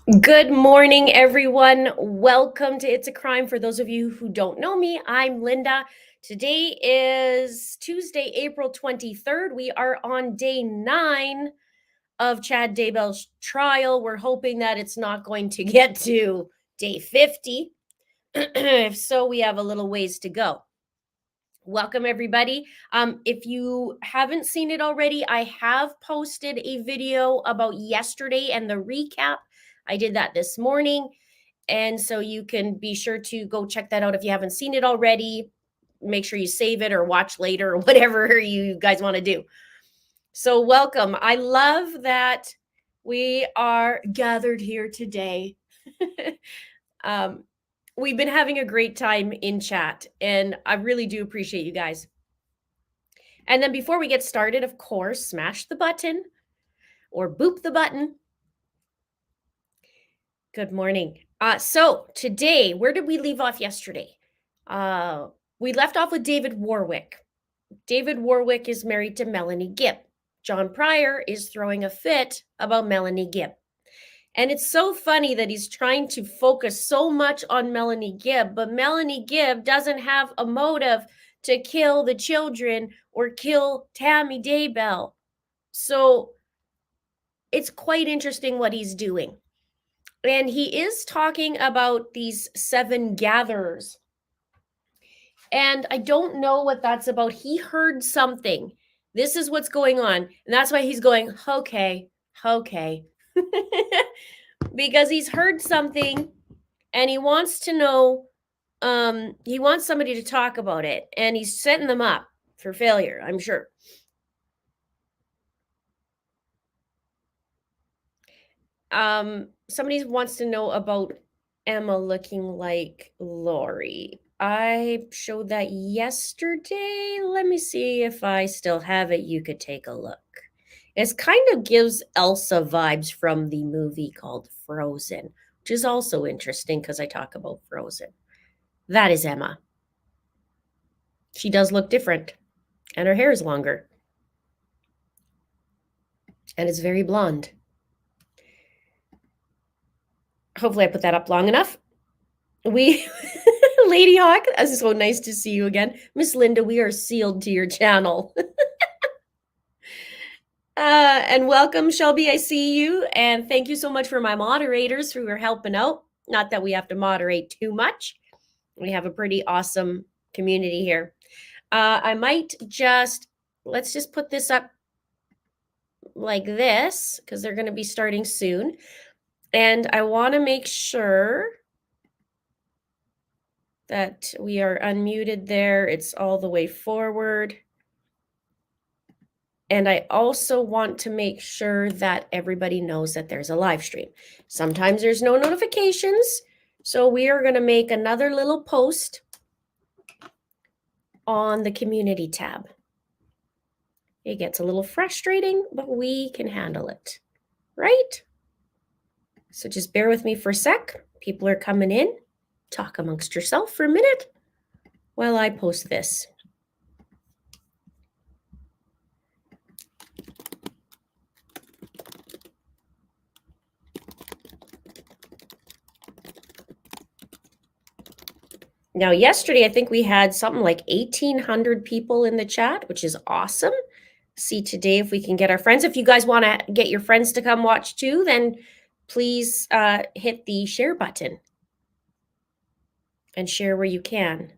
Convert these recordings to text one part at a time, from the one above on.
Good morning, everyone. Welcome to It's a Crime. For those of you who don't know me, I'm Linda. Today is Tuesday, April 23rd. We are on day 9 of Chad Daybell's trial. We're hoping that it's not going to get to day 50. If so, we have a little ways to go. Welcome, everybody. If you haven't seen it already, I have posted a video about yesterday and the recap. I did that this morning. And so you can be sure to go check that out if you haven't seen it already. Make sure you save it or watch later or whatever you guys want to do. So, welcome. I love that we are gathered here today. We've been having a great time in chat, and I really do appreciate you guys. And then before we get started, of course, smash the button or boop the button. Good morning. So today, where did we leave off yesterday? We left off with David Warwick. David Warwick is married to Melanie Gibb. John Pryor is throwing a fit about Melanie Gibb. And it's so funny that he's trying to focus so much on Melanie Gibb, but Melanie Gibb doesn't have a motive to kill the children or kill Tammy Daybell. So it's quite interesting what he's doing. And he is talking about these 7 gatherers. And I don't know what that's about. He heard something. This is what's going on. And that's why he's going, okay. Because he's heard something and he wants to know, he wants somebody to talk about it. And he's setting them up for failure, I'm sure. Somebody wants to know about Emma looking like Lori. I showed that yesterday. Let me see if I still have it. You could take a look. It kind of gives Elsa vibes from the movie called Frozen, which is also interesting because I talk about Frozen. That is Emma. She does look different, and her hair is longer. And it's very blonde. Hopefully I put that up long enough. Lady Hawk, it's so nice to see you again. Miss Linda, we are sealed to your channel. And welcome, Shelby. I see you. And thank you so much for my moderators who are helping out. Not that we have to moderate too much. We have a pretty awesome community here. I might let's just put this up like this because they're going to be starting soon. And I want to make sure that we are unmuted there. It's all the way forward. And I also want to make sure that everybody knows that there's a live stream. Sometimes there's no notifications. So we are going to make another little post on the community tab. It gets a little frustrating, but we can handle it, right? So just bear with me for a sec. People are coming in. Talk amongst yourself for a minute while I post this. Now, yesterday, I think we had something like 1,800 people in the chat, which is awesome. See today if we can get our friends. If you guys want to get your friends to come watch too, then please hit the share button and share where you can.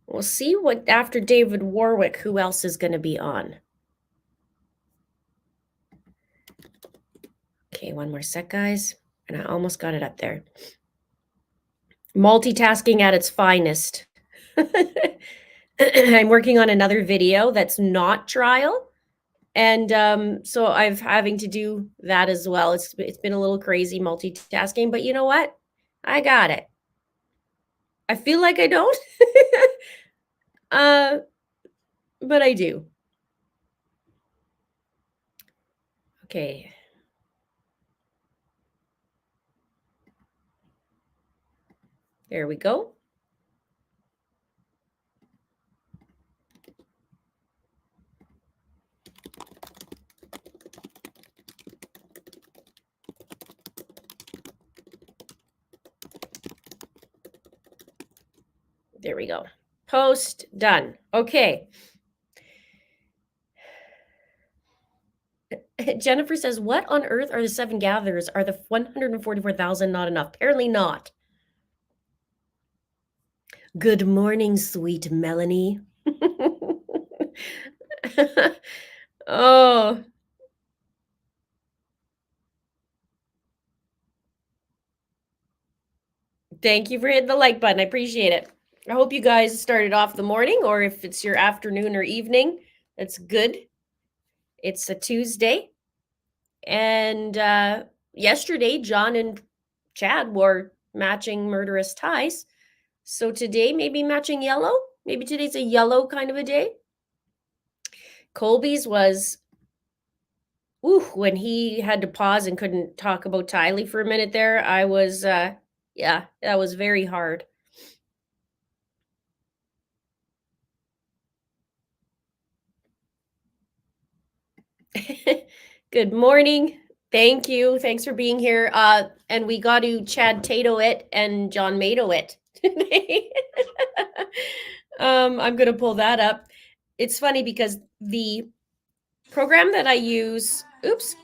We'll see what after David Warwick, who else is going to be on. Okay, one more sec, guys. And I almost got it up there. Multitasking at its finest. I'm working on another video that's not trial. And so I'm having to do that as well. It's been a little crazy multitasking, but you know what? I got it. I feel like I don't. But I do. Okay. There we go. There we go. Post done. Okay. Jennifer says, what on earth are the 7 gatherers? Are the 144,000 not enough? Apparently not. Good morning, sweet Melanie. Oh. Thank you for hitting the like button. I appreciate it. I hope you guys started off the morning, or if it's your afternoon or evening, that's good. It's a Tuesday. And yesterday, John and Chad wore matching murderous ties. So today, maybe matching yellow. Maybe today's a yellow kind of a day. Colby's was, when he had to pause and couldn't talk about Tylee for a minute there, I was, yeah, that was very hard. Good morning. Thank you. Thanks for being here. And we got to Chad Tato it and John Mato it today. I'm going to pull that up. It's funny because the program that I use, the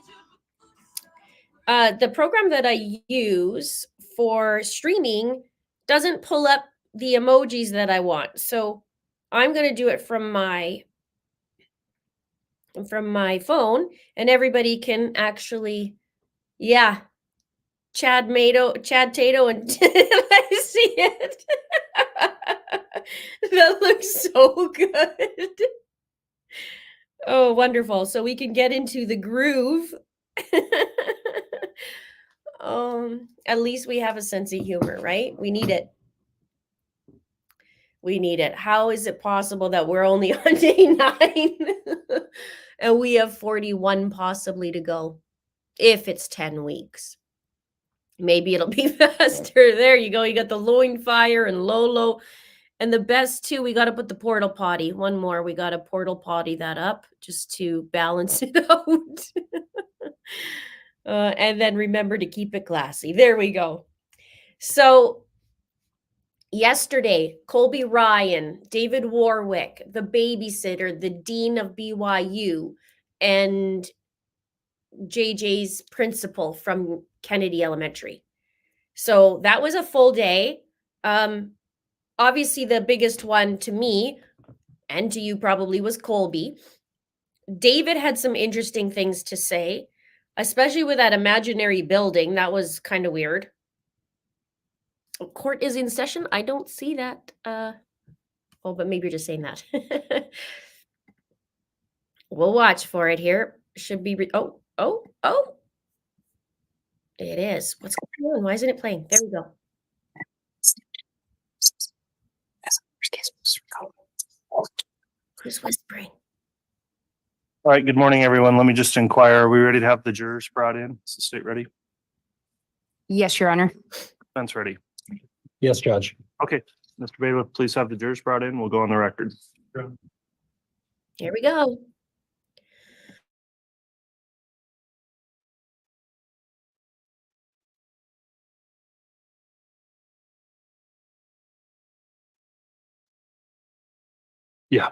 program that I use for streaming doesn't pull up the emojis that I want. So I'm going to do it from my phone, and everybody can actually, yeah, Chad Tato, and I see it. That looks so good. Oh, wonderful. So we can get into the groove. At least we have a sense of humor, right? We need it. We need it. How is it possible that we're only on day 9 and we have 41 possibly to go if it's 10 weeks? Maybe it'll be faster. There you go. You got the loin fire and Lolo. And the best too, we got to put the portal potty. One more. We got to portal potty that up just to balance it out. And then remember to keep it classy. There we go. So yesterday, Colby Ryan, David Warwick, the babysitter, the dean of BYU, and JJ's principal from Kennedy Elementary. So that was a full day. Obviously, the biggest one to me and to you probably was Colby. David had some interesting things to say, especially with that imaginary building. That was kind of weird. Court is in session. I don't see that. Oh, but maybe you're just saying that. We'll watch for it here. Should be. Oh. It is. What's going on? Why isn't it playing? There we go. Who's whispering? All right, good morning, everyone. Let me just inquire, are we ready to have the jurors brought in? Is the state ready? Yes, Your Honor. Defense ready? Yes, Judge. Okay, Mr. Bailiff, please have the jurors brought in. We'll go on the record. Here we go. Yeah.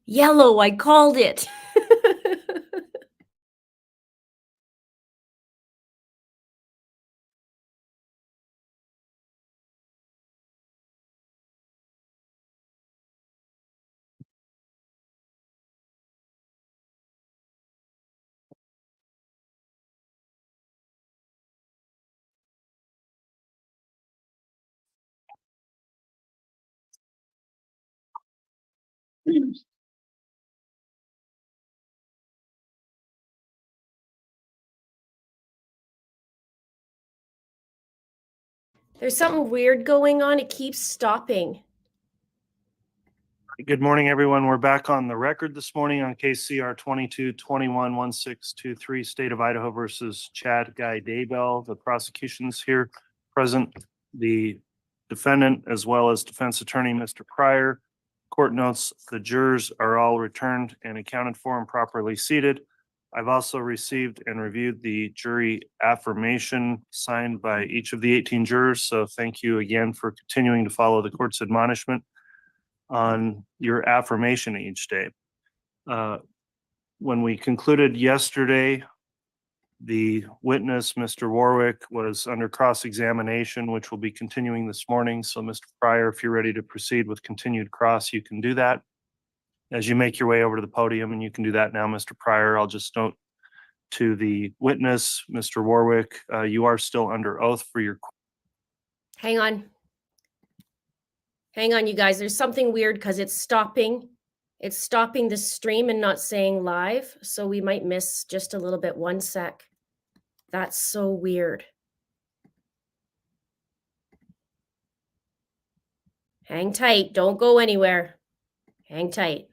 Yellow, I called it. There's something weird going on. It keeps stopping. Good morning, everyone. We're back on the record this morning on case CR 22-21-1623, State of Idaho versus Chad Guy Daybell. The prosecution's here present, the defendant, as well as defense attorney, Mr. Pryor. Court notes the jurors are all returned and accounted for and properly seated. I've also received and reviewed the jury affirmation signed by each of the 18 jurors. So thank you again for continuing to follow the court's admonishment on your affirmation each day. When we concluded yesterday, the witness, Mr. Warwick, was under cross-examination, which will be continuing this morning. So Mr. Pryor, if you're ready to proceed with continued cross, you can do that as you make your way over to the podium, and you can do that now, Mr. Pryor. I'll just note to the witness, Mr. Warwick, you are still under oath for your. Hang on. Hang on, you guys. There's something weird because it's stopping. It's stopping the stream and not saying live. So we might miss just a little bit. 1 sec. That's so weird. Hang tight. Don't go anywhere. Hang tight.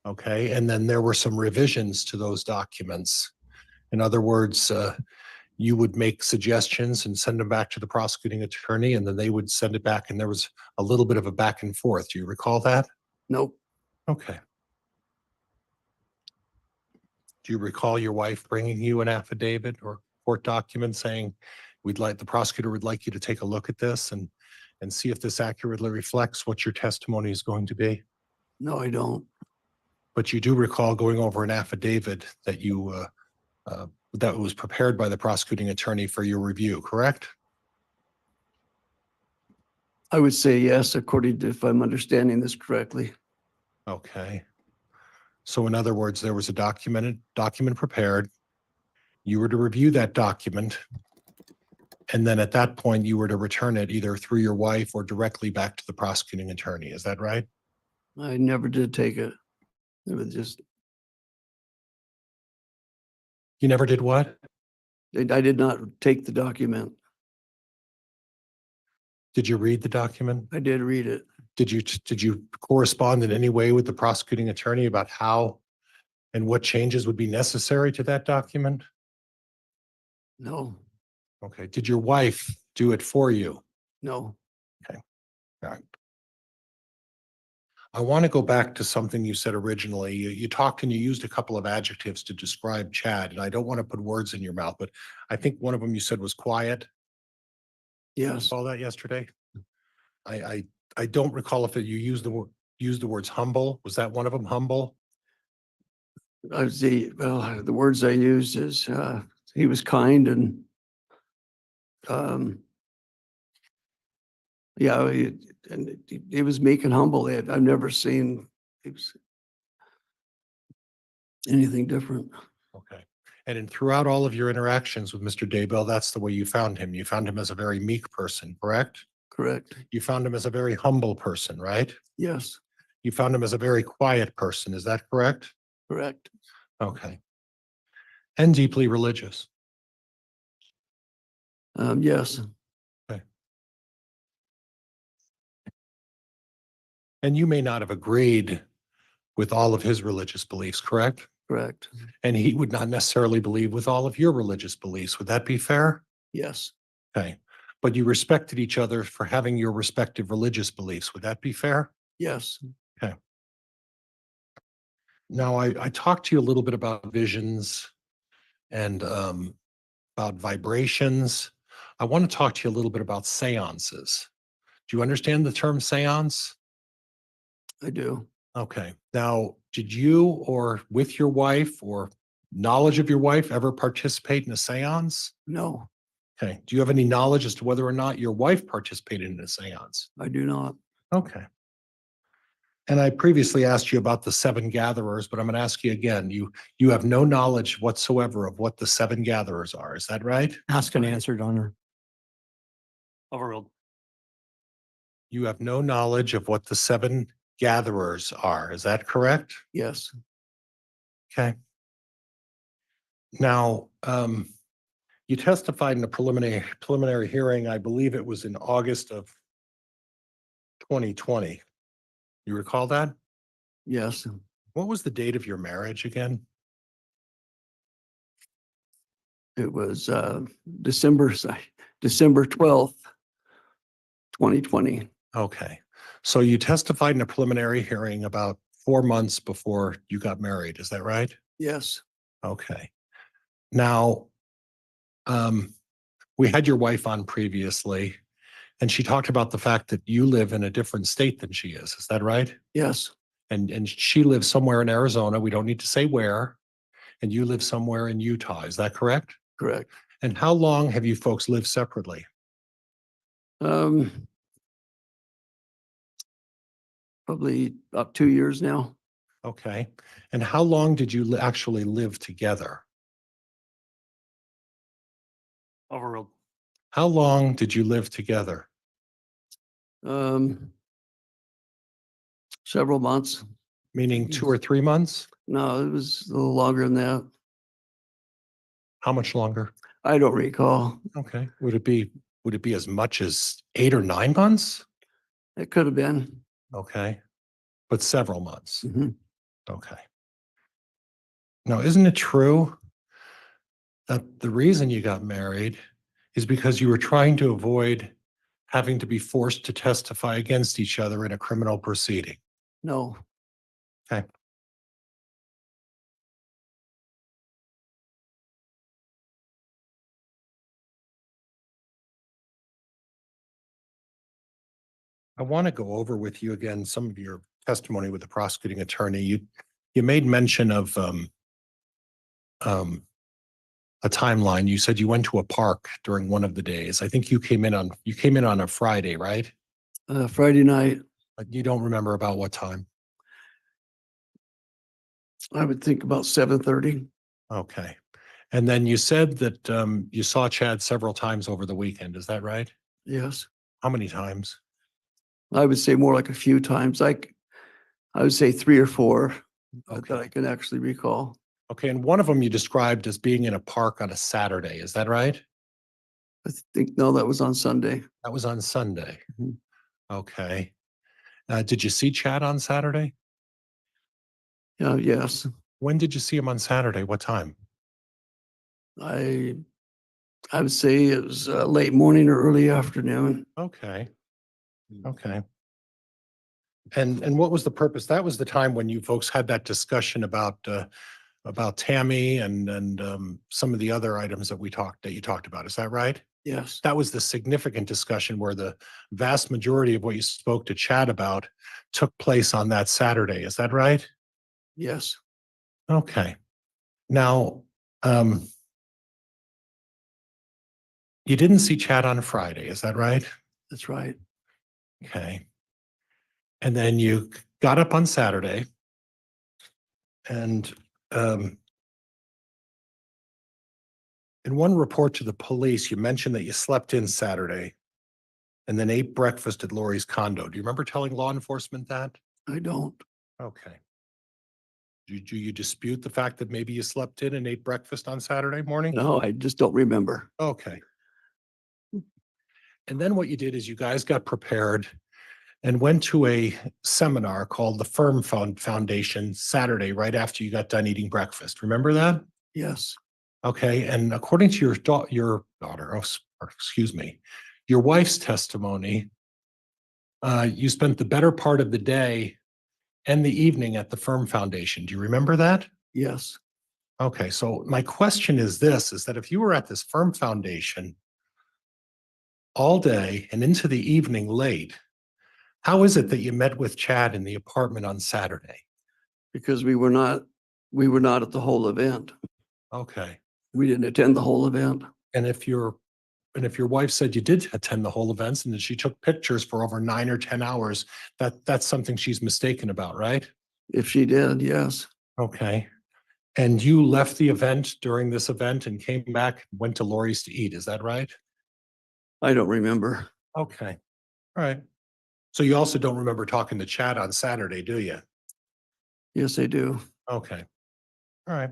Okay, and then there were some revisions to those documents. In other words, you would make suggestions and send them back to the prosecuting attorney, and then they would send it back, and there was a little bit of a back and forth. Do you recall that? Nope. Okay. Do you recall your wife bringing you an affidavit or court document saying, the prosecutor would like you to take a look at this and see if this accurately reflects what your testimony is going to be? No, I don't. But you do recall going over an affidavit that that was prepared by the prosecuting attorney for your review, correct? I would say yes, according to, if I'm understanding this correctly. Okay. So in other words, there was a document prepared. You were to review that document. And then at that point, you were to return it either through your wife or directly back to the prosecuting attorney. Is that right? I never did take it. It was just, You never did what? I did not take the document. Did you read the document? I did read it. Did you correspond in any way with the prosecuting attorney about how and what changes would be necessary to that document? No, Okay. Did your wife do it for you? no. All right. I want to go back to something you said originally. You talked and you used a couple of adjectives to describe Chad, and I don't want to put words in your mouth, but I think one of them you said was quiet. Yes, Saw that yesterday. I don't recall if you used the words humble. Was that one of them, humble? the words I used is, he was kind and, yeah, he was meek and humble. I've never seen anything different. Okay. And throughout all of your interactions with Mr. Daybell, that's the way you found him. You found him as a very meek person, correct? Correct. You found him as a very humble person, right? Yes, You found him as a very quiet person. Is that correct? correct. Okay. And deeply religious. Yes, And you may not have agreed with all of his religious beliefs, correct? correct. And he would not necessarily believe with all of your religious beliefs. Would that be fair? Yes, Okay. But you respected each other for having your respective religious beliefs. Would that be fair? yes. Now, I talked to you a little bit about visions and about vibrations. I want to talk to you a little bit about seances. Do you understand the term seance? I do. Okay. Now, did you or with your wife or knowledge of your wife ever participate in a seance? No, Okay. Do you have any knowledge as to whether or not your wife participated in a seance? I do not. Okay. And I previously asked you about the 7 gatherers, but I'm going to ask you again. You have no knowledge whatsoever of what the 7 gatherers are. Is that right? Asked and answered, Honor. Overruled. You have no knowledge of what the 7 gatherers are. Is that correct? Yes, Okay. Now, you testified in a preliminary hearing, I believe it was in August of 2020. You recall that? Yes, What was the date of your marriage again? it was December 12th, 2020. Okay. So you testified in a preliminary hearing about 4 months before you got married. Is that right? Yes, Okay. Now, we had your wife on previously, and she talked about the fact that you live in a different state than she is. Is that right? yes, And she lives somewhere in Arizona. We don't need to say where. And you live somewhere in Utah. Is that correct? correct. And how long have you folks lived separately? Probably about 2 years now. Okay. And how long did you actually live together? Overruled. How long did you live together? Several months. Meaning 2 or 3 months? No, it was a little longer than that. How much longer? I don't recall. Okay. Would it be as much as 8 or 9 months? It could have been. Okay. But several months. Mhm. Okay. Now, isn't it true that the reason you got married is because you were trying to avoid having to be forced to testify against each other in a criminal proceeding? No, Okay. I want to go over with you again some of your testimony with the prosecuting attorney. You made mention of a timeline. You said you went to a park during one of the days. I think you came in on a Friday, right? Friday night, But you don't remember about what time. I would think about 7:30. Okay. And then you said that you saw Chad several times over the weekend. Is that right? Yes, How many times? I would say more like a few times. I would say 3 or 4 that Okay. I can actually recall. Okay. And one of them you described as being in a park on a Saturday. Is that right? I think, no, that was on Sunday. That was on Sunday. Mhm. Okay. Did you see Chad on Saturday? Yeah, yes. When did you see him on Saturday? What time? I would say it was late morning or early afternoon. Okay. Okay. And what was the purpose? That was the time when you folks had that discussion about Tammy and some of the other items that you talked about. Is that right? Yes, That was the significant discussion where the vast majority of what you spoke to Chad about took place on that Saturday. Is that right? yes, Okay. Now, you didn't see Chad on Friday. Is that right? that's right. Okay. And then you got up on Saturday and in one report to the police, you mentioned that you slept in Saturday and then ate breakfast at Lori's condo. Do you remember telling law enforcement that? I don't. Okay. Do you dispute the fact that maybe you slept in and ate breakfast on Saturday morning? No, I just don't remember. Okay. And then what you did is you guys got prepared and went to a seminar called the Firm Foundation Saturday, right after you got done eating breakfast. Remember that? Yes, Okay. And according to your daughter, excuse me, your wife's testimony, you spent the better part of the day and the evening at the Firm Foundation. Do you remember that? yes. Okay. So my question is this, is that if you were at this Firm Foundation all day and into the evening late, how is it that you met with Chad in the apartment on Saturday? Because we were not at the whole event. Okay. We didn't attend the whole event. And if your wife said you did attend the whole events and that she took pictures for over 9 or 10 hours, that's something she's mistaken about, right? If she did, yes, Okay. And you left the event during this event and came back, went to Lori's to eat. Is that right? I don't remember. Okay. All right. So you also don't remember talking to Chad on Saturday, do you? Yes, I do. Okay. All right.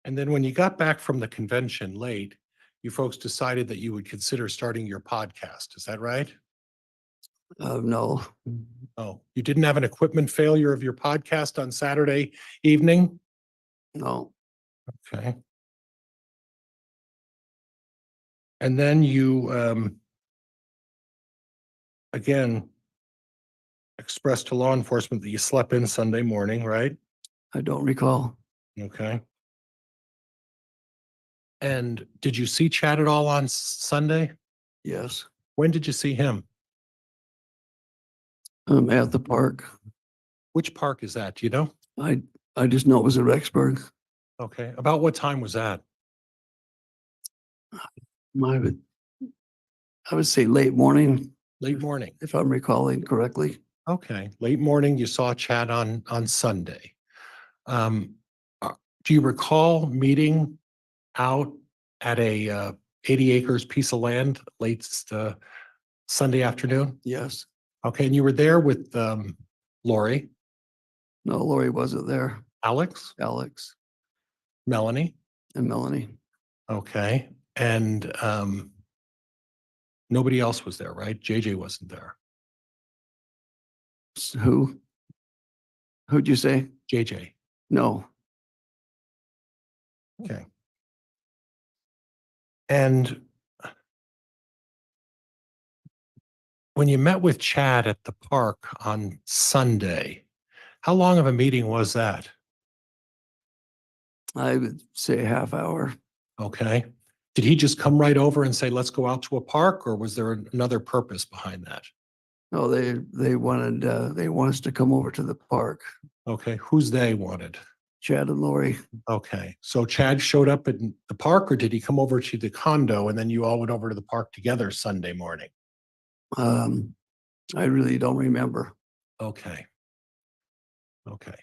And then when you got back from the convention late, you folks decided that you would consider starting your podcast. Is that right? No, Oh, you didn't have an equipment failure of your podcast on Saturday evening? no, Okay. And then you, again, expressed to law enforcement that you slept in Sunday morning, right? I don't recall. Okay. And did you see Chad at all on Sunday? Yes, When did you see him? at the park. Which park is that? Do you know? I just know it was at Rexburg. Okay. About what time was that? I would say late morning, Late morning. if I'm recalling correctly. Okay. Late morning, you saw Chad on Sunday. Do you recall meeting out at a 80 acres piece of land late Sunday afternoon? Yes. Okay. And you were there with Lori, No, Lori wasn't there. Alex, Alex Melanie. and Melanie. Okay. And nobody else was there, right? JJ wasn't there. Who? Who'd you say? JJ. No. Okay. And when you met with Chad at the park on Sunday, how long of a meeting was that? I would say a half hour. Okay. Did he just come right over and say, let's go out to a park, or was there another purpose behind that? No, they wanted, they want us to come over to the park. Okay. Who's they wanted? Chad and Lori. Okay. So Chad showed up at the park, or did he come over to the condo and then you all went over to the park together Sunday morning? I really don't remember. Okay. Okay.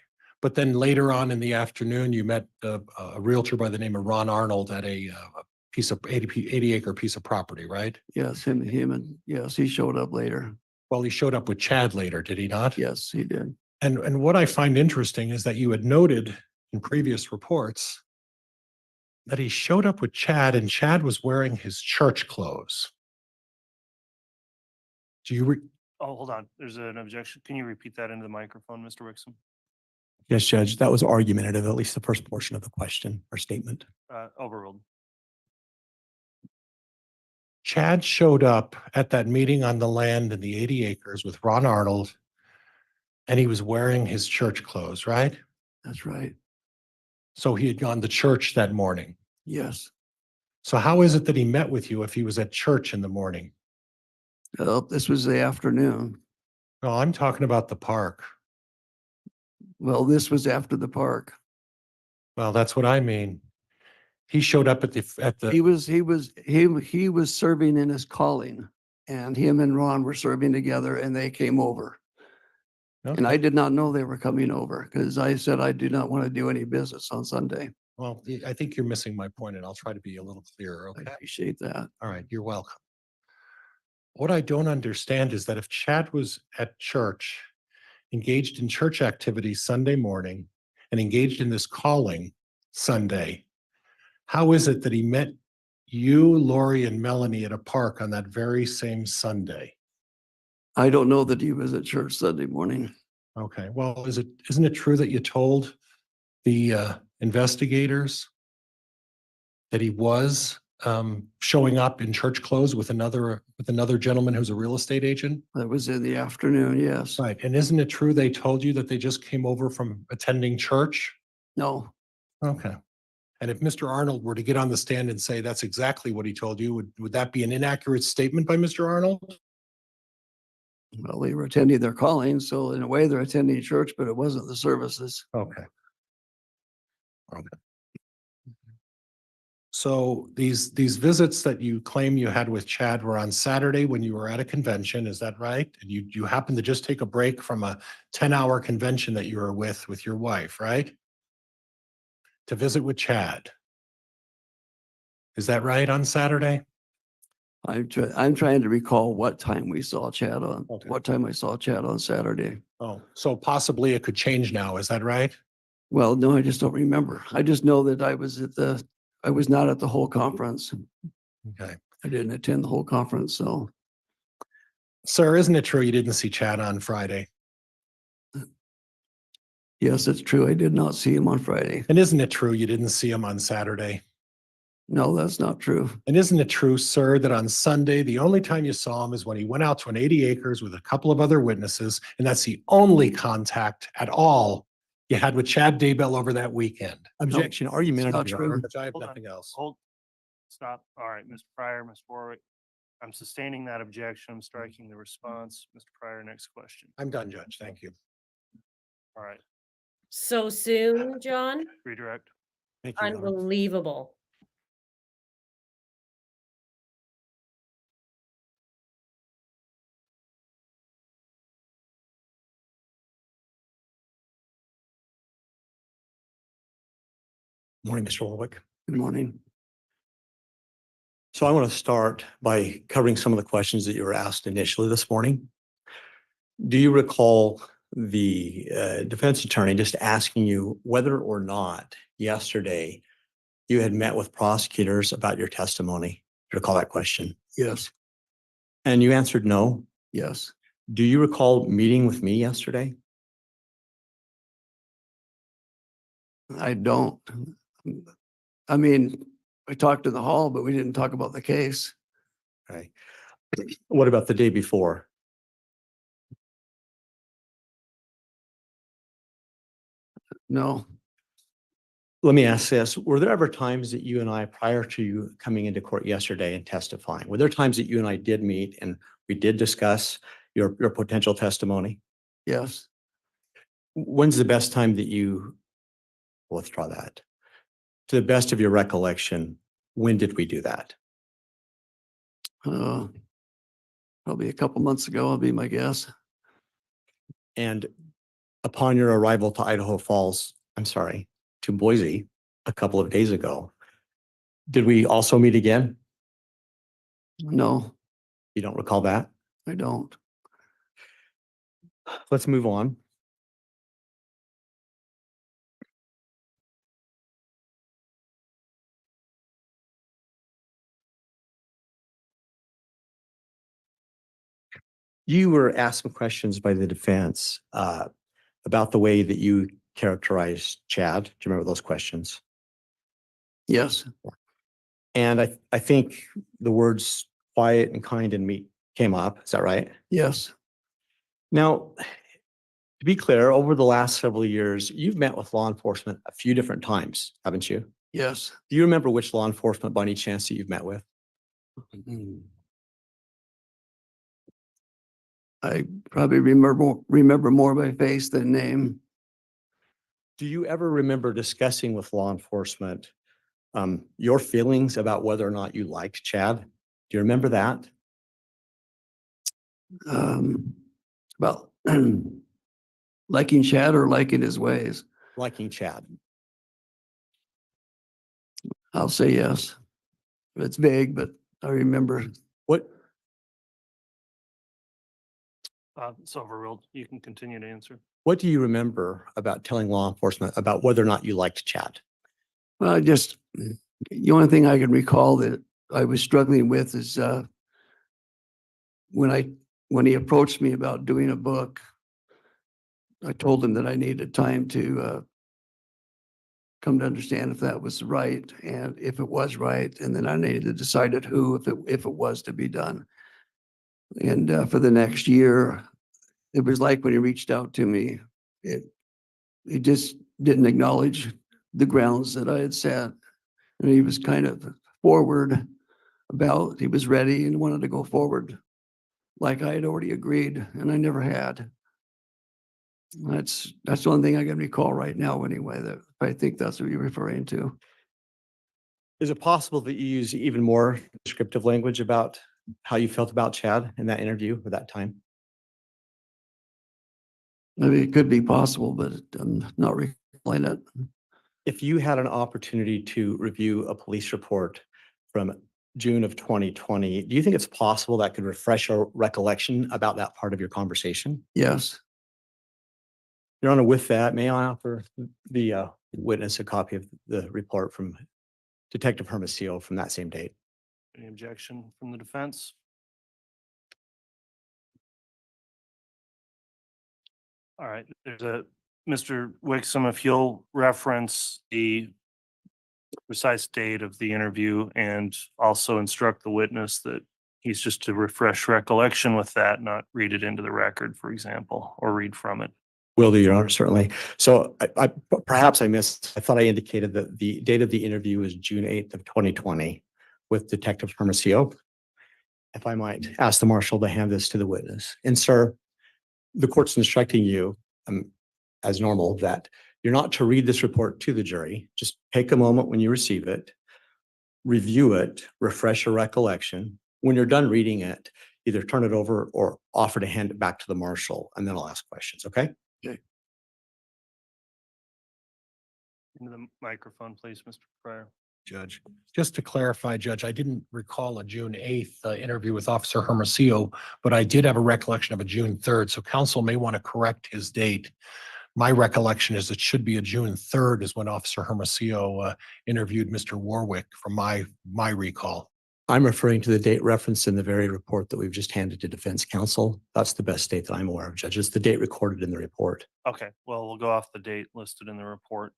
But then later on in the afternoon, you met a realtor by the name of Ron Arnold at a piece of 80 acre piece of property, right? Yes, and yes, he showed up later. Well, he showed up with Chad later, did he not? Yes, he did. And what I find interesting is that you had noted in previous reports that he showed up with Chad and Chad was wearing his church clothes. Do you, Oh, hold on. There's an objection. Can you repeat that into the microphone, Mr. Wixom? Yes, Judge, that was argumentative, at least the first portion of the question or statement. Overruled. Chad showed up at that meeting on the land in the 80 acres with Ron Arnold, and he was wearing his church clothes, right? That's right. So he had gone to church that morning. Yes. So how is it that he met with you if he was at church in the morning? This was the afternoon. No, I'm talking about the park. Well, this was after the park. Well, that's what I mean. He showed up at the, He was serving in his calling, and him and Ron were serving together, and they came over. And I okay. did not know they were coming over because I said I do not want to do any business on Sunday. Well, I think you're missing my point, and I'll try to be a little clearer, I okay? appreciate that. All right, you're welcome. What I don't understand is that if Chad was at church, engaged in church activities Sunday morning, and engaged in this calling Sunday, how is it that he met you, Lori, and Melanie at a park on that very same Sunday? I don't know that he was at church Sunday morning. Okay, well, isn't it true that you told the investigators that he was showing up in church clothes with another gentleman who's a real estate agent? That was in the afternoon, yes. Right, and isn't it true they told you that they just came over from attending church? No, Okay. And if Mr. Arnold were to get on the stand and say that's exactly what he told you, would that be an inaccurate statement by Mr. Arnold? well, they were attending their calling, so in a way they're attending church, but it wasn't the services. Okay. Okay. So these visits that you claim you had with Chad were on Saturday when you were at a convention, is that right? And you happened to just take a break from a 10-hour convention that you were with your wife, right? To visit with Chad. Is that right, on Saturday? I'm trying to recall what time we saw Chad on, Okay. what time I saw Chad on Saturday. Oh, so possibly it could change now, is that right? Well, no, I just don't remember. I just know that I was not at the whole conference. Okay. I didn't attend the whole conference, so Sir, isn't it true you didn't see Chad on Friday? yes, it's true. I did not see him on Friday. And isn't it true you didn't see him on Saturday? No, that's not true. And isn't it true, sir, that on Sunday, the only time you saw him is when he went out to an 80 acres with a couple of other witnesses, and that's the only contact at all you had with Chad Daybell over that weekend? Objection, argumentative, not Your true. Honor. Which I have Hold on. nothing else. Hold, stop. All right, Mr. Pryor, Mr. Warwick. I'm sustaining that objection. I'm striking the response. Mr. Pryor, next question. I'm done, Judge. Thank you. All right, So soon, John? redirect. Thank you, Your Honor. Unbelievable. Morning, Mr. Warwick. Good morning. So I want to start by covering some of the questions that you were asked initially this morning. Do you recall the defense attorney just asking you whether or not yesterday you had met with prosecutors about your testimony? Do you recall that question? Yes, And you answered no. yes. Do you recall meeting with me yesterday? I don't. I mean, we talked in the hall, but we didn't talk about the case. Okay. What about the day before? No, Let me ask this. Were there ever times that you and I, prior to you coming into court yesterday and testifying, were there times that you and I did meet and we did discuss your potential testimony? yes. When's the best time that you, withdraw that? To the best of your recollection, when did we do that? Probably a couple months ago, would be my guess. And upon your arrival to Idaho Falls, I'm sorry, to Boise a couple of days ago, did we also meet again? No, You don't recall that? I don't. Let's move on. You were asked some questions by the defense about the way that you characterized Chad. Do you remember those questions? Yes, And I think the words quiet and kind and meek came up. Is that right? yes, Now, to be clear, over the last several years, you've met with law enforcement a few different times, haven't you? yes. Do you remember which law enforcement by any chance that you've met with? I probably remember more by face than name. Do you ever remember discussing with law enforcement your feelings about whether or not you liked Chad? Do you remember that? Well, liking Chad or liking his ways. Liking Chad. I'll say yes. It's vague, but I remember. What, It's overruled. You can continue to answer. what do you remember about telling law enforcement about whether or not you liked Chad? Well, the only thing I can recall that I was struggling with is when he approached me about doing a book, I told him that I needed time to come to understand if that was right and if it was right, and then I needed to decide at who if it was to be done. And for the next year, it was like when he reached out to me, he just didn't acknowledge the grounds that I had set. And he was kind of forward he was ready and wanted to go forward like I had already agreed, and I never had. That's the only thing I can recall right now anyway, that I think that's what you're referring to. Is it possible that you use even more descriptive language about how you felt about Chad in that interview or that time? I mean, it could be possible, but I'm not recalling it. If you had an opportunity to review a police report from June of 2020, do you think it's possible that could refresh your recollection about that part of your conversation? Yes, Your Honor, with that, may I offer the witness a copy of the report from Detective Hermosillo from that same date? Any objection from the defense? All right, there's a, Mr. Wixom, if you'll reference the precise date of the interview and also instruct the witness that he's just to refresh recollection with that, not read it into the record, for example, or read from it. Will do, Your Honor, certainly. So perhaps I missed, I thought I indicated that the date of the interview is June 8th of 2020 with Detective Hermosillo. If I might ask the marshal to hand this to the witness. And sir, the court's instructing you, as normal, that you're not to read this report to the jury. Just take a moment when you receive it, review it, refresh your recollection. When you're done reading it, either turn it over or offer to hand it back to the marshal, and then I'll ask questions, okay? Into the microphone, please, Mr. Pryor. Judge. Just to clarify, Judge, I didn't recall a June 8th interview with Officer Hermosillo, but I did have a recollection of a June 3rd. So counsel may want to correct his date. My recollection is it should be a June 3rd is when Officer Hermosillo interviewed Mr. Warwick from my recall. I'm referring to the date referenced in the very report that we've just handed to defense counsel. That's the best date that I'm aware of, Judge. It's the date recorded in the report. Okay, well, we'll go off the date listed in the report.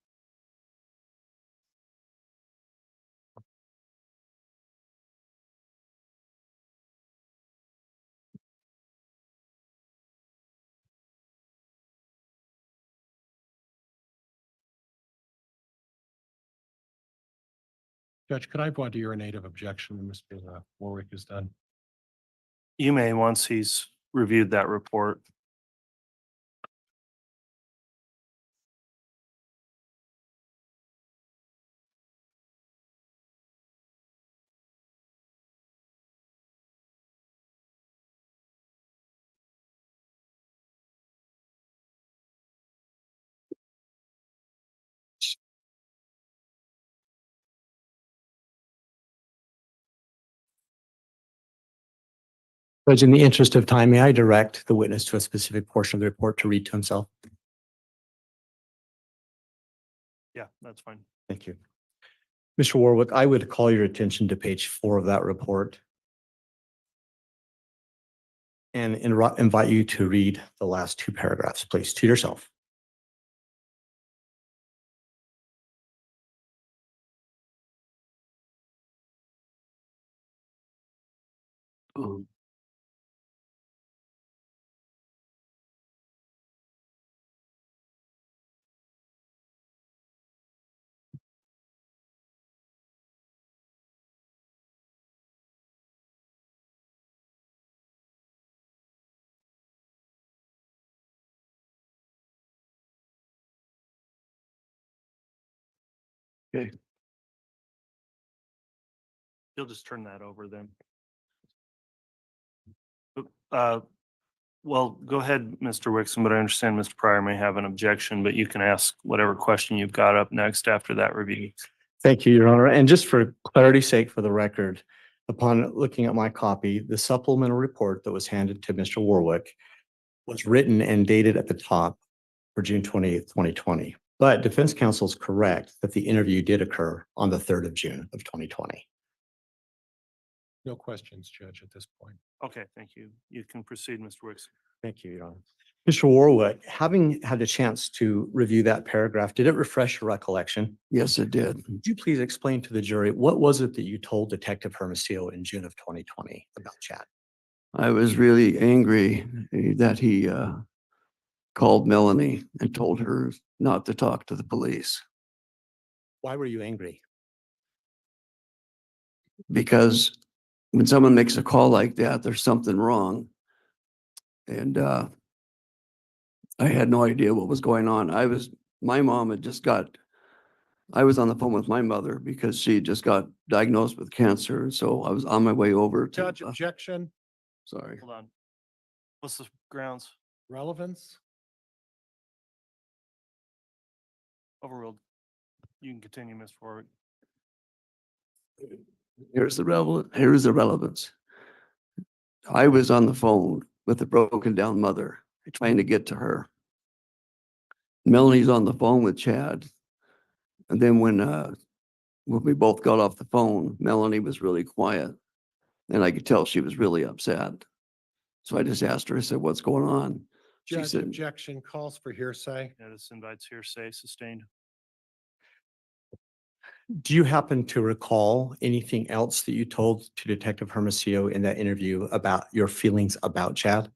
Judge, could I want to urinate of objection when Mr. Warwick is done? You may, once he's reviewed that report. Judge, in the interest of time, may I direct the witness to a specific portion of the report to read to himself? Yeah, that's fine. Thank you. Mr. Warwick, I would call your attention to page 4 of that report and invite you to read the last 2 paragraphs, please, to yourself. You'll just turn that over then. Well, go ahead, Mr. Wixom, but I understand Mr. Pryor may have an objection, but you can ask whatever question you've got up next after that review. Thank you, Your Honor. And just for clarity's sake, for the record, upon looking at my copy, the supplemental report that was handed to Mr. Warwick was written and dated at the top for June 20th, 2020. But defense counsel is correct that the interview did occur on the 3rd of June of 2020. No questions, Judge, at this point. Okay, thank you. You can proceed, Mr. Wixom. Thank you, Your Honor. Mr. Warwick, having had a chance to review that paragraph, did it refresh your recollection? Yes, it did. Would you please explain to the jury, what was it that you told Detective Hermosillo in June of 2020 about Chad? I was really angry that he called Melanie and told her not to talk to the police Why were you angry? because when someone makes a call like that, there's something wrong. And I had no idea what was going on. My mom had just I was on the phone with my mother because she just got diagnosed with cancer. So I was on my way over to. Judge, objection, Sorry. Hold on. What's the grounds? relevance? Overruled. You can continue, Mr. Warwick. Here's the relevance. I was on the phone with a broken down mother trying to get to her. Melanie's on the phone with Chad. And then when we both got off the phone, Melanie was really quiet. And I could tell she was really upset. So I just asked her, I said, what's going on? She Judge, said, objection calls for hearsay. Yeah, this invites hearsay sustained. Do you happen to recall anything else that you told to Detective Hermosillo in that interview about your feelings about Chad?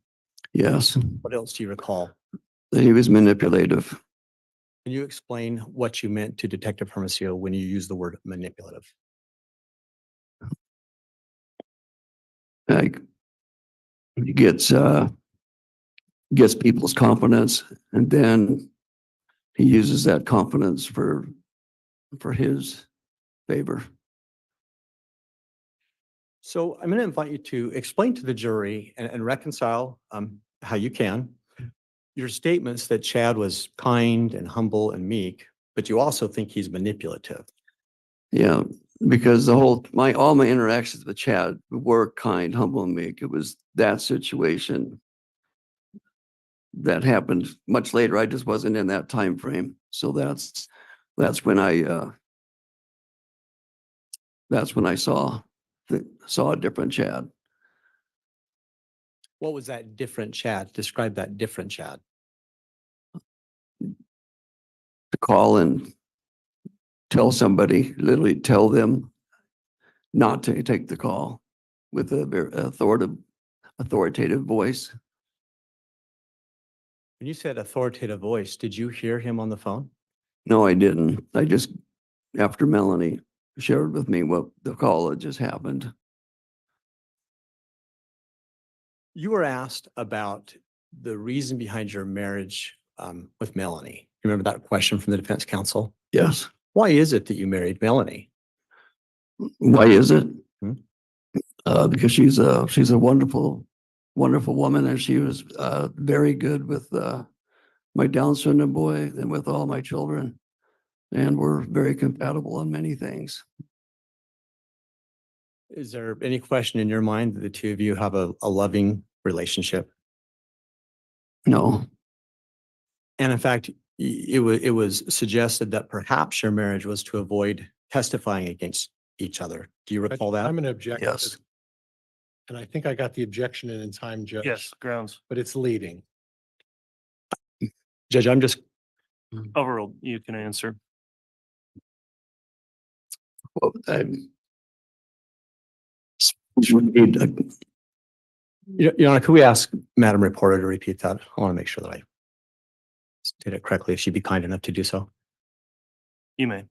yes, What else do you recall? that he was manipulative. Can you explain what you meant to Detective Hermosillo when you use the word manipulative? Like, he gets people's confidence, and then he uses that confidence for his favor. So I'm going to invite you to explain to the jury and reconcile how you can your statements that Chad was kind and humble and meek, but you also think he's manipulative. Yeah, because all my interactions with Chad were kind, humble, and meek. It was that situation that happened much later. I just wasn't in that time frame. So that's when I saw a different Chad. What was that different Chad? Describe that different Chad. To call and tell somebody, literally tell them not to take the call with a very authoritative voice. When you said authoritative voice, did you hear him on the phone? No, I didn't. I just, after Melanie shared with me what the call had just happened. You were asked about the reason behind your marriage with Melanie. Remember that question from the defense counsel? Yes. Why is it that you married Melanie? Why is it? Hmm. Because she's a wonderful, wonderful woman, and she was very good with my Down syndrome boy and with all my children, and we're very compatible on many things. Is there any question in your mind that the two of you have a loving relationship? No, And in fact, it was suggested that perhaps your marriage was to avoid testifying against each other. Do you recall that? I'm going to object. Yes. And I think I got the objection in time, Judge. Yes, grounds. But it's leading. Judge, I'm just, Overruled. You can answer. well, you need Your Honor, could we ask Madam Reporter to repeat that? I want to make sure that I did it correctly, if she'd be kind enough to do so. You may.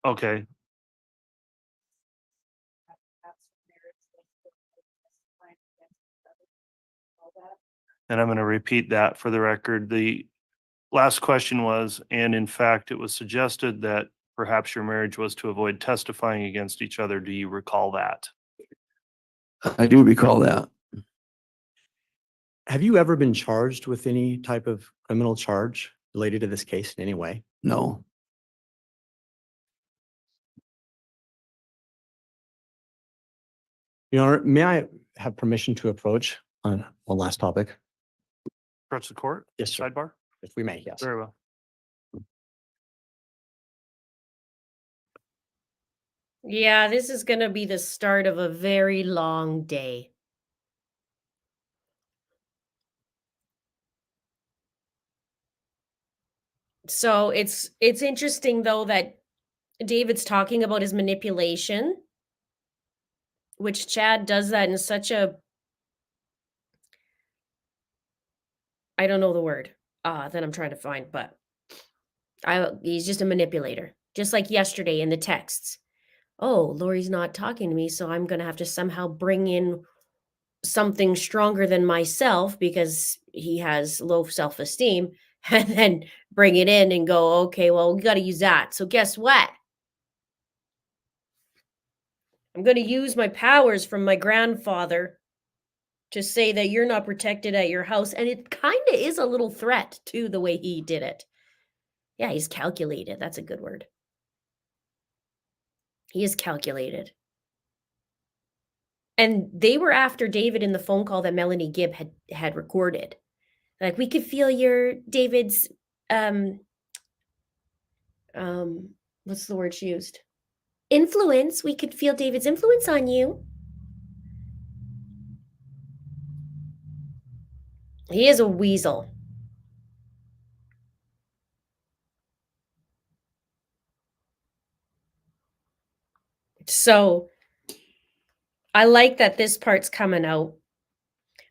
Okay. And I'm going to repeat that for the record. The last question was, and in fact, it was suggested that perhaps your marriage was to avoid testifying against each other. Do you recall that? I do recall that. Have you ever been charged with any type of criminal charge related to this case in any way? No, Your Honor, may I have permission to approach on one last topic? Approach the court? Yes, sir. Sidebar? If we may, yes. Very well. Yeah, this is going to be the start of a very long day. So it's interesting though that David's talking about his manipulation, which Chad does that in such a, I don't know the word that I'm trying to find, but he's just a manipulator. Just like yesterday in the texts. Oh, Lori's not talking to me, so I'm going to have to somehow bring in something stronger than myself because he has low self-esteem, and then bring it in and go, okay, well, we got to use that. So guess what? I'm going to use my powers from my grandfather to say that you're not protected at your house. And it kind of is a little threat too, the way he did it. Yeah, he's calculated. That's a good word. He is calculated. And they were after David in the phone call that Melanie Gibb had recorded. Like, we could feel David's what's the word she used? Influence. We could feel David's influence on you. He is a weasel. So I like that this part's coming out.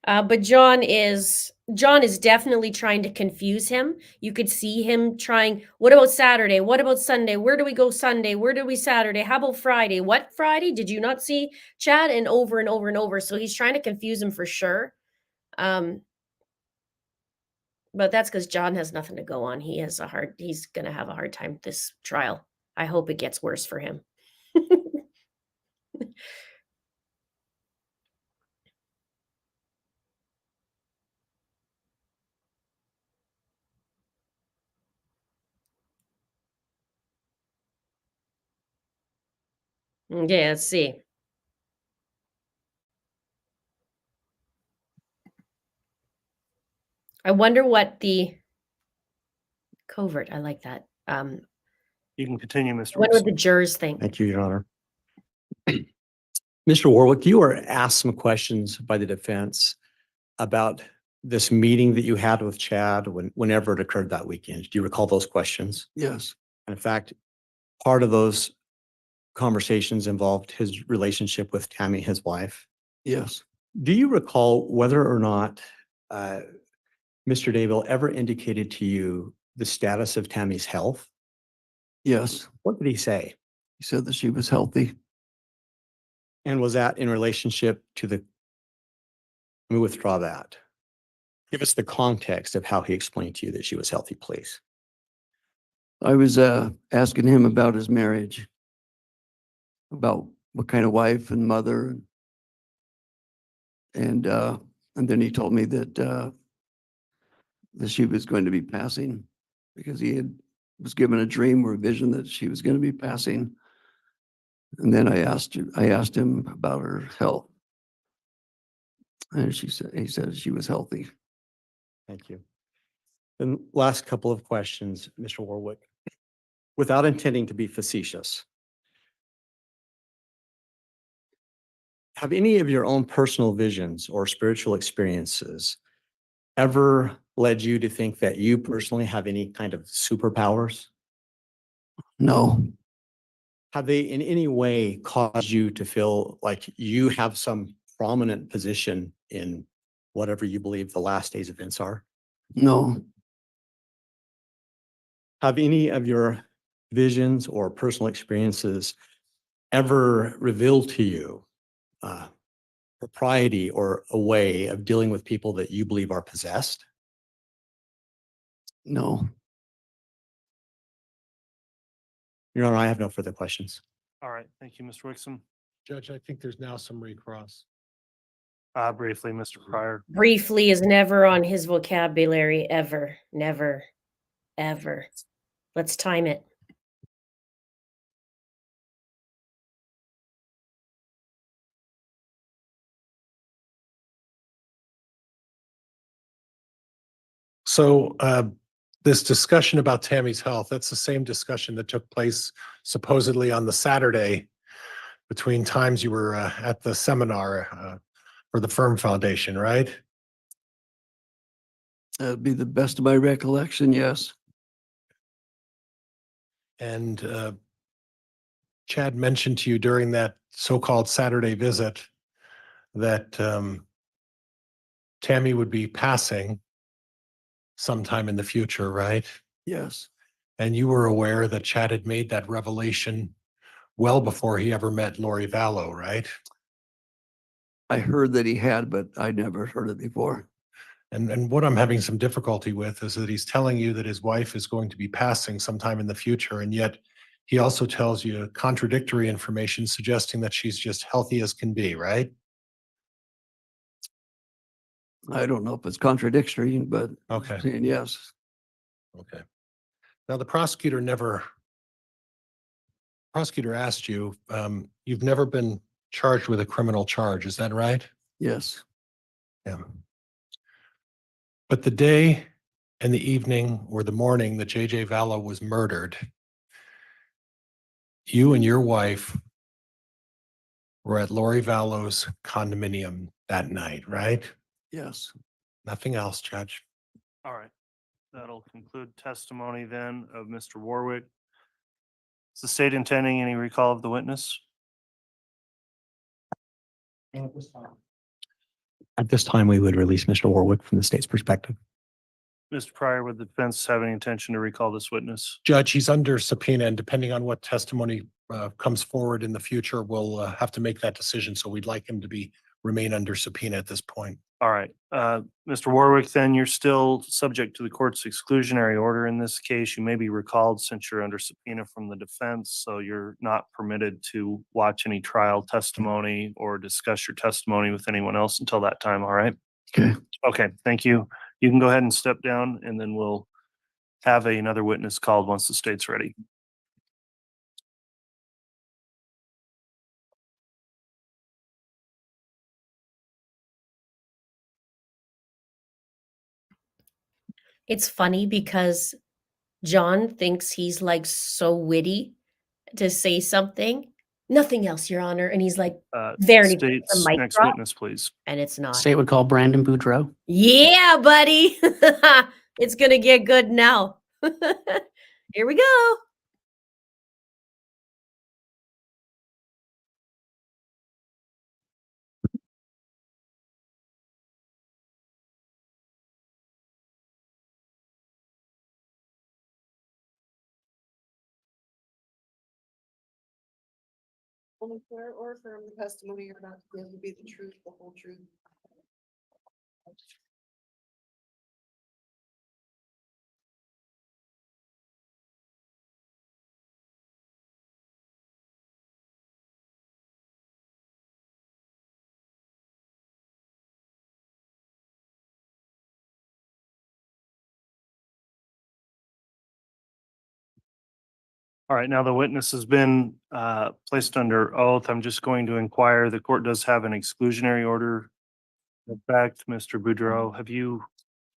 But John is definitely trying to confuse him. You could see him trying, what about Saturday? What about Sunday? Where do we go Sunday? Where do we Saturday? How about Friday? What Friday? Did you not see Chad? And over and over and over. So he's trying to confuse him for sure. But that's because John has nothing to go on. He's going to have a hard time this trial. I hope it gets worse for him. Yeah, let's see. I wonder what the covert, I like that. You can continue, Mr. What would Wilson. the jurors think? Thank you, Your Honor. Mr. Warwick, you were asked some questions by the defense about this meeting that you had with Chad whenever it occurred that weekend. Do you recall those questions? Yes, And in fact, part of those conversations involved his relationship with Tammy, his wife. yes. Do you recall whether or not Mr. Daybell ever indicated to you the status of Tammy's health? Yes, What did he say? he said that she was healthy. And was that in relationship to let me withdraw that. Give us the context of how he explained to you that she was healthy, please. I was asking him about his marriage, about what kind of wife and mother, and then he told me that she was going to be passing because was given a dream or a vision that she was going to be passing. And then I asked him about her health, and he said she was healthy. Thank you. And last couple of questions, Mr. Warwick. Without intending to be facetious, have any of your own personal visions or spiritual experiences ever led you to think that you personally have any kind of superpowers? No, Have they in any way caused you to feel like you have some prominent position in whatever you believe the last days events are? no, Have any of your visions or personal experiences ever revealed to you propriety or a way of dealing with people that you believe are possessed? no. Your Honor, I have no further questions. All right, thank you, Mr. Wixom. Judge, I think there's now some recross. Briefly, Mr. Pryor. Briefly is never on his vocabulary, ever. Never. Ever. Let's time it. So this discussion about Tammy's health, that's the same discussion that took place supposedly on the Saturday between times you were at the seminar for the Firm Foundation, right? That'd be the best of my recollection, yes. And Chad mentioned to you during that so-called Saturday visit that Tammy would be passing sometime in the future, right? Yes, And you were aware that Chad had made that revelation well before he ever met Lori Vallow, right? I heard that he had, but I'd never heard it before. And what I'm having some difficulty with is that he's telling you that his wife is going to be passing sometime in the future, and yet he also tells you contradictory information suggesting that she's just healthy as can be, right? I don't know if it's contradictory, but Okay. saying yes. Okay. Now, the prosecutor asked you, you've never been charged with a criminal charge. Is that right? Yes, Yeah. But the day and the evening or the morning that JJ Vallow was murdered, you and your wife were at Lori Vallow's condominium that night, right? yes. Nothing else, Judge. All right. That'll conclude testimony then of Mr. Warwick. Is the state intending any recall of the witness? At this time, we would release Mr. Warwick from the state's perspective. Mr. Pryor, would the defense have any intention to recall this witness? Judge, he's under subpoena, and depending on what testimony comes forward in the future, we'll have to make that decision. So we'd like him to remain under subpoena at this point. All right. Mr. Warwick, then you're still subject to the court's exclusionary order in this case. You may be recalled since you're under subpoena from the defense, so you're not permitted to watch any trial testimony or discuss your testimony with anyone else until that time. All right? Okay. Okay, thank you. You can go ahead and step down, and then we'll have another witness called once the state's ready. It's funny because John thinks he's like so witty to say something. Nothing else, Your Honor. And he's like, there, and he puts State's the mic next drop, witness, please. and it's not. State would call Brandon Boudreau. Yeah, buddy. It's going to get good now. Here we go. Only swear or affirm the testimony you're about to give will be the truth, the whole truth. All right, now the witness has been placed under oath. I'm just going to inquire. The court does have an exclusionary order. In fact, Mr. Boudreau, have you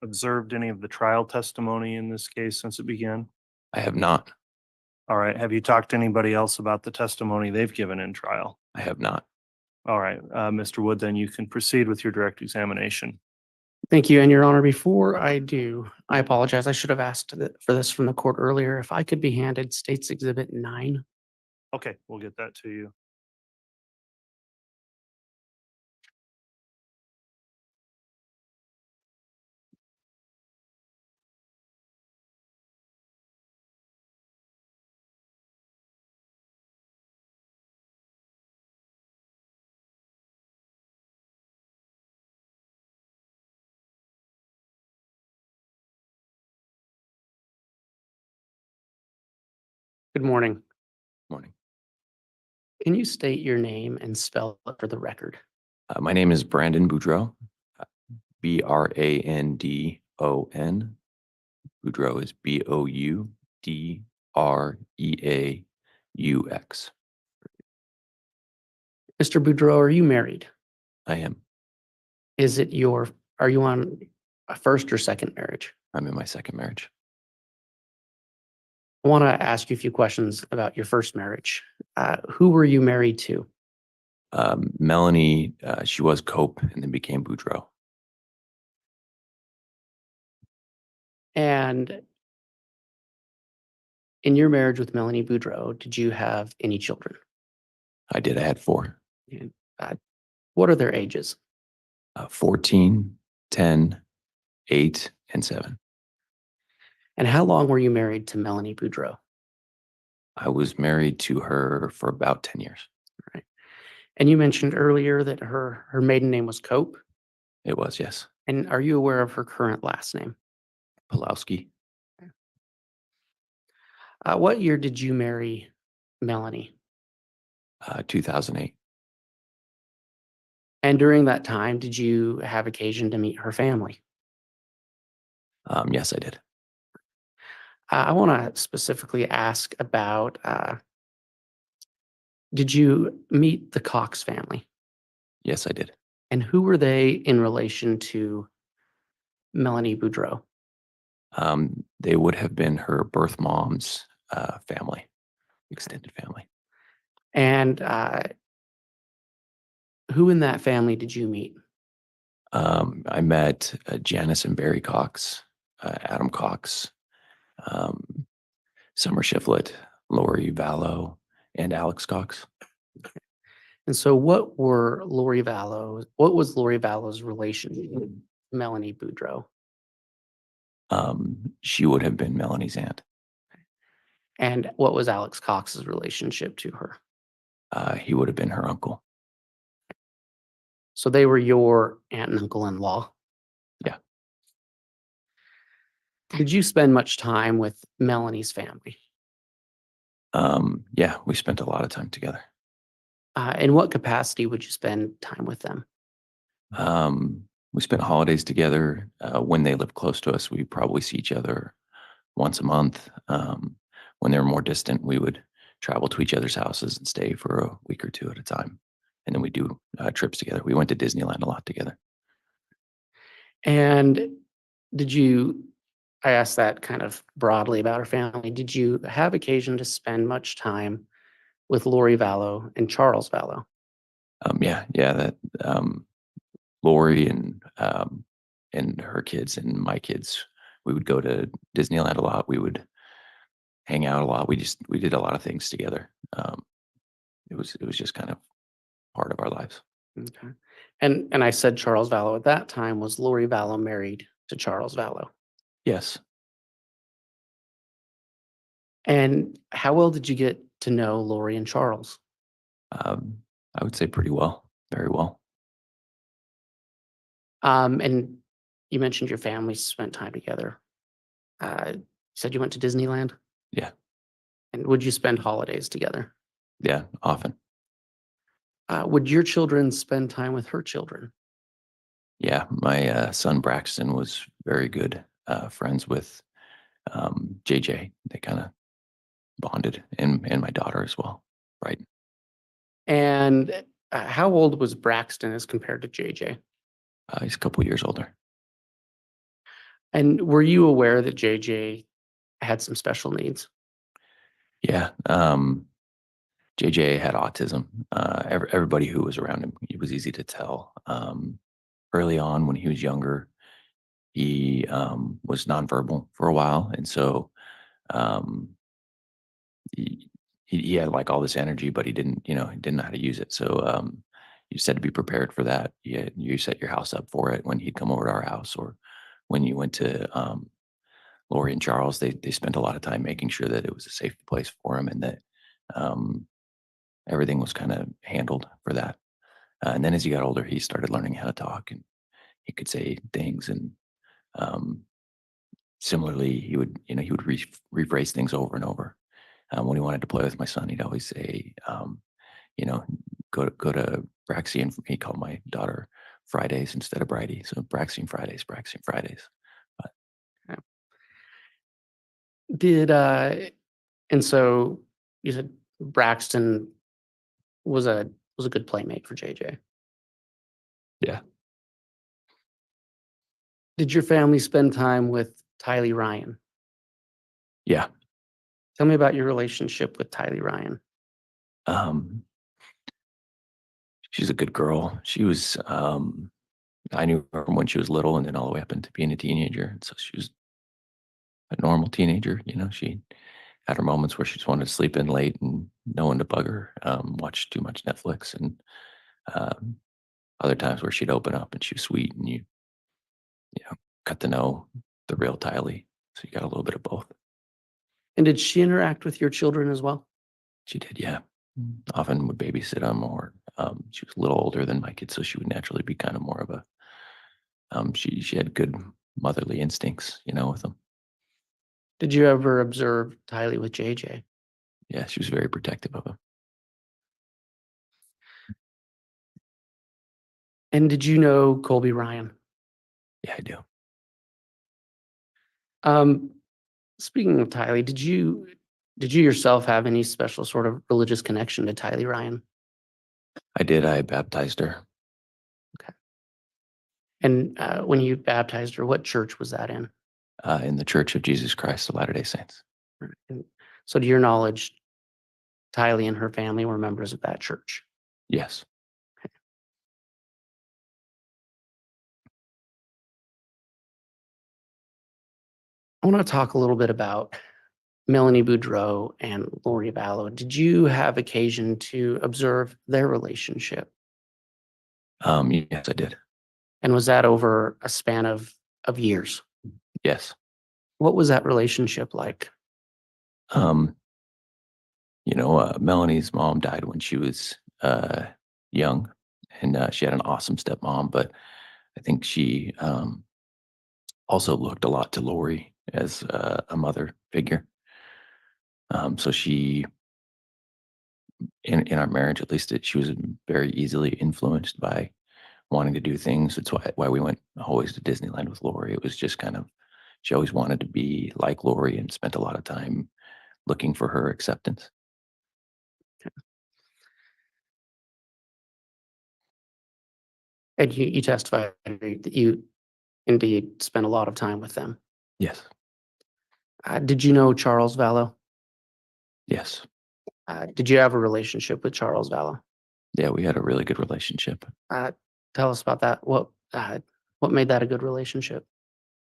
observed any of the trial testimony in this case since it began? I have not. All right, have you talked to anybody else about the testimony they've given in trial? I have not. All right, Mr. Wood, then you can proceed with your direct examination. Thank you. And Your Honor, before I do, I apologize. I should have asked for this from the court earlier. If I could be handed State's Exhibit 9. Okay, we'll get that to you. Good morning. Morning. Can you state your name and spell it for the record? My name is Brandon Boudreau. Brandon. Boudreau is Boudreaux. Mr. Boudreau, are you married? I am. Are you on a first or second marriage? I'm in my second marriage. I want to ask you a few questions about your first marriage. Who were you married to? Melanie, she was Cope and then became Boudreau. And in your marriage with Melanie Boudreau, did you have any children? I did. I had 4. What are their ages? 14, 10, 8, and 7. And how long were you married to Melanie Boudreau? I was married to her for about 10 years. Right. And you mentioned earlier that her maiden name was Cope. It was, yes. And are you aware of her current last name? Pulowski. What year did you marry Melanie? 2008. And during that time, did you have occasion to meet her family? Yes, I did. I want to specifically ask about Did you meet the Cox family? Yes, I did. And who were they in relation to Melanie Boudreau? They would have been her birth mom's family, extended family. And who in that family did you meet? I met Janice and Barry Cox, Adam Cox, Summer Shiflett, Lori Vallow, and Alex Cox. And so what was Lori Vallow's relation with Melanie Boudreau? She would have been Melanie's aunt. And what was Alex Cox's relationship to her? He would have been her uncle. So they were your aunt and uncle-in-law? Yeah. Did you spend much time with Melanie's family? Yeah, we spent a lot of time together. In what capacity would you spend time with them? We spent holidays together. When they lived close to us, we probably see each other once a month. When they were more distant, we would travel to each other's houses and stay for a week or two at a time. And then we do trips together. We went to Disneyland a lot together. And I asked that kind of broadly about her family. Did you have occasion to spend much time with Lori Vallow and Charles Vallow? Yeah, that Lori and her kids and my kids, we would go to Disneyland a lot. We would hang out a lot. We did a lot of things together. It was just kind of part of our lives. Okay. And I said Charles Vallow at that time. Was Lori Vallow married to Charles Vallow? Yes. And how well did you get to know Lori and Charles? I would say pretty well, very well. And you mentioned your family spent time together. You said you went to Disneyland? Yeah. And would you spend holidays together? Yeah, often. Would your children spend time with her children? Yeah, my son Braxton was very good friends with JJ. They kind of bonded, and my daughter as well. Right. And how old was Braxton as compared to JJ? He's a couple years older. And were you aware that JJ had some special needs? Yeah. JJ had autism. Everybody who was around him, it was easy to tell. Early on, when he was younger, he was nonverbal for a while, and so he had like all this energy, but he didn't know how to use it. So you just had to be prepared for that. You set your house up for it when he'd come over to our house, or when you went to Lori and Charles. They spent a lot of time making sure that it was a safe place for him, and that everything was kind of handled for that. And then as he got older, he started learning how to talk, and he could say things. And similarly, he would rephrase things over and over. When he wanted to play with my son, he'd always say, go to Braxy, and he called my daughter Fridays instead of Bridie. So Braxy and Fridays, Braxy and Fridays. But And so you said Braxton was a good playmate for JJ. Yeah. Did your family spend time with Tylee Ryan? Yeah. Tell me about your relationship with Tylee Ryan. She's a good girl. She was, I knew her from when she was little, and then all the way up into being a teenager. And so she was a normal teenager. She had her moments where she just wanted to sleep in late and no one to bug her, watch too much Netflix, and other times where she'd open up and she was sweet, and you got to know the real Tylee. So you got a little bit of both. And did she interact with your children as well? She did, yeah. Often would babysit them, or she was a little older than my kids, so she would naturally be kind of more of a, she had good motherly instincts, with them. Did you ever observe Tylee with JJ? Yeah, she was very protective of him. And did you know Colby Ryan? Yeah, I do. Speaking of Tylee, Did you yourself have any special sort of religious connection to Tylee Ryan? I did. I baptized her And when you baptized her, what church was that in the Church of Jesus Christ of Latter-day Saints. in? So to your knowledge, Tylee and her family were members of that church. Yes. I want to talk a little bit about Melanie Boudreau and Lori Vallow. Did you have occasion to observe their relationship? Yes, I did. And was that over a span of years? Yes. What was that relationship like? Melanie's mom died when she was young, and she had an awesome stepmom, but I think she also looked a lot to Lori as a mother figure. So she, in our marriage, at least, she was very easily influenced by wanting to do things. That's why we went always to Disneyland with Lori. It was just kind of, she always wanted to be like Lori and spent a lot of time looking for her acceptance. And you testified that you indeed spent a lot of time with them. Yes. Did you know Charles Vallow? Yes. Did you have a relationship with Charles Vallow? Yeah, we had a really good relationship. Tell us about that. What made that a good relationship?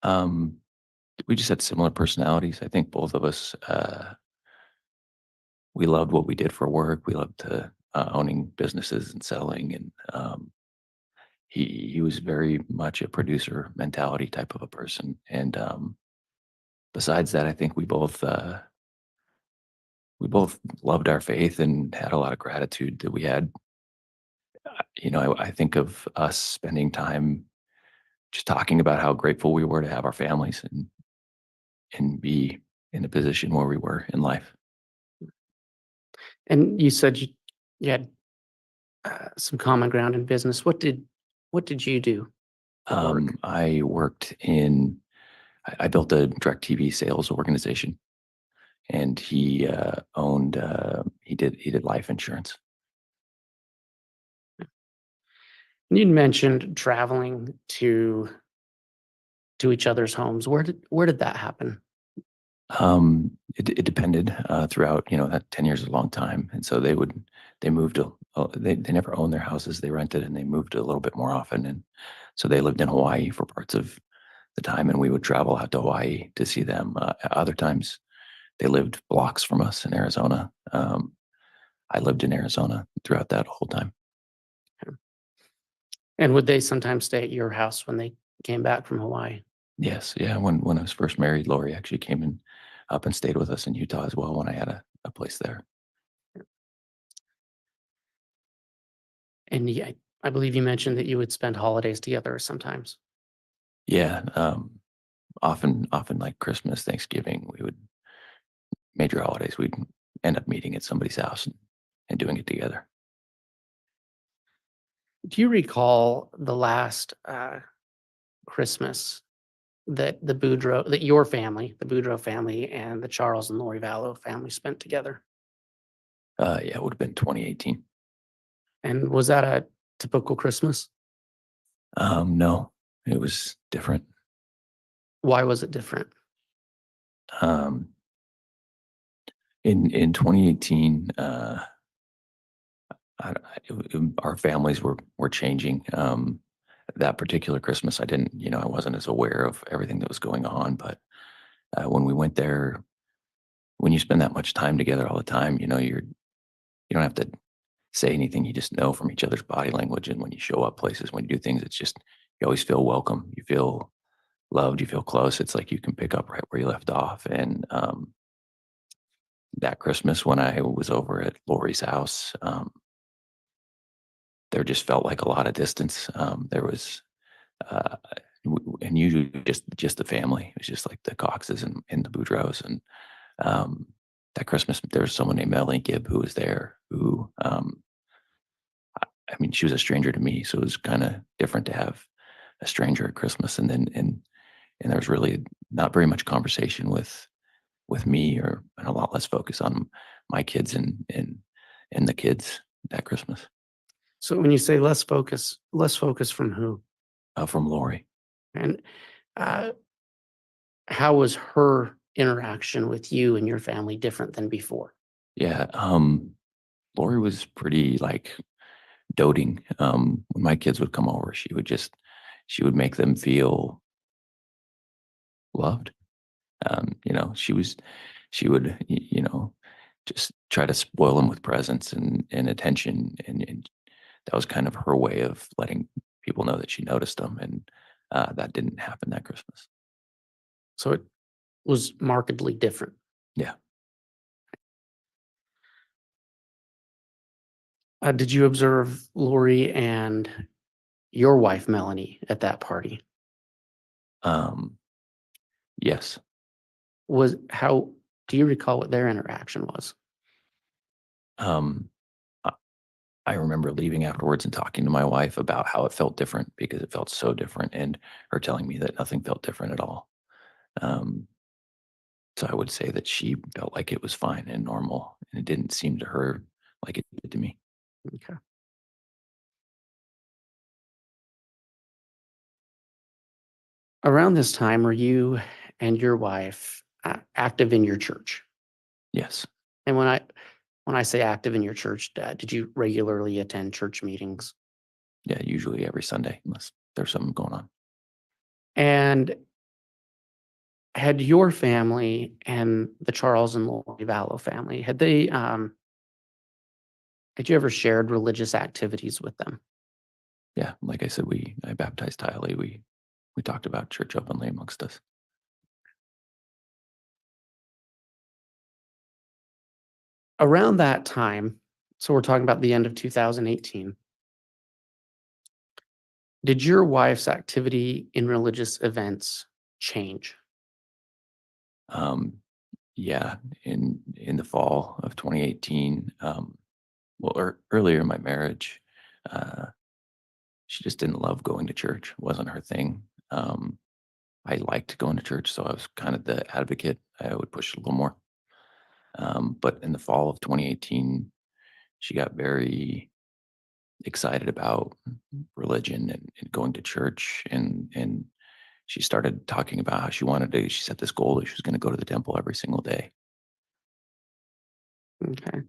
We just had similar personalities. I think both of us, we loved what we did for work. We loved owning businesses and selling. And he was very much a producer mentality type of a person. And besides that, I think we both loved our faith and had a lot of gratitude that we had. I think of us spending time just talking about how grateful we were to have our families and be in a position where we were in life. And you said you had some common ground in business. What did you do? for work? I built a direct TV sales organization, and he did life insurance. You'd mentioned traveling to each other's homes. Where did that happen? It depended throughout, that 10 years is a long time. And so they moved they never owned their houses. They rented, and they moved a little bit more often. And so they lived in Hawaii for parts of the time, and we would travel out to Hawaii to see them. Other times they lived blocks from us in Arizona. I lived in Arizona throughout that whole time. And would they sometimes stay at your house when they came back from Hawaii? Yes. Yeah. When I was first married, Lori actually came up and stayed with us in Utah as well when I had a place there. And yeah, I believe you mentioned that you would spend holidays together sometimes. Yeah. Often like Christmas, Thanksgiving, major holidays, we'd end up meeting at somebody's house and doing it together. Do you recall the last Christmas that your family, the Boudreau family, and the Charles and Lori Vallow family spent together? Yeah, it would have been 2018. And was that a typical Christmas? No, it was different. Why was it different? In 2018, our families were changing. That particular Christmas, I wasn't as aware of everything that was going on. But when we went there, when you spend that much time together all the time, you don't have to say anything. You just know from each other's body language. And when you show up places, when you do things, it's just, you always feel welcome. You feel loved. You feel close. It's like you can pick up right where you left off. And that Christmas, when I was over at Lori's house, there just felt like a lot of distance. There was, and usually just the family. It was just like the Coxes and the Boudreaux. And that Christmas, there was someone named Melanie Gibb who was there. Who, she was a stranger to me, so it was kind of different to have a stranger at Christmas. And there was really not very much conversation with with me, or and a lot less focus on my kids and the kids that Christmas. So when you say less focus from who? From Lori. And uh, how was her interaction with you and your family different than before? Yeah, Lori was pretty like doting. When my kids would come over, she would make them feel loved. You know, she would, just try to spoil them with presents and attention. And that was kind of her way of letting people know that she noticed them. And that didn't happen that Christmas. So it was markedly different. Yeah. Did you observe Lori and your wife, Melanie, at that party? Yes. Do you recall what their interaction was? Um, I I remember leaving afterwards and talking to my wife about how it felt different because it felt so different, and her telling me that nothing felt different at all. Um, so I would say that she felt like it was fine and normal, and it didn't seem to her like it did to me. Okay. Around this time, were you and your wife active in your church? Yes. And when I say active in your church, did you regularly attend church meetings? Yeah, usually every Sunday, unless there's something going on. And had your family and the Charles and Lori Vallow family, had you ever shared religious activities with them? Yeah, like I said, I baptized Tylee. We talked about church openly amongst us. Around that time, so we're talking about the end of 2018, did your wife's activity in religious events change? Um, yeah, in the fall of 2018, earlier in my marriage, uh, she just didn't love going to church. It wasn't her thing. I liked going to church, so I was kind of the advocate. I would push it a little more. But in the fall of 2018, she got very excited about religion and going to church, and she started talking about how she set this goal that she was going to go to the temple every single day. Okay.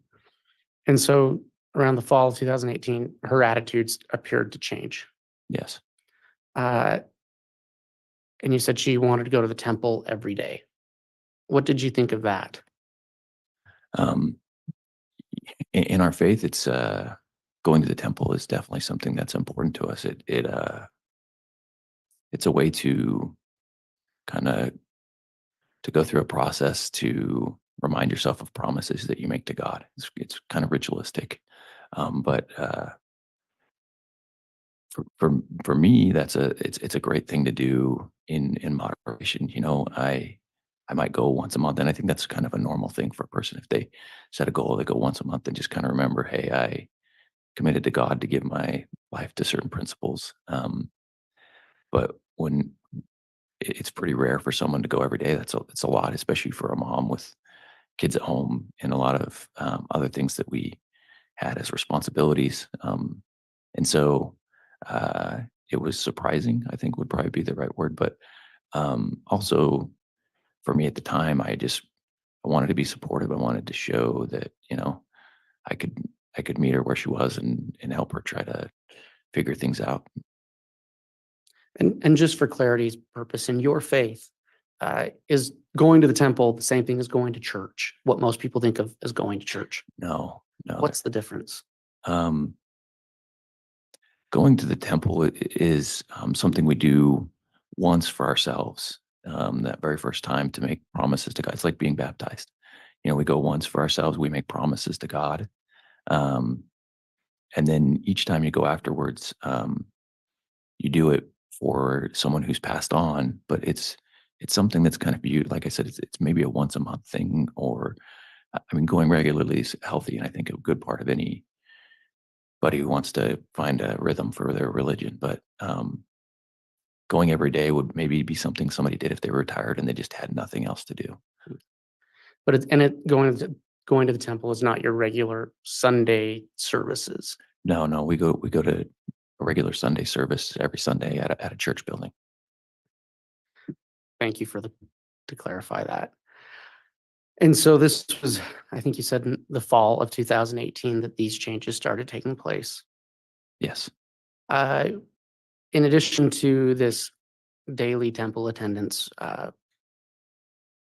And so around the fall of 2018, her attitudes appeared to change. Yes. Uh, and you said she wanted to go to the temple every day. What did you think of that? Um, in our faith, it's going to the temple is definitely something that's important to us. It's a way to kind of to go through a process to remind yourself of promises that you make to God. It's kind of ritualistic, but for me, it's a great thing to do in moderation. You know, I might go once a month, and I think that's kind of a normal thing for a person. If they set a goal, they go once a month and just kind of remember, hey, I committed to God to give my life to certain principles. But when it's pretty rare for someone to go every day, it's a lot, especially for a mom with kids at home and a lot of other things that we had as responsibilities. And so it was surprising, I think would probably be the right word. But also for me at the time, I wanted to be supportive. I wanted to show that, I could meet her where she was and help her try to figure things out. And just for clarity's purpose, in your faith, is going to the temple the same thing as going to church? What most people think of as going to church? No. What's the difference? Um, Going to the temple is something we do once for ourselves. That very first time to make promises to God. It's like being baptized. We go once for ourselves. We make promises to God. And then each time you go afterwards, you do it for someone who's passed on, but it's something that's kind of viewed, like I said, it's maybe a once a month thing, or going regularly is healthy, and I think a good part of anybody who wants to find a rhythm for their religion. But going every day would maybe be something somebody did if they were retired and they just had nothing else to do. But going to the temple is not your regular Sunday services. No, we go to a regular Sunday service every Sunday at a church building. Thank you to clarify that. And so this was, I think you said in the fall of 2018 that these changes started taking place. Yes. In addition to this daily temple attendance,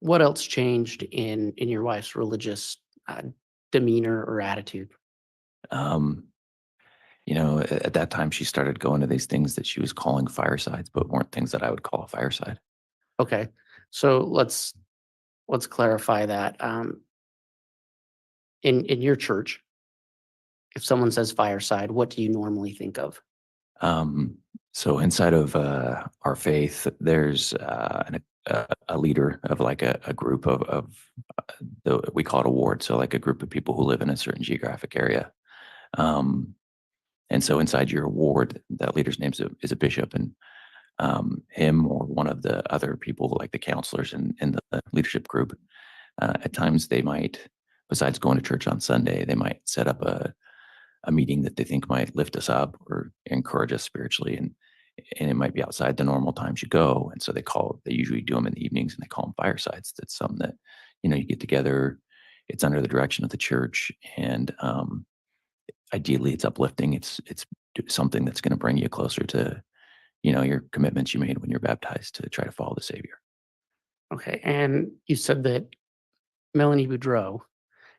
what else changed in your wife's religious demeanor or attitude? At that time she started going to these things that she was calling firesides, but weren't things that I would call a fireside. Okay, so let's clarify that. In your church, if someone says fireside, what do you normally think of? So inside of our faith, there's a leader of like a group of we call it a ward. So like a group of people who live in a certain geographic area. And so inside your ward, that leader's name is a bishop, and him or one of the other people, like the counselors in the leadership group, at times they might, besides going to church on Sunday, they might set up a meeting that they think might lift us up or encourage us spiritually. And it might be outside the normal times you go. And so they usually do them in the evenings, and they call them firesides. That's something that, you get together, it's under the direction of the church. And ideally it's uplifting. It's something that's going to bring you closer to, your commitments you made when you're baptized to try to follow the Savior. Okay, and you said that Melanie Boudreau,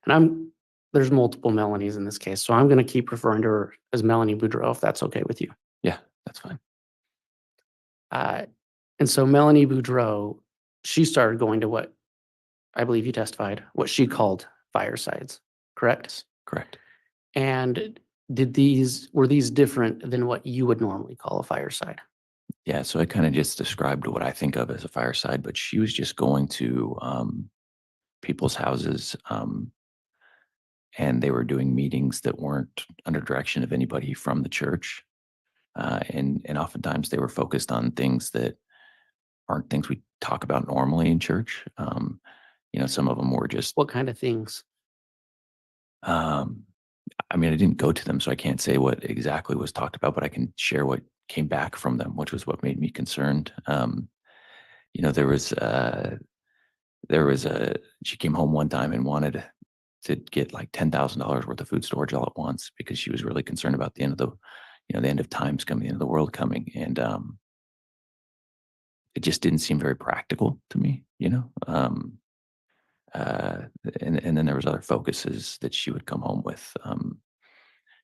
and there's multiple Melanies in this case, so I'm going to keep referring to her as Melanie Boudreau, if that's okay with you. Yeah, that's fine. And so Melanie Boudreau, she started going to what I believe you testified, what she called firesides, correct? Correct. And were these different than what you would normally call a fireside? Yeah, so I kind of just described what I think of as a fireside, but she was just going to people's houses, and they were doing meetings that weren't under direction of anybody from the church. And oftentimes they were focused on things that aren't things we talk about normally in church. Some of them were just, What kind of things? I didn't go to them, so I can't say what exactly was talked about, but I can share what came back from them, which was what made me concerned. She came home one time and wanted to get like $10,000 worth of food storage all at once because she was really concerned about the end of times coming, the end of the world coming. And it just didn't seem very practical to me, and then there was other focuses that she would come home with.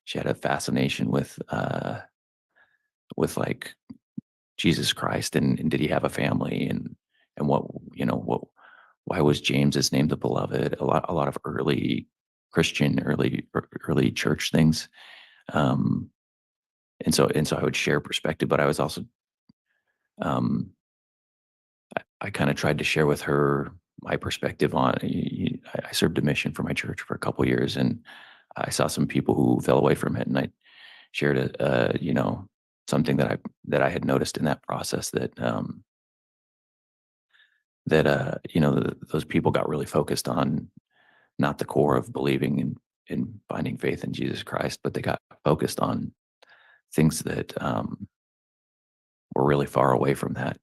She had a fascination with like Jesus Christ and did he have a family, and why was James's name the beloved? A lot of early Christian, early church things. And so I would share perspective, but I was also, I kind of tried to share with her my perspective on, I served a mission for my church for a couple of years, and I saw some people who fell away from it, and I shared something that I had noticed in that process that those people got really focused on not the core of believing in finding faith in Jesus Christ, but they got focused on things that were really far away from that,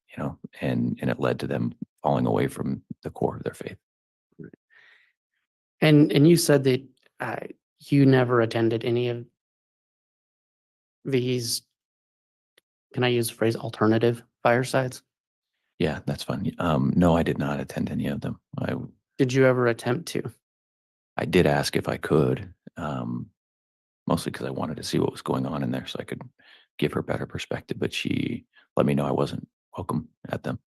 and it led to them falling away from the core of their faith. And you said that you never attended any of these, can I use the phrase alternative firesides? Yeah, that's fun. No, I did not attend any of them. Did you ever attempt to? I did ask if I could, mostly because I wanted to see what was going on in there so I could give her better perspective, but she let me know I wasn't welcome at them.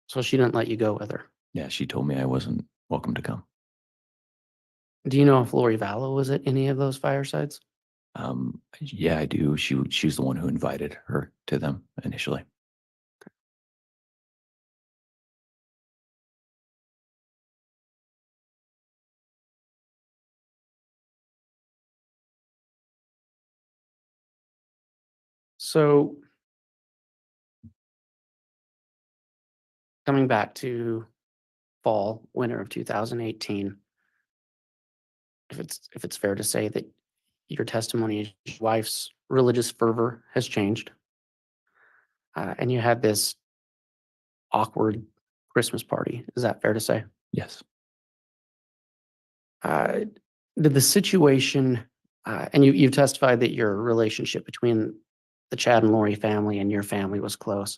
So she didn't let you go with her? Yeah, she told me I wasn't welcome to come. Do you know if Lori Vallow was at any of those firesides? Yeah, I do. She was the one who invited her to them initially. So coming back to fall, winter of 2018, if it's fair to say that your testimony is your wife's religious fervor has changed, and you had this awkward Christmas party. Is that fair to say? Yes. Did the situation, and you've testified that your relationship between the Chad and Lori family and your family was close.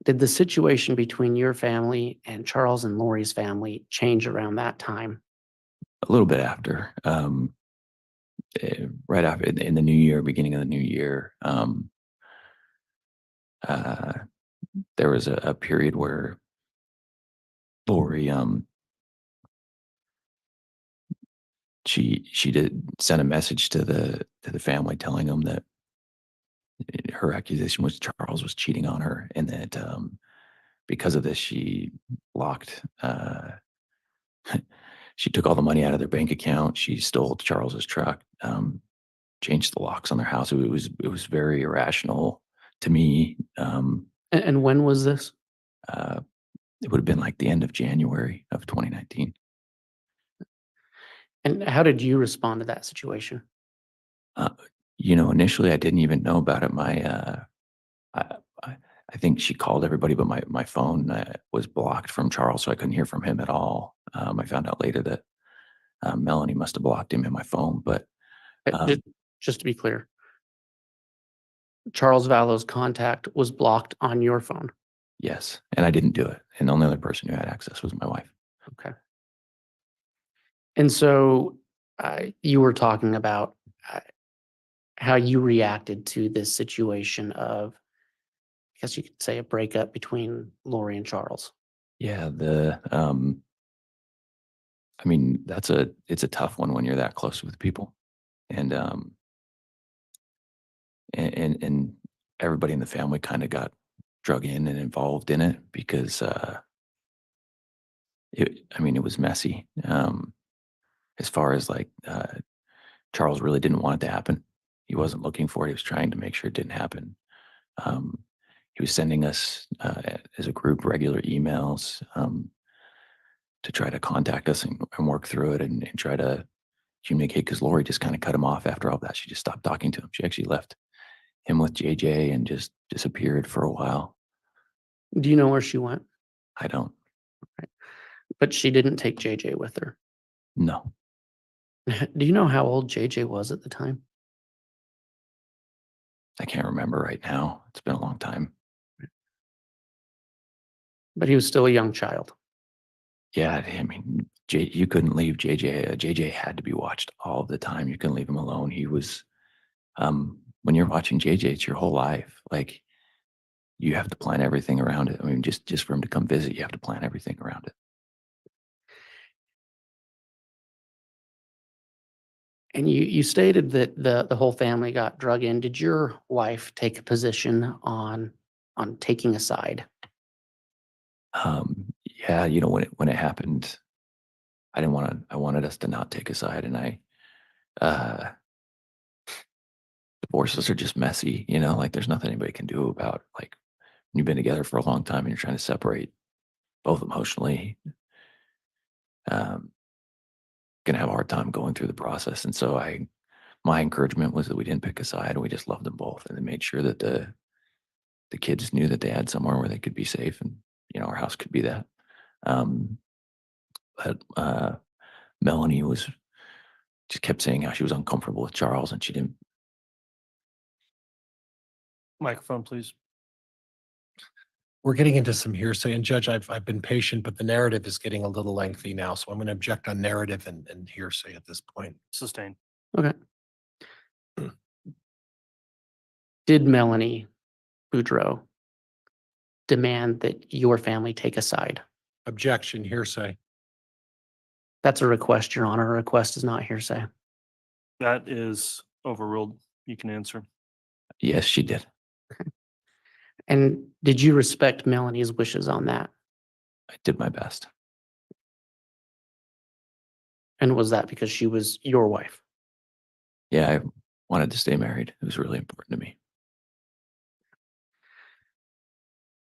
Did the situation between your family and Charles and Lori's family change around that time? A little bit after, right after in the new year, beginning of the new year, there was a period where Lori, she did send a message to the family telling them that her accusation was Charles was cheating on her, and that because of this, she locked. She took all the money out of their bank account. She stole Charles's truck, changed the locks on their house. It was very irrational to me. And when was this? It would have been like the end of January of 2019. And how did you respond to that situation? Initially I didn't even know about it. I think she called everybody, but my phone was blocked from Charles, so I couldn't hear from him at all. I found out later that Melanie must have blocked him in my phone, but Just to be clear, Charles Vallow's contact was blocked on your phone. yes, and I didn't do it. And the only other person who had access was my wife. Okay. And so you were talking about how you reacted to this situation of, I guess you could say, a breakup between Lori and Charles. Yeah, I mean, it's a tough one when you're that close with people. And everybody in the family kind of got drug in and involved in it because it was messy. As far as like Charles really didn't want it to happen. He wasn't looking for it. He was trying to make sure it didn't happen. He was sending us as a group regular emails to try to contact us and work through it and try to communicate, because Lori just kind of cut him off after all that. She just stopped talking to him. She actually left him with JJ and just disappeared for a while. Do you know where she went? I don't. But she didn't take JJ with her. No. Do you know how old JJ was at the time? I can't remember right now. It's been a long time. But he was still a young child. Yeah, I mean, you couldn't leave JJ. JJ had to be watched all the time. You couldn't leave him alone. He was, when you're watching JJ, it's your whole life. Like, you have to plan everything around it. I mean, just for him to come visit, you have to plan everything around it. And you stated that the whole family got drug in. Did your wife take a position on taking a side? Yeah, when it happened, I wanted us to not take a side, and divorces are just messy, like there's nothing anybody can do about, like, when you've been together for a long time and you're trying to separate both emotionally, gonna have a hard time going through the process. And so my encouragement was that we didn't pick a side, and we just loved them both, and then made sure that the kids knew that they had somewhere where they could be safe, and our house could be that. But Melanie just kept saying how she was uncomfortable with Charles, and she didn't. Microphone, please. We're getting into some hearsay, and Judge, I've been patient, but the narrative is getting a little lengthy now, so I'm going to object on narrative and hearsay at this point. Sustained. Okay. Did Melanie Boudreau demand that your family take a side? Objection, hearsay. That's a request, Your Honor. A request is not hearsay. That is overruled. You can answer. Yes, she did. And did you respect Melanie's wishes on that? I did my best. And was that because she was your wife? Yeah, I wanted to stay married. It was really important to me.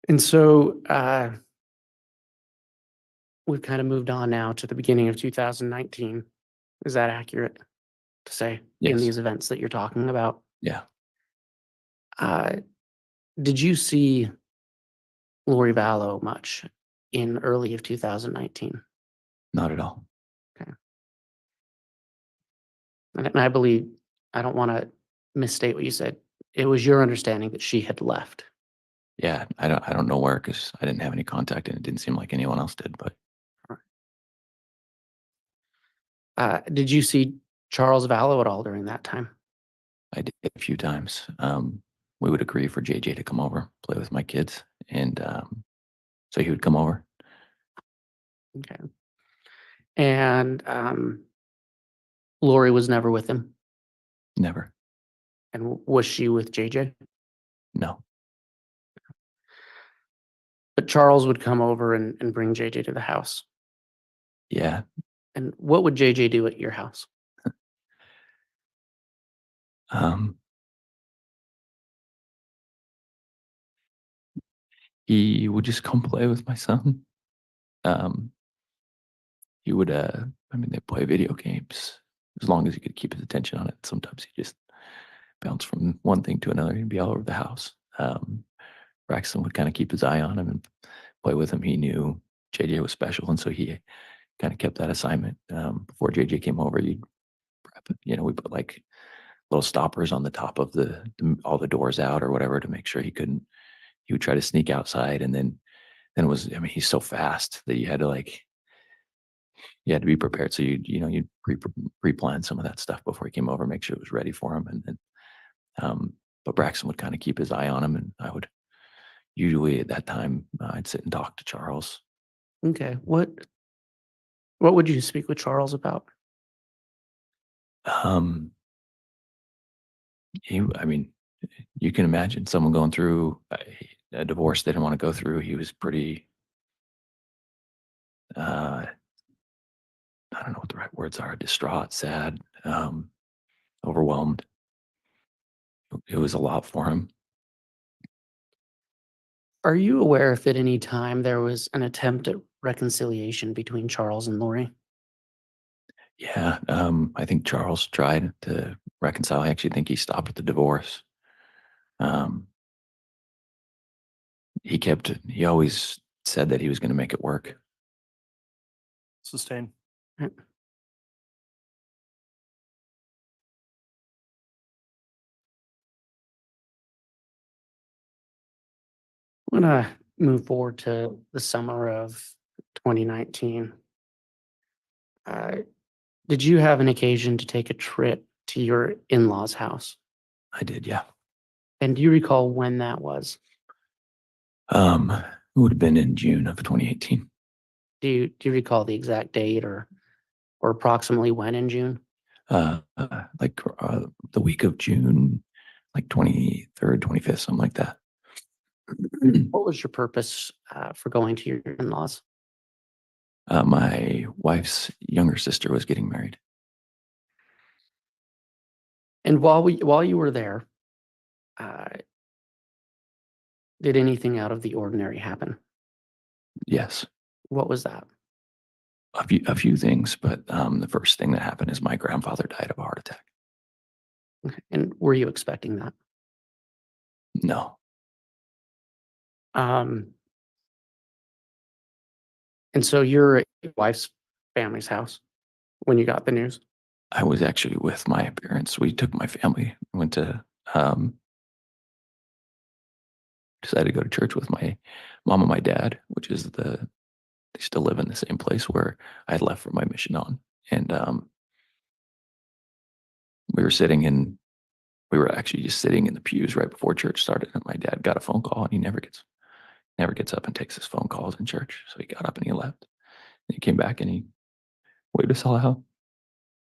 And so we've kind of moved on now to the beginning of 2019. Is that accurate to say in Yes. these events that you're talking about? Yeah. Did you see Lori Vallow much in early of 2019? Not at all. And I believe, I don't want to misstate what you said. It was your understanding that she had left. Yeah. I don't know where, because I didn't have any contact and it didn't seem like anyone else did, but Did you see Charles Vallow at all during that time? I did a few times. We would agree for JJ to come over, play with my kids. And so he would come over. Okay. And Lori was never with him. Never. And was she with JJ? No. But Charles would come over and bring JJ to the house. Yeah. And what would JJ do at your house? He would just come play with my son. He would, they play video games as long as he could keep his attention on it. Sometimes he just bounce from one thing to another and be all over the house. Braxton would kind of keep his eye on him and play with him. He knew JJ was special, and so he kind of kept that assignment. Before JJ came over, you'd prep, we put like little stoppers on the top of all the doors out or whatever to make sure he would try to sneak outside. And then it was, he's so fast that you had to be prepared. So you'd pre-plan some of that stuff before he came over, make sure it was ready for him. And then, but Braxton would kind of keep his eye on him, and I would usually at that time, I'd sit and talk to Charles. Okay. What would you speak with Charles about? You can imagine someone going through a divorce they didn't want to go through. He was pretty, I don't know what the right words are, distraught, sad, overwhelmed. It was a lot for him. Are you aware if at any time there was an attempt at reconciliation between Charles and Lori? Yeah, I think Charles tried to reconcile. I actually think he stopped at the divorce. He always said that he was going to make it work. Sustain. I'm going to move forward to the summer of 2019. Did you have an occasion to take a trip to your in-laws' house? I did, yeah. And do you recall when that was? It would have been in June of 2018. Do you recall the exact date or approximately when in June? The week of June, like 23rd, 25th, something like that. What was your purpose for going to your in-laws? My wife's younger sister was getting married. And while you were there, did anything out of the ordinary happen? Yes, What was that? a few things, but the first thing that happened is my grandfather died of a heart attack. Okay. And were you expecting that? No, And so you're at your wife's family's house when you got the news? I was actually with my parents. We took my family, went to, decided to go to church with my mom and my dad, which is they still live in the same place where I had left for my mission on. And we were actually just sitting in the pews right before church started, and my dad got a phone call, and he never gets up and takes his phone calls in church. So he got up and he left. And he came back and he waved us all out.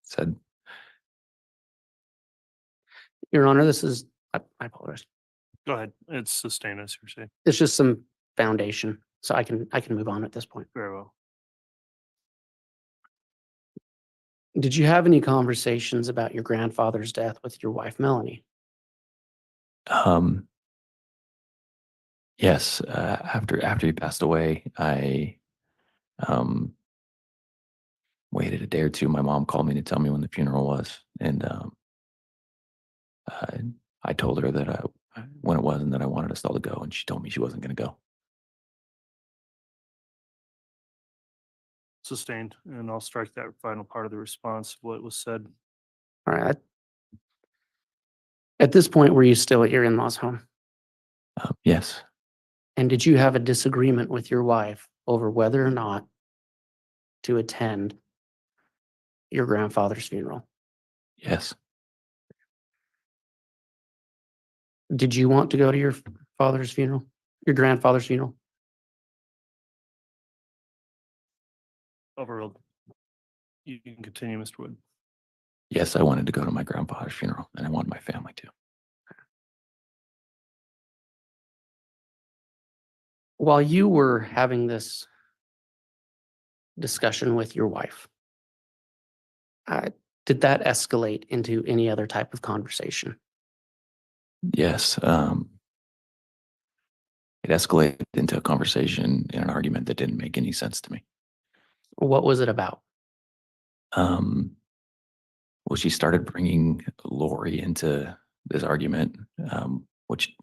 Said, Your Honor, I apologize. Go ahead. It's sustain, as you're saying. It's just some foundation, so I can move on at this point. Very well. Did you have any conversations about your grandfather's death with your wife, Melanie? yes, after he passed away, I waited a day or two. My mom called me to tell me when the funeral was. And I told her that when it was and that I wanted us all to go. And she told me she wasn't going to go. Sustained, and I'll strike that final part of the response of what was said. All right. At this point, were you still at your in-laws' home? Yes. And did you have a disagreement with your wife over whether or not to attend your grandfather's funeral? Yes. Did you want to go to your father's funeral, your grandfather's funeral? Overruled. You can continue, Mr. Wood. Yes, I wanted to go to my grandfather's funeral and I wanted my family to. While you were having this discussion with your wife, did that escalate into any other type of conversation? Yes. It escalated into a conversation and an argument that didn't make any sense to me. What was it about? Well, she started bringing Lori into this argument, which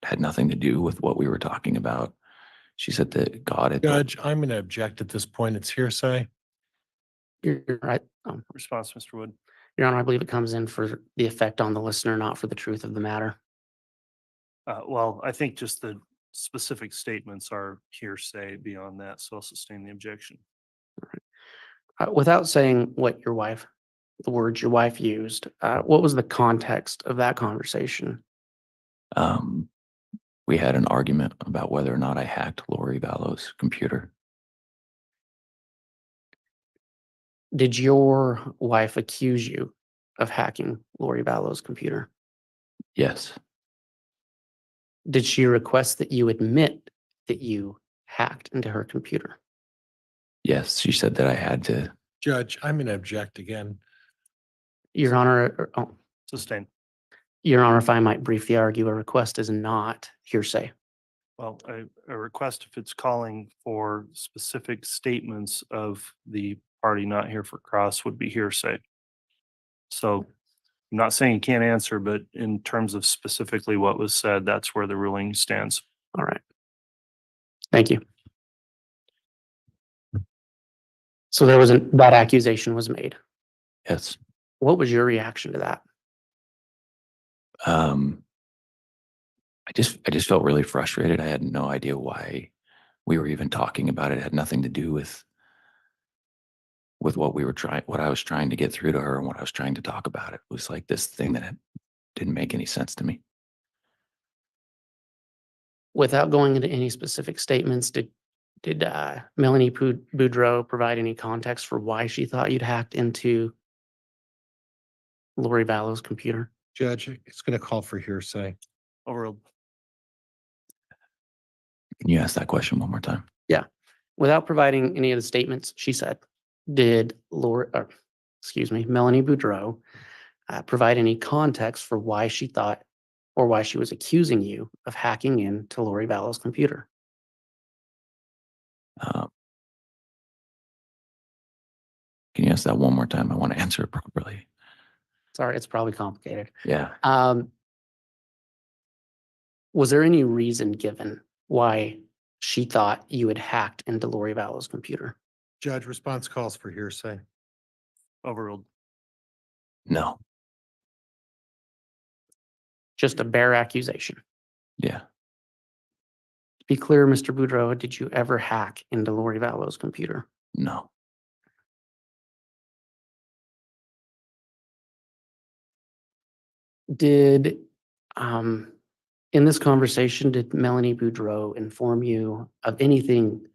had nothing to do with what we were talking about. She said that God had. Judge, I'm going to object at this point. It's hearsay. You're right. Response, Mr. Wood. Your Honor, I believe it comes in for the effect on the listener, not for the truth of the matter. Well, I think just the specific statements are hearsay beyond that, so I'll sustain the objection. Without saying what the words your wife used, what was the context of that conversation? We had an argument about whether or not I hacked Lori Vallow's computer. Did your wife accuse you of hacking Lori Vallow's computer? Yes. Did she request that you admit that you hacked into her computer? Yes. She said that I had to. Judge, I'm going to object again. Your Honor, Sustain. Your Honor, if I might briefly argue, a request is not hearsay. Well, a request, if it's calling for specific statements of the party not here for cross, would be hearsay. So I'm not saying you can't answer, but in terms of specifically what was said, that's where the ruling stands. All right. Thank you. So that accusation was made. Yes. What was your reaction to that? I just felt really frustrated. I had no idea why we were even talking about it. It had nothing to do with what I was trying to get through to her and what I was trying to talk about. It was like this thing that didn't make any sense to me. Without going into any specific statements, did Melanie Boudreau provide any context for why she thought you'd hacked into Lori Vallow's computer? Judge, it's going to call for hearsay. Overruled. Can you ask that question one more time? Yeah. Without providing any of the statements, she said, did Melanie Boudreau provide any context for why she thought or why she was accusing you of hacking into Lori Vallow's computer? Can you ask that one more time? I want to answer it properly. Sorry, it's probably complicated. Yeah. Was there any reason given why she thought you had hacked into Lori Vallow's computer? Judge, response calls for hearsay. Overruled. No. Just a bare accusation. Yeah. To be clear, Mr. Boudreau, did you ever hack into Lori Vallow's computer? No. Did, in this conversation, did Melanie Boudreau inform you of anything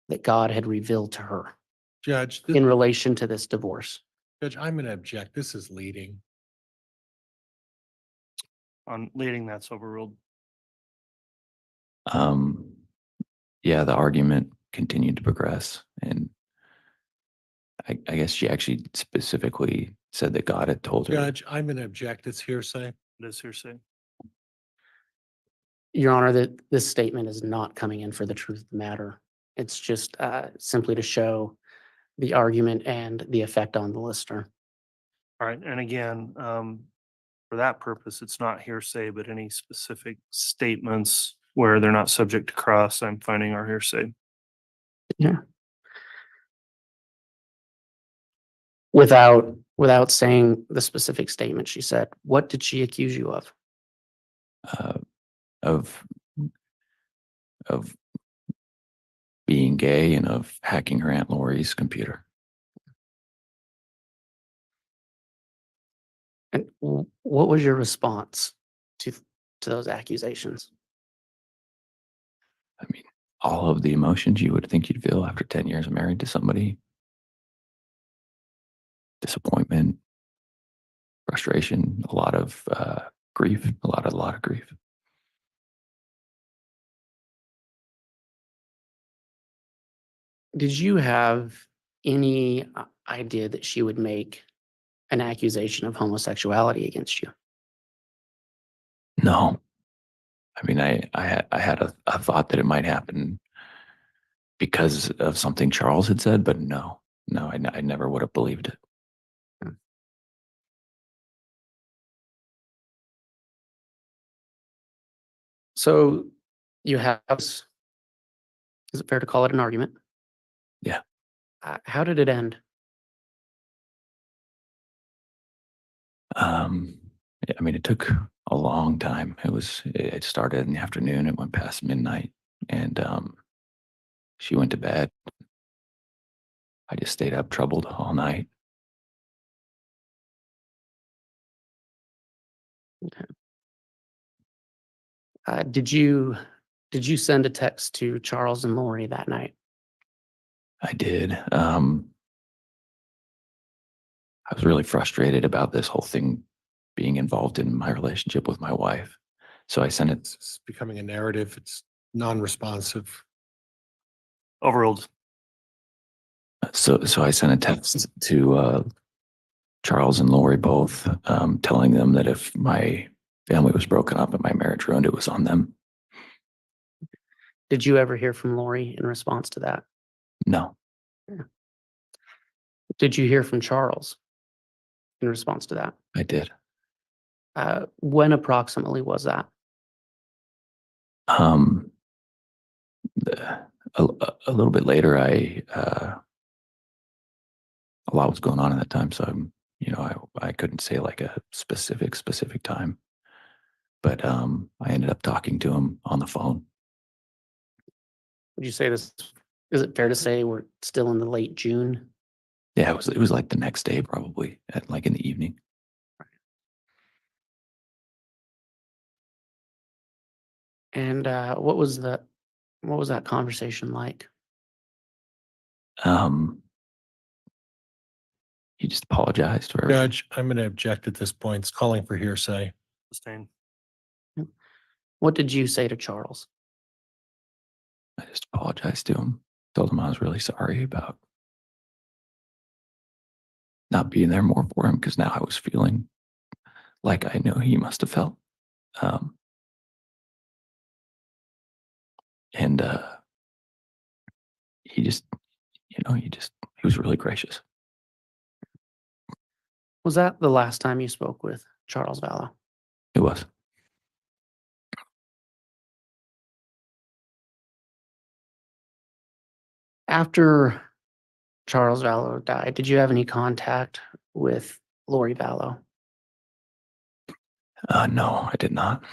that God had revealed to her Judge, in relation to this divorce? Judge, I'm going to object. This is leading. On leading, that's overruled. Yeah, the argument continued to progress, and I guess she actually specifically said that God had told her. Judge, I'm going to object. It's hearsay. It is hearsay. Your Honor, that this statement is not coming in for the truth of the matter. It's just simply to show the argument and the effect on the listener. All right, and again, for that purpose, it's not hearsay, but any specific statements where they're not subject to cross, I'm finding are hearsay. Yeah. Without saying the specific statement she said, what did she accuse you of? Of being gay and of hacking her Aunt Lori's computer. And what was your response to those accusations? I mean, all of the emotions you would think you'd feel after 10 years married to somebody. Disappointment, frustration, a lot of grief, a lot of grief. Did you have any idea that she would make an accusation of homosexuality against you? No. I mean, I had a thought that it might happen because of something Charles had said, but no, I never would have believed it. So you have, is it fair to call it an argument? Yeah. How did it end? I mean, it took a long time. It started in the afternoon. It went past midnight, and she went to bed. I just stayed up troubled all night. Did you send a text to Charles and Lori that night? I did. I was really frustrated about this whole thing being involved in my relationship with my wife. So I sent it. It's becoming a narrative. It's non-responsive. Overruled. So I sent a text to Charles and Lori both, telling them that if my family was broken up and my marriage ruined, it was on them. Did you ever hear from Lori in response to that? No. Did you hear from Charles in response to that? I did. When approximately was that? A little bit later, a lot was going on at that time, so I couldn't say like a specific time, but I ended up talking to him on the phone. Would you say this? Is it fair to say we're still in the late June? Yeah, it was like the next day, probably at like in the evening. And what was that conversation like? He just apologized for Judge, I'm going to object at this point. It's calling for hearsay. Sustained. What did you say to Charles? I just apologized to him. Told him I was really sorry about not being there more for him, because now I was feeling like I know he must have felt. And he just, he was really gracious. Was that the last time you spoke with Charles Vallow? It was. After Charles Vallow died, did you have any contact with Lori Vallow? No, I did not.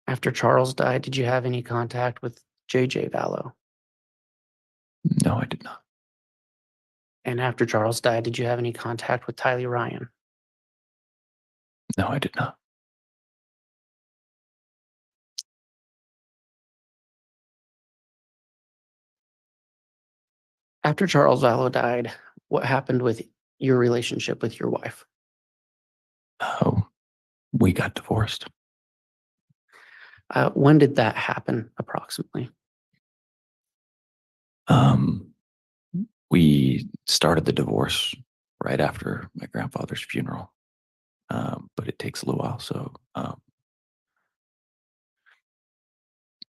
After Charles died, did you have any contact with JJ Vallow? No, I did not. And after Charles died, did you have any contact with Tylee Ryan? No, I did not. After Charles Vallow died, what happened with your relationship with your wife? We got divorced. When did that happen, approximately? We started the divorce right after my grandfather's funeral, but it takes a little while. So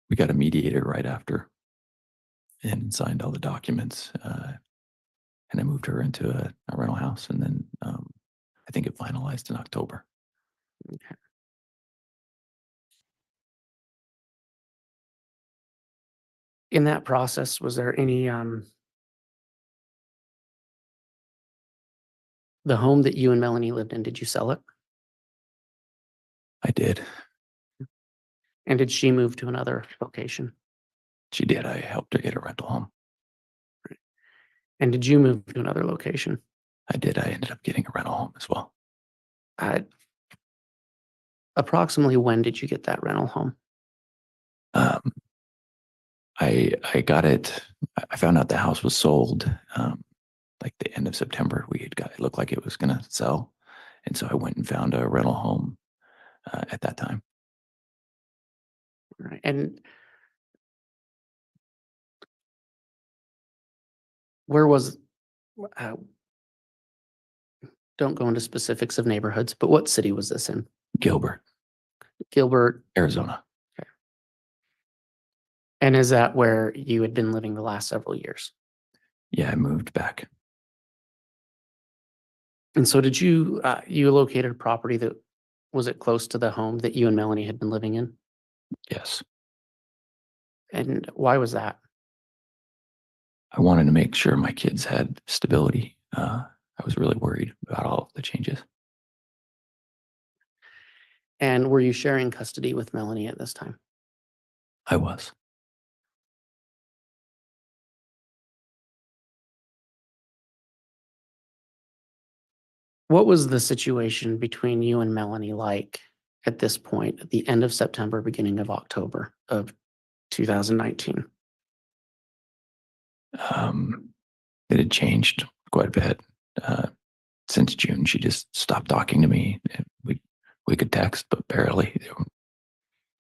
we got a mediator right after and signed all the documents. and I moved her into a rental house, and then I think it finalized in October. Okay. In that process, was there any, the home that you and Melanie lived in, did you sell it? I did. And did she move to another location? She did. I helped her get a rental home. And did you move to another location? I did. I ended up getting a rental home as well. Approximately when did you get that rental home? I got it. I found out the house was sold like the end of September. We had got it looked like it was going to sell, and so I went and found a rental home at that time. Right. And where was, uh, don't go into specifics of neighborhoods, but what city was this in? Gilbert, Gilbert. Arizona. And is that where you had been living the last several years? Yeah, I moved back. And so did you, you located a property that, was it close to the home that you and Melanie had been living in? Yes, And why was that? I wanted to make sure my kids had stability. I was really worried about all of the changes. And were you sharing custody with Melanie at this time? I was. What was the situation between you and Melanie like at this point, at the end of September, beginning of October of 2019? It had changed quite a bit. Since June, she just stopped talking to me. We could text, but barely.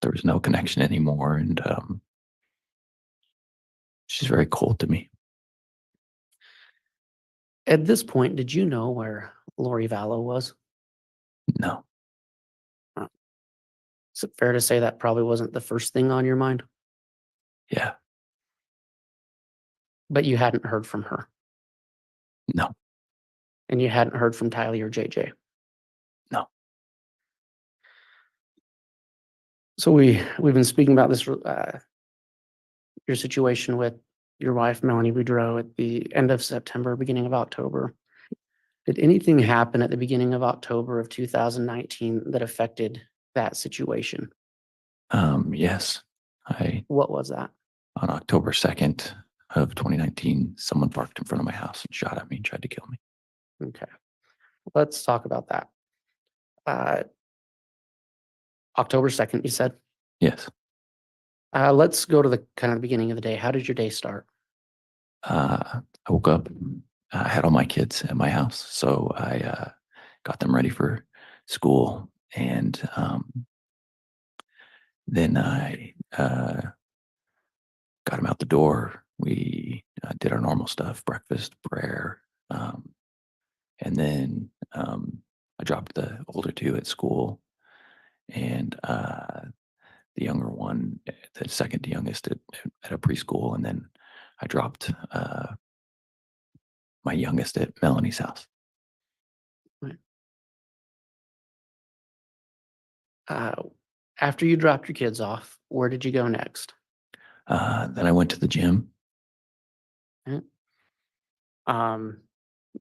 There was no connection anymore, and she's very cold to me. At this point, did you know where Lori Vallow was? No, Is it fair to say that probably wasn't the first thing on your mind? yeah, But you hadn't heard from her, no, and you hadn't heard from Tylee or JJ? no. So we've been speaking about this, your situation with your wife, Melanie Boudreau, at the end of September, beginning of October. Did anything happen at the beginning of October of 2019 that affected that situation? Yes, What was that? on October 2nd of 2019, someone parked in front of my house and shot at me and tried to kill me. Okay, let's talk about that. October 2nd, you said? Yes. Let's go to the kind of the beginning of the day. How did your day start? I woke up, I had all my kids at my house, so I got them ready for school, and then I got them out the door. We did our normal stuff, breakfast, prayer, and then I dropped the older two at school, and the younger one, the second youngest, at a preschool, and then I dropped my youngest at Melanie's house. After you dropped your kids off, where did you go next? Then I went to the gym.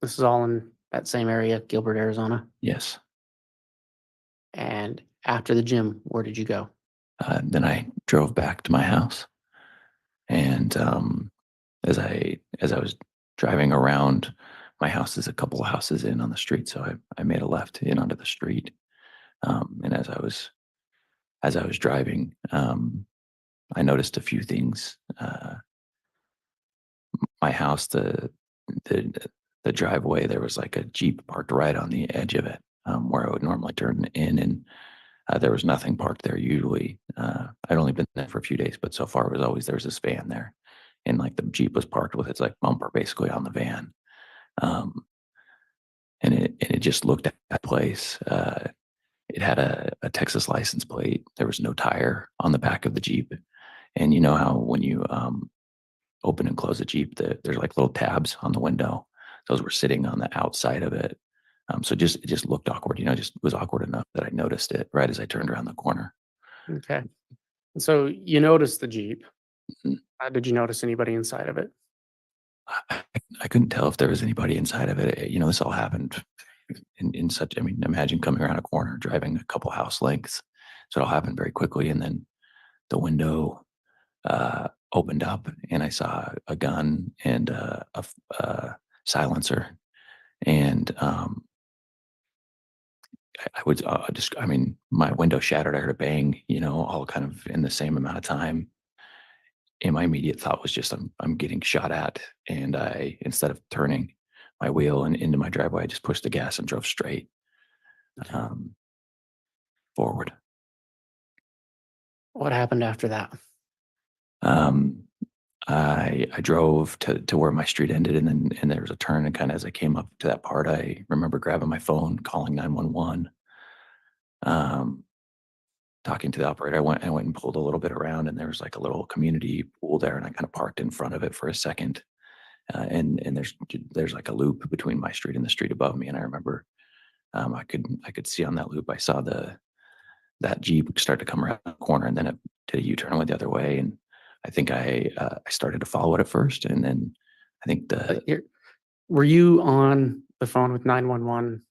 This is all in that same area, Gilbert, Arizona. Yes. And after the gym, where did you go? Then I drove back to my house, and as I was driving around, my house is a couple of houses in on the street, so I made a left in onto the street. And as I was driving, I noticed a few things. My house, the driveway, there was like a Jeep parked right on the edge of it, where I would normally turn in, and there was nothing parked there usually. I'd only been there for a few days, but so far it was always, there was this van there, and like the Jeep was parked with its like bumper basically on the van. And it just looked at that place. It had a Texas license plate. There was no tire on the back of the Jeep. And you know how when you open and close a Jeep, there's like little tabs on the window. those were sitting on the outside of it. So it just looked awkward, just was awkward enough that I noticed it right as I turned around the corner. Okay. So you noticed the Jeep. Mhm. Did you notice anybody inside of it? I couldn't tell if there was anybody inside of it. This all happened in such, imagine coming around a corner, driving a couple house lengths. So it all happened very quickly. And then the window opened up and I saw a gun and a silencer. And I would my window shattered. I heard a bang, all kind of in the same amount of time. And my immediate thought was just, I'm getting shot at. And instead of turning my wheel and into my driveway, I just pushed the gas and drove straight forward. What happened after that? I drove to where my street ended, and there was a turn, and kind of as I came up to that part, I remember grabbing my phone, calling 911, talking to the operator. I went and pulled a little bit around, and there was like a little community pool there, and I kind of parked in front of it for a second. And there's like a loop between my street and the street above me, and I remember I could see on that loop. I saw that Jeep start to come around the corner, and then it did a U-turn and went the other way. And I think I started to follow it at first, and then I think Were you on the phone with 911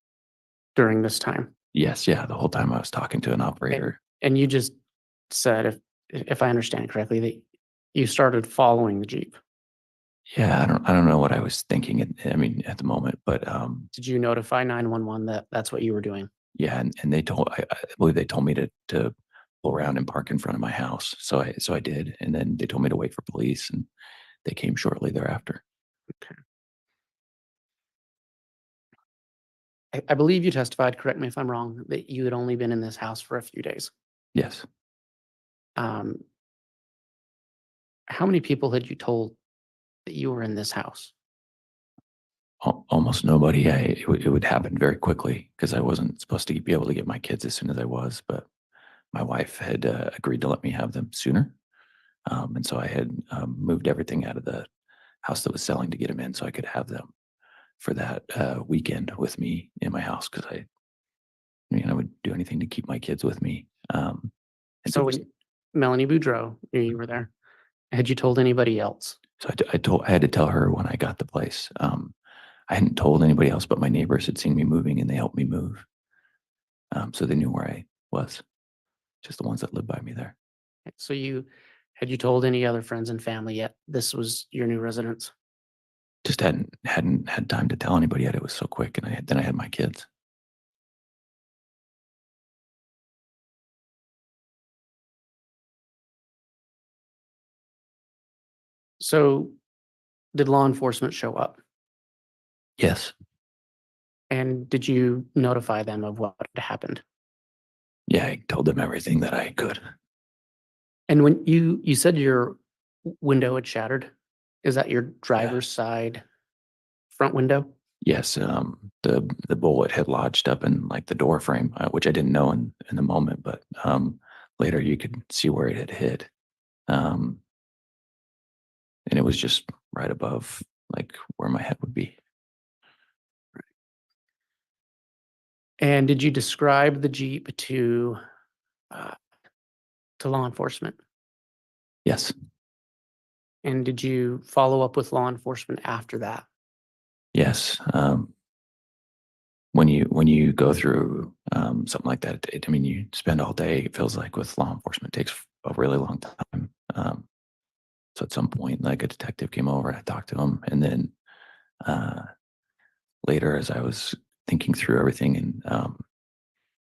during this time? yes, yeah, the whole time I was talking to an operator. And you just said, if I understand correctly, that you started following the Jeep. Yeah, I don't know what I was thinking at the moment, but Did you notify 911 that that's what you were doing? yeah, and I believe they told me to pull around and park in front of my house. So I did, and then they told me to wait for police, and they came shortly thereafter. Okay. I believe you testified, correct me if I'm wrong, that you had only been in this house for a few days. Yes. How many people had you told that you were in this house? Almost nobody. It would happen very quickly because I wasn't supposed to be able to get my kids as soon as I was, but my wife had agreed to let me have them sooner. And so I had moved everything out of the house that was selling to get them in so I could have them for that weekend with me in my house, because I would do anything to keep my kids with me. And So when Melanie Boudreau knew you were there, had you told anybody else? so I had to tell her when I got the place. I hadn't told anybody else, but my neighbors had seen me moving and they helped me move. So they knew where I was, just the ones that lived by me there. So had you told any other friends and family yet this was your new residence? Just hadn't had time to tell anybody yet. It was so quick, and then I had my kids. So did law enforcement show up? Yes. And did you notify them of what had happened? Yeah, I told them everything that I could. And when you said your window had shattered, is that your driver's side front window? Yes, the bullet had lodged up in like the door frame, which I didn't know in the moment, but later you could see where it had hit, and it was just right above like where my head would be. And did you describe the Jeep to law enforcement? Yes. And did you follow up with law enforcement after that? Yes. When you go through something like that, you spend all day. It feels like with law enforcement, it takes a really long time. So at some point, like a detective came over and I talked to him, and then later, as I was thinking through everything and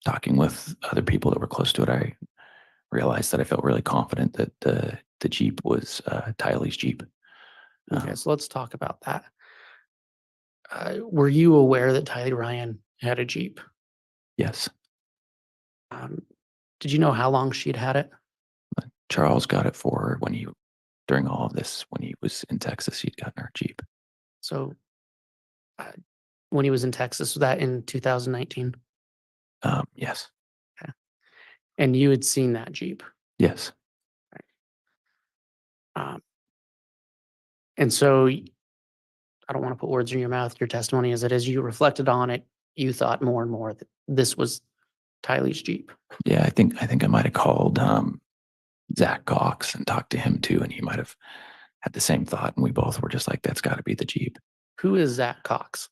talking with other people that were close to it, I realized that I felt really confident that the Jeep was Tylee's Jeep. Okay, so let's talk about that. Were you aware that Tylee Ryan had a Jeep? Yes. Did you know how long she'd had it? Charles got it for her during all of this, when he was in Texas, he'd gotten her Jeep. So when he was in Texas, was that in 2019? Yes. Okay. And you had seen that Jeep? Yes. And so I don't want to put words in your mouth. Your testimony is that as you reflected on it, you thought more and more that this was Tylee's Jeep. Yeah, I think I might have called Zach Cox and talked to him too, and he might have had the same thought, and we both were just like, that's got to be the Jeep. Who is Zach Cox?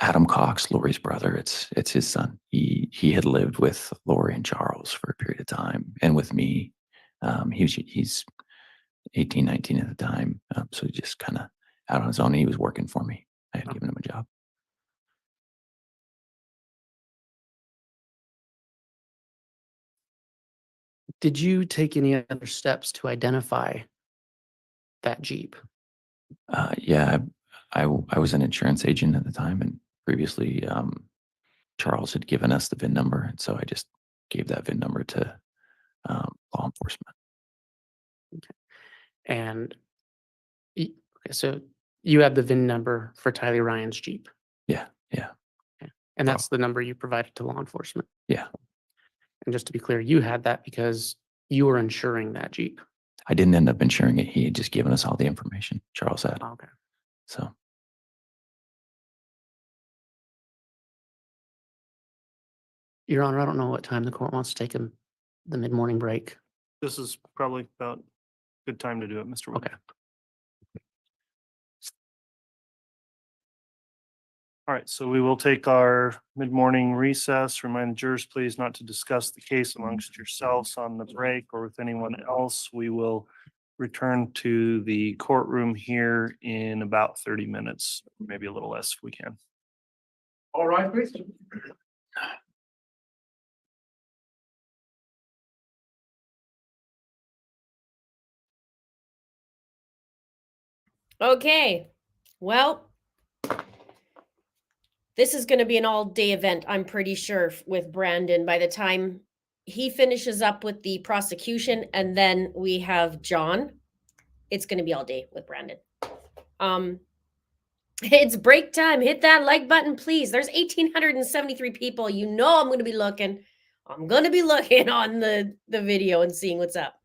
Adam Cox, Lori's brother. It's his son. He had lived with Lori and Charles for a period of time, and with me. He's 18, 19 at the time, so he just kind of out on his own. He was working for me. I had given him a job. Did you take any other steps to identify that Jeep? Yeah, I was an insurance agent at the time, and previously Charles had given us the VIN number, and so I just gave that VIN number to law enforcement. And okay, so you have the VIN number for Tylee Ryan's Jeep. Yeah. And that's the number you provided to law enforcement. Yeah. And just to be clear, you had that because you were insuring that Jeep. I didn't end up insuring it. He had just given us all the information. Charles had. Okay. So. Your Honor, I don't know what time the court wants to take the mid-morning break. This is probably about a good time to do it, Mr. Wood. Okay. All right, so we will take our mid-morning recess. Remind the jurors, please, not to discuss the case amongst yourselves on the break or with anyone else. We will return to the courtroom here in about 30 minutes, maybe a little less if we can. All right, please. Okay, well, this is going to be an all-day event, I'm pretty sure, with Brandon by the time he finishes up with the prosecution, and then we have John. It's going to be all day with Brandon. It's break time. Hit that like button, please. There's 1,873 people. You know I'm going to be looking. I'm going to be looking on the video and seeing what's up.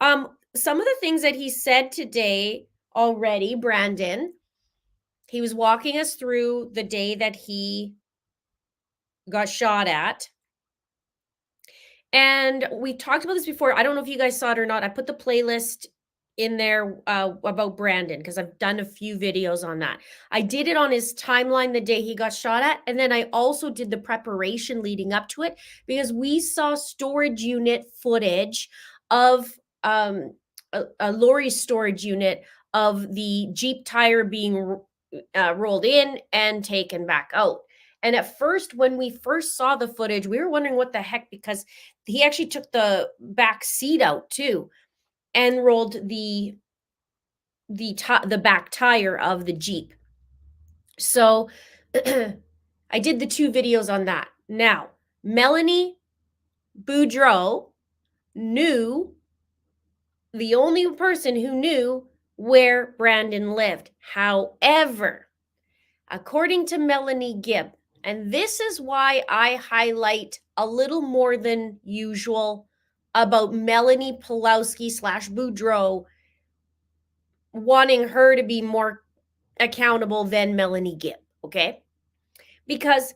Some of the things that he said today already, Brandon, he was walking us through the day that he got shot at. And we talked about this before. I don't know if you guys saw it or not. I put the playlist in there about Brandon because I've done a few videos on that. I did it on his timeline the day he got shot at. And then I also did the preparation leading up to it because we saw storage unit footage of a Lori's storage unit of the Jeep tire being rolled in and taken back out. And at first, when we first saw the footage, we were wondering what the heck, because he actually took the back seat out too and rolled the back tire of the Jeep. So I did the 2 videos on that. Now, Melanie Boudreau knew, the only person who knew where Brandon lived. However, according to Melanie Gibb, and this is why I highlight a little more than usual about Melanie Pulowski / Boudreau wanting her to be more accountable than Melanie Gibb, okay? Because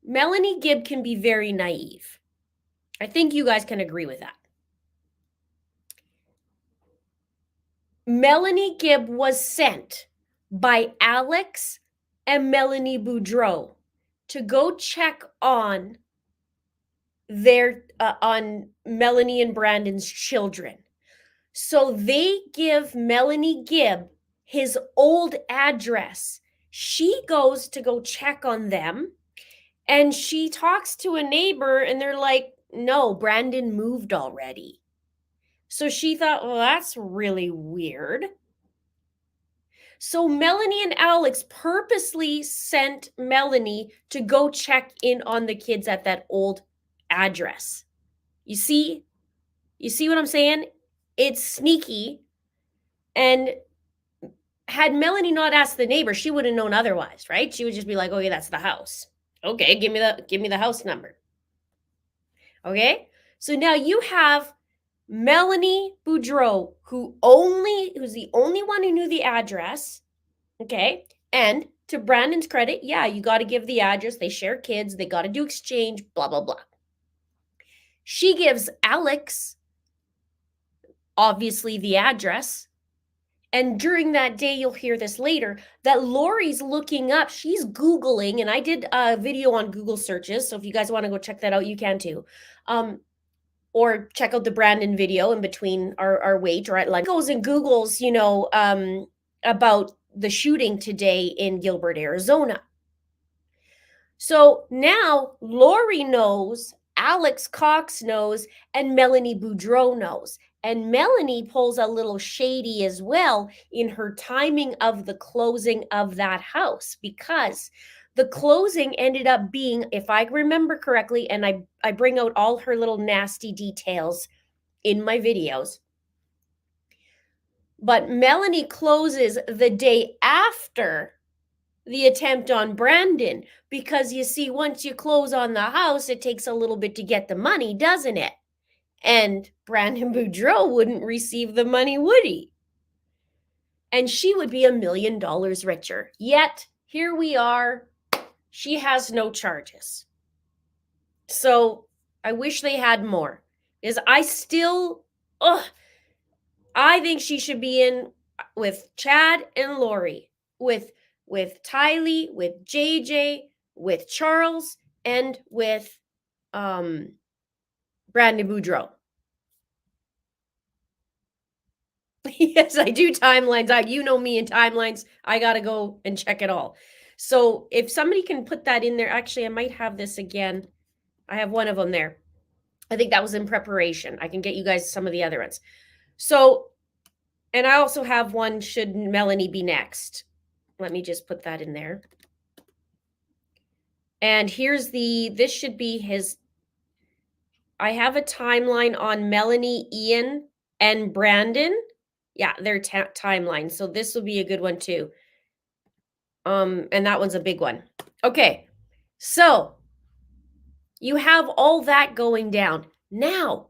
Melanie Gibb can be very naive. I think you guys can agree with that. Melanie Gibb was sent by Alex and Melanie Boudreau to go check on their on Melanie and Brandon's children. So they give Melanie Gibb his old address. She goes to go check on them, and she talks to a neighbor, and they're like, no, Brandon moved already. So she thought, well, that's really weird. So Melanie and Alex purposely sent Melanie to go check in on the kids at that old address. You see what I'm saying? It's sneaky. And had Melanie not asked the neighbor, she would have known otherwise, right? She would just be like, okay, that's the house. Okay, give me the house number. Okay? So now you have Melanie Boudreau, who's the only one who knew the address, Okay. And to Brandon's credit, yeah, you got to give the address. They share kids. They got to do exchange, blah, blah, blah. She gives Alex, obviously, the address. And during that day, you'll hear this later, that Lori's looking up. She's Googling, and I did a video on Google searches. So if you guys want to go check that out, you can too. Or check out the Brandon video in between our wait or at lunch. Goes and Googles, about the shooting today in Gilbert, Arizona. So now Lori knows, Alex Cox knows, and Melanie Boudreau knows. And Melanie pulls a little shady as well in her timing of the closing of that house, because the closing ended up being, if I remember correctly, and I bring out all her little nasty details in my videos, but Melanie closes the day after the attempt on Brandon, because you see, once you close on the house, it takes a little bit to get the money, doesn't it? And Brandon Boudreau wouldn't receive the money, would he? And she would be $1 million richer. Yet, here we are. She has no charges. So I wish they had more. Because I think she should be in with Chad and Lori, with Tylee, with JJ, with Charles, and with Brandon Boudreau. Yes, I do timelines. You know me in timelines. I got to go and check it all. So if somebody can put that in there, actually, I might have this again. I have one of them there. I think that was in preparation. I can get you guys some of the other ones. So, and I also have one, should Melanie be next? Let me just put that in there. And here's this should be his. I have a timeline on Melanie, Ian, and Brandon. Yeah, their timeline. So this will be a good one too. And that one's a big one. Okay, so you have all that going down. Now,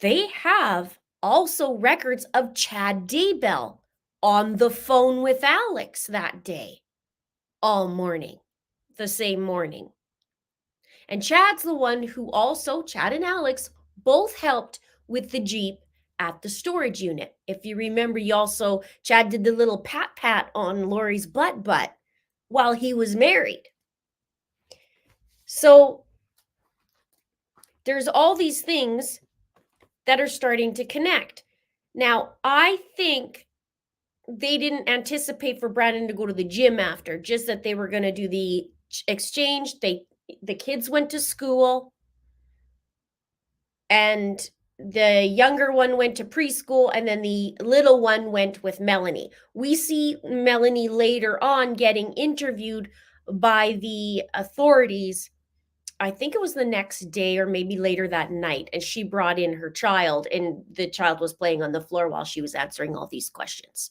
they have also records of Chad Daybell on the phone with Alex that day, all morning, the same morning. And Chad's the one who also, Chad and Alex, both helped with the Jeep at the storage unit. If you remember, Chad did the little pat on Lori's butt while he was married. So there's all these things that are starting to connect. Now, I think they didn't anticipate for Brandon to go to the gym after, just that they were going to do the exchange. The kids went to school, and the younger one went to preschool, and then the little one went with Melanie. We see Melanie later on getting interviewed by the authorities. I think it was the next day or maybe later that night, and she brought in her child, and the child was playing on the floor while she was answering all these questions.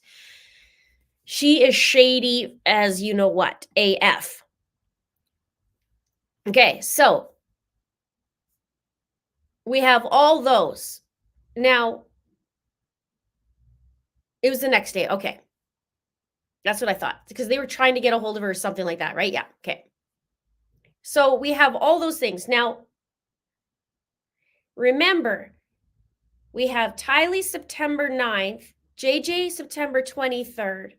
She is shady as you know what, AF. Okay, so we have all those. Now, it was the next day. Okay. That's what I thought, because they were trying to get a hold of her or something like that, right? Yeah. Okay. So we have all those things. Now, remember, we have Tylee September 9th, JJ September 23rd.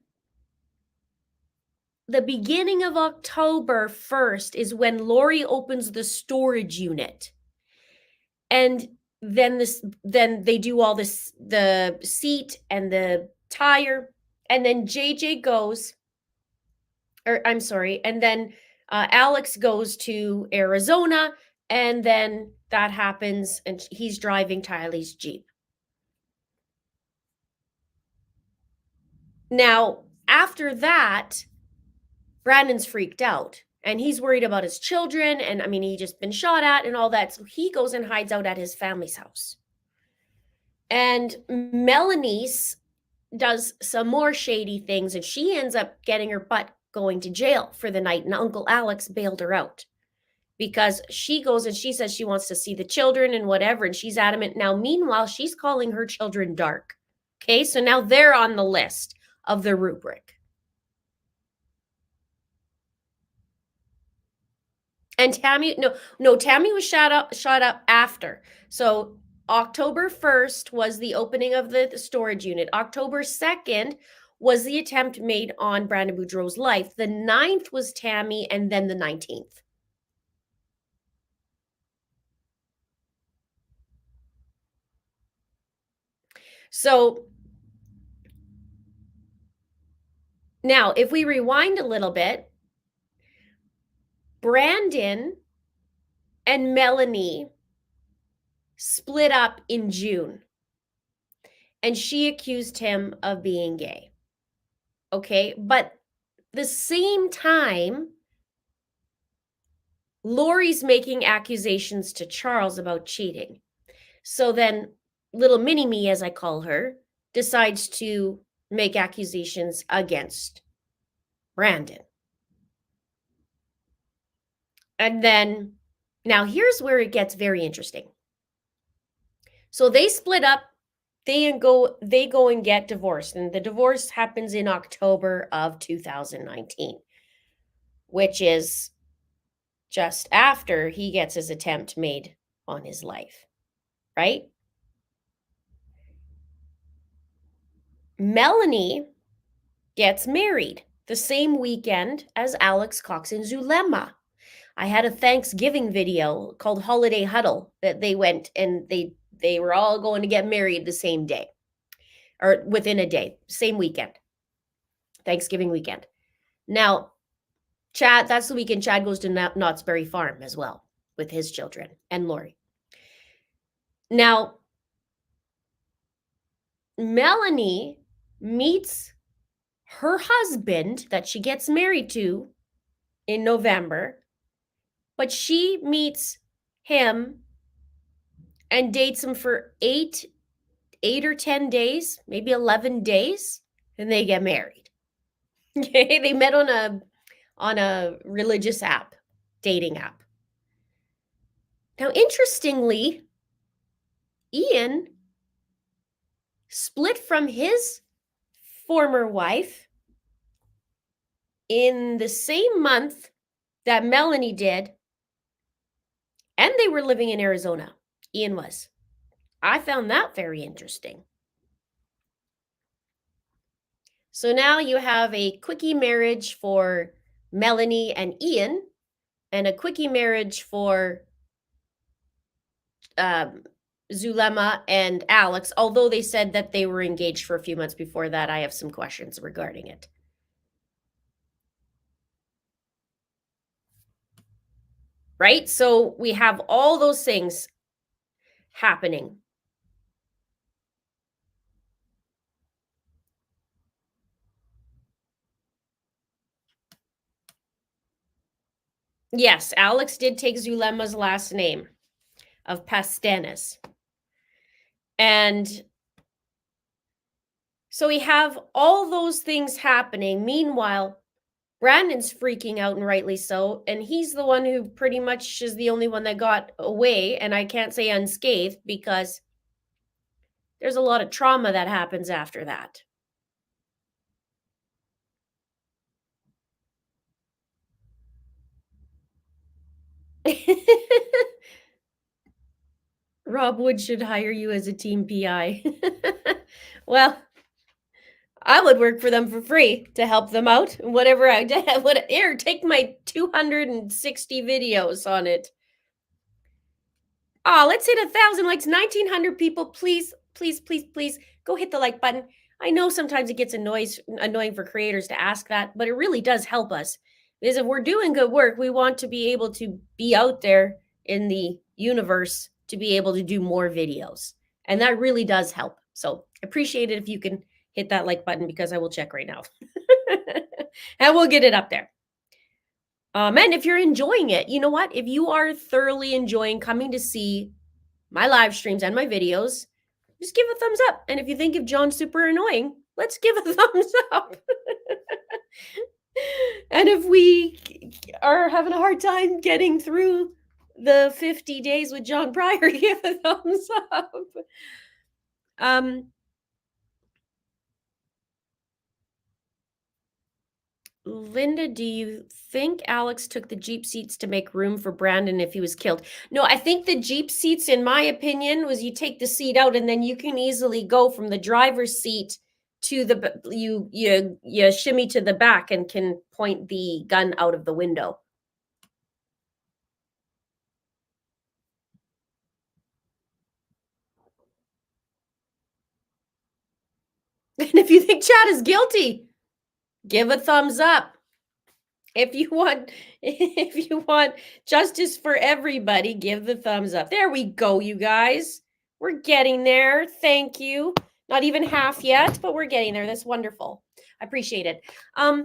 The beginning of October 1st is when Lori opens the storage unit. And then they do all this, the seat and the tire. And then JJ goes, and then Alex goes to Arizona, and then that happens, and he's driving Tylee's Jeep. Now, after that, Brandon's freaked out, and he's worried about his children, and I mean, he just been shot at and all that, so he goes and hides out at his family's house. And Melanie does some more shady things, and she ends up getting her butt going to jail for the night, and Uncle Alex bailed her out because she goes and she says she wants to see the children and whatever, and she's adamant. Now, meanwhile, she's calling her children dark. Okay, so now they're on the list of the rubric. And Tammy, no, Tammy was shot up after. So October 1st was the opening of the storage unit. October 2nd was the attempt made on Brandon Boudreau's life. The 9th was Tammy, and then the 19th. So now, if we rewind a little bit, Brandon and Melanie split up in June, and she accused him of being gay. Okay, but the same time, Lori's making accusations to Charles about cheating. So then little mini me, as I call her, decides to make accusations against Brandon. And then, now here's where it gets very interesting. So they split up, they go and get divorced, and the divorce happens in October of 2019, which is just after he gets his attempt made on his life, right? Melanie gets married the same weekend as Alex Cox and Zulema. I had a Thanksgiving video called Holiday Huddle that they went and they were all going to get married the same day or within a day, same weekend, Thanksgiving weekend. Now, Chad, that's the weekend Chad goes to Knott's Berry Farm as well with his children and Lori. Now, Melanie meets her husband that she gets married to in November, but she meets him and dates him for eight or 10 days, maybe 11 days, and they get married. Okay, they met on a religious app, dating app. Now, interestingly, Ian split from his former wife in the same month that Melanie did, and they were living in Arizona. Ian was. I found that very interesting. So now you have a quickie marriage for Melanie and Ian, and a quickie marriage for Zulema and Alex, although they said that they were engaged for a few months before that. I have some questions regarding it. Right? So we have all those things happening. Yes, Alex did take Zulema's last name of Pastanes. And so we have all those things happening. Meanwhile, Brandon's freaking out, and rightly so. And he's the one who pretty much is the only one that got away. And I can't say unscathed because there's a lot of trauma that happens after that. Rob Wood should hire you as a team PI. Well, I would work for them for free to help them out. Whatever I did, here, take my 260 videos on it. Oh, let's hit 1,000 likes, 1,900 people. Please, please, please, please go hit the like button. I know sometimes it gets annoying for creators to ask that, but it really does help us. Because if we're doing good work, we want to be able to be out there in the universe to be able to do more videos. And that really does help. So appreciate it if you can hit that like button, because I will check right now. And we'll get it up there. And if you're enjoying it, you know what? If you are thoroughly enjoying coming to see my live streams and my videos, just give a thumbs up. And if you think of John super annoying, let's give a thumbs up. And if we are having a hard time getting through the 50 days with John Pryor, give a thumbs up. Linda, do you think Alex took the Jeep seats to make room for Brandon if he was killed? No, I think the Jeep seats, in my opinion, was you take the seat out and then you can easily go from the driver's seat to the you shimmy to the back and can point the gun out of the window. And if you think Chad is guilty, give a thumbs up. If you want justice for everybody, give the thumbs up. There we go, you guys. We're getting there. Thank you. Not even half yet, but we're getting there. That's wonderful. I appreciate it. Now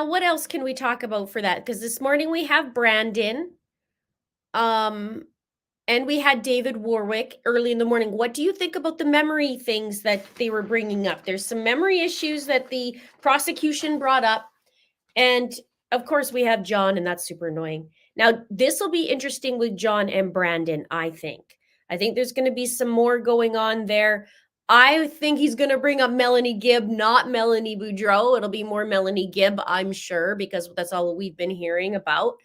what else can we talk about for that? Because this morning we have Brandon. And we had David Warwick early in the morning. What do you think about the memory things that they were bringing up? There's some memory issues that the prosecution brought up. And of course, we have John, and that's super annoying. Now, this will be interesting with John and Brandon, I think. I think there's going to be some more going on there. I think he's going to bring up Melanie Gibb, not Melanie Boudreau. It'll be more Melanie Gibb, I'm sure, because that's all we've been hearing about.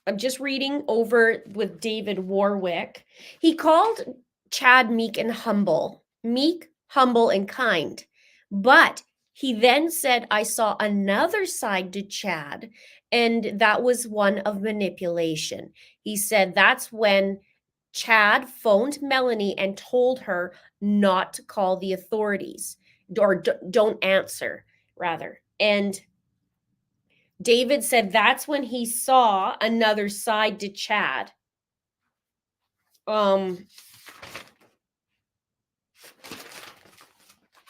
I'm just reading over with David Warwick. He called Chad meek and humble. Meek, humble, and kind. But he then said, I saw another side to Chad, and that was one of manipulation. He said that's when Chad phoned Melanie and told her not to call the authorities, or don't answer, rather. And David said that's when he saw another side to Chad.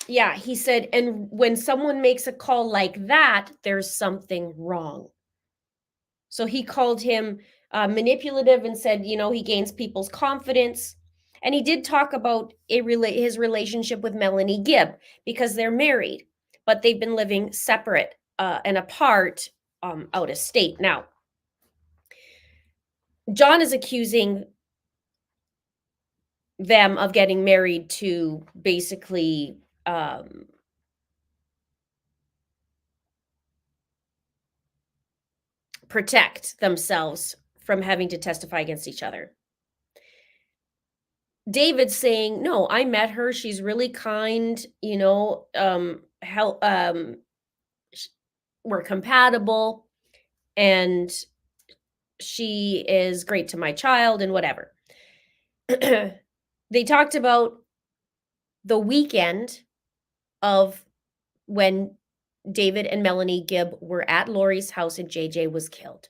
Yeah, he said, and when someone makes a call like that, there's something wrong. So he called him manipulative and said, he gains people's confidence. And he did talk about his relationship with Melanie Gibb because they're married, but they've been living separate and apart out of state. Now, John is accusing them of getting married to basically protect themselves from having to testify against each other. David's saying, no, I met her. She's really kind, we're compatible and she is great to my child and whatever. They talked about the weekend of when David and Melanie Gibb were at Lori's house and JJ was killed.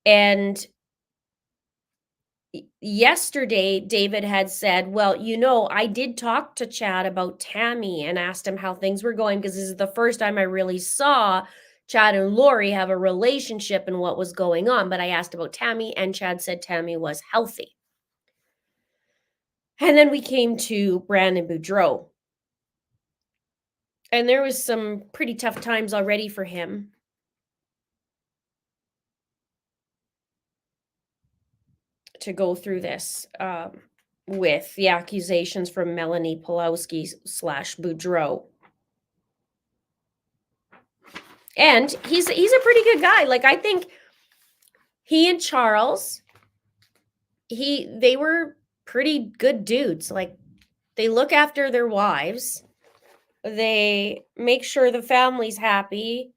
And yesterday, David had said, well, I did talk to Chad about Tammy and asked him how things were going because this is the first time I really saw Chad and Lori have a relationship and what was going on. But I asked about Tammy and Chad said Tammy was healthy. And then we came to Brandon Boudreau. And there was some pretty tough times already for him. To go through this with the accusations from Melanie Pulowski / Boudreau. And he's a pretty good guy. Like, I think he and Charles, they were pretty good dudes. Like, they look after their wives. They make sure the family's happy.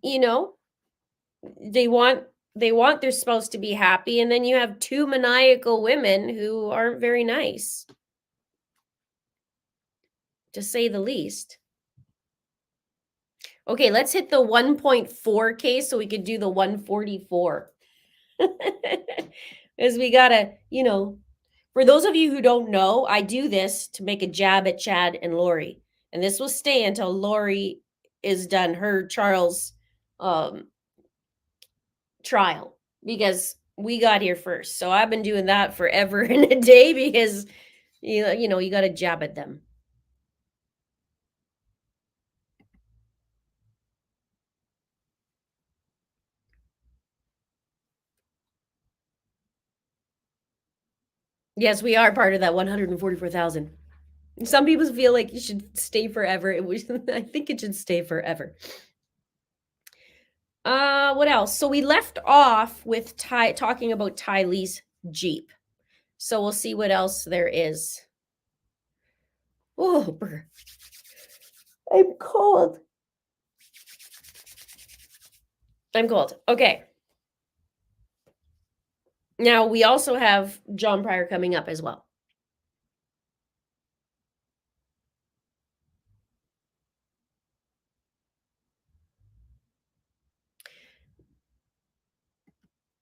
They want their spouse to be happy, and then you have two maniacal women who aren't very nice, to say the least. Okay, let's hit the 1.4K so we could do the 144. Because we gotta, for those of you who don't know, I do this to make a jab at Chad and Lori. And this will stay until Lori is done her Charles trial, because we got here first. So I've been doing that forever and a day because you got to jab at them. Yes, we are part of that 144,000. Some people feel like you should stay forever. I think it should stay forever. What else? So we left off with talking about Tylee's Jeep. So we'll see what else there is. Oh, I'm cold. I'm cold. Okay. Now we also have John Pryor coming up as well.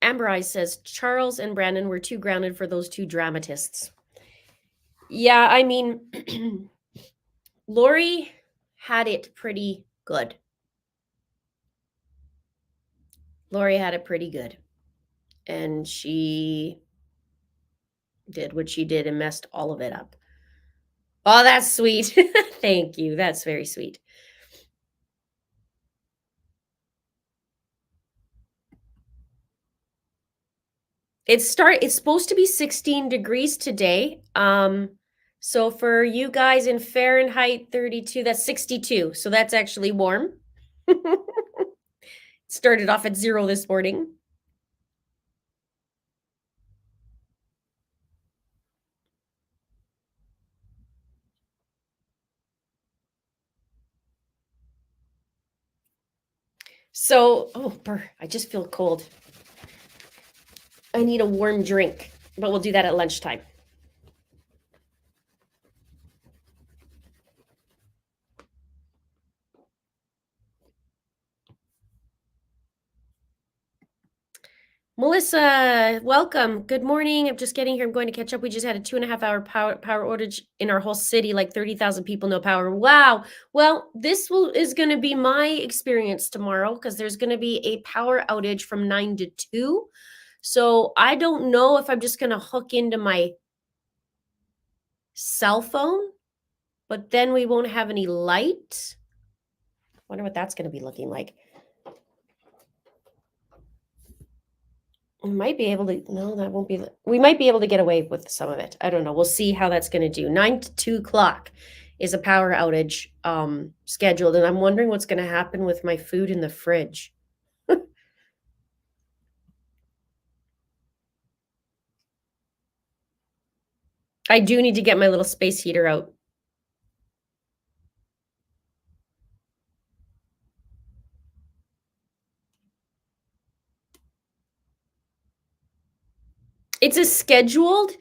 Amber Eyes says Charles and Brandon were too grounded for those two dramatists. Yeah, I mean, Lori had it pretty good. Lori had it pretty good. And she did what she did and messed all of it up. Oh, that's sweet. Thank you. That's very sweet. It's supposed to be 16 degrees today. So for you guys in Fahrenheit 32, that's 62. So that's actually warm. Started off at 0 this morning. So, I just feel cold. I need a warm drink, but we'll do that at lunchtime. Melissa, welcome. Good morning. I'm just getting here. I'm going to catch up. We just had a 2.5-hour power outage in our whole city. Like 30,000 people, no power. Wow. Well, this is going to be my experience tomorrow because there's going to be a power outage from 9 to 2. So I don't know if I'm just going to hook into my cell phone, but then we won't have any light. Wonder what that's going to be looking like. We might be able to, no, that won't be, we might be able to get away with some of it. I don't know. We'll see how that's going to do. 9 to 2 o'clock is a power outage scheduled. And I'm wondering what's going to happen with my food in the fridge. I do need to get my little space heater out. It's a scheduled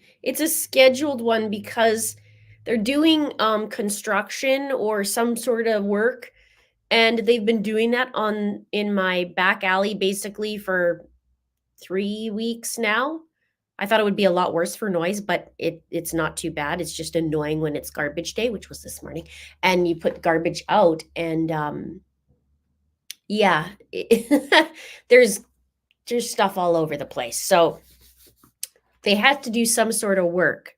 one because they're doing construction or some sort of work, and they've been doing that in my back alley basically for 3 weeks now. I thought it would be a lot worse for noise, but it's not too bad. It's just annoying when it's garbage day, which was this morning, and you put garbage out, and yeah, there's stuff all over the place. So they had to do some sort of work.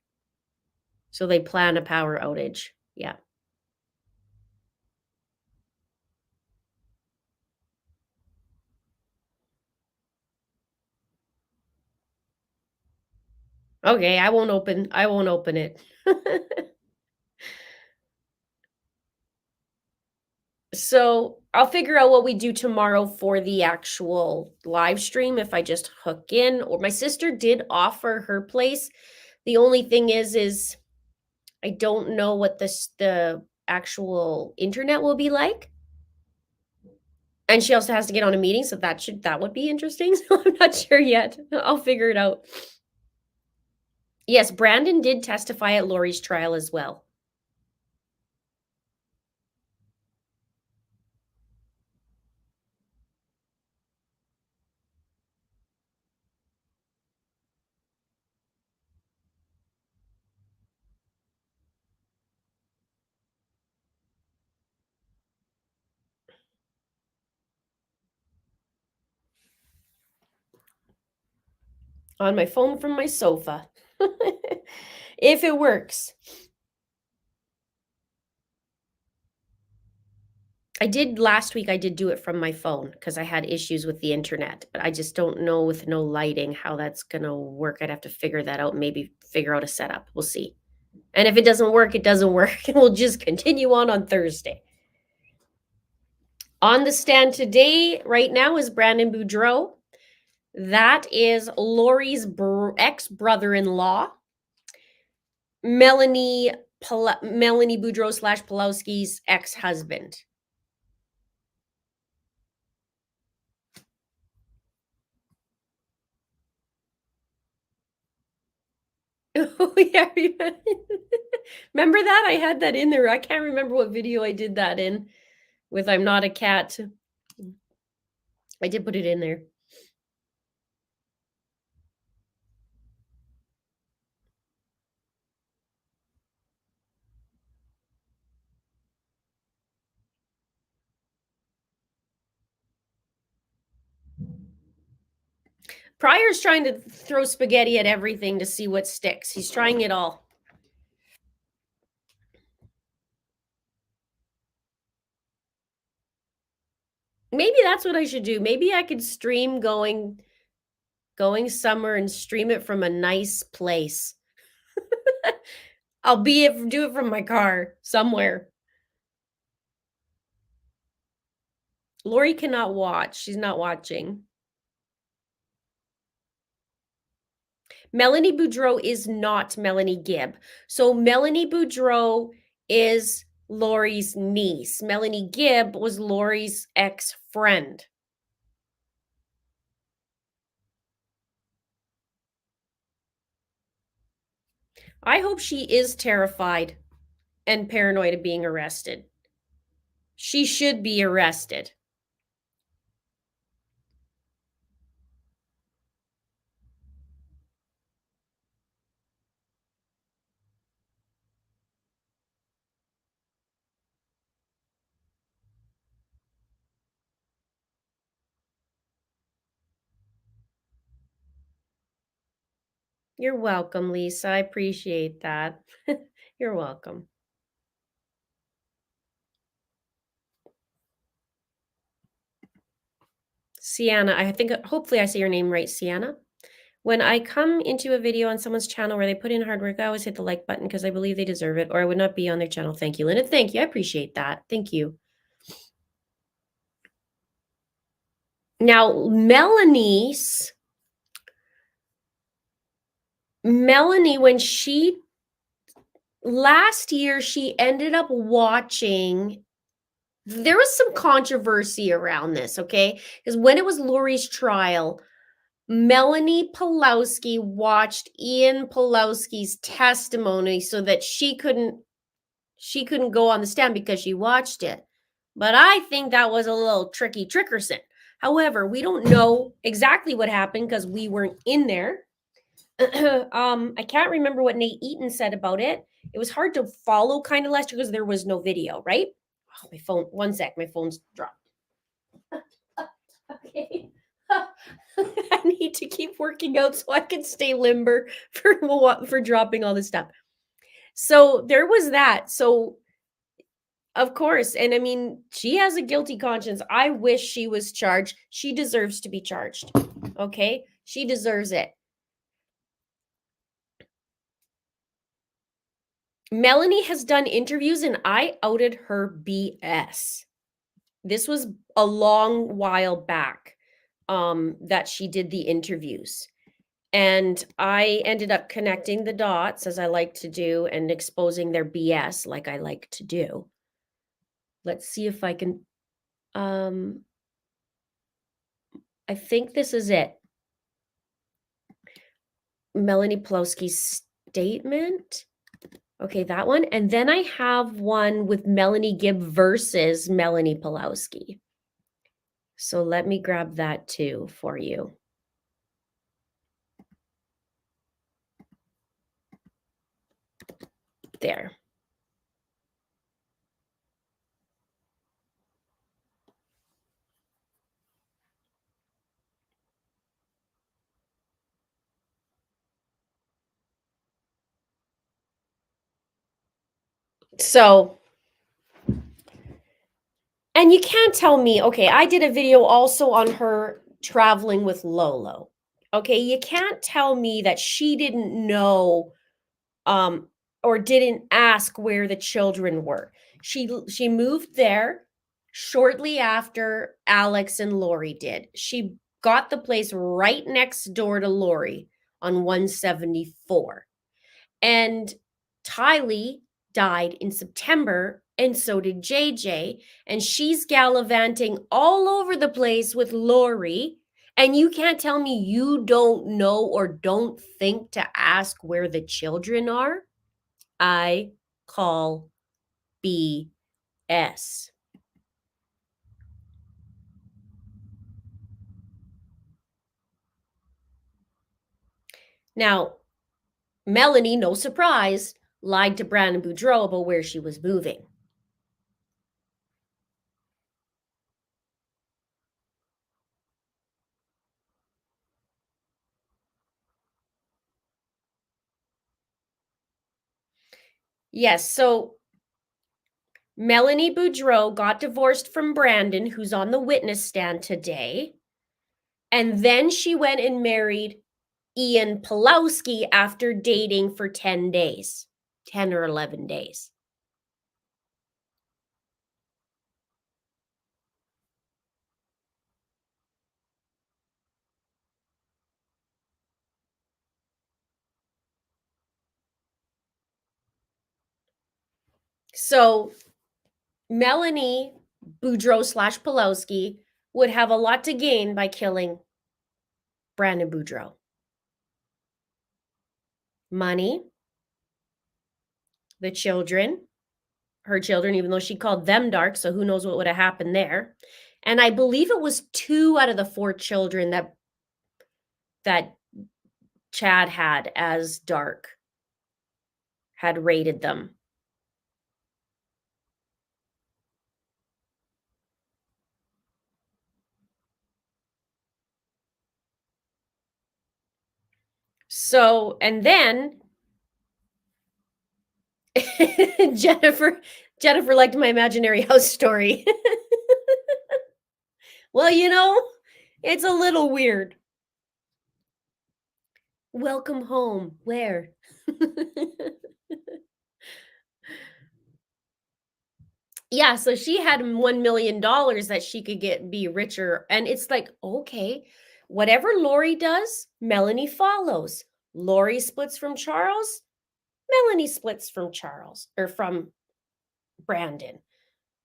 So they plan a power outage. Yeah. Okay, I won't open it. So I'll figure out what we do tomorrow for the actual live stream if I just hook in. Or my sister did offer her place. The only thing is I don't know what the actual internet will be like. And she also has to get on a meeting, so that would be interesting. So I'm not sure yet. I'll figure it out. Yes, Brandon did testify at Lori's trial as well. On my phone from my sofa. If it works. Last week, I did do it from my phone because I had issues with the internet, but I just don't know with no lighting how that's going to work. I'd have to figure that out, maybe figure out a setup. We'll see. And if it doesn't work, it doesn't work. We'll just continue on Thursday. On the stand today, right now, is Brandon Boudreau. That is Lori's ex-brother-in-law. Melanie Boudreau / Pulowski's ex-husband. Oh, yeah. Remember that? I had that in there. I can't remember what video I did that in with I'm Not a Cat. I did put it in there. Pryor's trying to throw spaghetti at everything to see what sticks. He's trying it all. Maybe that's what I should do. Maybe I could stream going somewhere and stream it from a nice place. I'll do it from my car somewhere. Lori cannot watch. She's not watching. Melanie Boudreau is not Melanie Gibb. So Melanie Boudreau is Lori's niece. Melanie Gibb was Lori's ex-friend. I hope she is terrified and paranoid of being arrested. She should be arrested. You're welcome, Lisa. I appreciate that. You're welcome. Sienna, I think, hopefully I say your name right, Sienna. When I come into a video on someone's channel where they put in hard work, I always hit the like button because I believe they deserve it, or I would not be on their channel. Thank you, Linda. Thank you. I appreciate that. Thank you. Now, Melanie, when last year, she ended up watching, there was some controversy around this, okay? Because when it was Lori's trial, Melanie Pulowski watched Ian Pulowski's testimony so that she couldn't go on the stand because she watched it. But I think that was a little trickerson. However, we don't know exactly what happened because we weren't in there. I can't remember what Nate Eaton said about it. It was hard to follow kind of last year because there was no video, right? Oh, my phone, one sec, my phone's dropped. Okay. I need to keep working out so I can stay limber for dropping all this stuff. So there was that. So of course, and I mean, she has a guilty conscience. I wish she was charged. She deserves to be charged. Okay? She deserves it. Melanie has done interviews and I outed her BS. This was a long while back that she did the interviews. And I ended up connecting the dots as I like to do and exposing their BS like I like to do. Let's see if I can, I think this is it. Melanie Pulowski's statement. Okay, that one. And then I have one with Melanie Gibb versus Melanie Pulowski. So let me grab that too for you. There. So, and you can't tell me, okay, I did a video also on her traveling with Lolo. Okay, you can't tell me that she didn't know or didn't ask where the children were. She moved there shortly after Alex and Lori did. She got the place right next door to Lori on 174. And Tylee died in September, and so did JJ. And she's gallivanting all over the place with Lori. And you can't tell me you don't know or don't think to ask where the children are. I call BS. Now, Melanie, no surprise, lied to Brandon Boudreau about where she was moving. Yes, so Melanie Boudreau got divorced from Brandon, who's on the witness stand today. And then she went and married Ian Pulowski after dating for 10 days, 10 or 11 days. So Melanie Boudreau / Pulowski would have a lot to gain by killing Brandon Boudreau. Money, the children, her children, even though she called them dark, so who knows what would have happened there. And I believe it was 2 out of the 4 children that Chad had as dark, had rated them. So, and then Jennifer liked my imaginary house story. Well, you know, it's a little weird. Welcome home. Where? Yeah, so she had $1 million that she could be richer. And it's like, okay, whatever Lori does, Melanie follows. Lori splits from Charles, Melanie splits from Charles, or from Brandon.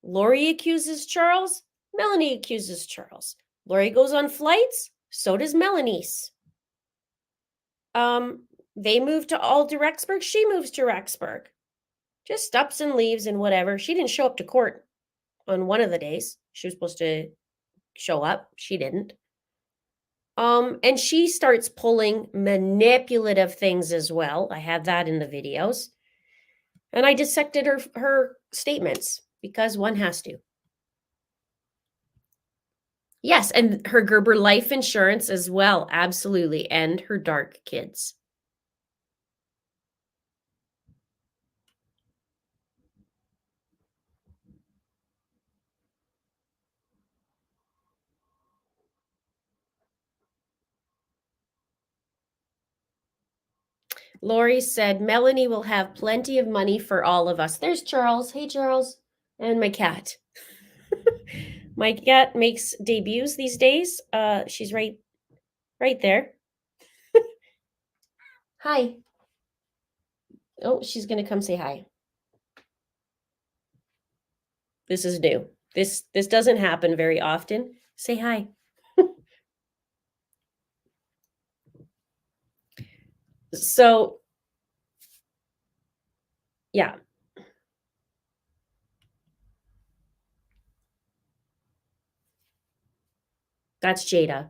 Lori accuses Charles, Melanie accuses Charles. Lori goes on flights, so does Melanie's. They move to Rexburg, she moves to Rexburg. Just ups and leaves and whatever. She didn't show up to court on one of the days. She was supposed to show up. She didn't. And she starts pulling manipulative things as well. I had that in the videos. And I dissected her statements because one has to. Yes, and her Gerber life insurance as well. Absolutely. And her dark kids. Lori said, Melanie will have plenty of money for all of us. There's Charles. Hey, Charles. And my cat. My cat makes debuts these days. She's right there. Hi. Oh, she's going to come say hi. This is new. This doesn't happen very often. Say hi. So, yeah. That's Jada.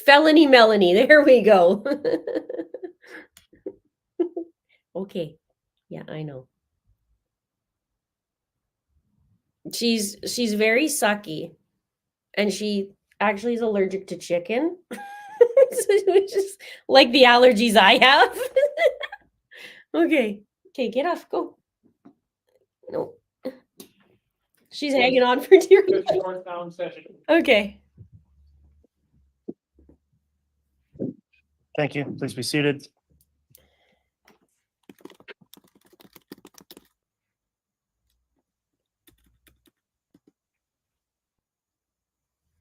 Felony Melanie. There we go. Okay. Yeah, I know. She's very sucky. And she actually is allergic to chicken. Which is like the allergies I have. Okay, get off. Go. No. She's hanging on for dear life. Okay. Thank you. Please be seated.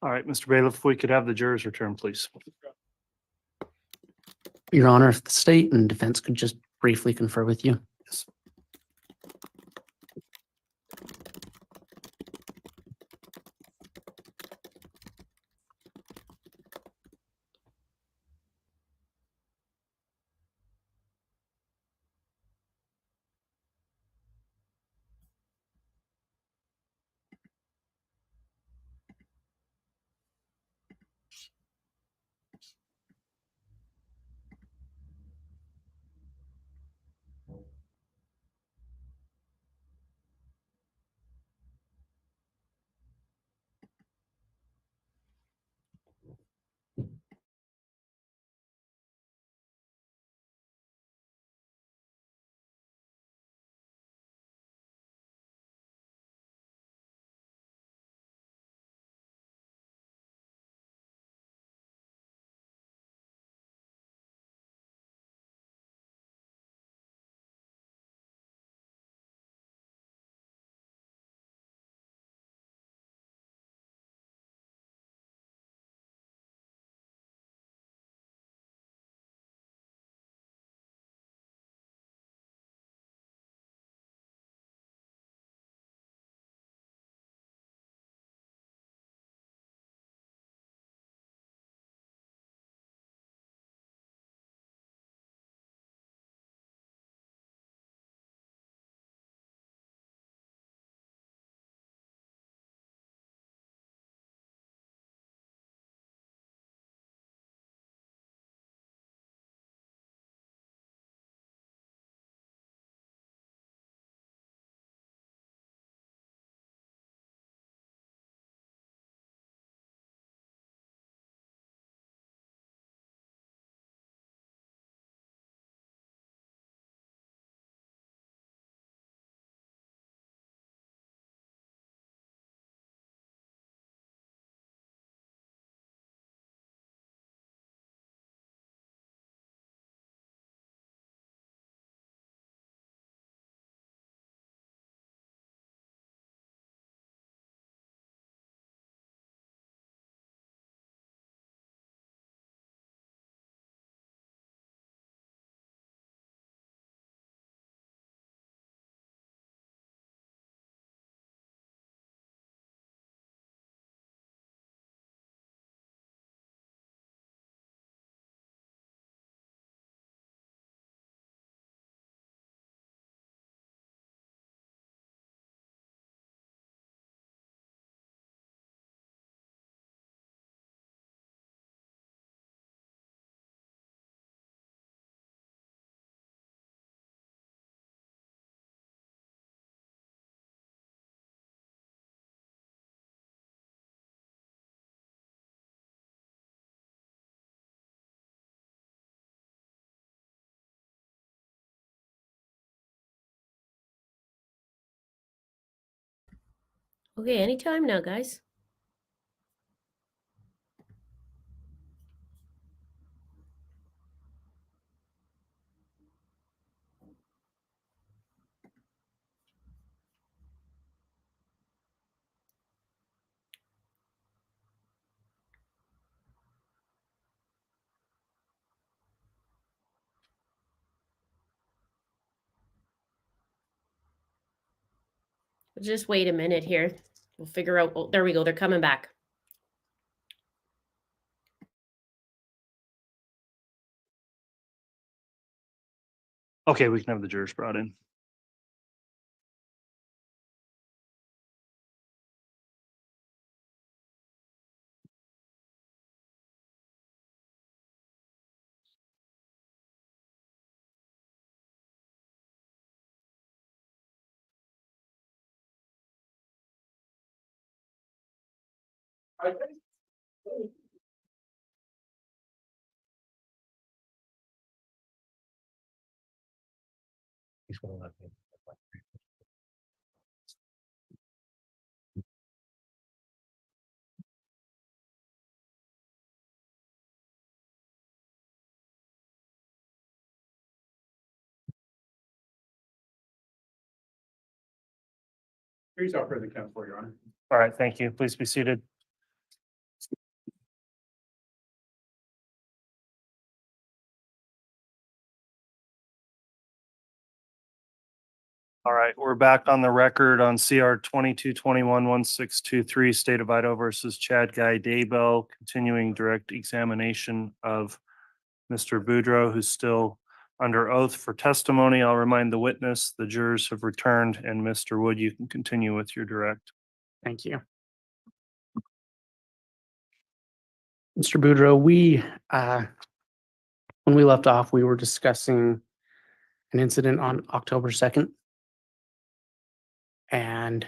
All right, Mr. Bailiff, if we could have the jurors return, please. Your Honor, if the state and defense could just briefly confer with you. Yes. Okay, anytime now, guys. Just wait a minute here. We'll figure out. Oh, there we go. They're coming back. Okay, we can have the jurors brought in. He's gonna let me. Please offer the count for Your Honor. All right, thank you. Please be seated. All right, we're back on the record on CR 2221-1623, State of Idaho versus Chad Guy Daybell, continuing direct examination of Mr. Boudreau, who's still under oath for testimony. I'll remind the witness, the jurors have returned, and Mr. Wood, you can continue with your direct. Thank you. Mr. Boudreau, when we left off, we were discussing an incident on October 2nd. And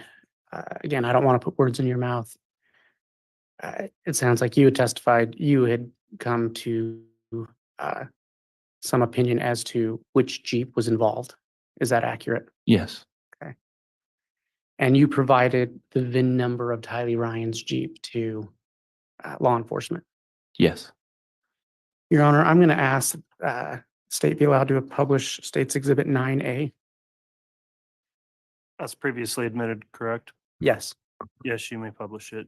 again, I don't want to put words in your mouth. It sounds like you had testified, you had come to some opinion as to which Jeep was involved. Is that accurate? Yes, And you provided the VIN number of Tylee Ryan's Jeep to law enforcement. yes, Your Honor, I'm going to ask state be allowed to publish State's Exhibit 9A. As previously admitted, correct? Yes. Yes, you may publish it.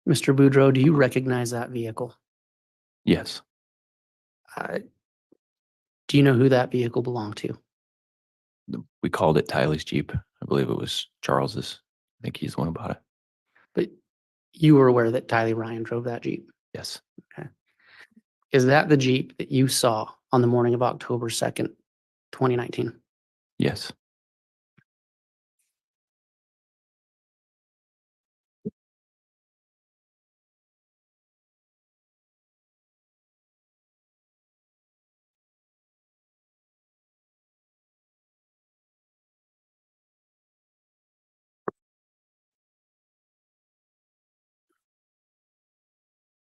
Mr. Boudreau, do you recognize that vehicle? yes. Do you know who that vehicle belonged to? We called it Tylee's Jeep. I believe it was Charles's. I think he's the one who bought it. But you were aware that Tylee Ryan drove that Jeep. Yes, Is that the Jeep that you saw on the morning of October 2nd, 2019? yes,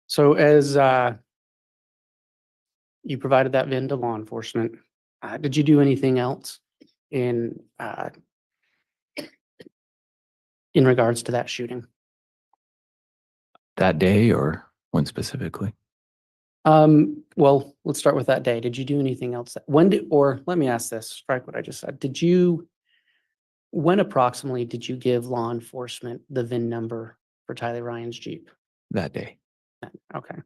So as you provided that VIN to law enforcement, did you do anything else in regards to that shooting? that day or when specifically? Well, let's start with that day. Did you do anything else? Or let me ask this, strike what I just said. When approximately did you give law enforcement the VIN number for Tylee Ryan's Jeep? That day. Okay.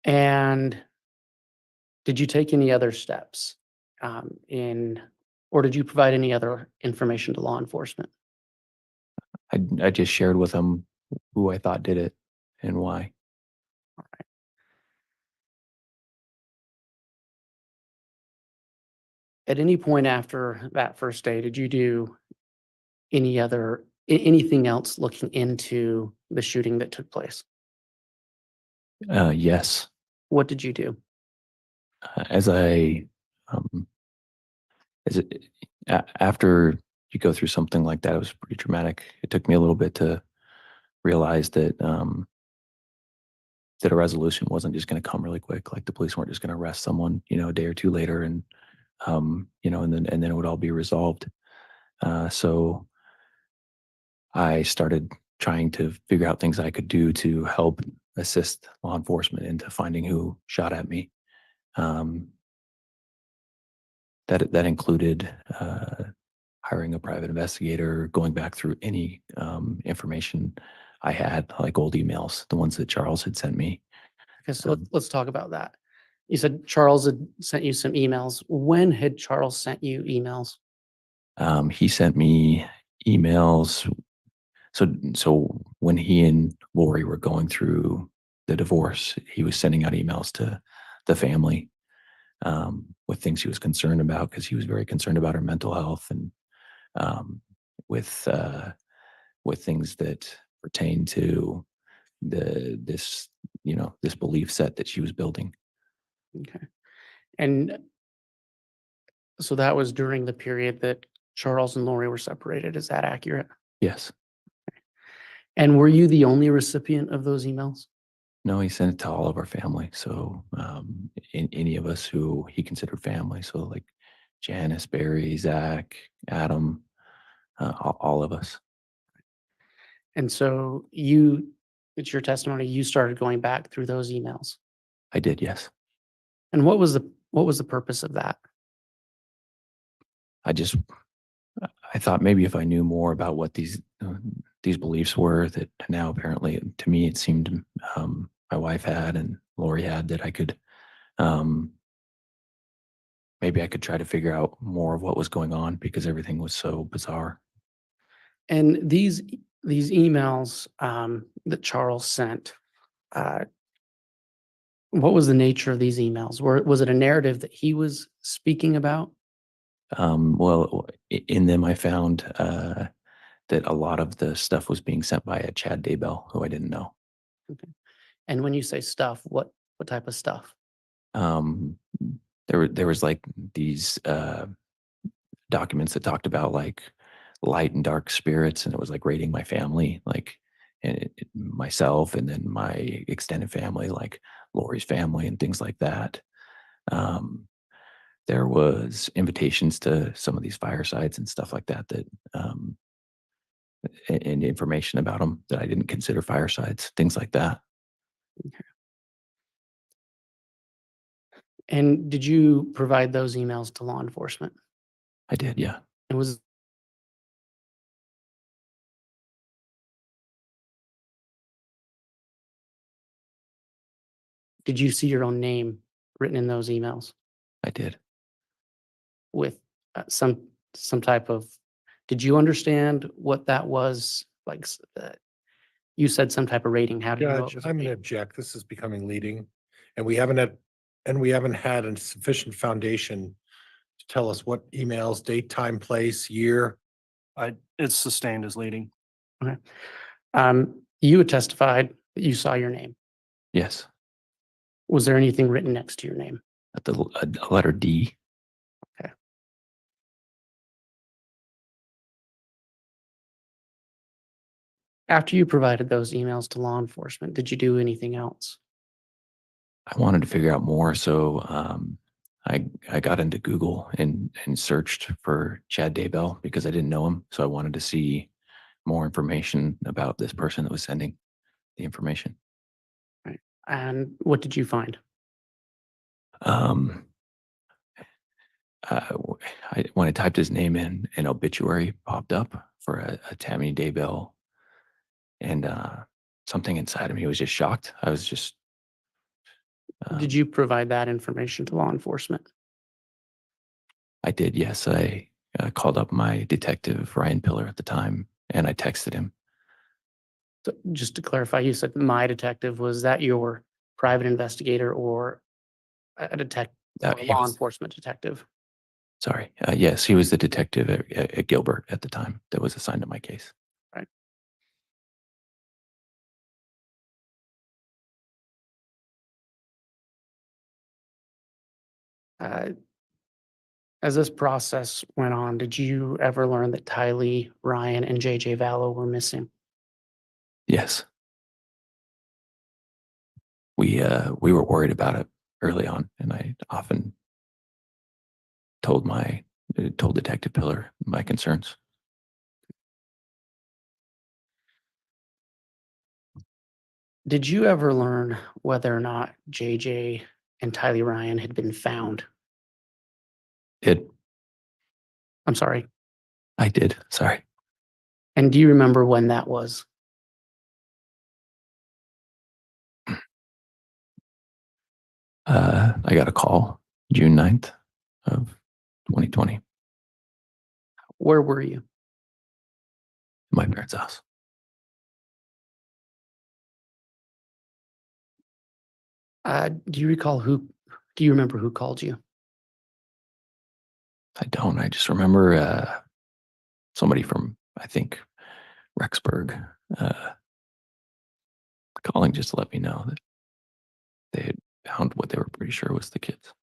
And did you take any other steps or did you provide any other information to law enforcement? I just shared with them who I thought did it and why. At any point after that first day, did you do anything else looking into the shooting that took place? Yes. What did you do? After you go through something like that, it was pretty traumatic. It took me a little bit to realize that that a resolution wasn't just going to come really quick. Like the police weren't just going to arrest someone, a day or two later, and and then it would all be resolved. So I started trying to figure out things I could do to help assist law enforcement into finding who shot at me. That included hiring a private investigator, going back through any information I had, like old emails, the ones that Charles had sent me. Okay, so let's talk about that. You said Charles had sent you some emails. When had Charles sent you emails? He sent me emails. So when he and Lori were going through the divorce, he was sending out emails to the family with things he was concerned about, because he was very concerned about her mental health, and with things that pertain to this belief set that she was building. Okay. And so that was during the period that Charles and Lori were separated. Is that accurate? Yes. And were you the only recipient of those emails? No, he sent it to all of our family. So any of us who he considered family. So like Janice, Barry, Zach, Adam, all of us. And so it's your testimony, you started going back through those emails. I did, yes. And what was the purpose of that? I thought maybe if I knew more about what these beliefs were, that now apparently to me it seemed my wife had and Lori had, that I could maybe I could try to figure out more of what was going on, because everything was so bizarre. And these emails that Charles sent, what was the nature of these emails? Was it a narrative that he was speaking about? Well, in them I found that a lot of the stuff was being sent by a Chad Daybell, who I didn't know. Okay. And when you say stuff, what type of stuff? There was like these documents that talked about like light and dark spirits, and it was like rating my family, like myself, and then my extended family, like Lori's family and things like that. There was invitations to some of these firesides and stuff like that, and information about them that I didn't consider firesides, things like that. Okay. And did you provide those emails to law enforcement? I did, yeah. And did you see your own name written in those emails I did. with some type of, did you understand what that was? Like, you said some type of rating. How did you know it Judge, was I'm a going to rating? object. This is becoming leading. And we haven't had a sufficient foundation to tell us what emails, date, time, place, year. It's sustained as leading. You had testified that you saw your name. Yes. Was there anything written next to your name? At the a letter D. Okay. After you provided those emails to law enforcement, did you do anything else? I wanted to figure out more, so I got into Google and searched for Chad Daybell, because I didn't know him, so I wanted to see more information about this person that was sending the information. Right. And what did you find? When I typed his name in, an obituary popped up for a Tammy Daybell, and something inside of me was just shocked. I was just. Did you provide that information to law enforcement? I did, yes. I called up my detective, Ryan Pillar, at the time, and I texted him. So just to clarify, you said my detective. Was that your private investigator or a detective, He law was- enforcement detective? Sorry. Yes, he was the detective at Gilbert at the time that was assigned to my case. Right. As this process went on, did you ever learn that Tylee, Ryan, and JJ Vallow were missing? Yes. We were worried about it early on, and I often told Detective Pillar my concerns. Did you ever learn whether or not JJ and Tylee Ryan had been found? I'm sorry. I did. Sorry. And do you remember when that was? I got a call June 9th of 2020, Where were you? my parents' house. Do you remember who called you? I don't. I just remember somebody from, I think, Rexburg calling just to let me know that they had found what they were pretty sure was the kids.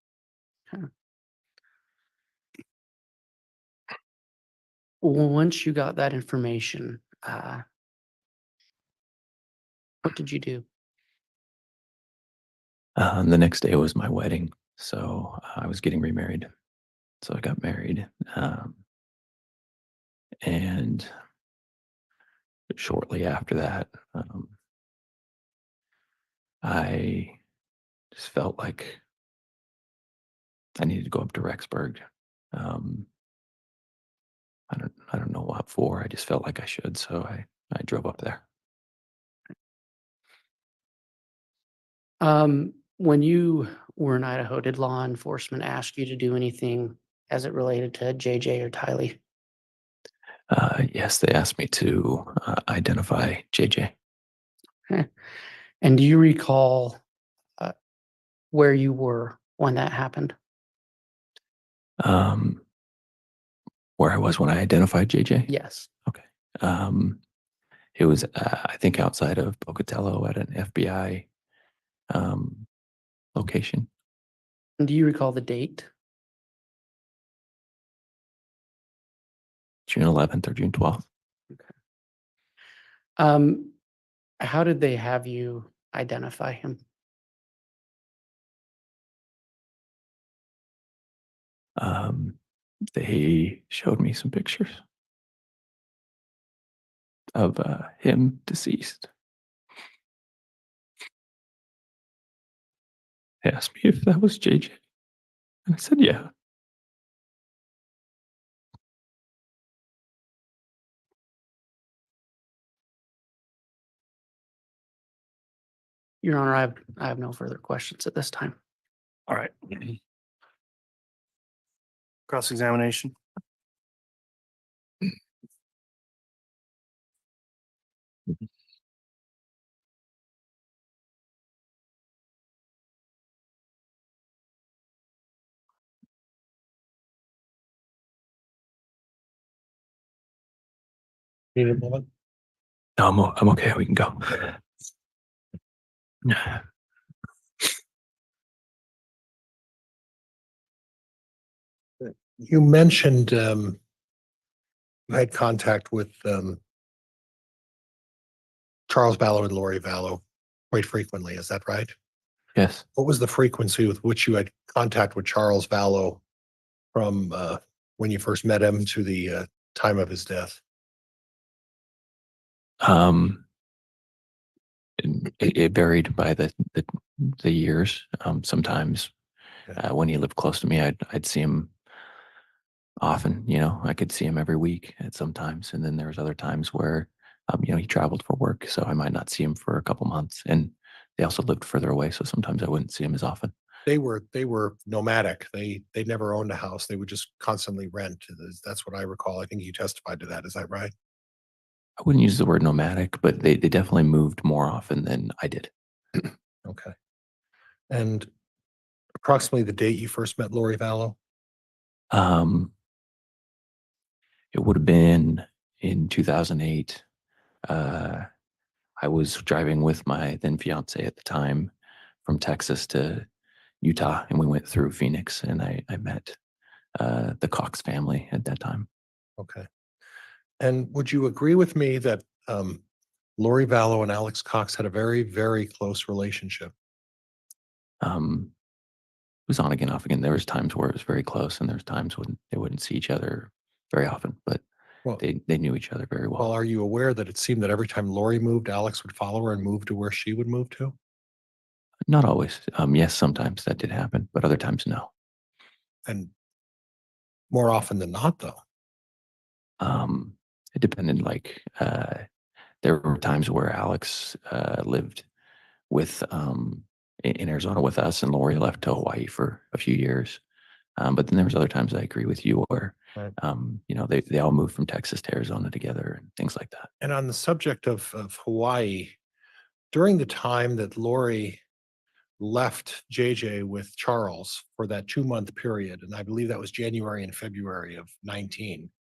Once you got that information, what did you do? The next day was my wedding, so I was getting remarried. So I got married, and And shortly after that, I just felt like I needed to go up to Rexburg. I don't know what for. I just felt like I should, so I drove up there. When you were in Idaho, did law enforcement ask you to do anything as it related to JJ or Tylee? Yes, they asked me to identify JJ. And do you recall where you were when that happened? Where I was when I identified JJ? Yes. Okay. It was, I think, outside of Pocatello at an FBI location. And do you recall the date? June 11th or June 12th. How did they have you identify him? They showed me some pictures of him deceased. They asked me if that was JJ. And I said, yeah. Your Honor, I have no further questions at this time. All right. Cross-examination. Need a moment? No, I'm okay. We can go. You mentioned you had contact with Charles Vallow and Lori Vallow quite frequently. Is that right? Yes. What was the frequency with which you had contact with Charles Vallow from when you first met him to the time of his death? It varied by the years. Sometimes when he lived close to me, I'd see him often. You know, I could see him every week at sometimes, and then there was other times where you know, he traveled for work, so I might not see him for a couple months. And they also lived further away, so sometimes I wouldn't see him as often. They were nomadic. They never owned a house. They would just constantly rent. That's what I recall. I think you testified to that. Is that right? I wouldn't use the word nomadic, but they definitely moved more often than I did. Okay. And approximately the date you first met Lori Vallow? It would have been in 2008. I was driving with my then fiance at the time from Texas to Utah, and we went through Phoenix, and I met the Cox family at that time. Okay. And would you agree with me that Lori Vallow and Alex Cox had a very, very close relationship? It was on again, off again. There was times where it was very close, and there was times when they wouldn't see each other very often, but Well, they knew each other very well. well, are you aware that it seemed that every time Lori moved, Alex would follow her and move to where she would move to? Not always. Yes, sometimes that did happen, but other times no. And more often than not, though. It depended. Like there were times where Alex lived with in Arizona with us, and Lori left to Hawaii for a few years. But then there was other times I agree with you where Right. you know, they all moved from Texas to Arizona together and things like that. And on the subject of Hawaii, during the time that Lori left JJ with Charles for that 2-month period, and I believe that was January and February of 19.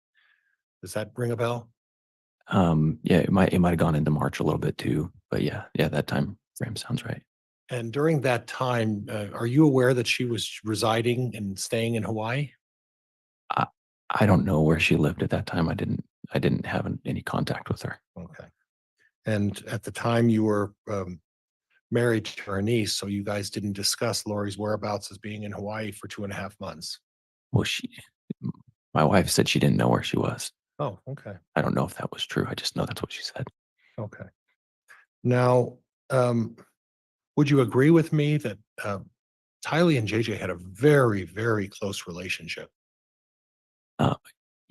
Does that ring a bell? Yeah, it might have gone into March a little bit too, but yeah, that time frame sounds right. And during that time, are you aware that she was residing and staying in Hawaii? I don't know where she lived at that time. I didn't have any contact with her. Okay. And at the time you were married to her niece, so you guys didn't discuss Lori's whereabouts as being in Hawaii for 2.5 months. Well, my wife said she didn't know where she was. Oh, okay. I don't know if that was true. I just know that's what she said. Okay. Now, would you agree with me that Tylee and JJ had a very, very close relationship? Uh,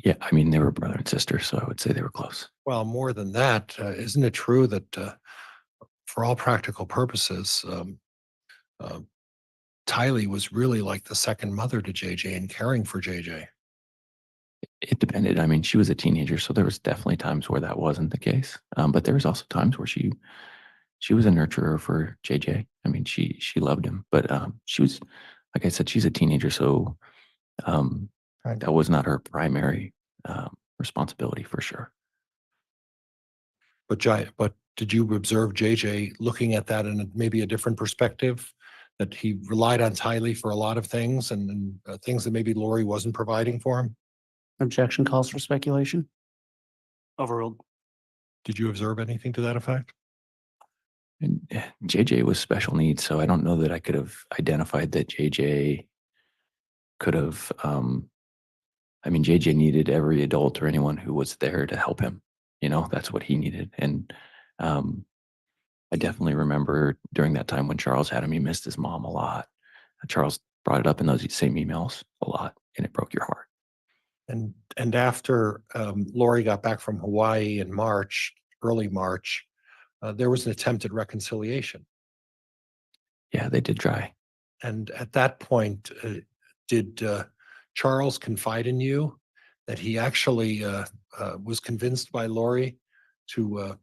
yeah, I mean, they were brother and sister, so I would say they were close. Well, more than that, isn't it true that for all practical purposes, uh, Tylee was really like the second mother to JJ and caring for JJ? It depended. I mean, she was a teenager, so there was definitely times where that wasn't the case. But there was also times where she was a nurturer for JJ. I mean, she loved him, but she was, like I said, she's a teenager, so Right. that was not her primary responsibility for sure. But did you observe JJ looking at that in maybe a different perspective? That he relied on Tylee for a lot of things and things that maybe Lori wasn't providing for him? Objection calls for speculation. Overruled. Did you observe anything to that effect? And JJ was special needs, so I don't know that I could have identified that JJ could have. I mean, JJ needed every adult or anyone who was there to help him. You know, that's what he needed. And I definitely remember during that time when Charles had him, he missed his mom a lot. Charles brought it up in those same emails a lot, and it broke your heart. And after Lori got back from Hawaii in March, early March, there was an attempt at reconciliation. Yeah, they did try. And at that point, did Charles confide in you that he actually was convinced by Lori to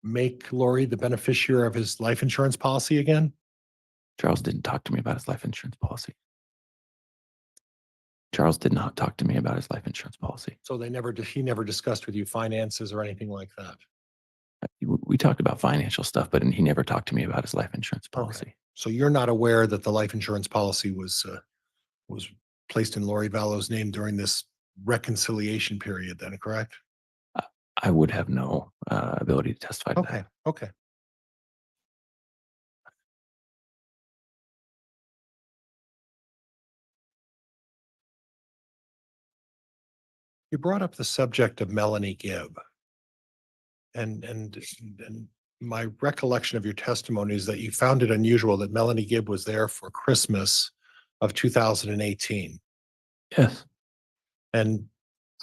make Lori the beneficiary of his life insurance policy again? Charles didn't talk to me about his life insurance policy. Charles did not talk to me about his life insurance policy. So he never discussed with you finances or anything like that? We talked about financial stuff, but he never talked to me about his life insurance policy. So you're not aware that the life insurance policy was placed in Lori Vallow's name during this reconciliation period then, correct? I would have no ability to testify to Okay, that. okay. You brought up the subject of Melanie Gibb. And my recollection of your testimony is that you found it unusual that Melanie Gibb was there for Christmas of 2018. Yes. And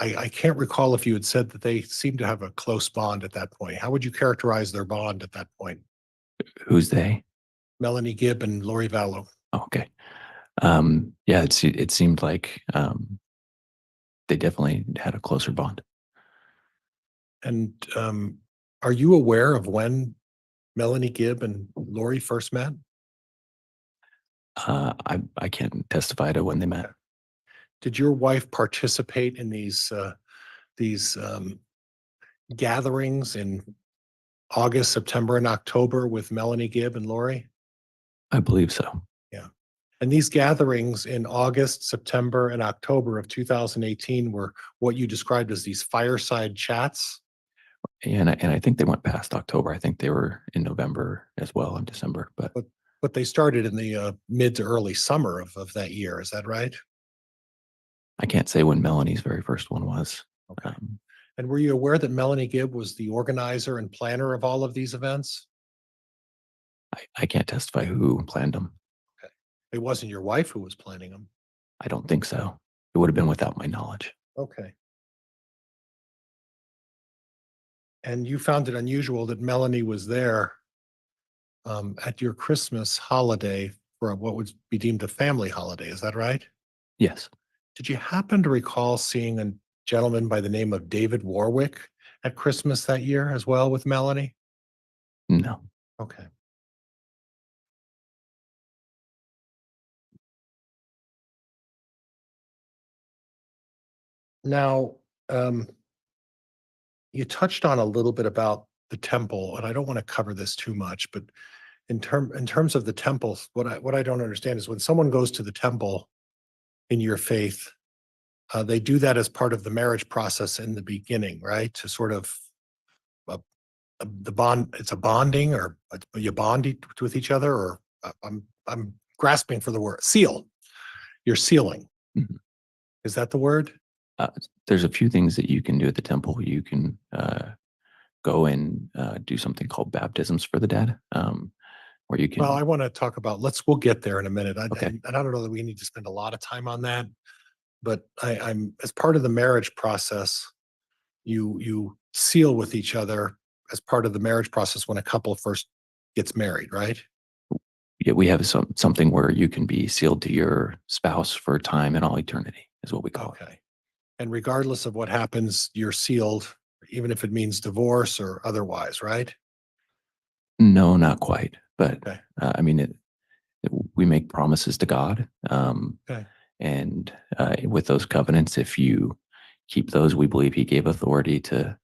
I can't recall if you had said that they seemed to have a close bond at that point. How would you characterize their bond at that point? Who's they? Melanie Gibb and Lori Vallow. Oh, okay. Yeah, it seemed like they definitely had a closer bond. And are you aware of when Melanie Gibb and Lori first met? I can't testify to when they met. Did your wife participate in these gatherings in August, September, and October with Melanie Gibb and Lori? I believe so. Yeah. And these gatherings in August, September, and October of 2018 were what you described as these fireside chats? And I think they went past October. I think they were in November as well, in December. But they started in the mid to early summer of that year. Is that right? I can't say when Melanie's very first one was. Okay. And were you aware that Melanie Gibb was the organizer and planner of all of these events? I can't testify who planned them. Okay. It wasn't your wife who was planning them? I don't think so. It would have been without my knowledge. Okay. And you found it unusual that Melanie was there at your Christmas holiday for what would be deemed a family holiday. Is that right? Yes. Did you happen to recall seeing a gentleman by the name of David Warwick at Christmas that year as well with Melanie? No. Okay. Now, you touched on a little bit about the temple, and I don't want to cover this too much, but in terms of the temples, what I don't understand is when someone goes to the temple in your faith, they do that as part of the marriage process in the beginning, right? To sort of the bond, it's a bonding, or you bond with each other, or I'm grasping for the word seal. You're sealing. Mhm. Is that the word? There's a few things that you can do at the temple. You can go and do something called baptisms for the dead, where you can. Well, I want to talk about, we'll get there in a minute. Okay. And I don't know that we need to spend a lot of time on that, but I'm, as part of the marriage process, you seal with each other as part of the marriage process when a couple first gets married, right? Yeah, we have something where you can be sealed to your spouse for time and all eternity, is what we call it. Okay. And regardless of what happens, you're sealed, even if it means divorce or otherwise, right? No, not quite. But Okay. I mean, we make promises to God. Okay. And with those covenants, if you keep those, we believe He gave authority to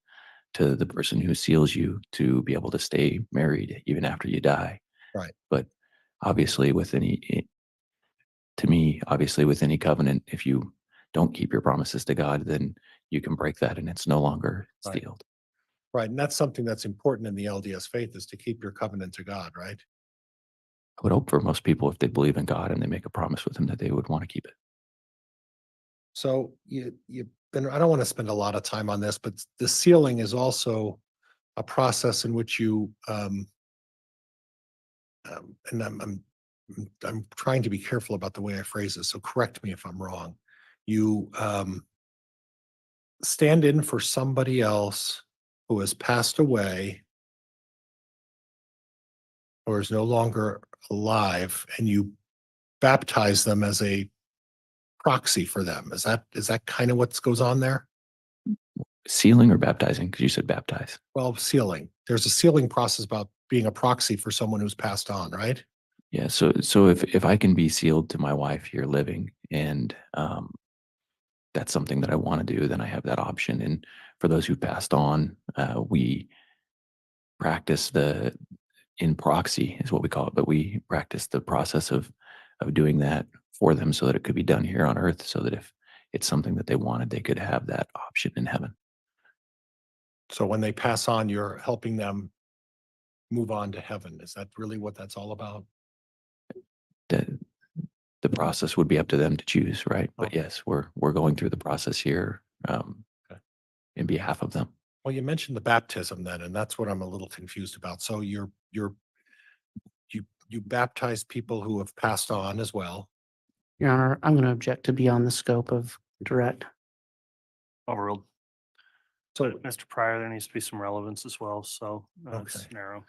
the person who seals you to be able to stay married even after you die. Right. But obviously, with any covenant, if you don't keep your promises to God, then you can break that and it's no longer Right. sealed. Right. And that's something that's important in the LDS faith, is to keep your covenant to God, right? I would hope for most people, if they believe in God and they make a promise with Him, that they would want to keep it. So and I don't want to spend a lot of time on this, but the sealing is also a process in which you, and I'm trying to be careful about the way I phrase this, so correct me if I'm wrong. You stand in for somebody else who has passed away or is no longer alive, and you baptize them as a proxy for them. Is that kind of what goes on there? Sealing or baptizing? Because you said baptize. Well, sealing. There's a sealing process about being a proxy for someone who's passed on, right? Yeah. So if I can be sealed to my wife here living, and that's something that I want to do, then I have that option. And for those who passed on, we practice in proxy is what we call it, but we practice the process of doing that for them so that it could be done here on earth, so that if it's something that they wanted, they could have that option in heaven. So when they pass on, you're helping them move on to heaven. Is that really what that's all about? The process would be up to them to choose, right? But Okay. yes, we're going through the process here Okay. in behalf of them. Well, you mentioned the baptism then, and that's what I'm a little confused about. So you baptize people who have passed on as well. Your Honor, I'm going to object to beyond the scope of direct. Overruled. So But Mr. Pryor, there needs to be some relevance as well, so it's Okay. narrow.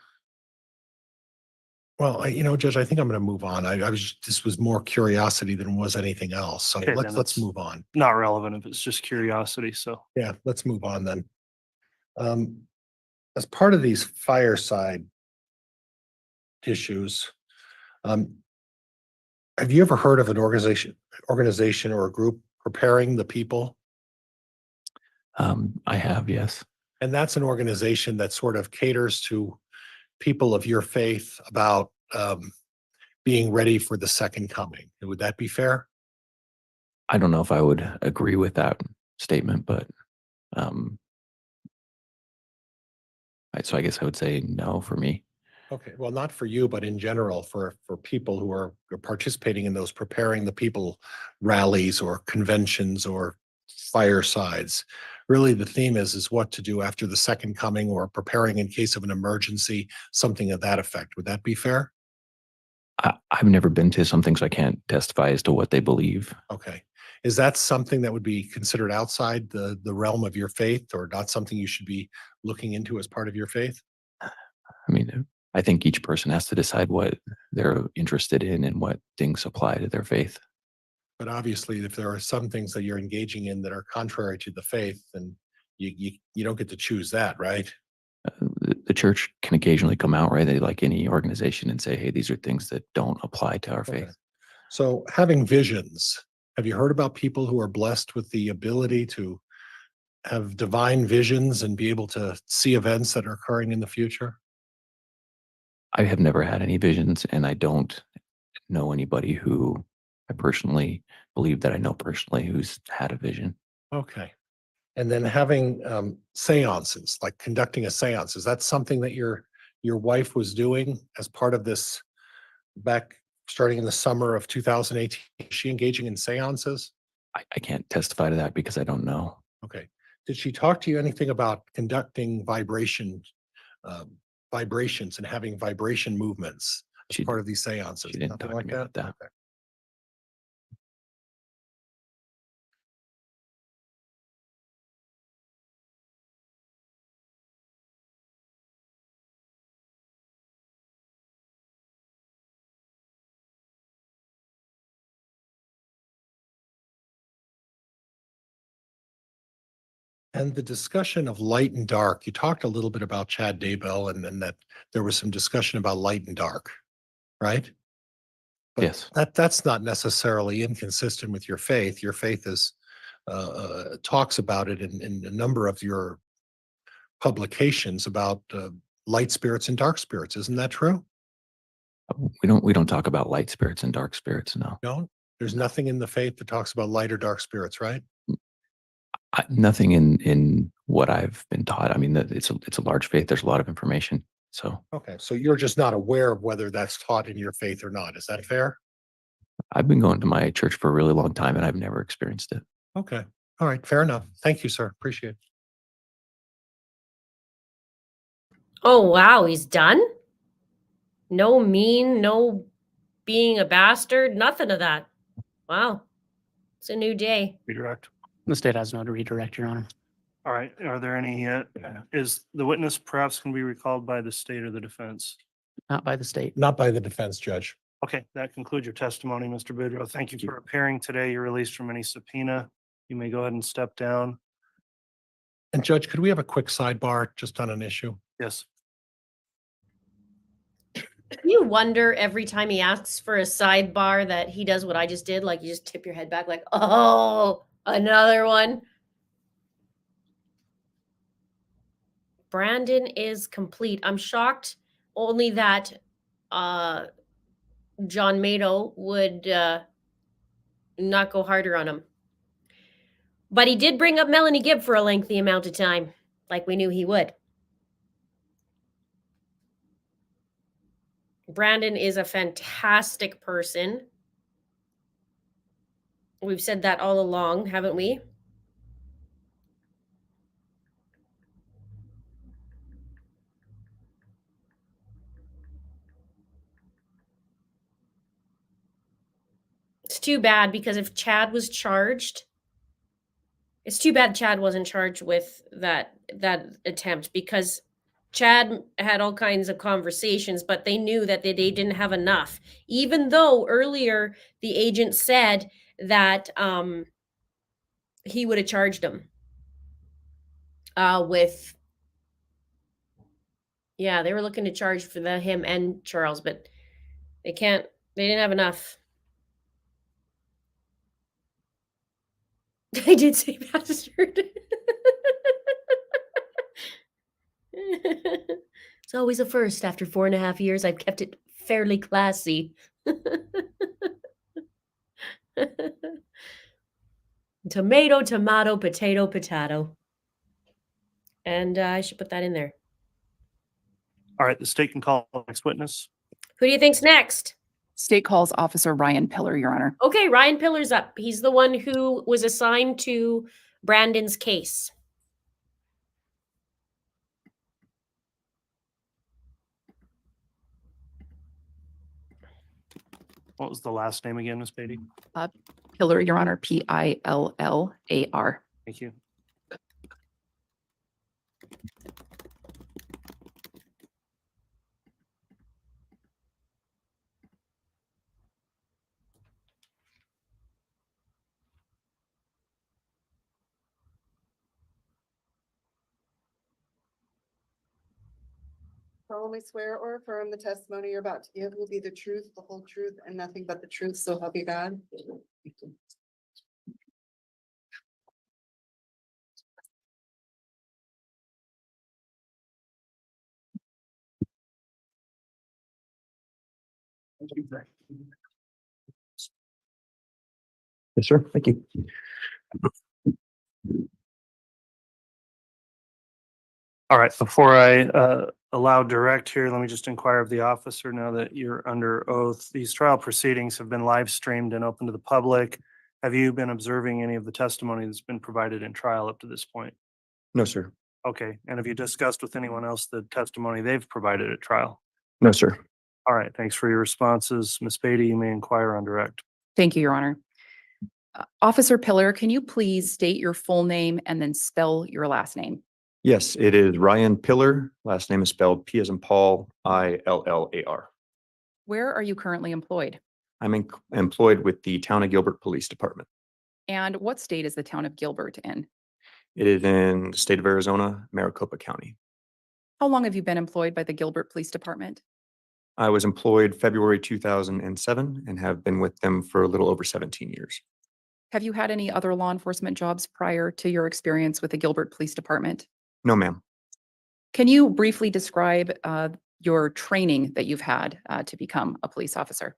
well, Judge, I think I'm going to move on. This was more curiosity than was anything else. So Okay, let's then it's- move on. Not relevant if it's just curiosity, so. Yeah, let's move on then. As part of these fireside issues, have you ever heard of an organization or a group preparing the people? I have, yes. And that's an organization that sort of caters to people of your faith about being ready for the second coming. Would that be fair? I don't know if I would agree with that statement, but so I guess I would say no for me. Okay, well, not for you, but in general, for people who are participating in those preparing the people rallies or conventions or firesides. Really, the theme is what to do after the second coming, or preparing in case of an emergency, something of that effect. Would that be fair? I've never been to something, so I can't testify as to what they believe. Okay. Is that something that would be considered outside the realm of your faith, or not something you should be looking into as part of your faith? I mean, I think each person has to decide what they're interested in and what things apply to their faith. But obviously, if there are some things that you're engaging in that are contrary to the faith, then you don't get to choose that, right? The church can occasionally come out, right? They, like any organization, and say, hey, these are things that don't apply to our Okay. faith. So having visions, have you heard about people who are blessed with the ability to have divine visions and be able to see events that are occurring in the future? I have never had any visions, and I don't know anybody who I personally believe that I know personally who's had a vision. Okay. And then having seances, like conducting a seance, is that something that your wife was doing as part of this back starting in the summer of 2018? Is she engaging in seances? I can't testify to that because I don't know. Okay. Did she talk to you anything about conducting vibrations and having vibration movements as She- part of these seances? she didn't Nothing talk to like me about that. Okay. And the discussion of light and dark, you talked a little bit about Chad Daybell and then that there was some discussion about light and dark, right? But Yes. that's not necessarily inconsistent with your faith. Your faith is talks about it in a number of your publications about light spirits and dark spirits. Isn't that true? We don't talk about light spirits and dark spirits. No. No, there's nothing in the faith that talks about light or dark spirits, right? Nothing in what I've been taught. I mean, it's a large faith. There's a lot of information. So Okay, so you're just not aware of whether that's taught in your faith or not. Is that fair? I've been going to my church for a really long time and I've never experienced it. Okay, all right, fair enough. Thank you, sir. Appreciate it. Oh, wow. He's done? No mean, no being a bastard, nothing of that. Wow. It's a new day. Redirect. The state has no redirect, Your Honor. All right, are there any, is the witness perhaps can be recalled by the state or the defense? Not by the state. Not by the defense judge. Okay, that concludes your testimony, Mr. Boudreau. Thank you for appearing today. You're released from any subpoena. You may go ahead and step down. And Judge, could we have a quick sidebar just on an issue? Yes. You wonder every time he asks for a sidebar that he does what I just did, like you just tip your head back like, oh, another one. Brandon is complete. I'm shocked only that John Mado would not go harder on him. But he did bring up Melanie Gibb for a lengthy amount of time, like we knew he would. Brandon is a fantastic person. We've said that all along, haven't we? It's too bad because if Chad was charged, it's too bad Chad wasn't charged with that attempt because Chad had all kinds of conversations, but they knew that they didn't have enough. Even though earlier the agent said that he would have charged him with, yeah, they were looking to charge for him and Charles, but they didn't have enough. I did say bastard. It's always a first. After 4.5 years, I've kept it fairly classy. Tomato, tomato, potato, potato. And I should put that in there. All right, the state can call the next witness. Who do you think's next? State calls Officer Ryan Pillar, Your Honor. Okay, Ryan Pillar's up. He's the one who was assigned to Brandon's case. What was the last name again, Ms. Beatty? Pillar, Your Honor, Pillar. Thank you. solemnly swear or affirm the testimony you're about to give will be the truth, the whole truth, and nothing but the truth, so help you God? Yes, sir. Thank you. All right, before I allow direct here, let me just inquire of the officer now that you're under oath. These trial proceedings have been live streamed and open to the public. Have you been observing any of the testimony that's been provided in trial up to this point? No, sir. Okay, and have you discussed with anyone else the testimony they've provided at trial? No, sir. All right, thanks for your responses. Ms. Beatty, you may inquire on direct. Thank you, Your Honor. Officer Pillar, can you please state your full name and then spell your last name? Yes, it is Ryan Pillar. Last name is spelled P as in Paul, Illar. Where are you currently employed? I'm employed with the Town of Gilbert Police Department. And what state is the town of Gilbert in? It is in the state of Arizona, Maricopa County. How long have you been employed by the Gilbert Police Department? I was employed February 2007 and have been with them for a little over 17 years. Have you had any other law enforcement jobs prior to your experience with the Gilbert Police Department? No, ma'am. Can you briefly describe your training that you've had to become a police officer?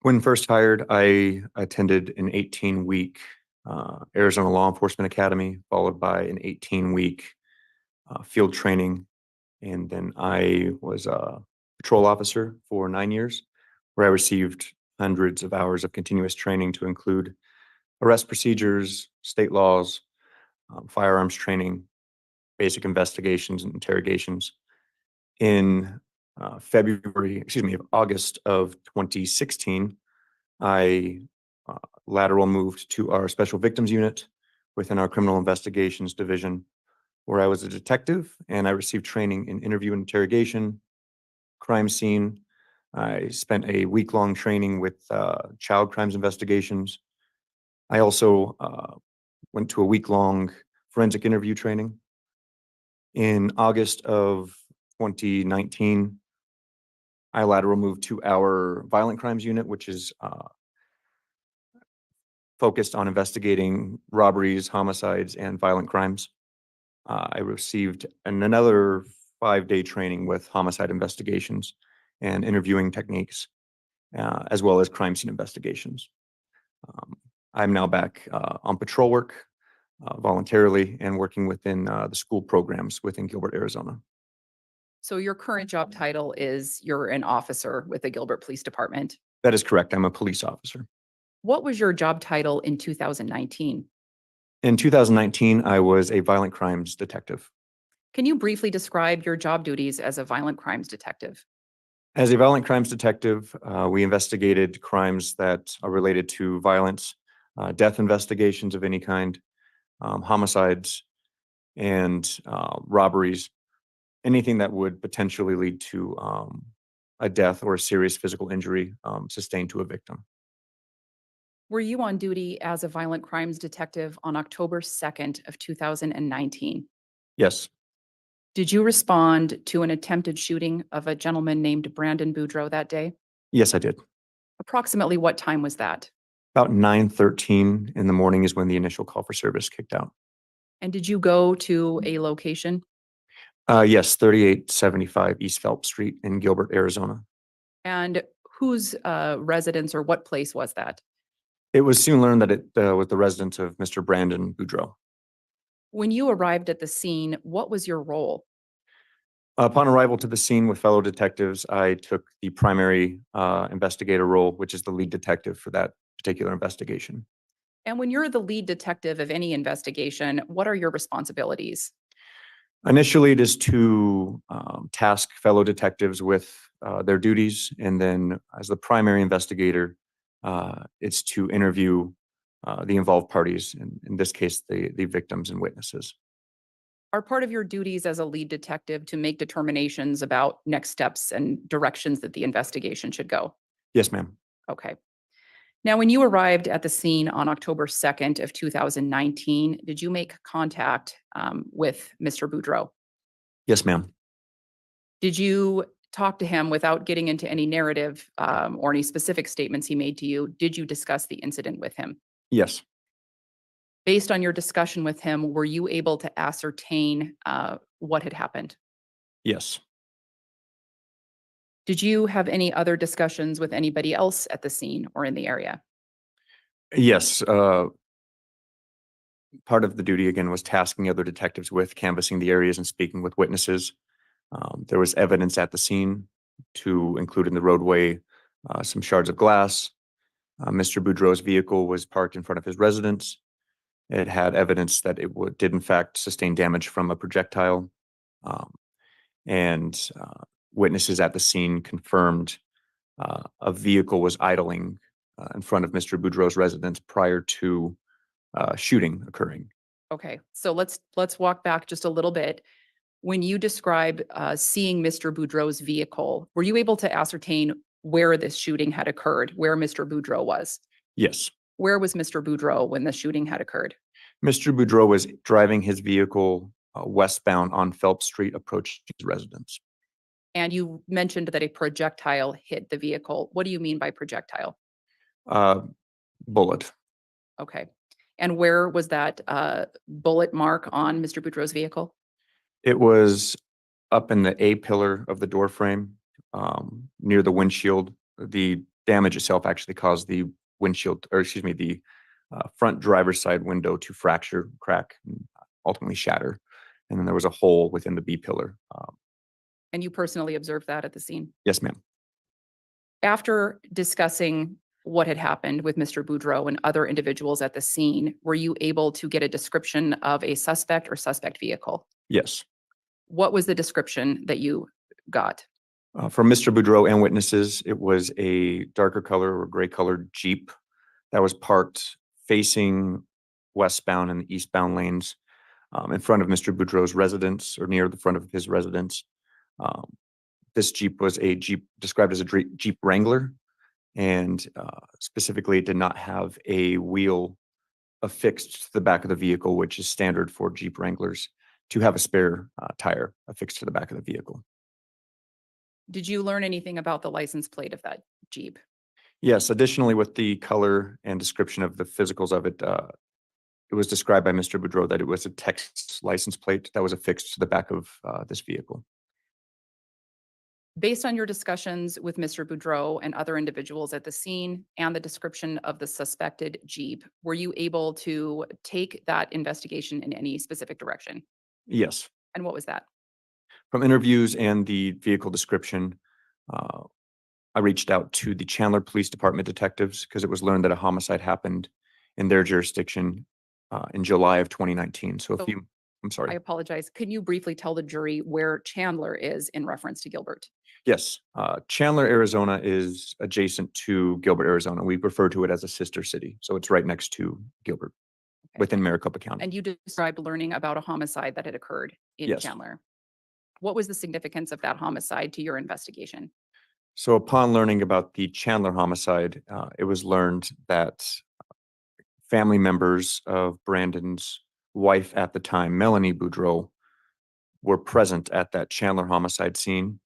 When first hired, I attended an 18-week Arizona Law Enforcement Academy, followed by an 18-week field training. And then I was a patrol officer for 9 years, where I received hundreds of hours of continuous training to include arrest procedures, state laws, firearms training, basic investigations and interrogations. In August of 2016, I lateral moved to our Special Victims Unit within our Criminal Investigations Division, where I was a detective and I received training in interview and interrogation, crime scene. I spent a week-long training with child crimes investigations. I also went to a week-long forensic interview training. In August of 2019, I lateral moved to our violent crimes unit, which is focused on investigating robberies, homicides, and violent crimes. I received another 5-day training with homicide investigations and interviewing techniques, as well as crime scene investigations. I'm now back on patrol work voluntarily and working within the school programs within Gilbert, Arizona. So your current job title is you're an officer with the Gilbert Police Department. That is correct. I'm a police officer. What was your job title in 2019? In 2019, I was a violent crimes detective. Can you briefly describe your job duties as a violent crimes detective? As a violent crimes detective, we investigated crimes that are related to violence, death investigations of any kind, homicides, and robberies, anything that would potentially lead to a death or a serious physical injury sustained to a victim. Were you on duty as a violent crimes detective on October 2nd of 2019? Yes, Did you respond to an attempted shooting of a gentleman named Brandon Boudreau that day? yes, I did. Approximately what time was that? About 9:13 in the morning is when the initial call for service kicked out. And did you go to a location? Yes, 3875 East Phelps Street in Gilbert, Arizona. And whose residence or what place was that? It was soon learned that it was the residence of Mr. Brandon Boudreau. When you arrived at the scene, what was your role? Upon arrival to the scene with fellow detectives, I took the primary investigator role, which is the lead detective for that particular investigation. And when you're the lead detective of any investigation, what are your responsibilities? Initially, it is to task fellow detectives with their duties, and then as the primary investigator, it's to interview the involved parties, in this case, the victims and witnesses. Are part of your duties as a lead detective to make determinations about next steps and directions that the investigation should go? Yes, ma'am. Okay. Now, when you arrived at the scene on October 2nd of 2019, did you make contact with Mr. Boudreau? Yes, ma'am. Did you talk to him without getting into any narrative or any specific statements he made to you? Did you discuss the incident with him? Yes. Based on your discussion with him, were you able to ascertain what had happened? Yes. Did you have any other discussions with anybody else at the scene or in the area? Yes. Part of the duty, again, was tasking other detectives with canvassing the areas and speaking with witnesses. There was evidence at the scene to include in the roadway some shards of glass, Mr. Boudreau's vehicle was parked in front of his residence. It had evidence that it did in fact sustain damage from a projectile. And witnesses at the scene confirmed a vehicle was idling in front of Mr. Boudreau's residence prior to shooting occurring. Okay, so let's walk back just a little bit. When you describe seeing Mr. Boudreau's vehicle, were you able to ascertain where this shooting had occurred, where Mr. Boudreau was? Yes. Where was Mr. Boudreau when the shooting had occurred? Mr. Boudreau was driving his vehicle westbound on Phelps Street, approaching his residence. And you mentioned that a projectile hit the vehicle. What do you mean by projectile? Bullet. Okay. And where was that bullet mark on Mr. Boudreau's vehicle? It was up in the A pillar of the door frame, near the windshield. The damage itself actually caused the windshield, or excuse me, the front driver's side window to fracture, crack, and ultimately shatter. And then there was a hole within the B pillar. And you personally observed that at the scene? Yes, ma'am. After discussing what had happened with Mr. Boudreau and other individuals at the scene, were you able to get a description of a suspect or suspect vehicle? Yes. What was the description that you got? From Mr. Boudreau and witnesses, it was a darker color or gray colored Jeep that was parked facing westbound and eastbound lanes in front of Mr. Boudreau's residence, or near the front of his residence. This Jeep was a Jeep described as a Jeep Wrangler, and specifically it did not have a wheel affixed to the back of the vehicle, which is standard for Jeep Wranglers to have a spare tire affixed to the back of the vehicle. Did you learn anything about the license plate of that Jeep? Yes, additionally, with the color and description of the physicals of it, it was described by Mr. Boudreau that it was a Texas license plate that was affixed to the back of this vehicle. Based on your discussions with Mr. Boudreau and other individuals at the scene and the description of the suspected Jeep, were you able to take that investigation in any specific direction? Yes. And what was that? From interviews and the vehicle description, I reached out to the Chandler Police Department detectives because it was learned that a homicide happened in their jurisdiction in July of 2019. So So- I'm sorry. I apologize. Can you briefly tell the jury where Chandler is in reference to Gilbert? Yes, Chandler, Arizona is adjacent to Gilbert, Arizona. We refer to it as a sister city. So it's right next to Gilbert Okay. within Maricopa County. And you described learning about a homicide that had occurred in Yes. Chandler. What was the significance of that homicide to your investigation? So upon learning about the Chandler homicide, it was learned that family members of Brandon's wife at the time, Melanie Boudreau, were present at that Chandler homicide scene,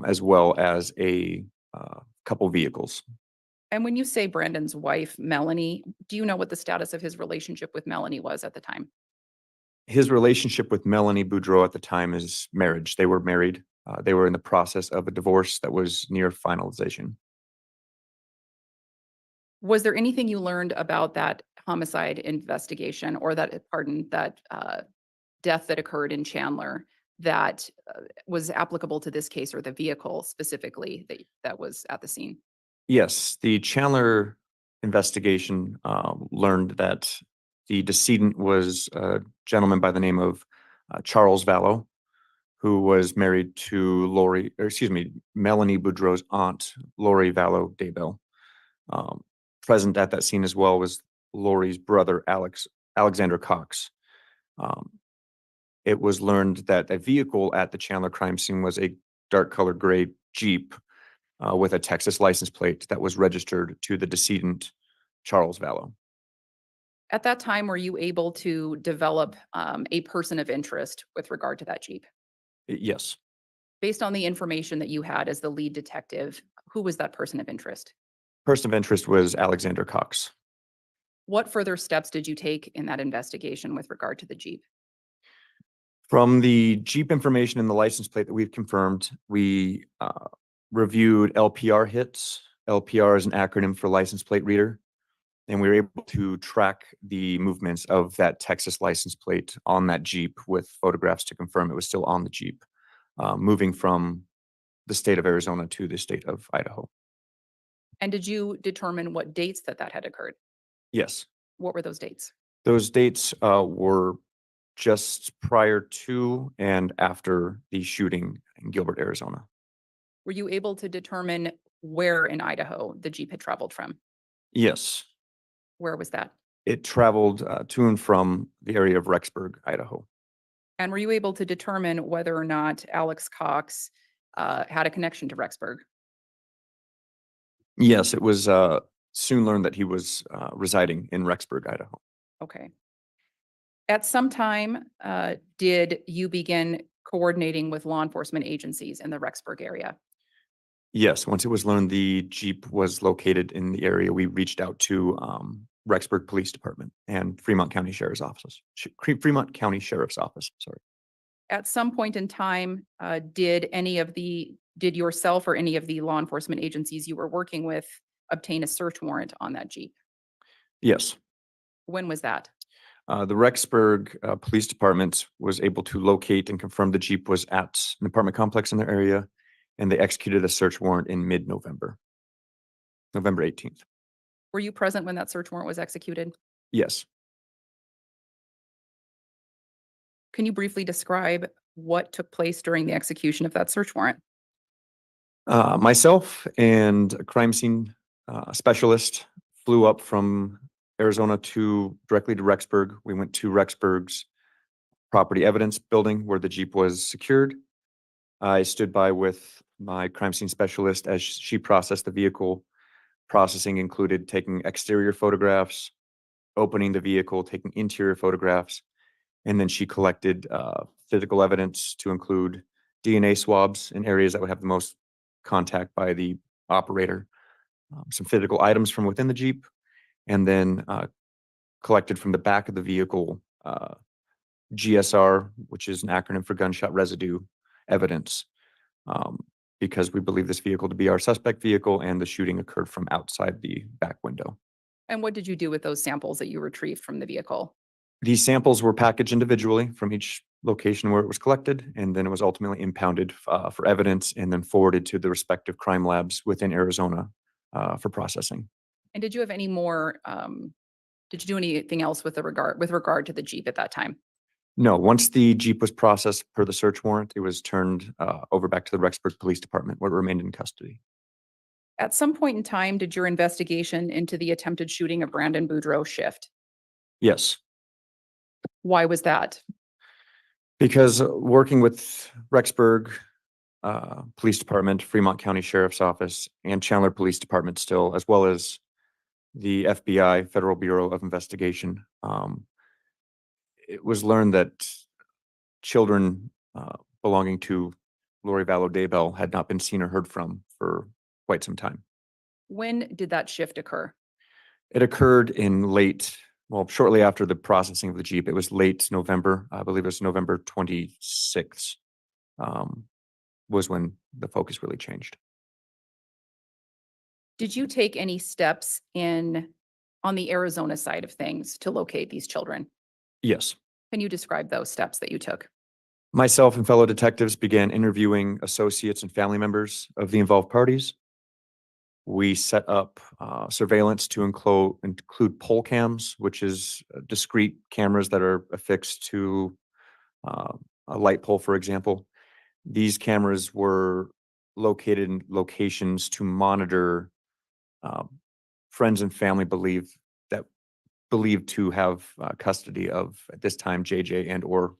as well as a couple vehicles. And when you say Brandon's wife, Melanie, do you know what the status of his relationship with Melanie was at the time? His relationship with Melanie Boudreau at the time is marriage. They were married. They were in the process of a divorce that was near finalization. Was there anything you learned about that homicide investigation or that death that occurred in Chandler that was applicable to this case or the vehicle specifically that was at the scene? Yes, the Chandler investigation learned that the decedent was a gentleman by the name of Charles Vallow, who was married to Melanie Boudreau's aunt, Lori Vallow Daybell. Present at that scene as well was Lori's brother, Alexander Cox. It was learned that a vehicle at the Chandler crime scene was a dark colored gray Jeep with a Texas license plate that was registered to the decedent, Charles Vallow. At that time, were you able to develop a person of interest with regard to that Jeep? Yes. Based on the information that you had as the lead detective, who was that person of interest? Person of interest was Alexander Cox. What further steps did you take in that investigation with regard to the Jeep? From the Jeep information and the license plate that we've confirmed, we reviewed LPR hits. LPR is an acronym for license plate reader. And we were able to track the movements of that Texas license plate on that Jeep with photographs to confirm it was still on the Jeep, moving from the state of Arizona to the state of Idaho. And did you determine what dates that had occurred? Yes. What were those dates? Those dates were just prior to and after the shooting in Gilbert, Arizona. Were you able to determine where in Idaho the Jeep had traveled from? Yes. Where was that? It traveled to and from the area of Rexburg, Idaho. And were you able to determine whether or not Alex Cox had a connection to Rexburg? Yes, it was soon learned that he was residing in Rexburg, Idaho. Okay. At some time, did you begin coordinating with law enforcement agencies in the Rexburg area? Yes, once it was learned the Jeep was located in the area, we reached out to Rexburg Police Department and Fremont County Sheriff's Office. Fremont County Sheriff's Office, sorry. At some point in time, did yourself or any of the law enforcement agencies you were working with obtain a search warrant on that Jeep? Yes. When was that? The Rexburg Police Department was able to locate and confirm the Jeep was at an apartment complex in their area, and they executed a search warrant in mid-November, November 18th. Were you present when that search warrant was executed? Yes. Can you briefly describe what took place during the execution of that search warrant? Myself and a crime scene specialist flew up from Arizona directly to Rexburg. We went to Rexburg's property evidence building where the Jeep was secured. I stood by with my crime scene specialist as she processed the vehicle. Processing included taking exterior photographs, opening the vehicle, taking interior photographs, and then she collected physical evidence to include DNA swabs in areas that would have the most contact by the operator, some physical items from within the Jeep, and then collected from the back of the vehicle GSR, which is an acronym for gunshot residue evidence, because we believe this vehicle to be our suspect vehicle and the shooting occurred from outside the back window. And what did you do with those samples that you retrieved from the vehicle? These samples were packaged individually from each location where it was collected, and then it was ultimately impounded for evidence and then forwarded to the respective crime labs within Arizona for processing. And did you have any more, did you do anything else with regard to the Jeep at that time? No, once the Jeep was processed per the search warrant, it was turned over back to the Rexburg Police Department where it remained in custody. At some point in time, did your investigation into the attempted shooting of Brandon Boudreau shift? Yes. Why was that? Because working with Rexburg Police Department, Fremont County Sheriff's Office, and Chandler Police Department still, as well as the FBI, Federal Bureau of Investigation, it was learned that children belonging to Lori Vallow Daybell had not been seen or heard from for quite some time. When did that shift occur? It occurred in shortly after the processing of the Jeep. It was late November. I believe it was November 26th, was when the focus really changed. Did you take any steps on the Arizona side of things to locate these children? Yes. Can you describe those steps that you took? Myself and fellow detectives began interviewing associates and family members of the involved parties. We set up surveillance to include pole cams, which is discrete cameras that are affixed to a light pole, for example. These cameras were located in locations to monitor friends and family believed to have custody of, at this time, JJ and or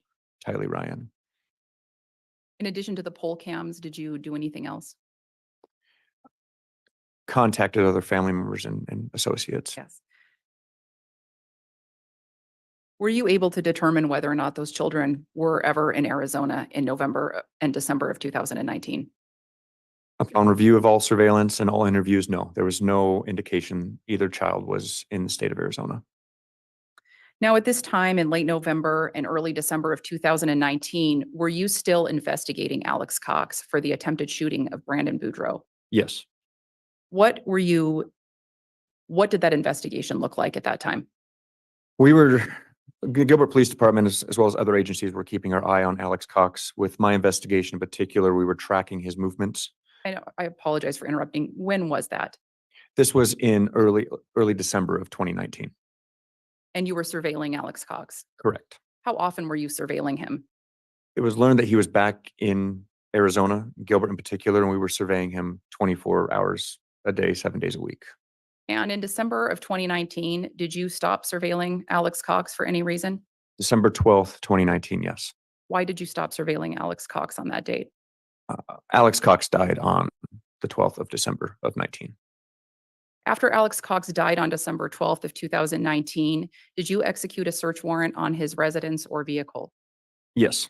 Tylee Ryan. In addition to the poll cams, did you do anything else? Contacted other family members and associates. Yes. Were you able to determine whether or not those children were ever in Arizona in November and December of 2019? Upon review of all surveillance and all interviews, no, there was no indication either child was in the state of Arizona. Now, at this time in late November and early December of 2019, were you still investigating Alex Cox for the attempted shooting of Brandon Boudreau? Yes. What did that investigation look like at that time? Gilbert Police Department, as well as other agencies, were keeping our eye on Alex Cox. With my investigation in particular, we were tracking his movements. I apologize for interrupting. When was that? This was in early December of 2019. And you were surveilling Alex Cox. Correct. How often were you surveilling him? It was learned that he was back in Arizona, Gilbert in particular, and we were surveying him 24 hours a day, 7 days a week. And in December of 2019, did you stop surveilling Alex Cox for any reason? December 12th, 2019, yes. Why did you stop surveilling Alex Cox on that date? Alex Cox died on the 12th of December of 19. After Alex Cox died on December 12th of 2019, did you execute a search warrant on his residence or vehicle? Yes,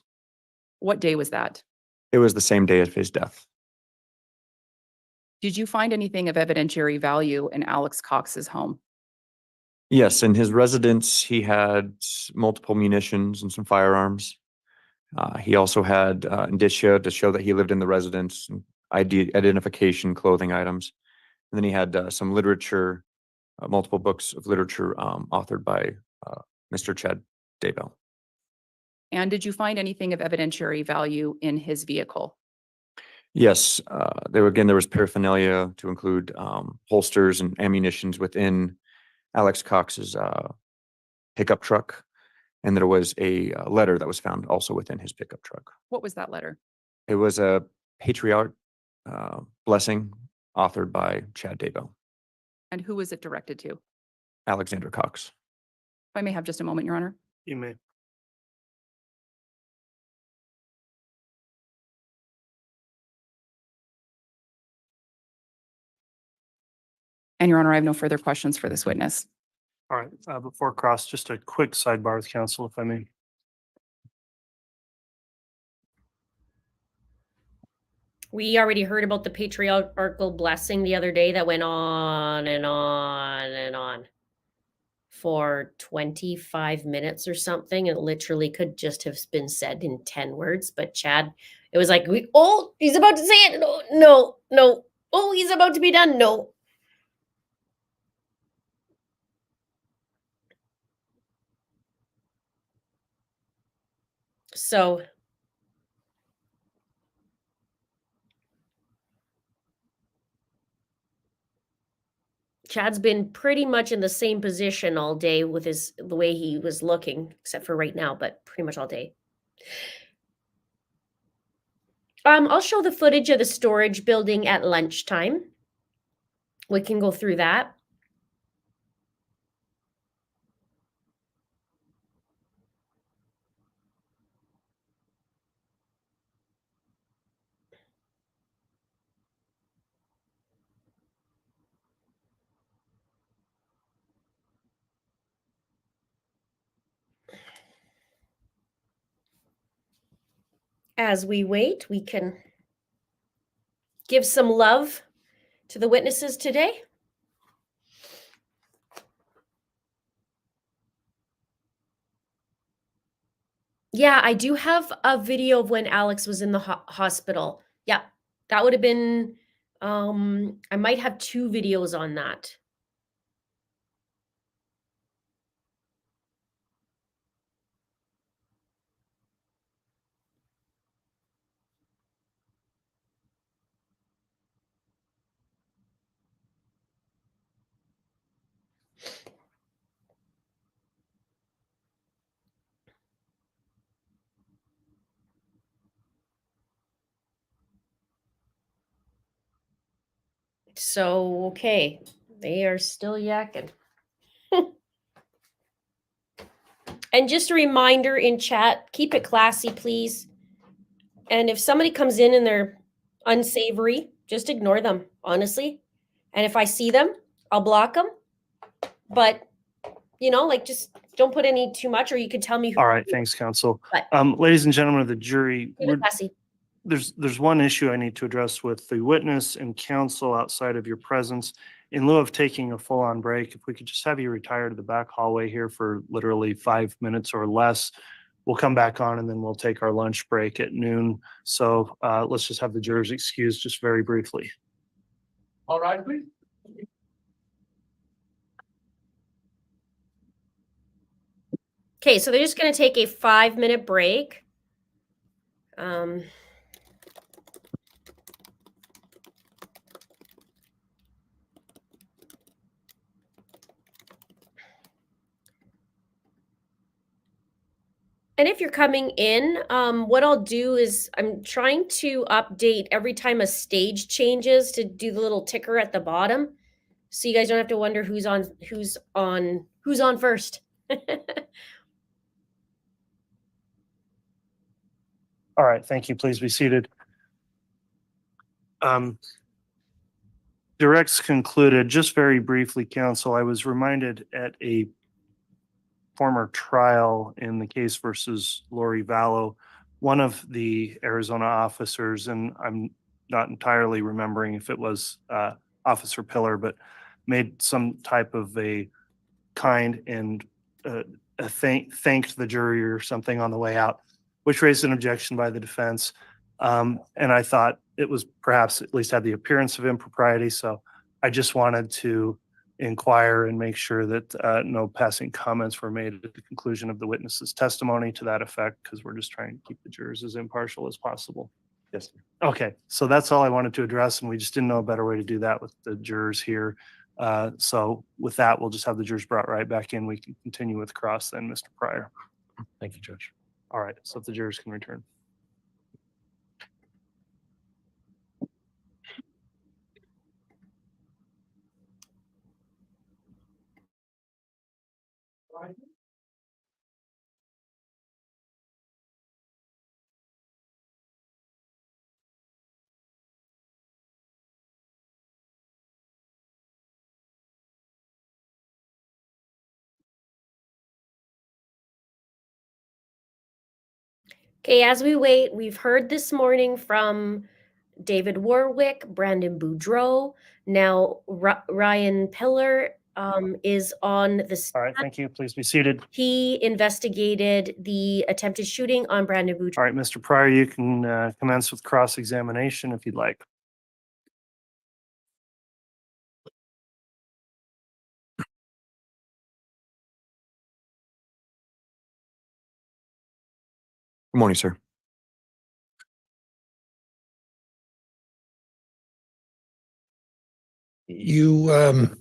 What day was that? it was the same day of his death. Did you find anything of evidentiary value in Alex Cox's home? Yes, in his residence, he had multiple munitions and some firearms. He also had indicia to show that he lived in the residence, and ID identification, clothing items. And then he had some literature, multiple books of literature authored by Mr. Chad Daybell. And did you find anything of evidentiary value in his vehicle? Yes, there was paraphernalia to include holsters and ammunitions within Alex Cox's pickup truck. And there was a letter that was found also within his pickup truck. What was that letter? It was a patriarch blessing authored by Chad Daybell, And who was it directed to? If Alexander Cox. I may have just a moment, Your Honor. You may. And Your Honor, I have no further questions for this witness. All right, before cross, just a quick sidebar with counsel, if I may. We already heard about the patriarchal blessing the other day that went on and on and on for 25 minutes or something. It literally could just have been said in 10 words. But Chad, it was like, oh, he's about to say it. No, no, no. Oh, he's about to be done. No. So Chad's been pretty much in the same position all day with the way he was looking, except for right now, but pretty much all day. I'll show the footage of the storage building at lunchtime. We can go through that. As we wait, we can give some love to the witnesses today. Yeah, I do have a video of when Alex was in the hospital. Yeah, that would have been, I might have 2 videos on that. So, okay, they are still yakking. And just a reminder in chat, keep it classy, please. And if somebody comes in and they're unsavory, just ignore them, honestly. And if I see them, I'll block them. But, like just don't put any too much, or you could tell me. All right, thanks, counsel. But Ladies and gentlemen of the jury, keep it classy. there's one issue I need to address with the witness and counsel outside of your presence. In lieu of taking a full-on break, if we could just have you retire to the back hallway here for literally 5 minutes or less, we'll come back on and then we'll take our lunch break at noon. So let's just have the jurors excused just very briefly. All right, please. Okay, so they're just going to take a 5-minute break. And if you're coming in, what I'll do is I'm trying to update every time a stage changes to do the little ticker at the bottom. So you guys don't have to wonder who's on first. All right, thank you. Please be seated. Directs concluded. Just very briefly, counsel, I was reminded at a former trial in the case versus Lori Vallow, one of the Arizona officers, and I'm not entirely remembering if it was Officer Pillar, but made some type of a kind and thanked the jury or something on the way out, which raised an objection by the defense. And I thought it was perhaps at least had the appearance of impropriety. So I just wanted to inquire and make sure that no passing comments were made at the conclusion of the witness's testimony to that effect, because we're just trying to keep the jurors as impartial as possible. Yes. Okay, so that's all I wanted to address, and we just didn't know a better way to do that with the jurors here. So with that, we'll just have the jurors brought right back in. We can continue with cross then, Mr. Pryor. Thank you, Judge. All right, so if the jurors can return. Okay, as we wait, we've heard this morning from David Warwick, Brandon Boudreau. Now Ryan Pillar is on the All stand. right, thank you. Please be seated. He investigated the attempted shooting on Brandon Boudreau. All right, Mr. Pryor, you can commence with cross-examination if you'd like. Good morning, sir. You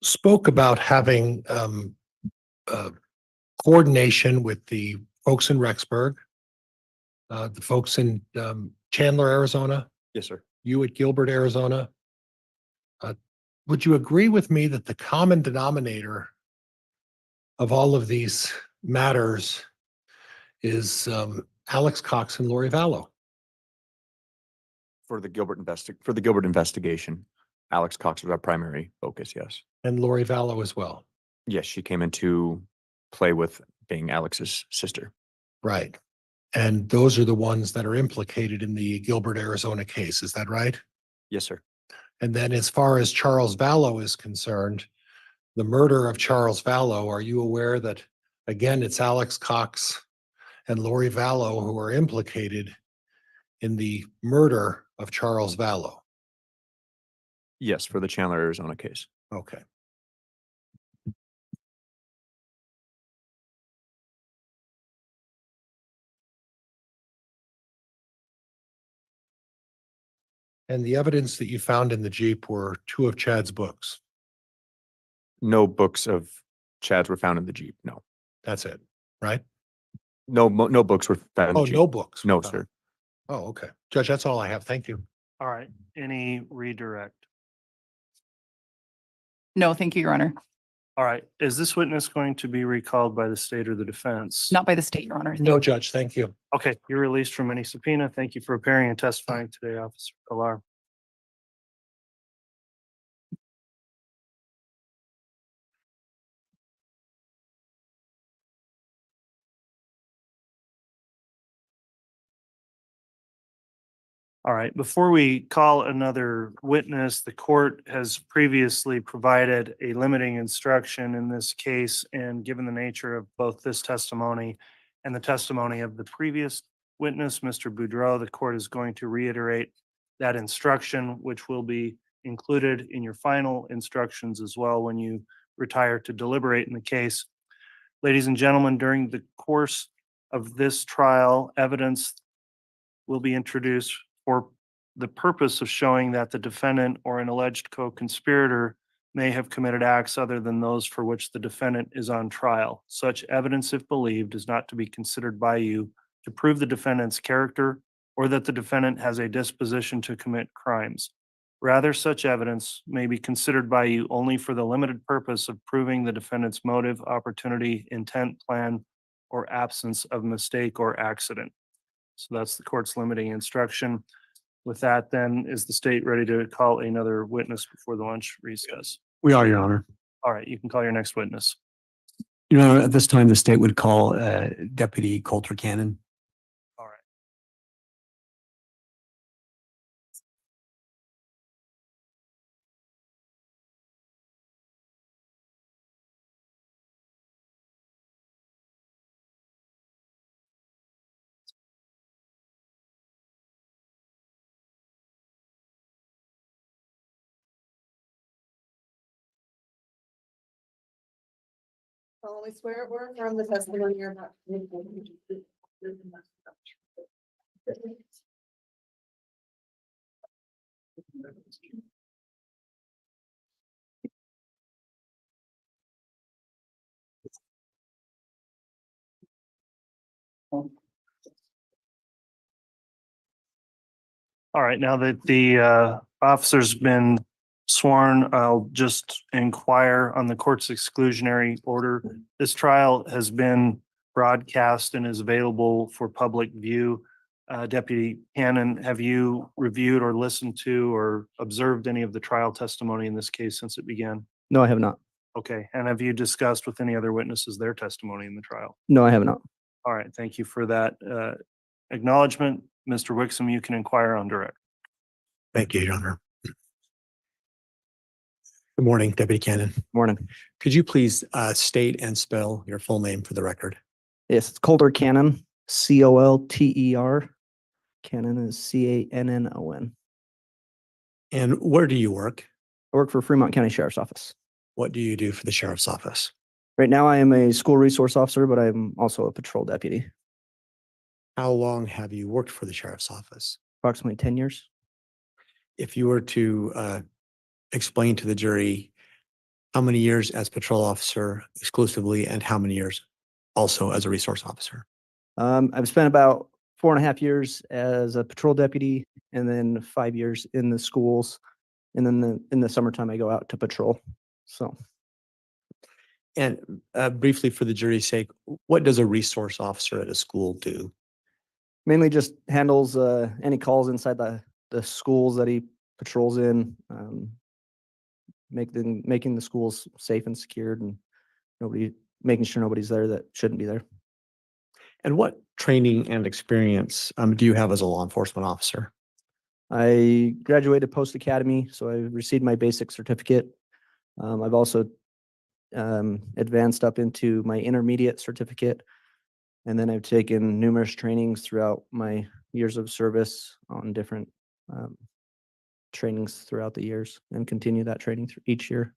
spoke about having coordination with the folks in Rexburg, the folks in Chandler, Arizona, Yes, sir. you at Gilbert, Arizona. Would you agree with me that the common denominator of all of these matters is Alex Cox and Lori Vallow? For the Gilbert investigation, Alex Cox was our primary focus, yes. And Lori Vallow as well? Yes, she came into play with being Alex's sister. Right. And those are the ones that are implicated in the Gilbert, Arizona case. Is that right? Yes, sir. And then as far as Charles Vallow is concerned, the murder of Charles Vallow, are you aware that, again, it's Alex Cox and Lori Vallow who are implicated in the murder of Charles Vallow? Yes, for the Chandler, Arizona case. Okay. And the evidence that you found in the Jeep were 2 of Chad's books. No books of Chad's were found in the Jeep. No. That's it, right? No books were found in the Oh, Jeep. no books. were No, found. sir. Oh, okay. Judge, that's all I have. Thank you. All right, any redirect? No, thank you, Your Honor. All right, is this witness going to be recalled by the state or the defense? Not by the state, Your Honor. No, Judge, thank you. Okay, you're released from any subpoena. Thank you for appearing and testifying today, Officer Pilar. All right, before we call another witness, the court has previously provided a limiting instruction in this case, and given the nature of both this testimony and the testimony of the previous witness, Mr. Boudreau, the court is going to reiterate that instruction, which will be included in your final instructions as well when you retire to deliberate in the case. Ladies and gentlemen, during the course of this trial, evidence will be introduced for the purpose of showing that the defendant or an alleged co-conspirator may have committed acts other than those for which the defendant is on trial. Such evidence, if believed, is not to be considered by you to prove the defendant's character or that the defendant has a disposition to commit crimes. Rather, such evidence may be considered by you only for the limited purpose of proving the defendant's motive, opportunity, intent, plan, or absence of mistake or accident. So that's the court's limiting instruction. With that, then, is the state ready to call another witness before the lunch recess? We are, Your Honor. All right, you can call your next witness. Your Honor, at this time, the state would call Deputy Coulter Cannon. All right. solemnly swear or affirm the testimony you're about to give. All right, now that the officer's been sworn, I'll just inquire on the court's exclusionary order. This trial has been broadcast and is available for public view. Deputy Cannon, have you reviewed or listened to or observed any of the trial testimony in this case since it began? No, I have not. Okay, and have you discussed with any other witnesses their testimony in the trial? No, I have not. All right, thank you for that acknowledgement. Mr. Wixom, you can inquire on direct. Thank you, Your Honor. Good morning, Deputy Cannon. Morning. Could you please state and spell your full name for the record? Yes, it's Coulter Cannon, Colter. Cannon is Cannon. And where do you work? I work for Fremont County Sheriff's Office. What do you do for the sheriff's office? Right now, I am a school resource officer, but I'm also a patrol deputy. How long have you worked for the sheriff's office? Approximately 10 years. If you were to explain to the jury how many years as patrol officer exclusively and how many years also as a resource officer? I've spent about 4.5 years as a patrol deputy and then 5 years in the schools. And then in the summertime, I go out to patrol. So. And briefly for the jury's sake, what does a resource officer at a school do? Mainly just handles any calls inside the schools that he patrols in, making the schools safe and secured and making sure nobody's there that shouldn't be there. And what training and experience do you have as a law enforcement officer? I graduated post academy, so I received my basic certificate. I've also advanced up into my intermediate certificate. And then I've taken numerous trainings throughout my years of service on different trainings throughout the years and continue that training through each year.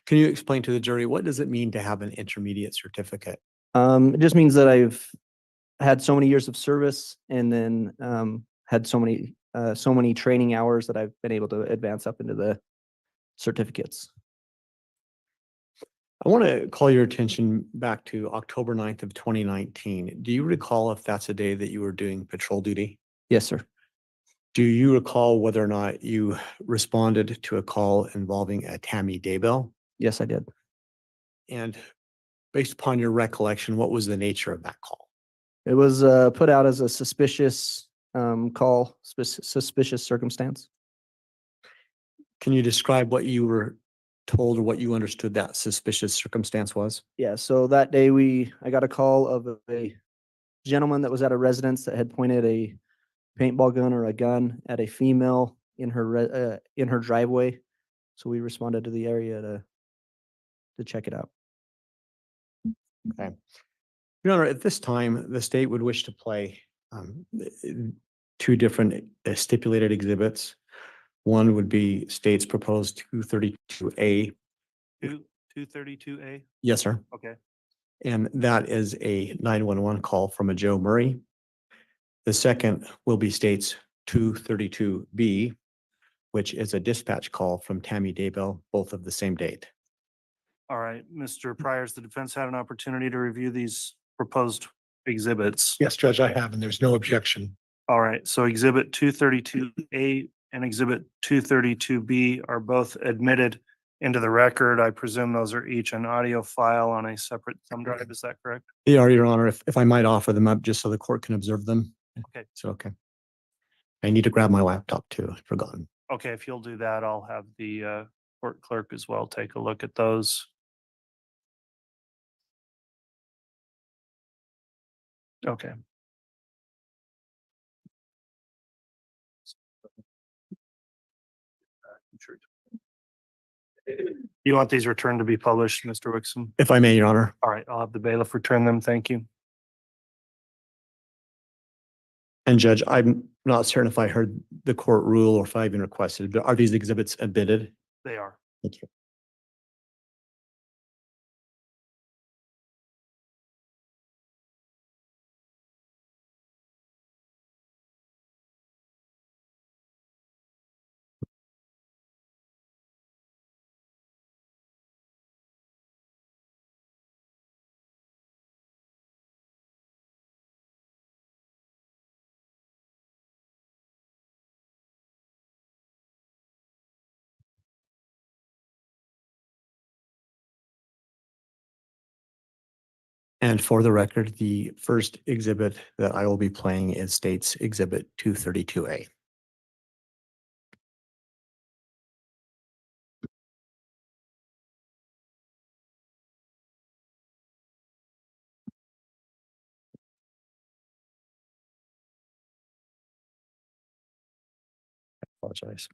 Can you explain to the jury, what does it mean to have an intermediate certificate? It just means that I've had so many years of service and then had so many training hours that I've been able to advance up into the certificates. I want to call your attention back to October 9th of 2019. Do you recall if that's a day that you were doing patrol duty? Yes, sir. Do you recall whether or not you responded to a call involving a Tammy Daybell? Yes, I did. And based upon your recollection, what was the nature of that call? It was put out as a suspicious call, suspicious circumstance. Can you describe what you were told or what you understood that suspicious circumstance was? Yeah, so that day I got a call of a gentleman that was at a residence that had pointed a paintball gun or a gun at a female in her driveway. So we responded to the area to check it out. Okay. Your Honor, at this time, the state would wish to play two different stipulated exhibits. One would be state's proposed 232A. 232A? Yes, sir. Okay. And that is a 911 call from a Joe Murray. The second will be state's 232B, which is a dispatch call from Tammy Daybell, both of the same date. All right, Mr. Pryor's the defense had an opportunity to review these proposed exhibits. Yes, Judge, I have, and there's no objection. All right, so exhibit 232A and exhibit 232B are both admitted into the record. I presume those are each an audio file on a separate thumb drive. Is that correct? They are, Your Honor, if I might offer them up just so the court can observe them. Okay. So, okay. I need to grab my laptop too. I'd forgotten. Okay, if you'll do that, I'll have the court clerk as well take a look at those. Okay. You want these returned to be published, Mr. Wixom? If I may, Your Honor. All right, I'll have the bailiff return them. Thank you. And Judge, I'm not certain if I heard the court rule or if I even requested, but are these exhibits admitted? They are. Thank you. And for the record, the first exhibit that I will be playing is states exhibit 232A. I apologize.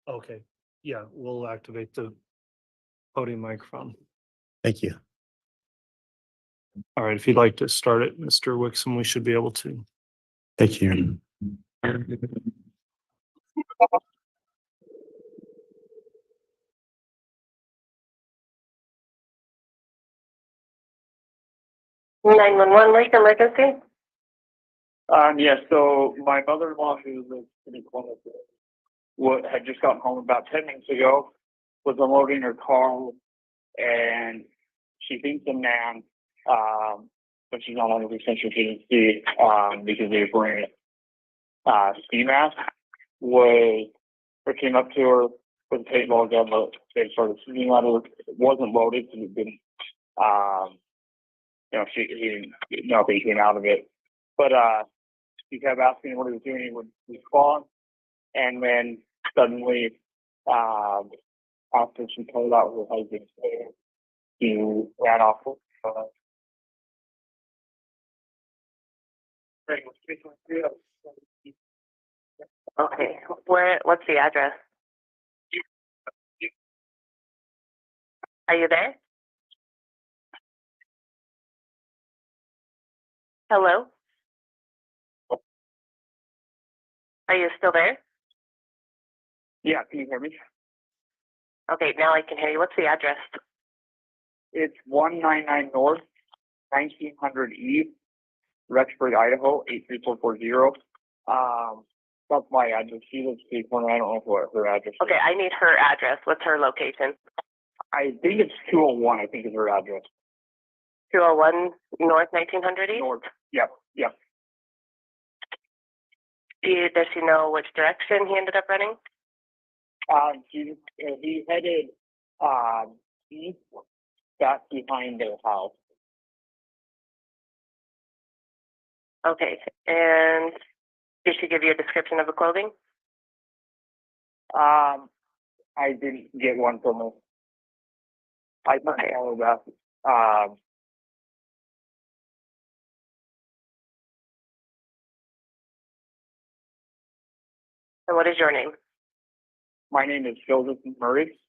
Okay, yeah, we'll activate the podium microphone. Thank you. All right, if you'd like to start it, Mr. Wixom, we should be able to. Thank you. Lake emergency. Yeah, so my mother-in-law who lives in Columbus had just gotten home about 10 minutes ago, was unloading her car, and she thinks a man, but she's not 100% sure she didn't see, because they were wearing a ski mask, came up to her with a paintball gun, but they started shooting at her. It wasn't loaded, so it didn't, he didn't know if he came out of it. But he kept asking what he was doing. He would respond, and then suddenly, after she pulled out her husband's hair, he ran off. Okay, what's the address? Are you there? Hello? Are you still there? Yeah, can you hear me? Okay, now I can hear you. What's the address? It's 199 North, 1900 East, Rexburg, Idaho, 83440. That's my address. She lives in the corner. I don't know what her address is. Okay, I need her address. What's her location? I think it's 201, I think is her address. 201 North 1900 East? North. Yep. Does she know which direction he ended up running? He headed east, back behind their house. Okay, and did she give you a description of the clothing? I didn't get one from her. I didn't follow that. And what is your name? My name is Joseph Murray.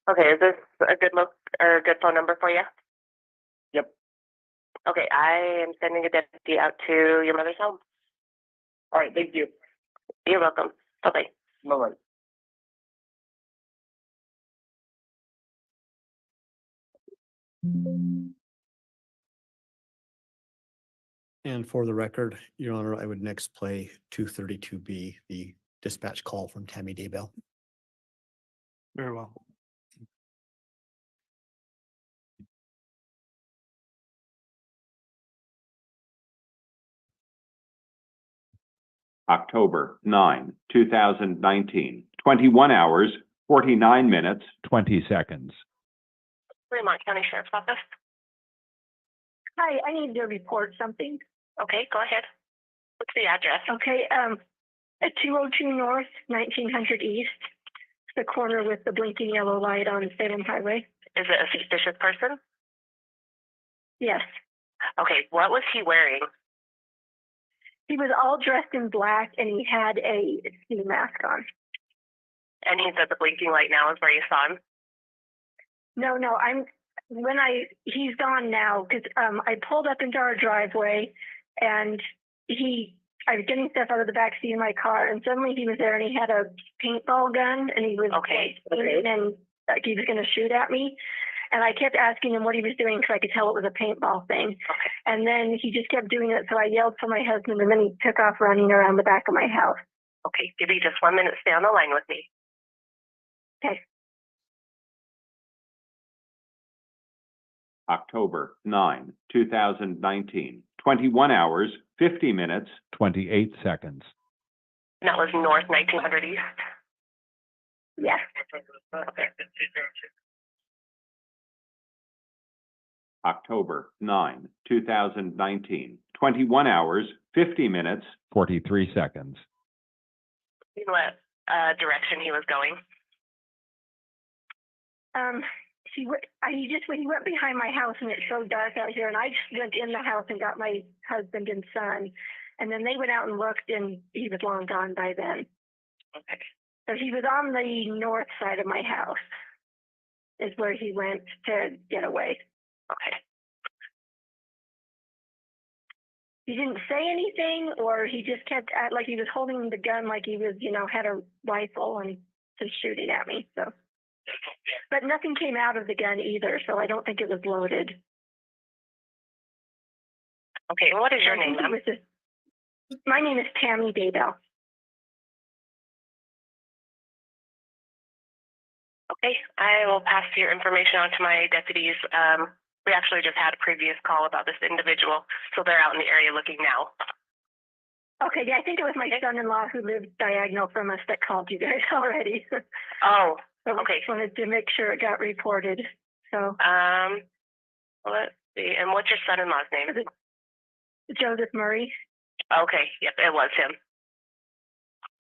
Okay, is this a good look or a good phone number for you? Yep. Okay, I am sending a deputy out to your mother's home. All right, thank you. You're welcome. Bye-bye. Bye-bye. And for the record, Your Honor, I would next play 232B, the dispatch call from Tammy Daybell. Very well. October 9, 2019, 21 hours, 49 minutes, 20 seconds. Fremont County Sheriff's Office. Hi, I need to report something. Okay, go ahead. What's the address? Okay, at 202 North, 1900 East, the corner with the blinking yellow light on Salem Highway. Is it a suspicious person? Yes. Okay, what was he wearing? He was all dressed in black and he had a ski mask on. And he's at the blinking light now is where you saw him? No, he's gone now because I pulled up into our driveway and I was getting stuff out of the back seat of my car and suddenly he was there and he had a paintball gun and he was and like he was going to shoot at me. And I kept asking him what he was doing because I could tell it was a paintball thing. Okay. And then he just kept doing it. So I yelled for my husband and then he took off running around the back of my house. Okay, give me just 1 minute. Stay on the line with me. Okay. October 9, 2019, 21 hours, 50 minutes, 28 seconds. And that was North 1900 East? Yes. Okay. October 9, 2019, 21 hours, 50 minutes, 43 seconds. What direction he was going? He went behind my house and it's so dark out here and I just went in the house and got my husband and son and then they went out and looked and he was long gone by then. Okay. So he was on the north side of my house is where he went to get away. Okay. He didn't say anything or he just kept like he was holding the gun like he was, had a rifle and just shooting at me. So, but nothing came out of the gun either. So I don't think it was loaded. Okay. And what is your name? My name is Tammy Daybell. Okay. I will pass your information on to my deputies. We actually just had a previous call about this individual, so they're out in the area looking now. Okay, yeah, I think it was my son-in-law who lived diagonal from us that called you guys already. Oh, okay. Just wanted to make sure it got reported. So, let's see. And what's your son-in-law's name? Joseph Murray. Okay, yep, it was him.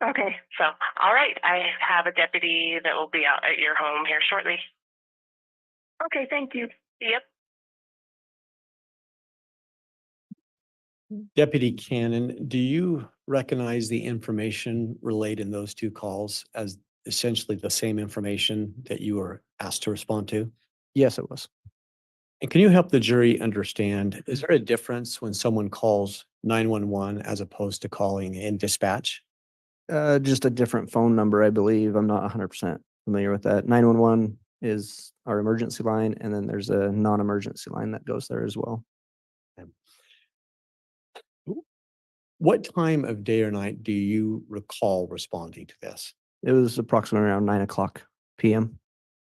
Okay. So, all right, I have a deputy that will be out at your home here shortly. Okay, thank you. Yep. Deputy Cannon, do you recognize the information relayed in those two calls as essentially the same information that you were asked to respond to? Yes, it was. And can you help the jury understand, is there a difference when someone calls 911 as opposed to calling in dispatch? Just a different phone number, I believe. I'm not 100% familiar with that. 911 is our emergency line, and then there's a non-emergency line that goes there as well. What time of day or night do you recall responding to this? It was approximately around 9:00 p.m.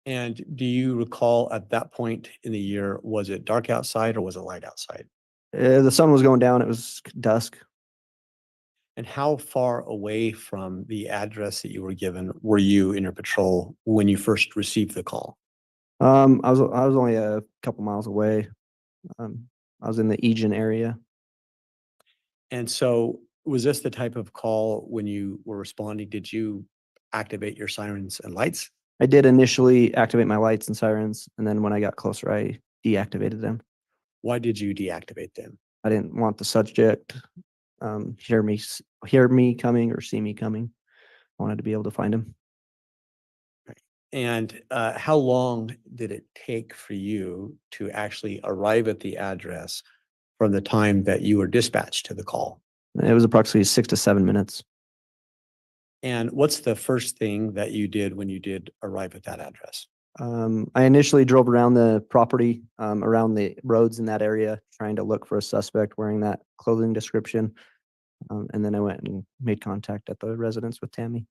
And do you recall at that point in the year, was it dark outside or was it light outside? The sun was going down. It was dusk. And how far away from the address that you were given were you in your patrol when you first received the call? I was only a couple miles away. I was in the Egan area. And so was this the type of call when you were responding? Did you activate your sirens and lights? I did initially activate my lights and sirens, and then when I got closer, I deactivated them. Why did you deactivate them? I didn't want the subject hear me coming or see me coming. I wanted to be able to find him. And how long did it take for you to actually arrive at the address from the time that you were dispatched to the call? It was approximately 6 to 7 minutes. And what's the first thing that you did when you did arrive at that address? I initially drove around the property, around the roads in that area, trying to look for a suspect wearing that clothing description. And then I went and made contact at the residence with Tammy.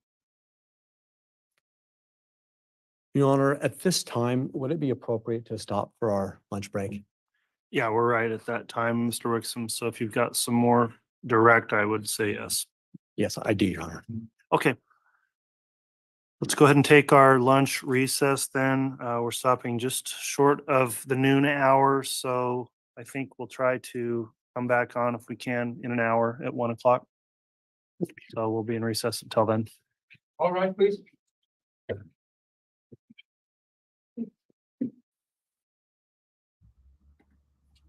Your Honor, at this time, would it be appropriate to stop for our lunch break? Yeah, we're right at that time, Mr. Wixom. So if you've got some more direct, I would say yes. Yes, I do, Your Honor. Okay. Let's go ahead and take our lunch recess then. We're stopping just short of the noon hour, so I think we'll try to come back on if we can in an hour at 1 o'clock. So we'll be in recess until then. All right, please.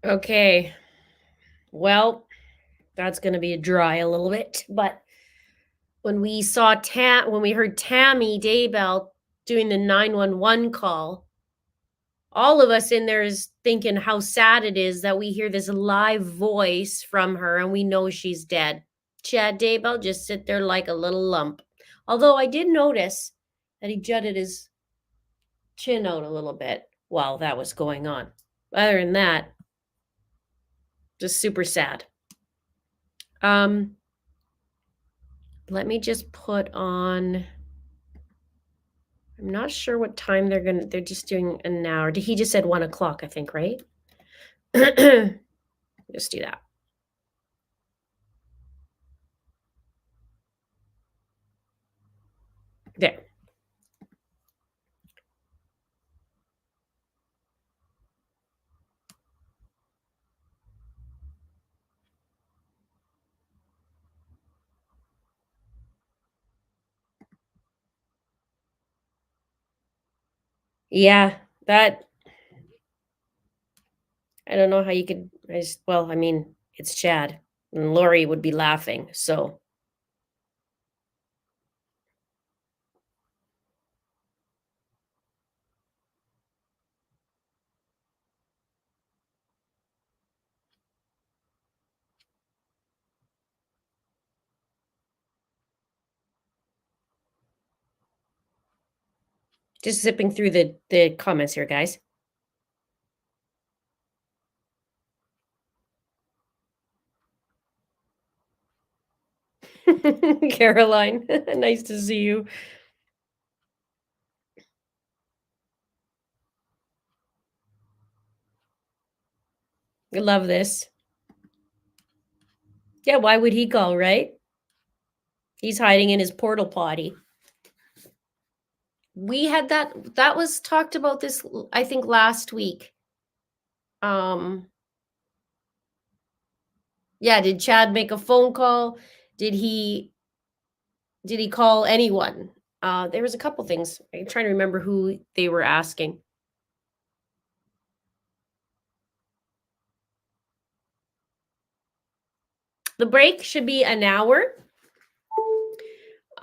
Okay. Well, that's going to be dry a little bit, but when we saw when we heard Tammy Daybell doing the 911 call, all of us in there is thinking how sad it is that we hear this live voice from her and we know she's dead. Chad Daybell just sit there like a little lump. Although I did notice that he jutted his chin out a little bit while that was going on. Other than that, just super sad. Let me just put on, I'm not sure what time they're just doing an hour. He just said 1 o'clock, I think, right? Just do that. There. Yeah, that, I don't know how you could, well, I mean, it's Chad and Lori would be laughing, so. Just zipping through the comments here, guys. Caroline, nice to see you. I love this. Yeah, why would he call, right? He's hiding in his portal potty. We had that was talked about this, I think, last week. Yeah, did Chad make a phone call? Did he call anyone? There was a couple things. I'm trying to remember who they were asking. The break should be an hour.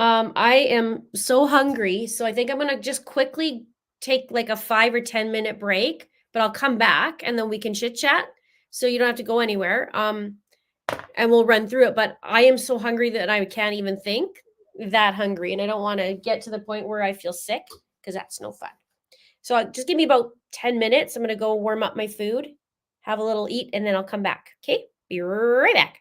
I am so hungry, so I think I'm gonna just quickly take like a 5 or 10 minute break, but I'll come back and then we can chit chat. So you don't have to go anywhere. And we'll run through it. But I am so hungry that I can't even think that hungry, and I don't want to get to the point where I feel sick because that's no fun. So just give me about 10 minutes. I'm gonna go warm up my food, have a little eat, and then I'll come back. Okay, be right back.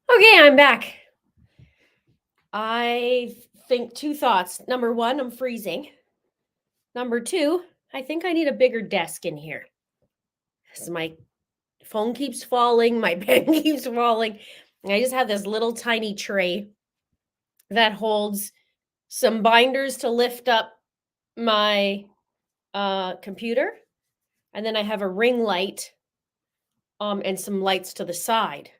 Okay, I'm back. I think two thoughts. Number one, I'm freezing. Number two, I think I need a bigger desk in here. So my phone keeps falling, my pen keeps falling. And I just have this little tiny tray that holds some binders to lift up my computer. And then I have a ring light and some lights to the side.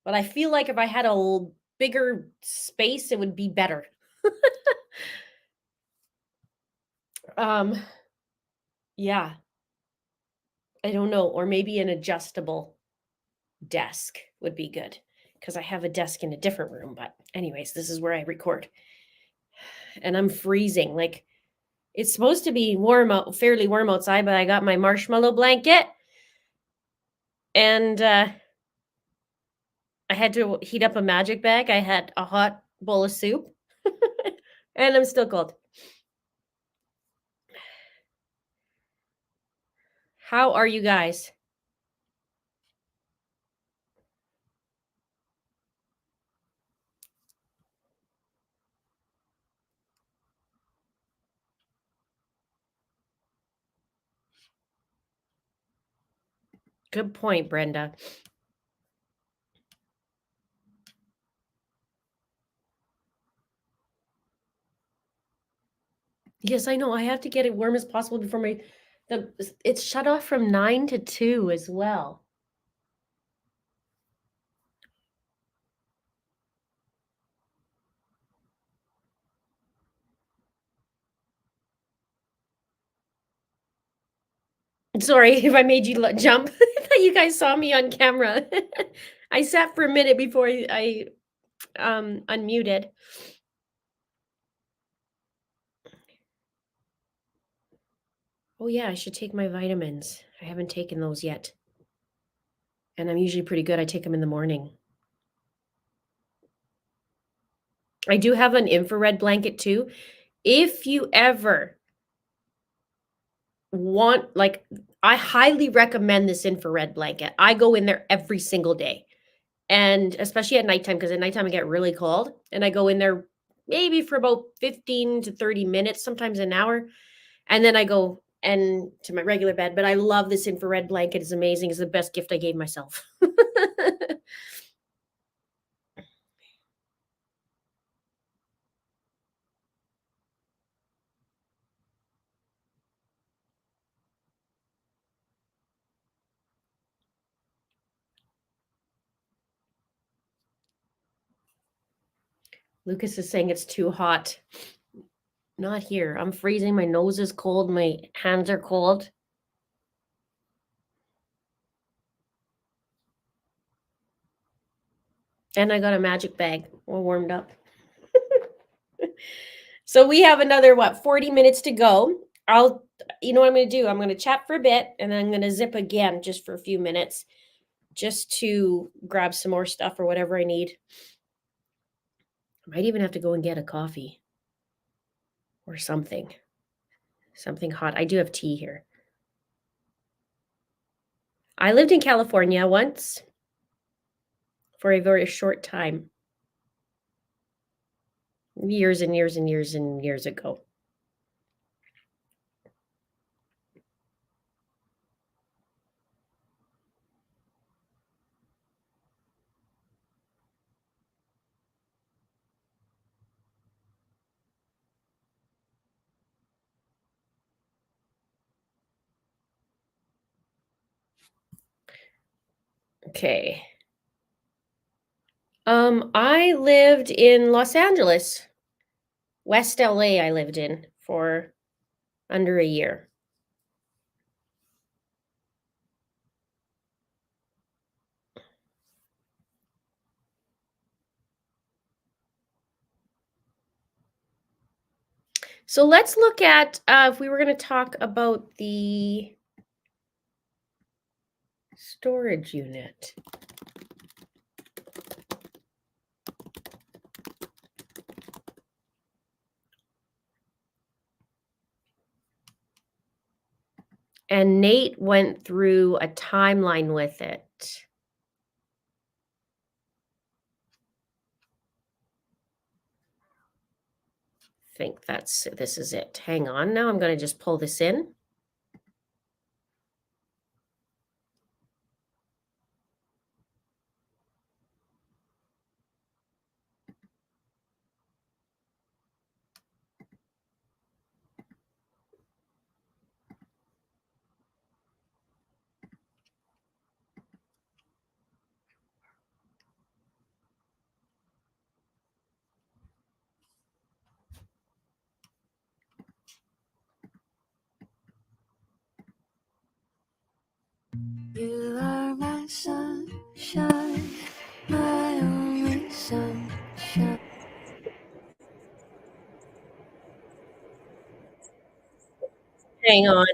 But I feel like if I had a bigger space, it would be better. Yeah. I don't know, or maybe an adjustable desk would be good because I have a desk in a different room. But anyways, this is where I record. And I'm freezing. Like it's supposed to be warm out, fairly warm outside, but I got my marshmallow blanket and I had to heat up a magic bag. I had a hot bowl of soup and I'm still cold. How are you guys? Good point, Brenda. Yes, I know. I have to get it warm as possible before it's shut off from 9 to 2 as well. Sorry if I made you jump. I thought you guys saw me on camera. I sat for a minute before I unmuted. Oh yeah, I should take my vitamins. I haven't taken those yet. And I'm usually pretty good. I take them in the morning. I do have an infrared blanket too. If you ever want, like, I highly recommend this infrared blanket. I go in there every single day. And especially at nighttime, because at nighttime I get really cold. And I go in there maybe for about 15 to 30 minutes, sometimes an hour. And then I go and to my regular bed. But I love this infrared blanket. It's amazing. It's the best gift I gave myself. Lucas is saying it's too hot. Not here. I'm freezing. My nose is cold. My hands are cold. And I got a magic bag all warmed up. So we have another, 40 minutes to go. You know what I'm going to do? I'm going to chat for a bit and then I'm going to zip again just for a few minutes just to grab some more stuff or whatever I need. I might even have to go and get a coffee or something hot. I do have tea here. I lived in California once for a very short time. Years and years and years and years ago. Okay. I lived in Los Angeles, West LA. I lived in for under a year. So let's look at if we were going to talk about the storage unit. And Nate went through a timeline with it. think this is it. Hang on. Now I'm going to just pull this in. You are my sunshine, my only sunshine. Hang on.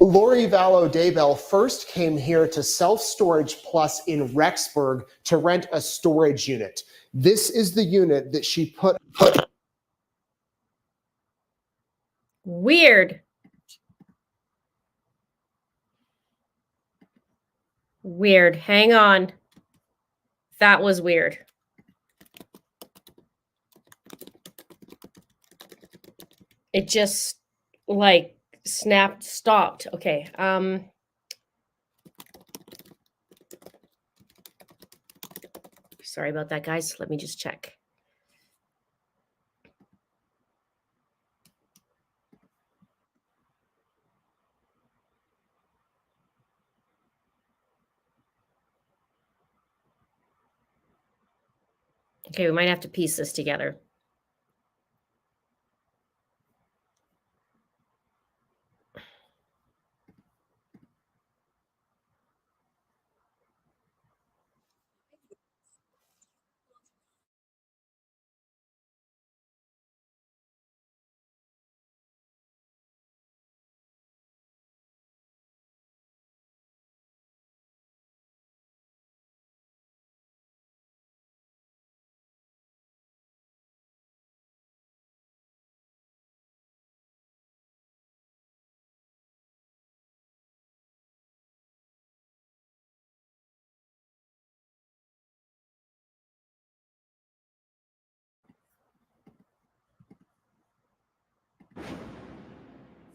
Lori Vallow Daybell first came here to Self Storage Plus in Rexburg to rent a storage unit. This is the unit that she put. Weird. Weird. Hang on. That was weird. It just like stopped. Okay. Sorry about that, guys. Let me just check. Okay, we might have to piece this together.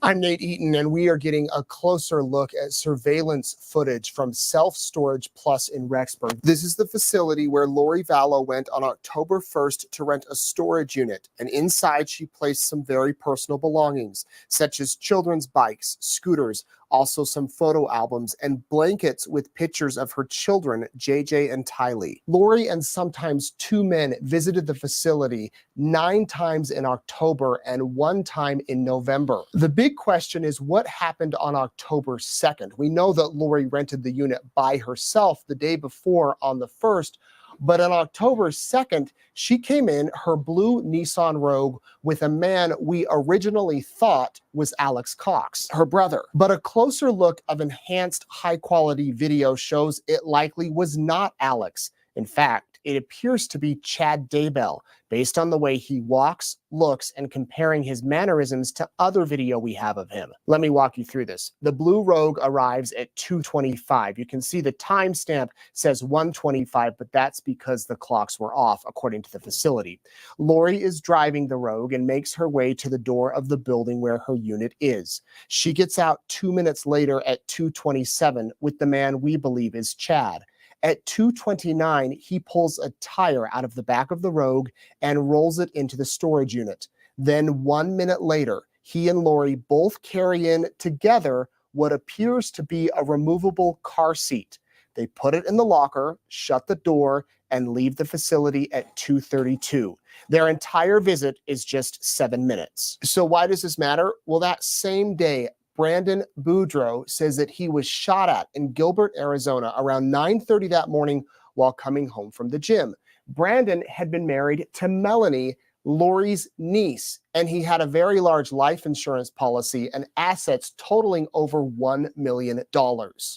I'm Nate Eaton, and we are getting a closer look at surveillance footage from Self Storage Plus in Rexburg. This is the facility where Lori Vallow went on October 1st to rent a storage unit, and inside she placed some very personal belongings, such as children's bikes, scooters, also some photo albums, and blankets with pictures of her children, JJ and Tylee. Lori and sometimes two men visited the facility 9 times in October and 1 time in November. The big question is what happened on October 2nd. We know that Lori rented the unit by herself the day before on the 1st, but on October 2nd, she came in her blue Nissan Rogue with a man we originally thought was Alex Cox, her brother. But a closer look of enhanced high-quality video shows it likely was not Alex. In fact, it appears to be Chad Daybell, based on the way he walks, looks, and comparing his mannerisms to other video we have of him. Let me walk you through this. The blue Rogue arrives at 2:25. You can see the timestamp says 1:25, but that's because the clocks were off, according to the facility. Lori is driving the Rogue and makes her way to the door of the building where her unit is. She gets out 2 minutes later at 2:27 with the man we believe is Chad. At 2:29, he pulls a tire out of the back of the Rogue and rolls it into the storage unit. Then 1 minute later, he and Lori both carry in together what appears to be a removable car seat. They put it in the locker, shut the door, and leave the facility at 2:32. Their entire visit is just 7 minutes. So why does this matter? Well, that same day, Brandon Boudreau says that he was shot at in Gilbert, Arizona around 9:30 that morning while coming home from the gym. Brandon had been married to Melanie, Lori's niece, and he had a very large life insurance policy and assets totaling over $1 million.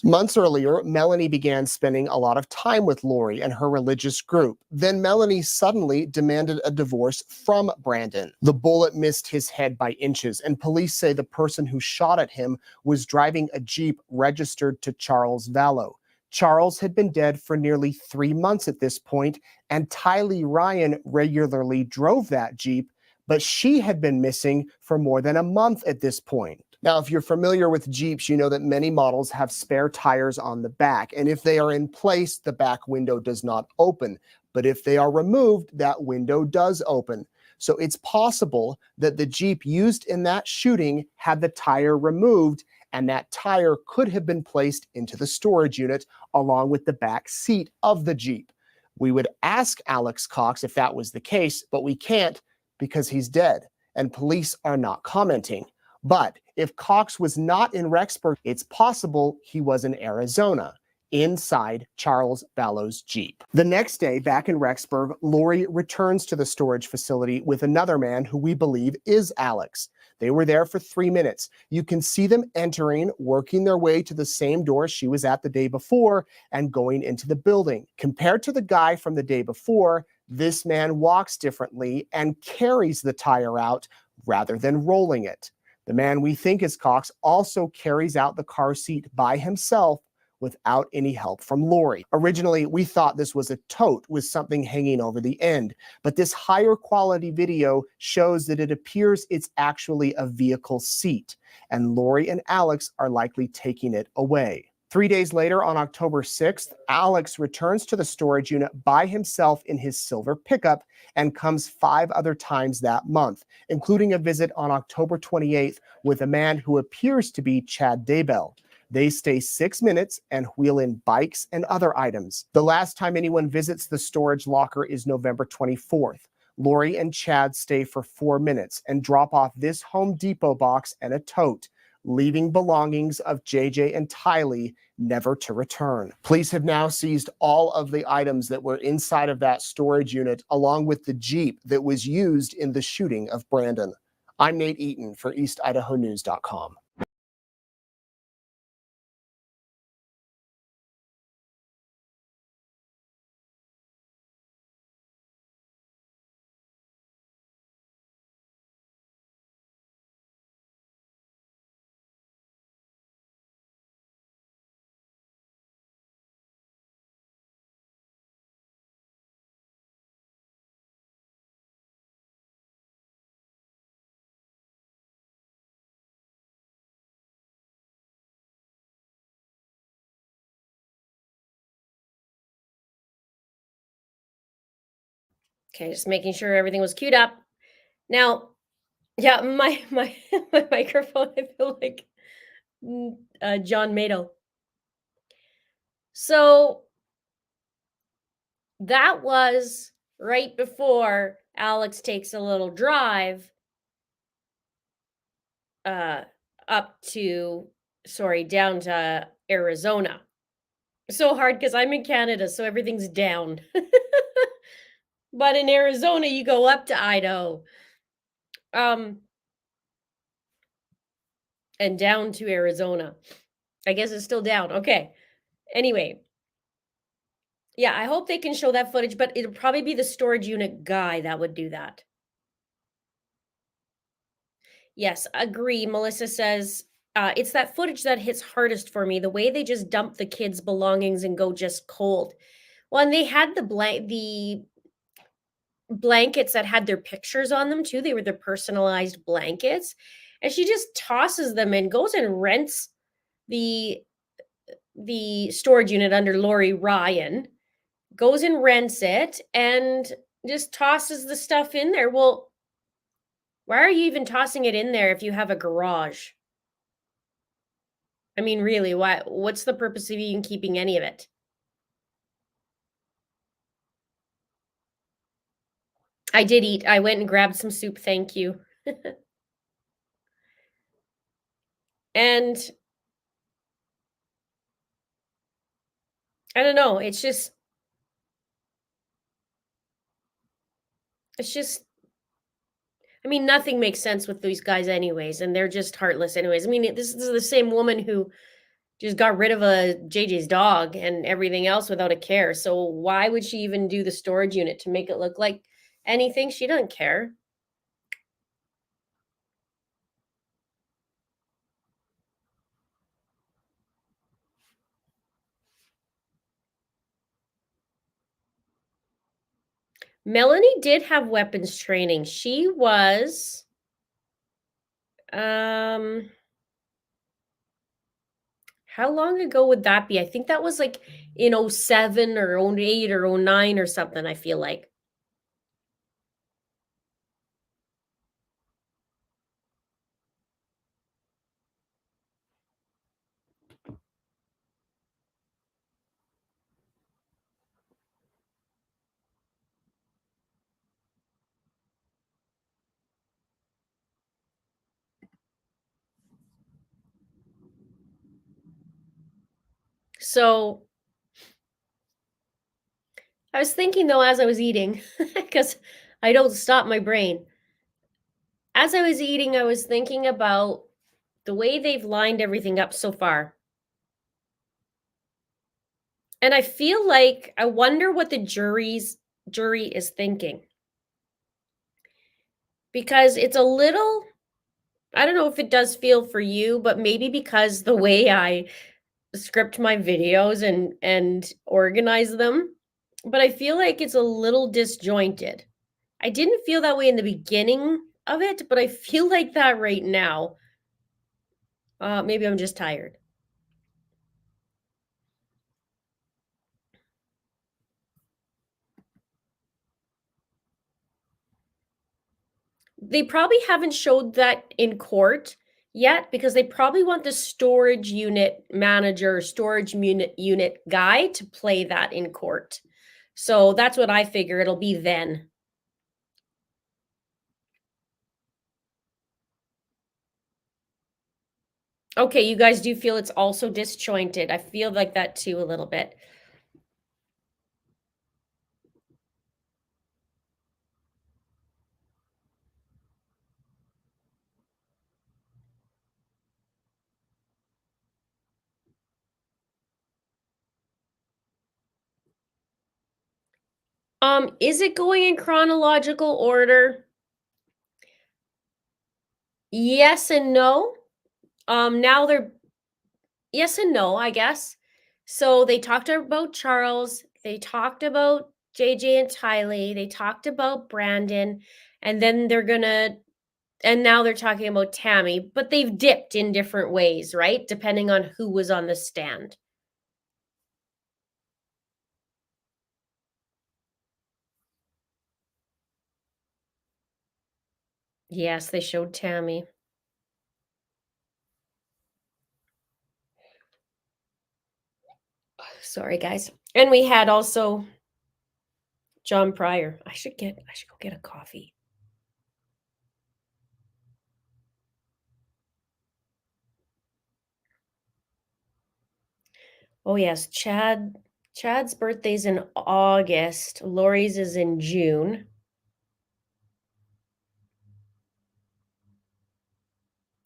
Months earlier, Melanie began spending a lot of time with Lori and her religious group. Then Melanie suddenly demanded a divorce from Brandon. The bullet missed his head by inches, and police say the person who shot at him was driving a Jeep registered to Charles Vallow. Charles had been dead for nearly 3 months at this point, and Tylee Ryan regularly drove that Jeep, but she had been missing for more than a month at this point. Now, if you're familiar with Jeeps, you know that many models have spare tires on the back, and if they are in place, the back window does not open. But if they are removed, that window does open. So it's possible that the Jeep used in that shooting had the tire removed, and that tire could have been placed into the storage unit along with the back seat of the Jeep. We would ask Alex Cox if that was the case, but we can't because he's dead, and police are not commenting. But if Cox was not in Rexburg, it's possible he was in Arizona, inside Charles Vallow's Jeep. The next day, back in Rexburg, Lori returns to the storage facility with another man who we believe is Alex. They were there for 3 minutes. You can see them entering, working their way to the same door she was at the day before, and going into the building. Compared to the guy from the day before, this man walks differently and carries the tire out rather than rolling it. The man we think is Cox also carries out the car seat by himself without any help from Lori. Originally, we thought this was a tote with something hanging over the end, but this higher quality video shows that it appears it's actually a vehicle seat, and Lori and Alex are likely taking it away. 3 days later, on October 6th, Alex returns to the storage unit by himself in his silver pickup and comes 5 other times that month, including a visit on October 28th with a man who appears to be Chad Daybell. They stay 6 minutes and wheel in bikes and other items. The last time anyone visits the storage locker is November 24th. Lori and Chad stay for 4 minutes and drop off this Home Depot box and a tote, leaving belongings of JJ and Tylee never to return. Police have now seized all of the items that were inside of that storage unit, along with the Jeep that was used in the shooting of Brandon. I'm Nate Eaton for EastIdahoNews.com. Okay, just making sure everything was queued up. Now, yeah, my my microphone, I feel like John Mado. So that was right before Alex takes a little drive up to down to Arizona. So hard because I'm in Canada, so everything's down. But in Arizona, you go up to Idaho. And down to Arizona. I guess it's still down. Okay. Anyway. Yeah, I hope they can show that footage, but it'll probably be the storage unit guy that would do that. Yes, agree. Melissa says, it's that footage that hits hardest for me. The way they just dump the kids' belongings and go just cold. Well, and they had the blankets that had their pictures on them too. They were their personalized blankets. And she just tosses them and goes and rents the storage unit under Lori Ryan, goes and rents it and just tosses the stuff in there. Well, why are you even tossing it in there if you have a garage? I mean, really, what's the purpose of even keeping any of it? I did eat. I went and grabbed some soup. Thank you. And I don't know. It's just I mean, nothing makes sense with these guys anyways, and they're just heartless anyways. I mean, this is the same woman who just got rid of JJ's dog and everything else without a care. So why would she even do the storage unit to make it look like anything? She doesn't care. Melanie did have weapons training. She was how long ago would that be? I think that was like in 07 or 08 or 09 or something, I feel like. So I was thinking though, as I was eating, because I don't stop my brain. As I was eating, I was thinking about the way they've lined everything up so far. And I feel like I wonder what the jury is thinking. Because it's a little, I don't know if it does feel for you, but maybe because the way I script my videos and organize them, but I feel like it's a little disjointed. I didn't feel that way in the beginning of it, but I feel like that right now. Maybe I'm just tired. They probably haven't showed that in court yet because they probably want the storage unit manager, storage unit guy to play that in court. So that's what I figure it'll be then. Okay, you guys do feel it's also disjointed. I feel like that too a little bit. Is it going in chronological order? Yes and no. Now they're yes and no, I guess. So they talked about Charles, they talked about JJ and Tylee, they talked about Brandon, and then and now they're talking about Tammy, but they've dipped in different ways, right? Depending on who was on the stand. Yes, they showed Tammy. Sorry, guys. And we had also John Pryor. I should go get a coffee. Oh yes, Chad's birthday's in August. Lori's is in June.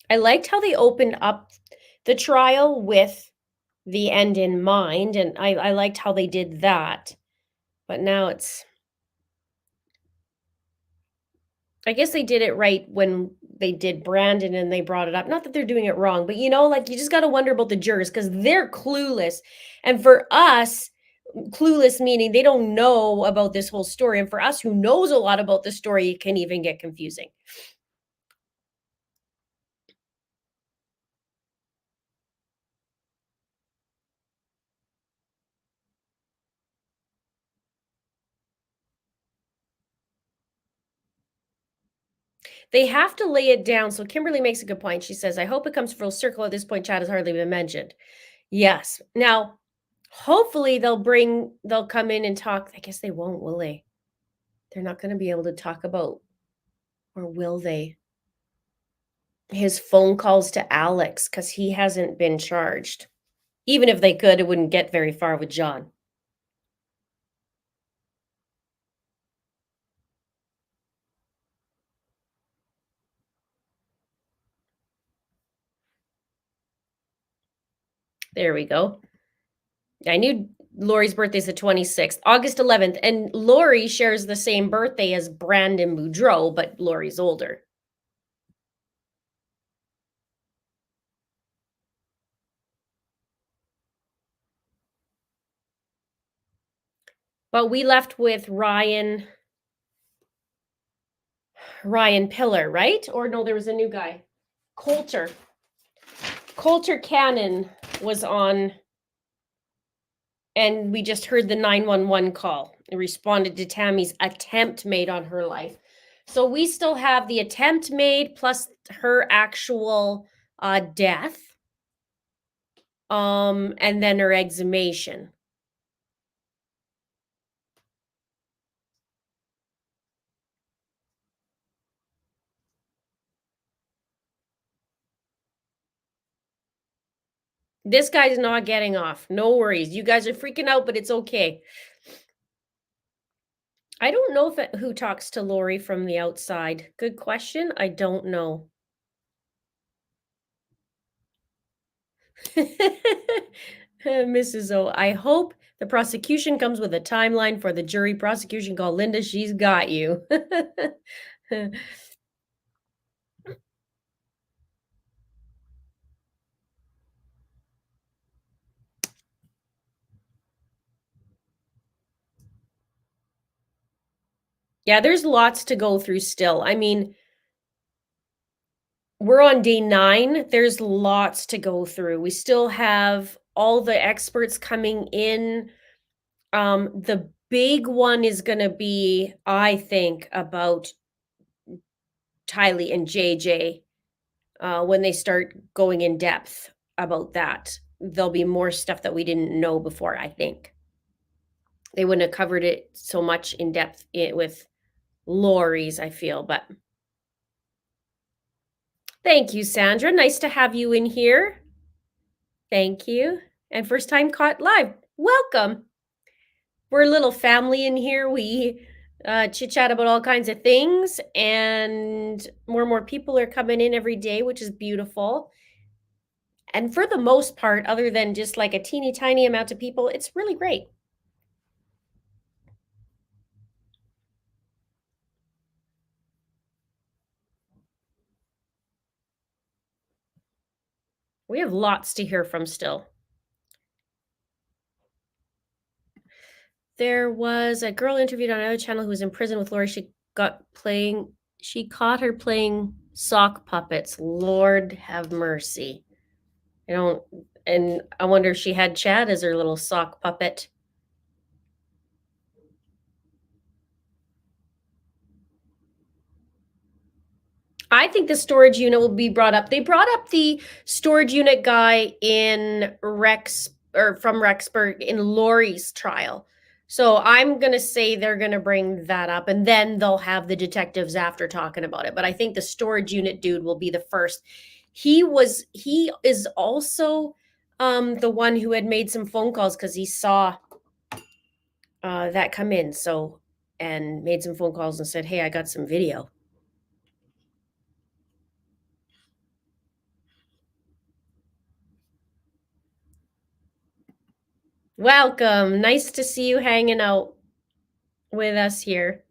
I liked how they opened up the trial with the end in mind, and I liked how they did that. But now I guess they did it right when they did Brandon and they brought it up. Not that they're doing it wrong, but like you just got to wonder about the jurors because they're clueless. And for us, clueless meaning they don't know about this whole story. And for us who knows a lot about the story, it can even get confusing. They have to lay it down. So Kimberly makes a good point. She says, I hope it comes full circle. At this point, Chad has hardly been mentioned. Yes. Now, hopefully they'll come in and talk. I guess they won't, will they? They're not going to be able to talk about, or will they? His phone calls to Alex because he hasn't been charged. Even if they could, it wouldn't get very far with John. There we go. I knew Lori's birthday is the 26th, August 11th, and Lori shares the same birthday as Brandon Boudreau, but Lori's older. But we left with Ryan Ryan Pillar, right? Or no, there was a new guy. Coulter Cannon was on, and we just heard the 911 call. It responded to Tammy's attempt made on her life. So we still have the attempt made plus her actual death, and then her exhumation. This guy's not getting off. No worries. You guys are freaking out, but it's okay. I don't know who talks to Lori from the outside. Good question. I don't know. Mrs. O, I hope the prosecution comes with a timeline for the jury prosecution call. Linda, she's got you. Yeah, there's lots to go through still. I mean, we're on day 9. There's lots to go through. We still have all the experts coming in. The big one is going to be, I think, about Tylee and JJ when they start going in depth about that. There'll be more stuff that we didn't know before, I think. They wouldn't have covered it so much in depth with Lori's, I feel, but thank you, Sandra. Nice to have you in here. Thank you. And first time caught live. Welcome. We're a little family in here. We chit chat about all kinds of things, and more people are coming in every day, which is beautiful. And for the most part, other than just like a teeny tiny amount of people, it's really great. We have lots to hear from still. There was a girl interviewed on another channel who was in prison with Lori. She caught her playing sock puppets. Lord have mercy. And I wonder if she had Chad as her little sock puppet. I think the storage unit will be brought up. They brought up the storage unit guy in from Rexburg in Lori's trial. So I'm going to say they're going to bring that up, and then they'll have the detectives after talking about it. But I think the storage unit dude will be the first. He is also the one who had made some phone calls because he saw that come in. So, and made some phone calls and said, hey, I got some video. Welcome. Nice to see you hanging out with us here.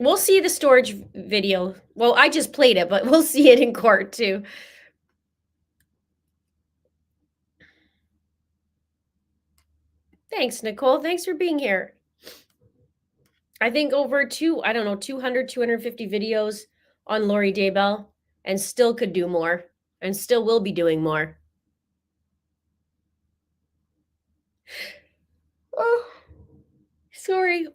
We'll see the storage video. Well, I just played it, but we'll see it in court too. Thanks, Nicole. Thanks for being here. I think over 200, 250 videos on Lori Daybell, and still could do more, and still will be doing more. Oh, sorry.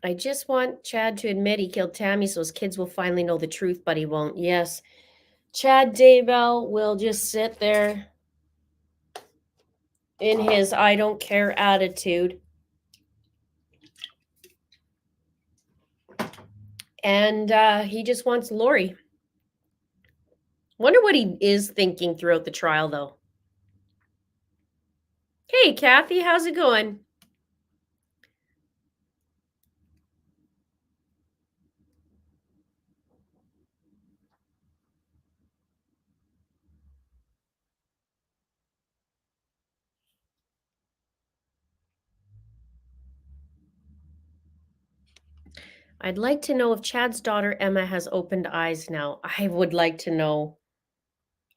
I just want Chad to admit he killed Tammy so his kids will finally know the truth, but he won't. Yes. Chad Daybell will just sit there in his I don't care attitude. And he just wants Lori. Wonder what he is thinking throughout the trial, though. Hey, Kathy, how's it going? I'd like to know if Chad's daughter Emma has opened eyes now. I would like to know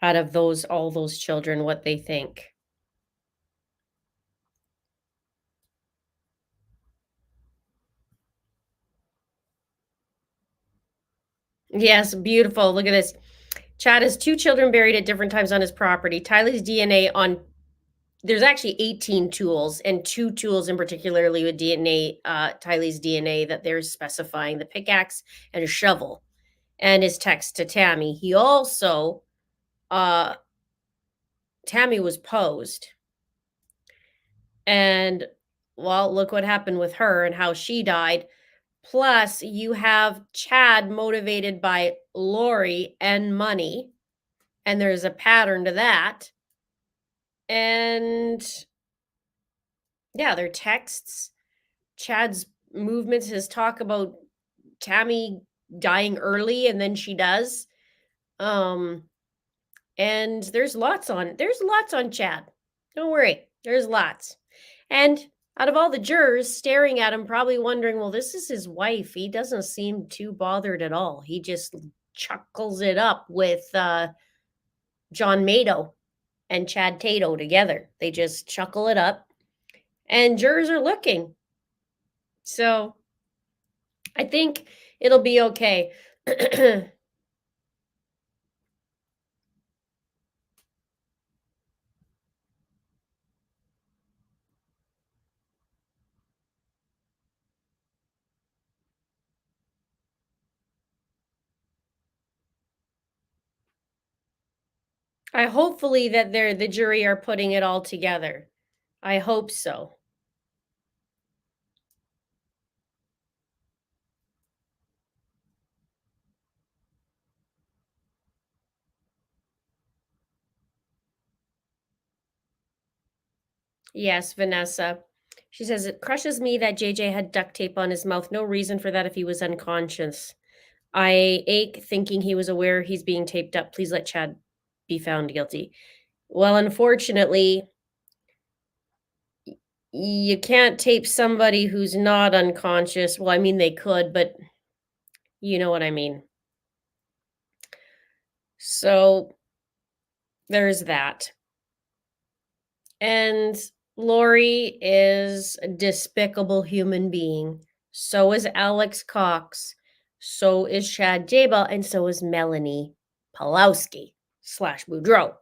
out of all those children what they think. Yes, beautiful. Look at this. Chad has 2 children buried at different times on his property. Tyler's DNA on there's actually 18 tools and 2 tools in particularly with DNA, Tylee's DNA that they're specifying, the pickaxe and a shovel, and his text to Tammy. He also, Tammy was posed. And well, look what happened with her and how she died. Plus, you have Chad motivated by Lori and money. And there's a pattern to that. And yeah, their texts, Chad's movements, his talk about Tammy dying early and then she does. And there's lots on Chad. Don't worry, there's lots. And out of all the jurors staring at him, probably wondering, well, this is his wife. He doesn't seem too bothered at all. He just chuckles it up with John Mado and Chad Tato together. They just chuckle it up. And jurors are looking. So I think it'll be okay. I hopefully that the jury are putting it all together. I hope so. Yes, Vanessa. She says, it crushes me that JJ had duct tape on his mouth. No reason for that if he was unconscious. I ache thinking he was aware he's being taped up. Please let Chad be found guilty. Well, unfortunately, you can't tape somebody who's not unconscious. Well, I mean, they could, but you know what I mean. So there's that. And Lori is a despicable human being. So is Alex Cox. So is Chad Daybell. And so is Melanie Pulowski / Boudreau.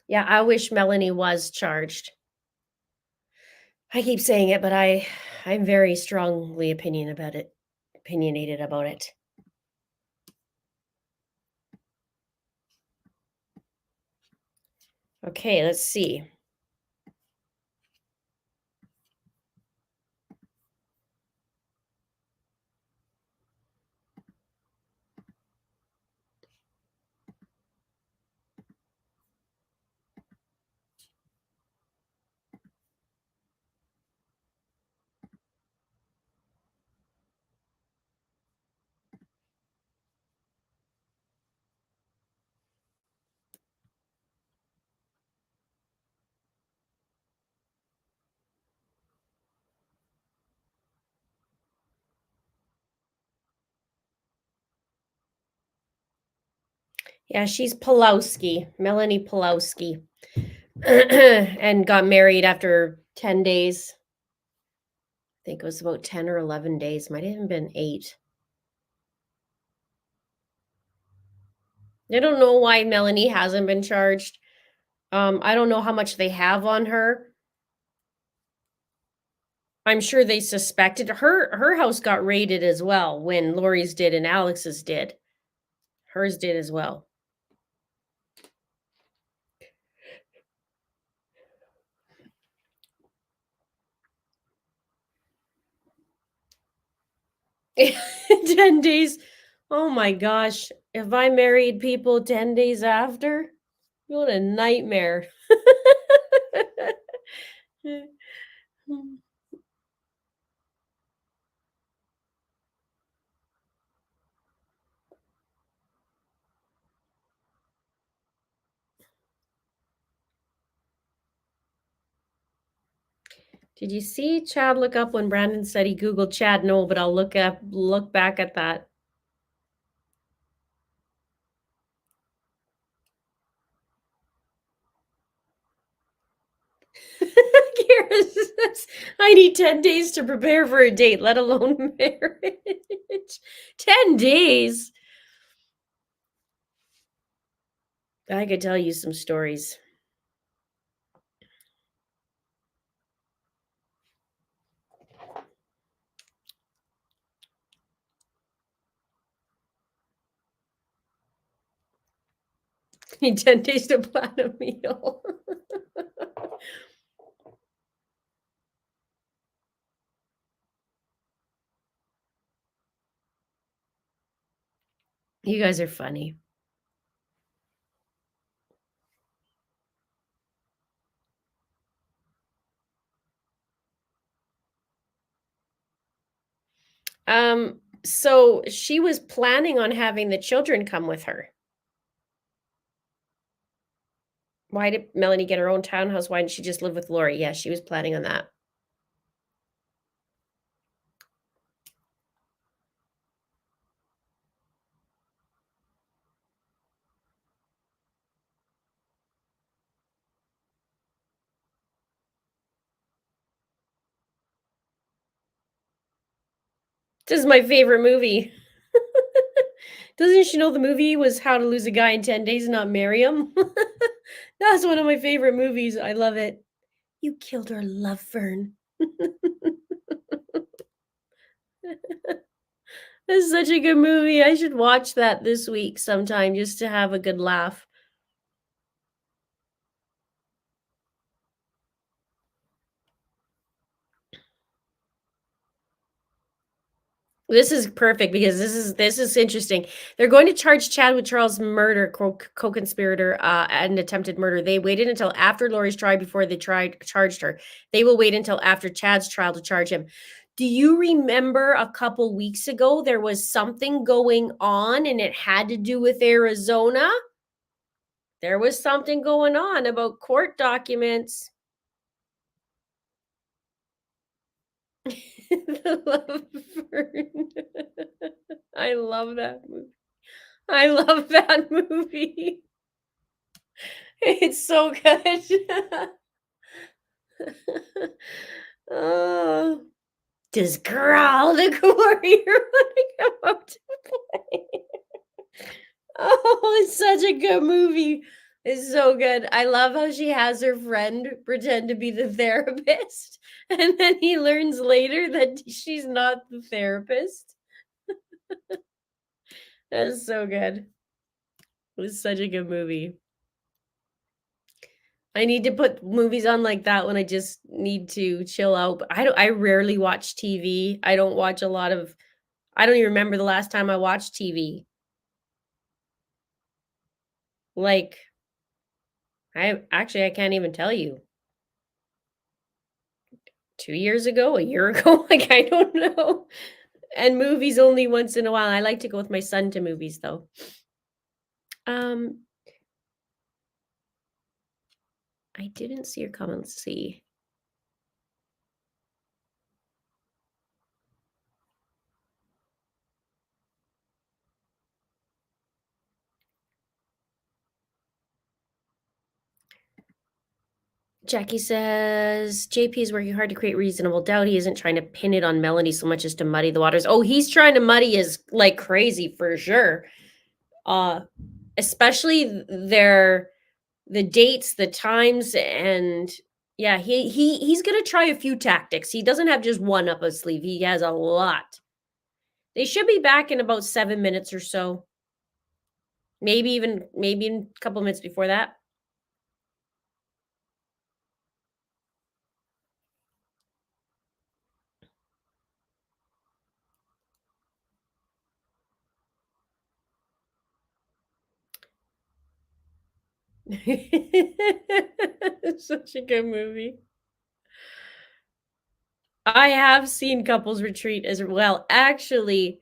Yeah, I wish Melanie was charged. I keep saying it, but I'm very strongly opinionated about it. Okay, let's see. Yeah, she's Pulowski, Melanie Pulowski, and got married after 10 days. I think it was about 10 or 11 days. Might have even been 8. I don't know why Melanie hasn't been charged. I don't know how much they have on her. I'm sure they suspected her house got raided as well when Lori's did and Alex's did. Hers did as well. 10 days. Oh my gosh. If I married people 10 days after, what a nightmare. Did you see Chad look up when Brandon said he Googled Chad? No, but I'll look back at that. Kira says, I need 10 days to prepare for a date, let alone marriage. 10 days. I could tell you some stories. Need 10 days to plan a meal. You guys are funny. So she was planning on having the children come with her. Why did Melanie get her own townhouse? Why didn't she just live with Lori? Yeah, she was planning on that. This is my favorite movie. Doesn't she know the movie was How to Lose a Guy in 10 Days and Not Marry Him? That's one of my favorite movies. I love it. You killed her love, Fern. This is such a good movie. I should watch that this week sometime just to have a good laugh. This is perfect because this is interesting. They're going to charge Chad with Charles' murder, co-conspirator, and attempted murder. They waited until after Lori's trial before they charged her. They will wait until after Chad's trial to charge him. Do you remember a couple weeks ago there was something going on and it had to do with Arizona? There was something going on about court documents. The love Fern. I love that movie. I love that movie. It's so good. Oh, does Growl the Warrior want to come up to play? Oh, it's such a good movie. It's so good. I love how she has her friend pretend to be the therapist, and then he learns later that she's not the therapist. That's so good. It was such a good movie. I need to put movies on like that when I just need to chill out. But I rarely watch TV. I don't watch a lot of I don't even remember the last time I watched TV. Like I can't even tell you. 2 years ago, a year ago, like I don't know. And movies only once in a while. I like to go with my son to movies though. I didn't see your comments. See. Jackie says JP is working hard to create reasonable doubt. He isn't trying to pin it on Melanie so much as to muddy the waters. Oh, he's trying to muddy is like crazy for sure. Especially the dates, the times, and yeah, he's gonna try a few tactics. He doesn't have just one up his sleeve. He has a lot. They should be back in about 7 minutes or so. Maybe in a couple minutes before that. Such a good movie. I have seen Couples Retreat as well. Actually,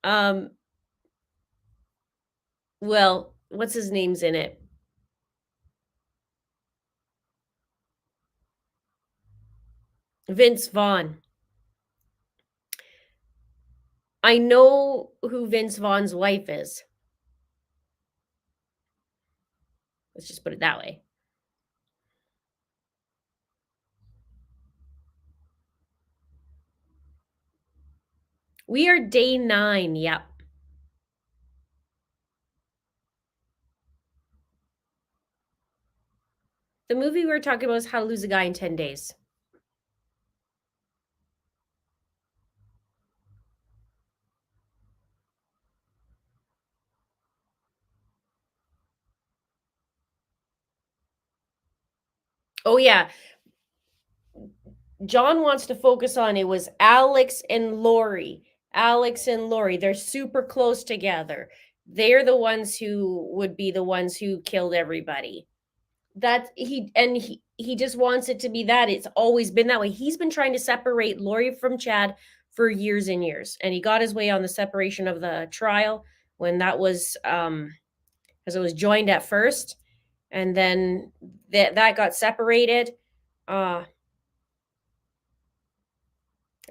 well, what's his name's in it? Vince Vaughn. I know who Vince Vaughn's wife is. Let's just put it that way. We are day 9. Yep. The movie we were talking about is How to Lose a Guy in 10 Days. Oh, yeah. John wants to focus on it was Alex and Lori. Alex and Lori, they're super close together. They're the ones who would be the ones who killed everybody. That he just wants it to be that. It's always been that way. He's been trying to separate Lori from Chad for years and years. And he got his way on the separation of the trial when that was as it was joined at first. And then that got separated. And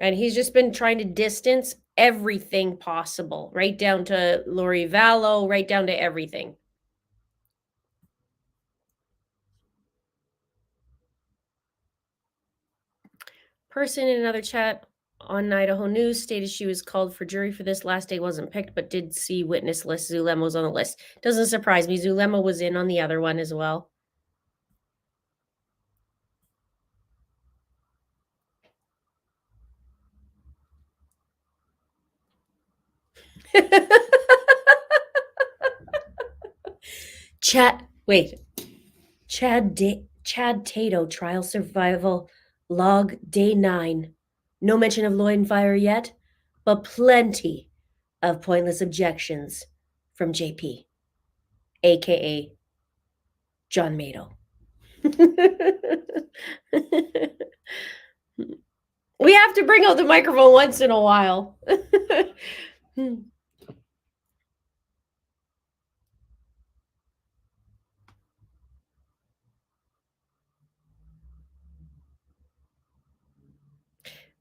he's just been trying to distance everything possible, right down to Lori Vallow, right down to everything. Person in another chat on Idaho News stated she was called for jury for this. Last day wasn't picked, but did see witness list. Zulema was on the list. Doesn't surprise me. Zulema was in on the other one as well. Chad Tato trial survival log day 9. No mention of Lloyd and fire yet, but plenty of pointless objections from JP, aka John Mado. We have to bring out the microphone once in a while.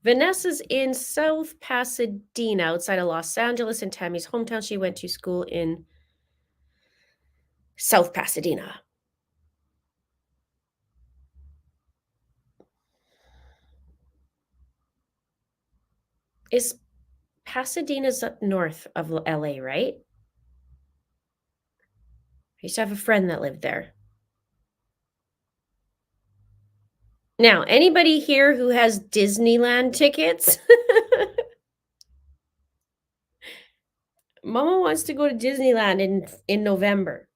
Vanessa's in South Pasadena, outside of Los Angeles, in Tammy's hometown. She went to school in South Pasadena. Is Pasadena's up north of LA, right? I used to have a friend that lived there. Now, anybody here who has Disneyland tickets? Mama wants to go to Disneyland in November.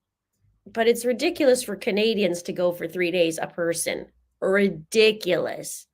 But it's ridiculous for Canadians to go for 3 days a person. Ridiculous.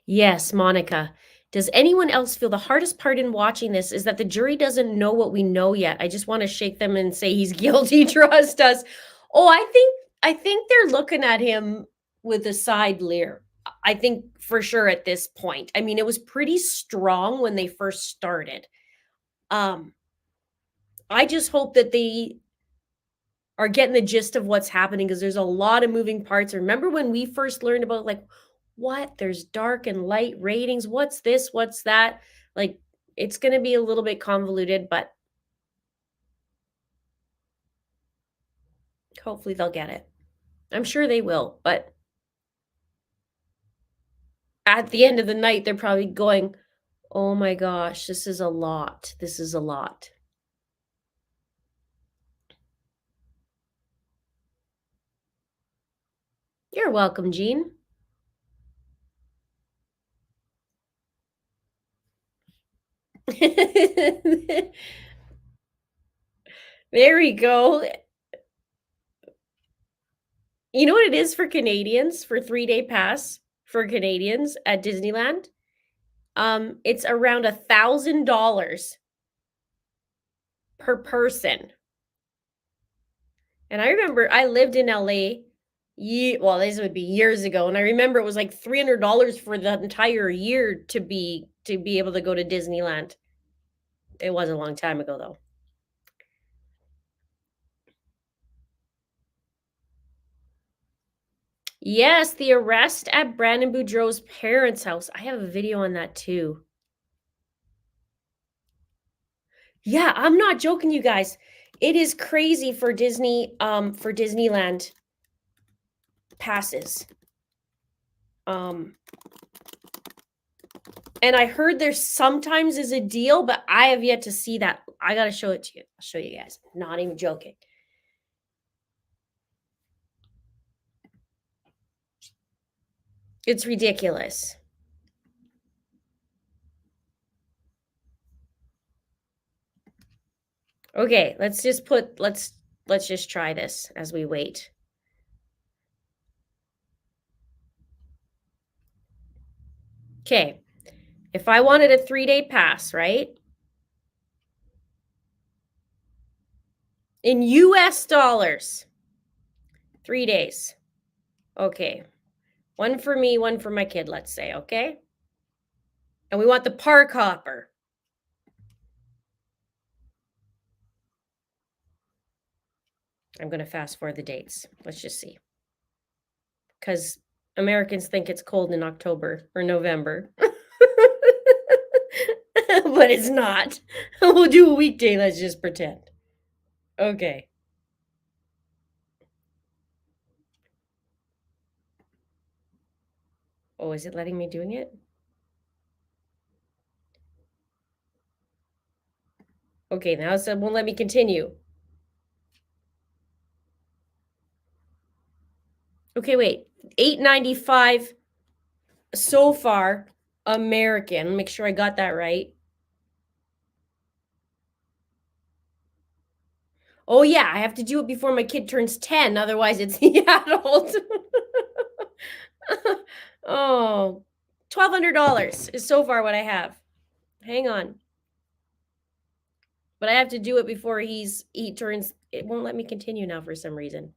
Yes, Monica. Does anyone else feel the hardest part in watching this is that the jury doesn't know what we know yet? I just want to shake them and say he's guilty. Trust us. Oh, I think they're looking at him with a side leer. I think for sure at this point. I mean, it was pretty strong when they first started. I just hope that they are getting the gist of what's happening because there's a lot of moving parts. Remember when we first learned about like what? There's dark and light ratings. What's this? What's that? Like, it's going to be a little bit convoluted, but hopefully they'll get it. I'm sure they will, but at the end of the night, they're probably going, oh my gosh, this is a lot. This is a lot. You're welcome, Jean. There we go. You know what it is for Canadians for 3-day pass? for Canadians at Disneyland. It's around $1,000 per person. And I remember I lived in LA. Well, this would be years ago, and I remember it was like $300 for the entire year to be able to go to Disneyland. It was a long time ago, though. Yes, the arrest at Brandon Boudreau's parents' house. I have a video on that too. Yeah, I'm not joking, you guys. It is crazy for Disneyland passes. And I heard there sometimes is a deal, but I have yet to see that. I gotta show it to you. I'll show you guys. Not even joking. It's ridiculous. Okay, let's just try this as we wait. Okay. If I wanted a 3-day pass, right? In US dollars. 3 days. Okay. One for me, one for my kid, let's say, okay? And we want the park hopper. I'm going to fast forward the dates. Let's just see. Because Americans think it's cold in October or November. But it's not. We'll do a weekday, let's just pretend. Okay. Oh, is it letting me doing it? Okay, now it won't let me continue. Okay, wait. $8.95 so far American. Make sure I got that right. Oh yeah, I have to do it before my kid turns 10, otherwise it's the adult. Oh, $1,200 is so far what I have. Hang on. But I have to do it before he turns. It won't let me continue now for some reason.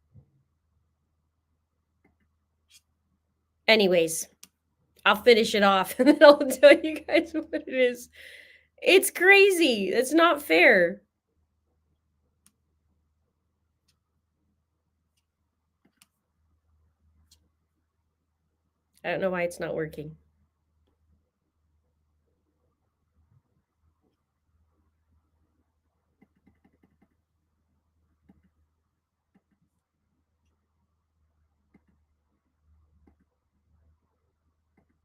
Anyways, I'll finish it off and then I'll tell you guys what it is. It's crazy. It's not fair. I don't know why it's not working.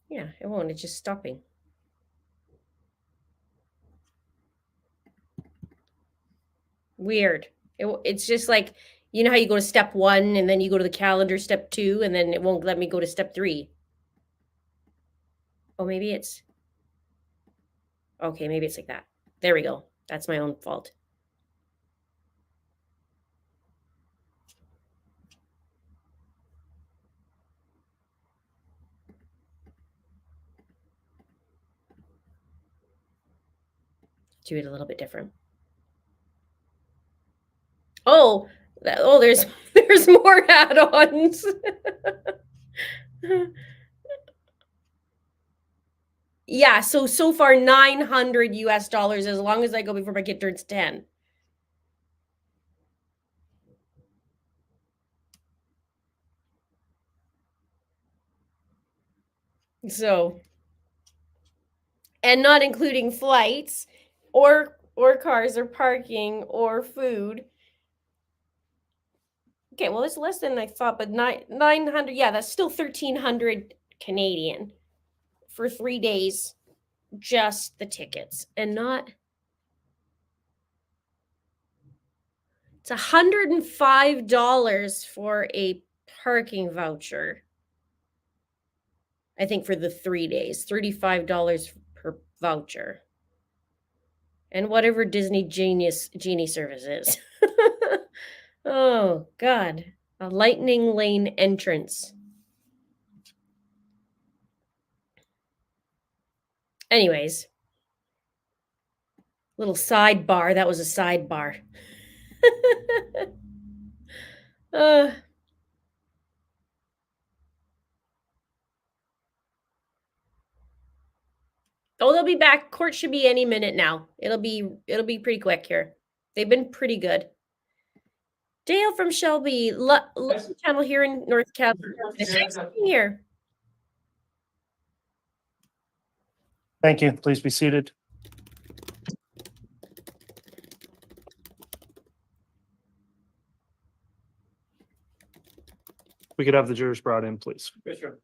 Yeah, it won't. It's just stopping. Weird. It's just like, you know how you go to step 1 and then you go to the calendar step 2 and then it won't let me go to step 3. Oh, maybe it's... Okay, maybe it's like that. There we go. That's my own fault. Do it a little bit different. Oh, there's more add-ons. Yeah, so far $900 US as long as I go before my kid turns 10. So, and not including flights or cars or parking or food. Okay, well, it's less than I thought, but 900, yeah, that's still 1,300 Canadian for 3 days, just the tickets, and not... It's $105 for a parking voucher. I think for the 3 days, $35 per voucher. And whatever Disney Genie service is. Oh, God. A lightning lane entrance. Anyways, little sidebar. That was a sidebar. uh, oh, they'll be back. Court should be any minute now. It'll be pretty quick here. They've been pretty good. Dale from Shelby, love channel here in North Carolina. Thanks for being here. Thank you. Please be seated. We could have the jurors brought in, please. Sure.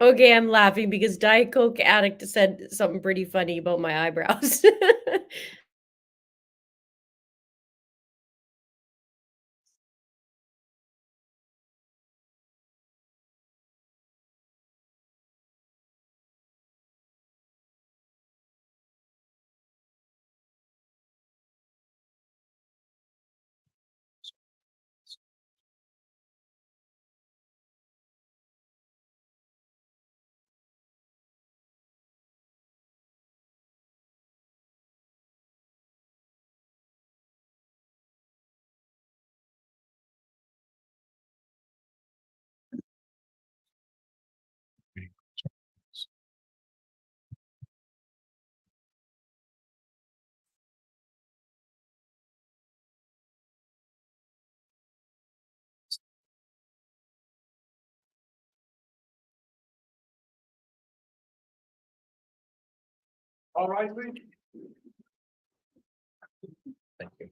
Okay, I'm laughing because Diet Coke addict said something pretty funny about my eyebrows. All right, please. Thank you.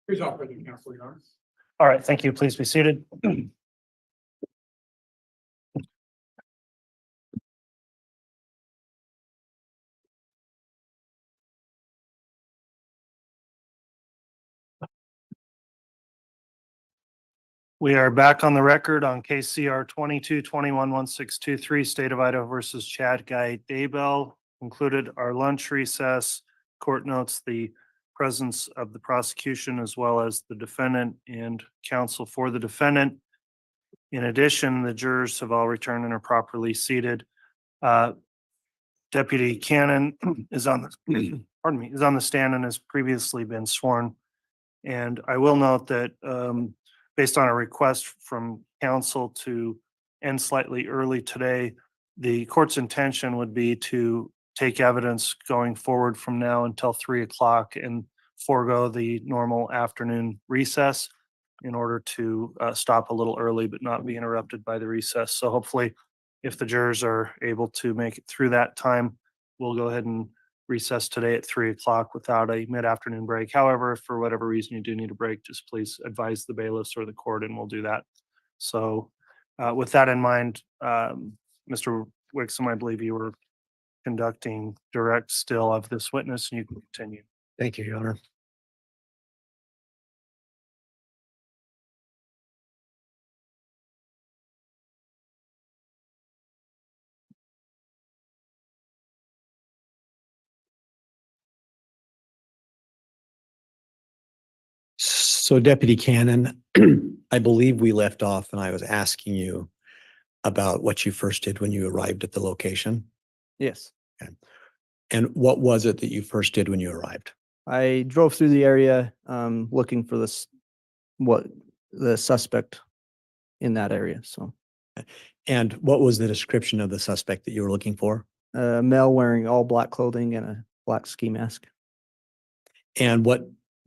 Here's operating counsel, Your Honor. All right, thank you. Please be seated. We are back on the record on case CR 22-21-1623, State of Idaho versus Chad Guy Daybell. Concluded our lunch recess. Court notes the presence of the prosecution as well as the defendant and counsel for the defendant. In addition, the jurors have all returned and are properly seated. Deputy Cannon is on the, pardon me, is on the stand and has previously been sworn. And I will note that based on a request from counsel to end slightly early today, the court's intention would be to take evidence going forward from now until 3 o'clock and forego the normal afternoon recess in order to stop a little early but not be interrupted by the recess. So hopefully, if the jurors are able to make it through that time, we'll go ahead and recess today at 3 o'clock without a mid-afternoon break. However, if for whatever reason you do need a break, just please advise the bailiffs or the court and we'll do that. So with that in mind, Mr. Wixom, I believe you were conducting direct still of this witness and you can continue. Thank you, Your Honor. So Deputy Cannon, I believe we left off and I was asking you about what you first did when you arrived at the location. Yes. And what was it that you first did when you arrived? I drove through the area, looking for the suspect in that area. So, And what was the description of the suspect that you were looking for? a male wearing all black clothing and a black ski mask. And what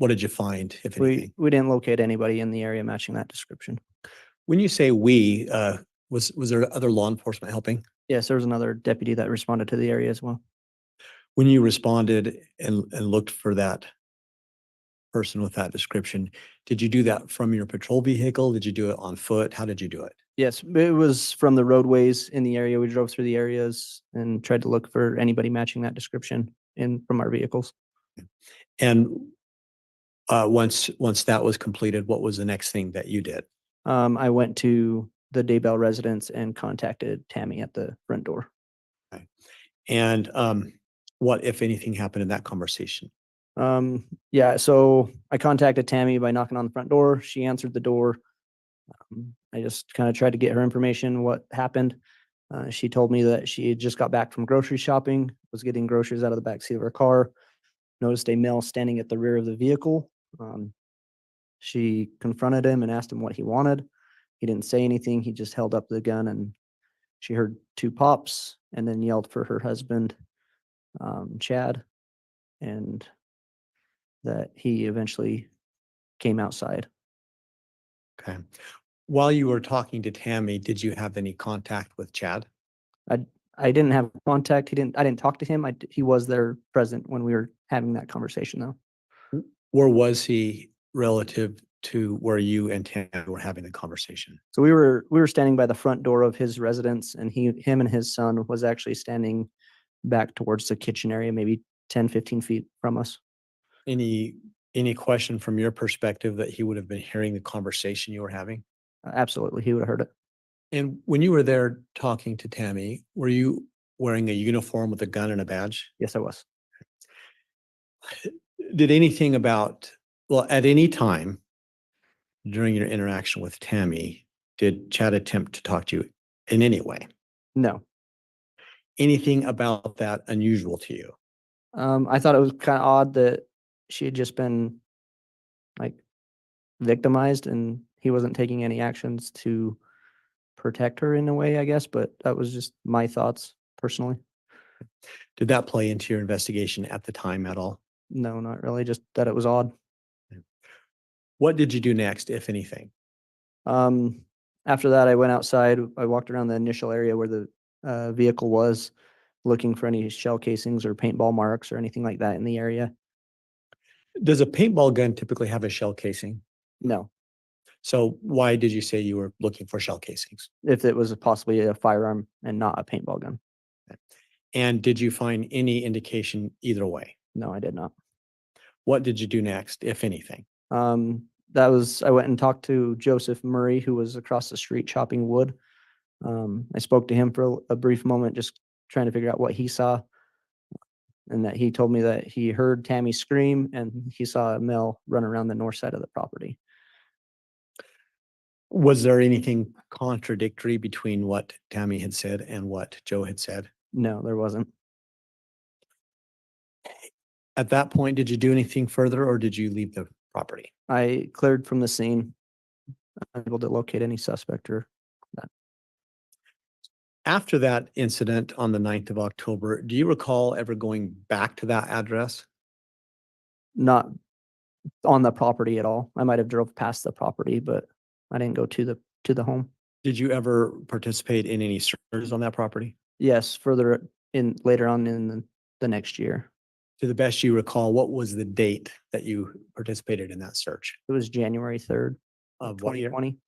did you find, if anything? We didn't locate anybody in the area matching that description. When you say we, was there other law enforcement helping? Yes, there was another deputy that responded to the area as well. When you responded and looked for that person with that description, did you do that from your patrol vehicle? Did you do it on foot? How did you do it? Yes, it was from the roadways in the area. We drove through the areas and tried to look for anybody matching that description from our vehicles. And once that was completed, what was the next thing that you did? I went to the Daybell residence and contacted Tammy at the front door. Okay. And what, if anything, happened in that conversation? Yeah, so I contacted Tammy by knocking on the front door. She answered the door. I just kind of tried to get her information, what happened. She told me that she had just got back from grocery shopping, was getting groceries out of the back seat of her car, noticed a male standing at the rear of the vehicle. She confronted him and asked him what he wanted. He didn't say anything. He just held up the gun and she heard 2 pops and then yelled for her husband, Chad, and that he eventually came outside. Okay. While you were talking to Tammy, did you have any contact with Chad? I didn't have contact. I didn't talk to him. He was there present when we were having that conversation though. Where was he relative to where you and Tammy were having the conversation? So we were standing by the front door of his residence and him and his son was actually standing back towards the kitchen area, maybe 10, 15 feet from us. Any question from your perspective that he would have been hearing the conversation you were having? Absolutely. He would have heard it. And when you were there talking to Tammy, were you wearing a uniform with a gun and a badge? Yes, I was. Did anything at any time during your interaction with Tammy, did Chad attempt to talk to you in any way? No. Anything about that unusual to you? I thought it was kind of odd that she had just been like victimized and he wasn't taking any actions to protect her in a way, I guess, but that was just my thoughts personally. Did that play into your investigation at the time at all? No, not really, just that it was odd. What did you do next, if anything? After that, I went outside. I walked around the initial area where the vehicle was, looking for any shell casings or paintball marks or anything like that in the area. Does a paintball gun typically have a shell casing? No. So why did you say you were looking for shell casings? If it was possibly a firearm and not a paintball gun. And did you find any indication either way? No, I did not. What did you do next, if anything? I went and talked to Joseph Murray, who was across the street chopping wood. I spoke to him for a brief moment, just trying to figure out what he saw. And that he told me that he heard Tammy scream and he saw a male run around the north side of the property. Was there anything contradictory between what Tammy had said and what Joe had said? No, there wasn't. At that point, did you do anything further or did you leave the property? I cleared from the scene, unable to locate any suspect or that. After that incident on the 9th of October, do you recall ever going back to that address? Not on the property at all. I might have drove past the property, but I didn't go to the home. Did you ever participate in any searches on that property? Yes, later on in the next year. To the best you recall, what was the date that you participated in that search? It was January 3rd Of what year? 2020.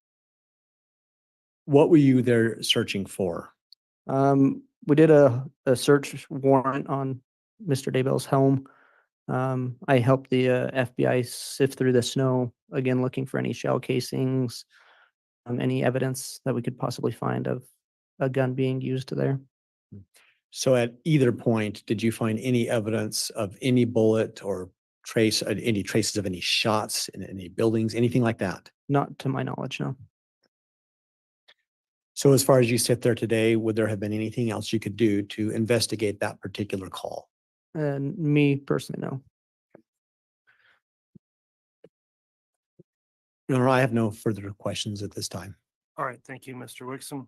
What were you there searching for? We did a search warrant on Mr. Daybell's home. I helped the FBI sift through the snow, again, looking for any shell casings, any evidence that we could possibly find of a gun being used there. So at either point, did you find any evidence of any bullet or any traces of any shots in any buildings, anything like that? Not to my knowledge, no. So as far as you sit there today, would there have been anything else you could do to investigate that particular call? And me personally, no. Your Honor, I have no further questions at this time. All right, thank you, Mr. Wixom.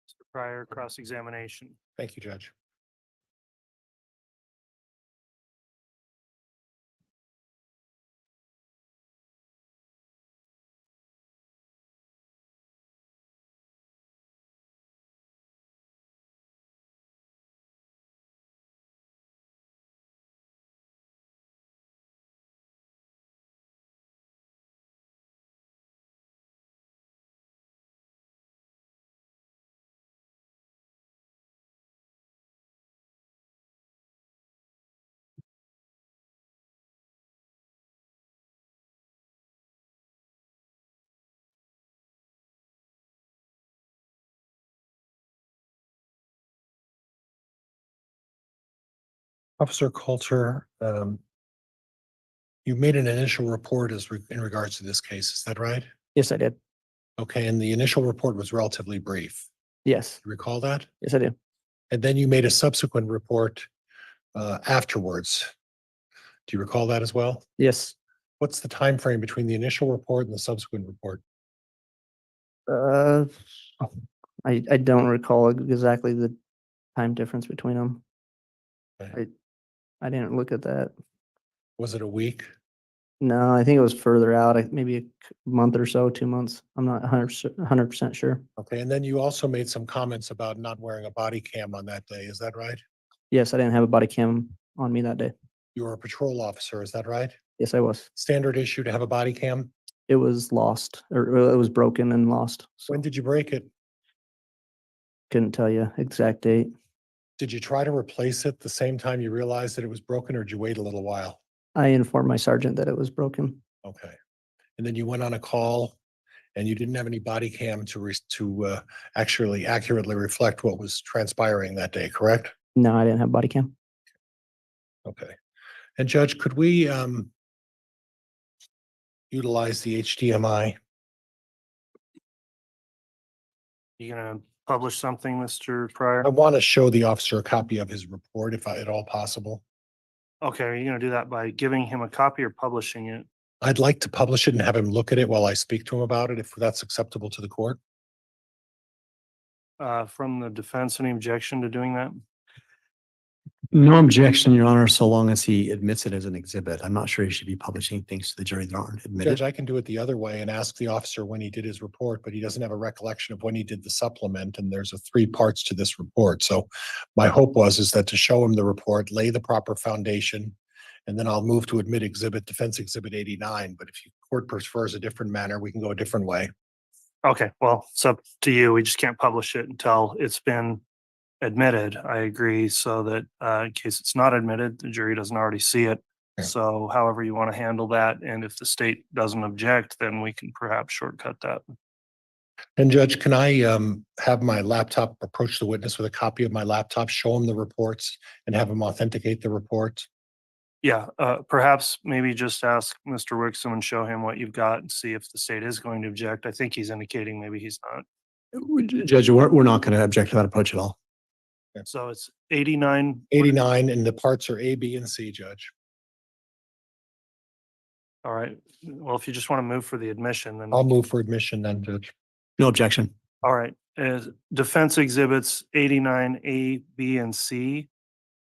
Mr. Pryor, cross-examination. Thank you, Judge. Officer Coulter, you made an initial report in regards to this case. Is that right? Yes, I did. Okay, and the initial report was relatively brief. Yes. You recall that? Yes, I do. And then you made a subsequent report afterwards. Do you recall that as well? Yes. What's the time frame between the initial report and the subsequent report? I don't recall exactly the time difference between them. Okay. I didn't look at that. Was it a week? No, I think it was further out, maybe a month or so, 2 months. I'm not 100% sure. Okay, and then you also made some comments about not wearing a body cam on that day. Is that right? Yes, I didn't have a body cam on me that day. You were a patrol officer, is that right? Yes, I was. Standard issue to have a body cam? It was lost, or it was broken and lost. So When did you break it? couldn't tell you exact date. Did you try to replace it the same time you realized that it was broken, or did you wait a little while? I informed my sergeant that it was broken. Okay. And then you went on a call and you didn't have any body cam to actually accurately reflect what was transpiring that day, correct? No, I didn't have body cam. Okay. And Judge, could we utilize the HDMI? You gonna publish something, Mr. Pryor? I want to show the officer a copy of his report if at all possible. Okay, are you gonna do that by giving him a copy or publishing it? I'd like to publish it and have him look at it while I speak to him about it, if that's acceptable to the court. From the defense, any objection to doing that? No objection, Your Honor, so long as he admits it as an exhibit. I'm not sure he should be publishing things to the jury that aren't Judge, admitted. I can do it the other way and ask the officer when he did his report, but he doesn't have a recollection of when he did the supplement, and there's 3 parts to this report. So my hope is that to show him the report, lay the proper foundation, and then I'll move to admit defense exhibit 89. But if the court prefers a different manner, we can go a different way. Okay, well, it's up to you. We just can't publish it until it's been admitted. I agree, so that in case it's not admitted, the jury doesn't already see it. Okay. So however you want to handle that, and if the state doesn't object, then we can perhaps shortcut that. And Judge, can I have my laptop approach the witness with a copy of my laptop, show him the reports, and have him authenticate the reports? Yeah, perhaps maybe just ask Mr. Wixom and show him what you've got and see if the state is going to object. I think he's indicating maybe he's not. Judge, we're not going to object to that approach at all. So it's 89. 89, and the parts are A, B, and C, Judge. All right. Well, if you just want to move for the admission, then I'll move for admission then, Judge. No objection. all right. Defense exhibits 89 A, B, and C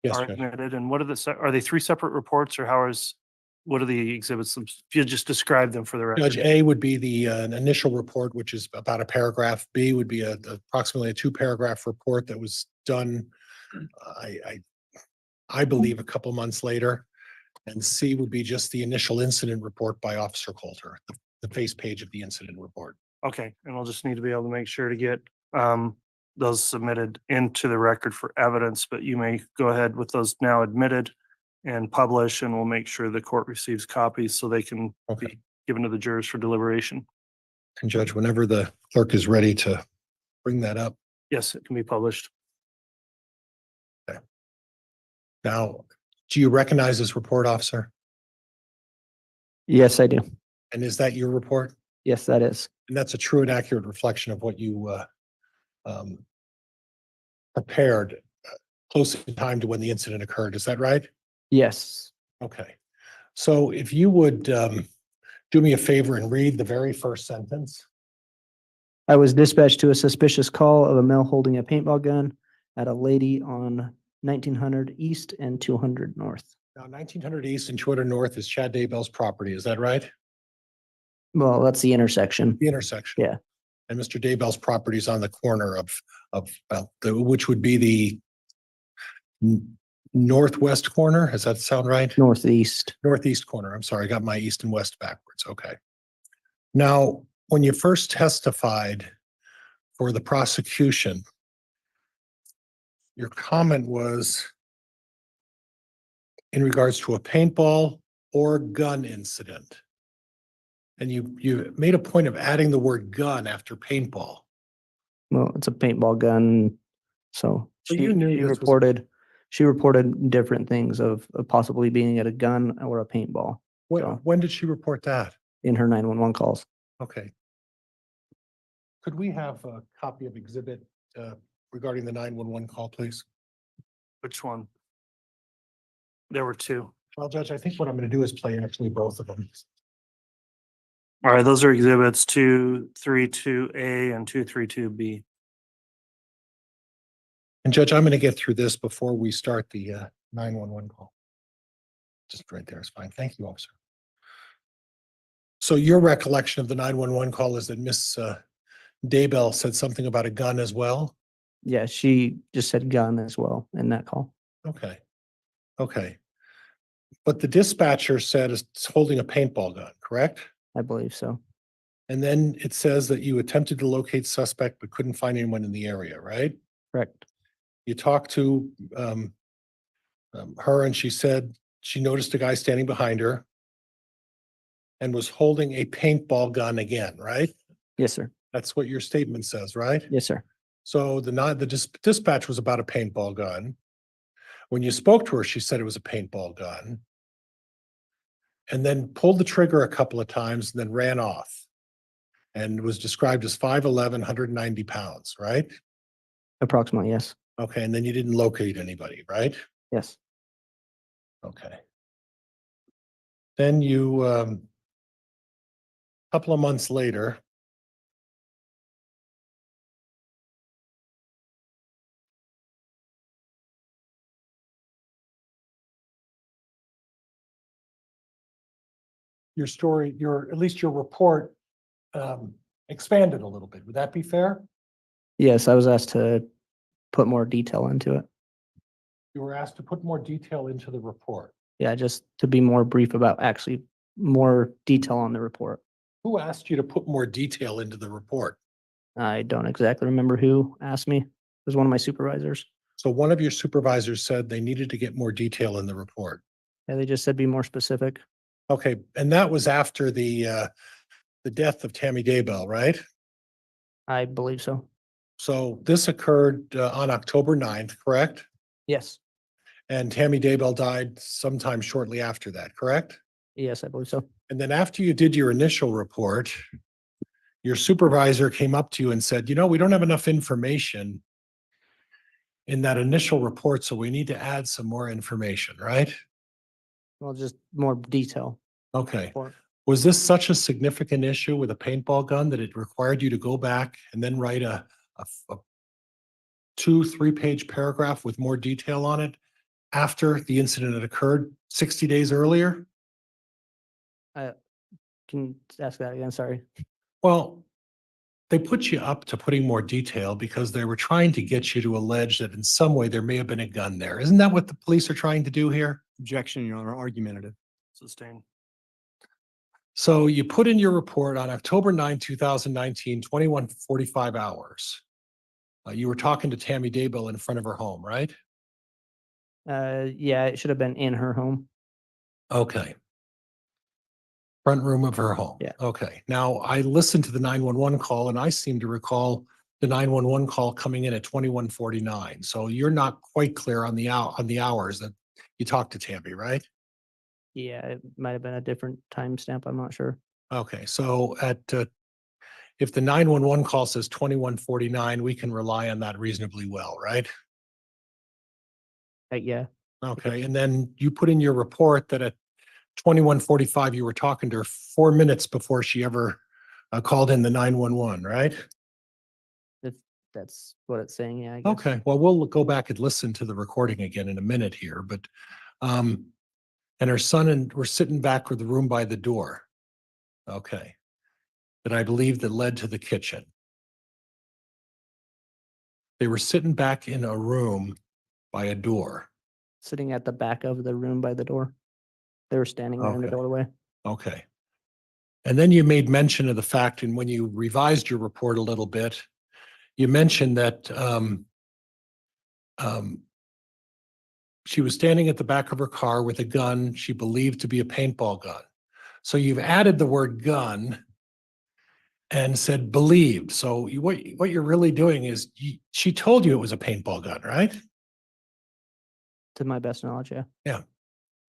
Yes, are Judge. admitted. And what are are they 3 separate reports, or what are the exhibits? If you just describe them for the record. Judge, A would be the an initial report, which is about a paragraph. B would be approximately a 2-paragraph report that was done I believe a couple months later. And C would be just the initial incident report by Officer Coulter, the face page of the incident report. Okay, and we'll just need to be able to make sure to get those submitted into the record for evidence, but you may go ahead with those now admitted and publish, and we'll make sure the court receives copies so they can be given to the jurors for deliberation. And Judge, whenever the clerk is ready to bring that up. Yes, it can be published. Okay. Now, do you recognize this report, officer? Yes, I do. And is that your report? Yes, that is. And that's a true and accurate reflection of what you prepared close in time to when the incident occurred. Is that right? Yes. Okay. So if you would do me a favor and read the very first sentence. I was dispatched to a suspicious call of a male holding a paintball gun at a lady on 1900 East and 200 North. Now, 1900 East and 200 North is Chad Daybell's property. Is that right? Well, that's the intersection. The intersection. Yeah. And Mr. Daybell's property is on the corner of which would be the northwest corner. Does that sound right? Northeast. Northeast corner. I'm sorry, I got my east and west backwards. Okay. Now, when you first testified for the prosecution, your comment was in regards to a paintball or gun incident. And you made a point of adding the word gun after paintball. Well, it's a paintball gun. So So you knew this was- she reported different things of possibly being at a gun or a paintball. When did she report that? In her 911 calls. Okay. Could we have a copy of exhibit regarding the 911 call, please? Which one? There were two. Well, Judge, I think what I'm going to do is play actually both of them. All right, those are exhibits 232A and 232B. And Judge, I'm going to get through this before we start the 911 call. Just right there is fine. Thank you, officer. So your recollection of the 911 call is that Miss Daybell said something about a gun as well? Yeah, she just said gun as well in that call. Okay. Okay. But the dispatcher said it's holding a paintball gun, correct? I believe so. And then it says that you attempted to locate suspect but couldn't find anyone in the area, right? Correct. You talked to her and she said she noticed a guy standing behind her and was holding a paintball gun again, right? Yes, sir. That's what your statement says, right? Yes, sir. So the dispatch was about a paintball gun. When you spoke to her, she said it was a paintball gun. And then pulled the trigger a couple of times and then ran off. And was described as 5'11", 190 pounds, right? Approximately, yes. Okay, and then you didn't locate anybody, right? Yes. Okay. Then you, couple of months later, your story, at least your report expanded a little bit. Would that be fair? Yes, I was asked to put more detail into it. You were asked to put more detail into the report. Yeah, just to be more brief about actually more detail on the report. Who asked you to put more detail into the report? I don't exactly remember who asked me. It was one of my supervisors. So one of your supervisors said they needed to get more detail in the report. Yeah, they just said be more specific. Okay, and that was after the death of Tammy Daybell, right? I believe so. So this occurred on October 9th, correct? Yes. And Tammy Daybell died sometime shortly after that, correct? Yes, I believe so. And then after you did your initial report, your supervisor came up to you and said, you know, we don't have enough information in that initial report, so we need to add some more information, right? Well, just more detail. Okay. Report. Was this such a significant issue with a paintball gun that it required you to go back and then write a 2-3 page paragraph with more detail on it after the incident had occurred 60 days earlier? Can you ask that again? Sorry. Well, they put you up to putting more detail because they were trying to get you to allege that in some way there may have been a gun there. Isn't that what the police are trying to do here? Objection, Your Honor, argumentative. Sustained. So you put in your report on October 9, 2019, 21:45 hours. You were talking to Tammy Daybell in front of her home, right? Yeah, it should have been in her home. Okay. Front room of her home. Yeah. Okay. Now I listened to the 911 call and I seem to recall the 911 call coming in at 21:49. So you're not quite clear on the hours that you talked to Tammy, right? Yeah, it might have been a different timestamp. I'm not sure. Okay. So if the 911 call says 21:49, we can rely on that reasonably well, right? Yeah. Okay. And then you put in your report that at 21:45, you were talking to her 4 minutes before she ever called in the 911, right? That's what it's saying. Yeah. I guess. Okay, well, we'll go back and listen to the recording again in a minute here, but, and her son and we're sitting back with the room by the door. Okay. That I believe that led to the kitchen. They were sitting back in a room by a door. Sitting at the back of the room by the door. They were standing there in the Okay. doorway. Okay. And then you made mention of the fact, and when you revised your report a little bit, you mentioned that she was standing at the back of her car with a gun she believed to be a paintball gun. So you've added the word gun and said believed. So what you're really doing is she told you it was a paintball gun, right? To my best knowledge, yeah. Yeah.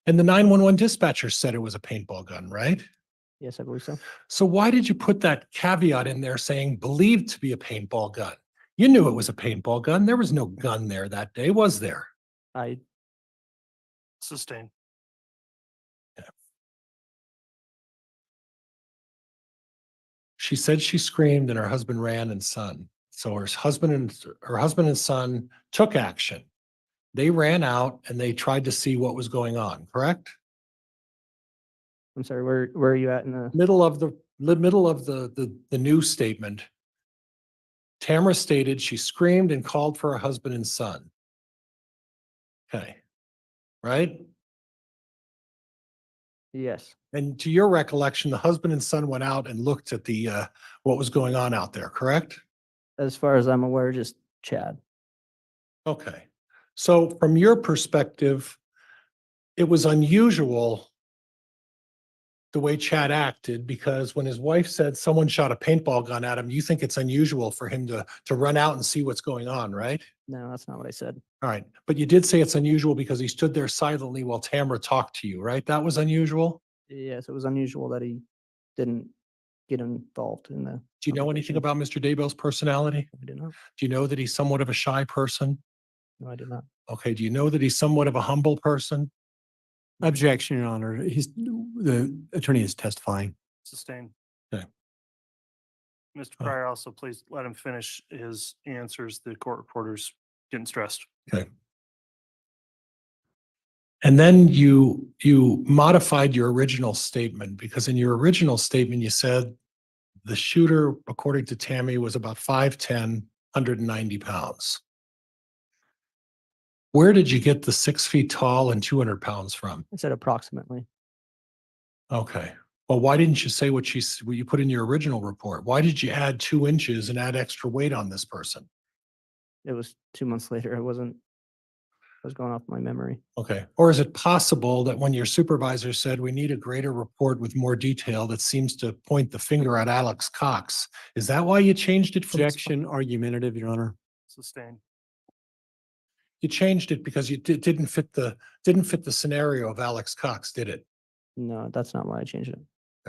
And the 911 dispatcher said it was a paintball gun, right? Yes, I believe so. So why did you put that caveat in there saying believed to be a paintball gun? You knew it was a paintball gun. There was no gun there that day, was there? Sustained. She said she screamed and her husband ran and son. So her husband and son took action. They ran out and they tried to see what was going on, correct? I'm sorry, where are you at in the Middle of the news statement. Tamara stated she screamed and called for her husband and son. Okay. Right? Yes. And to your recollection, the husband and son went out and looked at the what was going on out there, correct? As far as I'm aware, just Chad. Okay. So from your perspective, it was unusual the way Chad acted, because when his wife said someone shot a paintball gun at him, you think it's unusual for him to run out and see what's going on, right? No, that's not what I said. All right. But you did say it's unusual because he stood there silently while Tamara talked to you, right? That was unusual? Yes, it was unusual that he didn't get involved in the. Do you know anything about Mr. Daybell's personality? I do not. Do you know that he's somewhat of a shy person? No, I do not. Okay. Do you know that he's somewhat of a humble person? Objection, Your Honor. The attorney is testifying. Sustained. Okay. Mr. Pryor, also please let him finish his answers. The court reporter's getting stressed. Okay. And then you modified your original statement, because in your original statement, you said the shooter, according to Tammy, was about 5'10", 190 pounds. Where did you get the 6 feet tall and 200 pounds from? I said approximately. Okay. Well, why didn't you say what you put in your original report? Why did you add 2 inches and add extra weight on this person? It was 2 months later. I was going off my memory. Okay. Or is it possible that when your supervisor said we need a greater report with more detail that seems to point the finger at Alex Cox, is that why you changed it from? Objection, argumentative, Your Honor. Sustained. You changed it because you didn't fit the scenario of Alex Cox, did it? No, that's not why I changed it.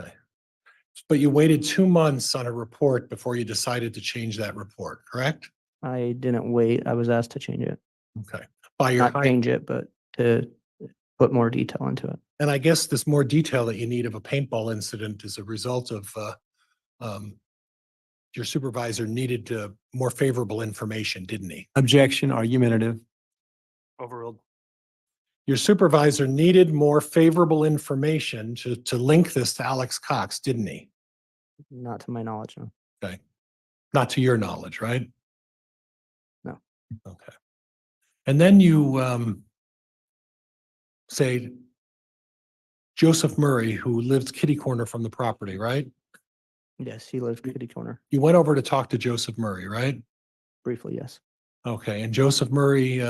Okay. But you waited 2 months on a report before you decided to change that report, correct? I didn't wait. I was asked to change it. Okay. By your Not change it, but to put more detail into it. And I guess this more detail that you need of a paintball incident is a result of your supervisor needed more favorable information, didn't he? Objection, argumentative. Overruled. Your supervisor needed more favorable information to link this to Alex Cox, didn't he? Not to my knowledge, no. Okay. Not to your knowledge, right? No. Okay. And then you say Joseph Murray, who lives kitty corner from the property, right? Yes, he lives kitty corner. You went over to talk to Joseph Murray, right? Briefly, yes. Okay, and Joseph Murray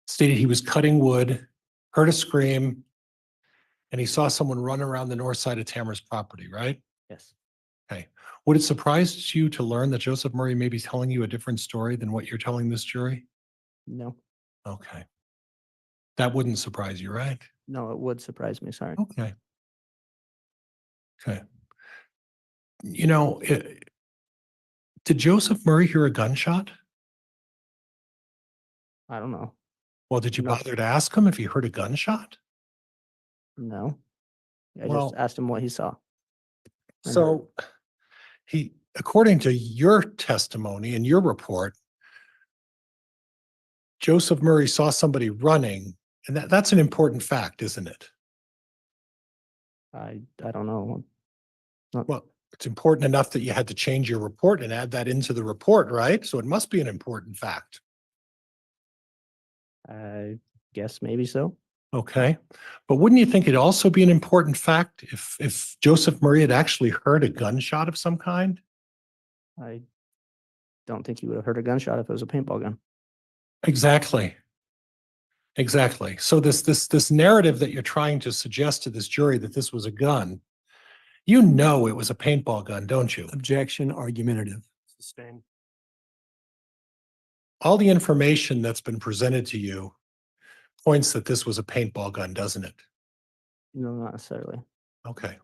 stated he was cutting wood, heard a scream, and he saw someone run around the north side of Tamara's property, right? Yes. Okay. Would it surprise you to learn that Joseph Murray may be telling you a different story than what you're telling this jury? No. Okay. That wouldn't surprise you, right? No, it would surprise me. Sorry. Okay. Okay. You know, did Joseph Murray hear a gunshot? I don't know. Well, did you No. bother to ask him if he heard a gunshot? No. I Well- just asked him what he saw. So he, according to your testimony and your report, Joseph Murray saw somebody running, and that's an important fact, isn't it? I don't know. Well, it's important enough that you had to change your report and add that into the report, right? So it must be an important fact. I guess maybe so. Okay. But wouldn't you think it'd also be an important fact if Joseph Murray had actually heard a gunshot of some kind? I don't think he would have heard a gunshot if it was a paintball gun. Exactly. Exactly. So this narrative that you're trying to suggest to this jury that this was a gun, you know it was a paintball gun, don't you? Objection, argumentative. Sustained. All the information that's been presented to you points that this was a paintball gun, doesn't it? No, not necessarily. Okay.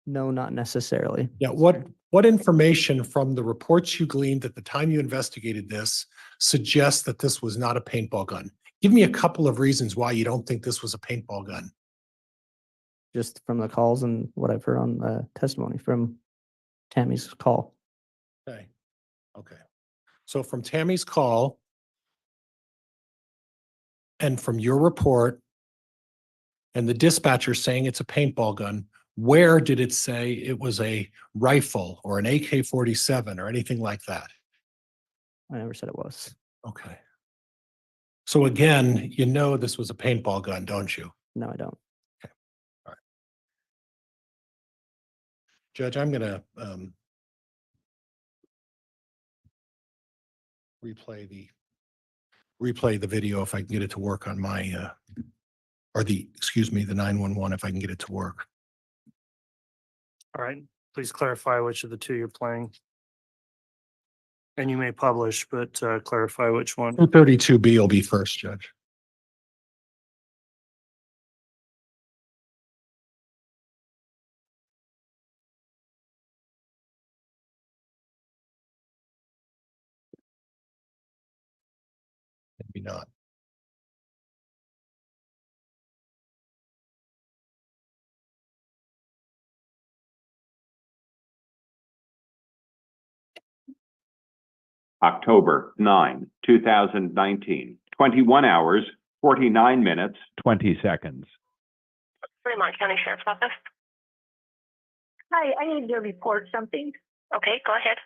No, not necessarily. Yeah, what information from the reports you gleaned at the time you investigated this suggests that this was not a paintball gun? Give me a couple of reasons why you don't think this was a paintball gun. Just from the calls and what I've heard on the testimony from Tammy's call. Okay. Okay. So from Tammy's call and from your report and the dispatcher saying it's a paintball gun, where did it say it was a rifle or an AK-47 or anything like that? I never said it was. Okay. So again, you know this was a paintball gun, don't you? No, I don't. Judge, I'm gonna replay the video if I can get it to work on my or the 911 if I can get it to work. All right, please clarify which of the two you're playing. And you may publish, but clarify which one. 232B will be first, Judge. Maybe not. October 9, 2019, 21 hours, 49 minutes, 20 seconds. Fremont County Sheriff's Office. Hi, I need to report something. Okay, go ahead.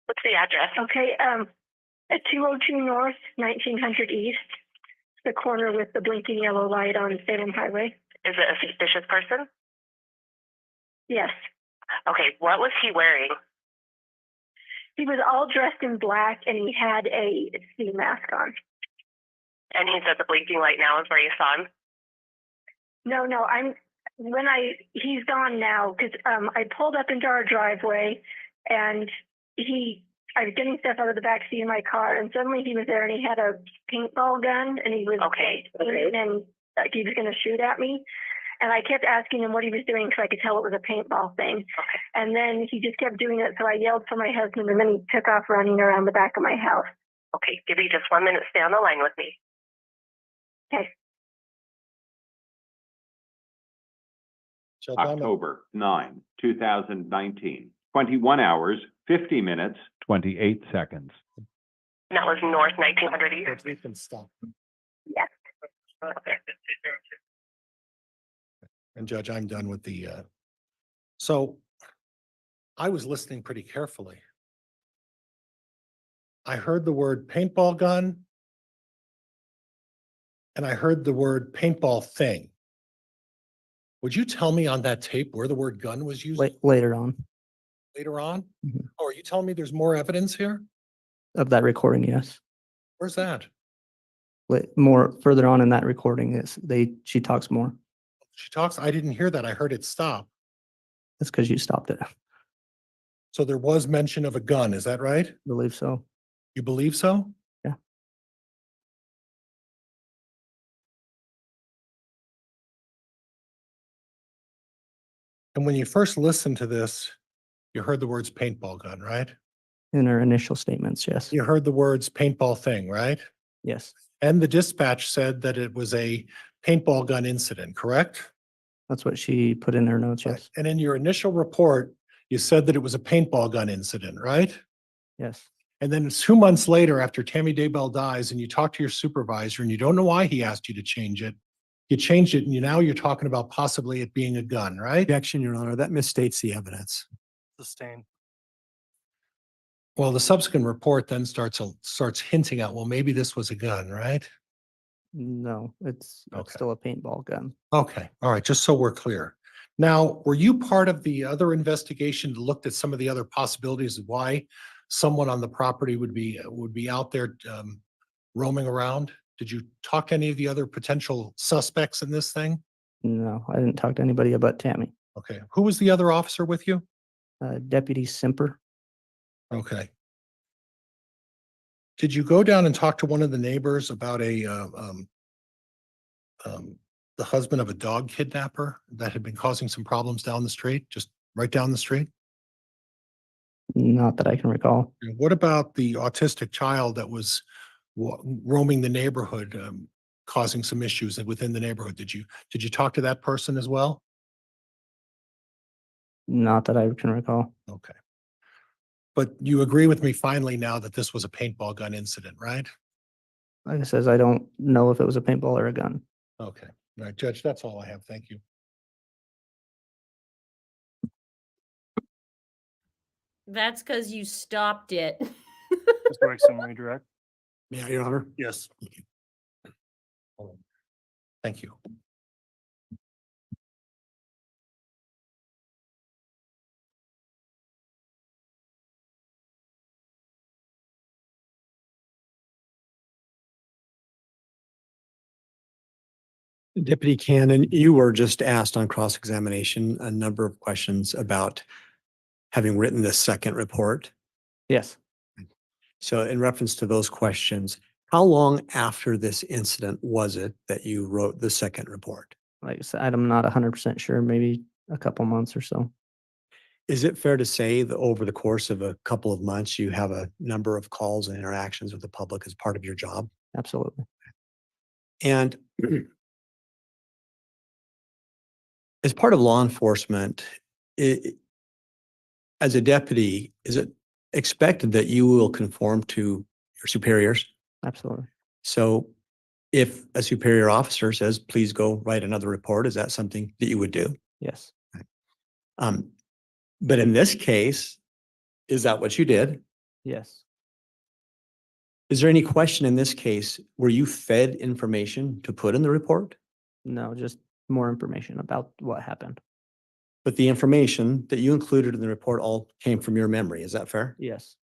What's the address? Okay, at 202 North, 1900 East, the corner with the blinking yellow light on Salem Highway. Is it a suspicious person? Yes. Okay, what was he wearing? He was all dressed in black and he had a ski mask on. And he said the blinking light now is where you saw him? No, he's gone now because I pulled up into our driveway and I was getting stuff out of the back seat of my car and suddenly he was there and he had a paintball gun and he was and like he was going to shoot at me. And I kept asking him what he was doing because I could tell it was a paintball thing. Okay. And then he just kept doing it. So I yelled for my husband and then he took off running around the back of my house. Okay, give me just 1 minute. Stay on the line with me. Okay. October 9, 2019, 21 hours, 50 minutes, 28 seconds. That was north 1900 East. We can stop. Yes. Okay. And Judge, I'm done with the, so I was listening pretty carefully. I heard the word paintball gun. And I heard the word paintball thing. Would you tell me on that tape where the word gun was used Later on later on? Mhm. Oh, are you telling me there's more evidence here? of that recording, yes. Where's that? More further on in that recording is she talks more. She talks, I didn't hear that. I heard it stop. That's because you stopped it. I So there was mention of a gun, is that right? believe so. You believe so? Yeah. And when you first listened to this, you heard the words paintball gun, right? In her initial statements, yes. You heard the words paintball thing, right? Yes. And the dispatch said that it was a paintball gun incident, correct? That's what she put in her notes, yes. And in your initial report, you said that it was a paintball gun incident, right? Yes. And then 2 months later, after Tammy Daybell dies, and you talk to your supervisor and you don't know why he asked you to change it, you changed it and now you're talking about possibly it being a gun, right? Objection, Your Honor, that misstates the evidence. Sustained. Well, the subsequent report then starts hinting at, well, maybe this was a gun, right? No, it's Okay. still a paintball gun. Okay, all right, just so we're clear. Now, were you part of the other investigation that looked at some of the other possibilities of why someone on the property would be out there roaming around? Did you talk to any of the other potential suspects in this thing? No, I didn't talk to anybody about Tammy. Okay, who was the other officer with you? Deputy Simper. Okay. Did you go down and talk to one of the neighbors about the husband of a dog kidnapper that had been causing some problems down the street, just right down the street? Not that I can recall. And what about the autistic child that was roaming the neighborhood, causing some issues within the neighborhood? Did you talk to that person as well? Not that I can recall. Okay. But you agree with me finally now that this was a paintball gun incident, right? Like I says, I don't know if it was a paintball or a gun. Okay. All right, Judge, that's all I have. Thank you. That's because you stopped it. Mr. Wexton, redirect. May I, Your Honor? Yes. Thank you. Deputy Cannon, you were just asked on cross-examination a number of questions about having written this second report. Yes. So in reference to those questions, how long after this incident was it that you wrote the second report? Like I said, I'm not 100% sure, maybe a couple months or so. Is it fair to say that over the course of a couple of months, you have a number of calls and interactions with the public as part of your job? Absolutely. And as part of law enforcement, as a deputy, is it expected that you will conform to your superiors? Absolutely. So if a superior officer says, please go write another report, is that something that you would do? Yes. But in this case, is that what you did? Yes. Is there any question in this case, were you fed information to put in the report? No, just more information about what happened. But the information that you included in the report all came from your memory, is that fair? Yes.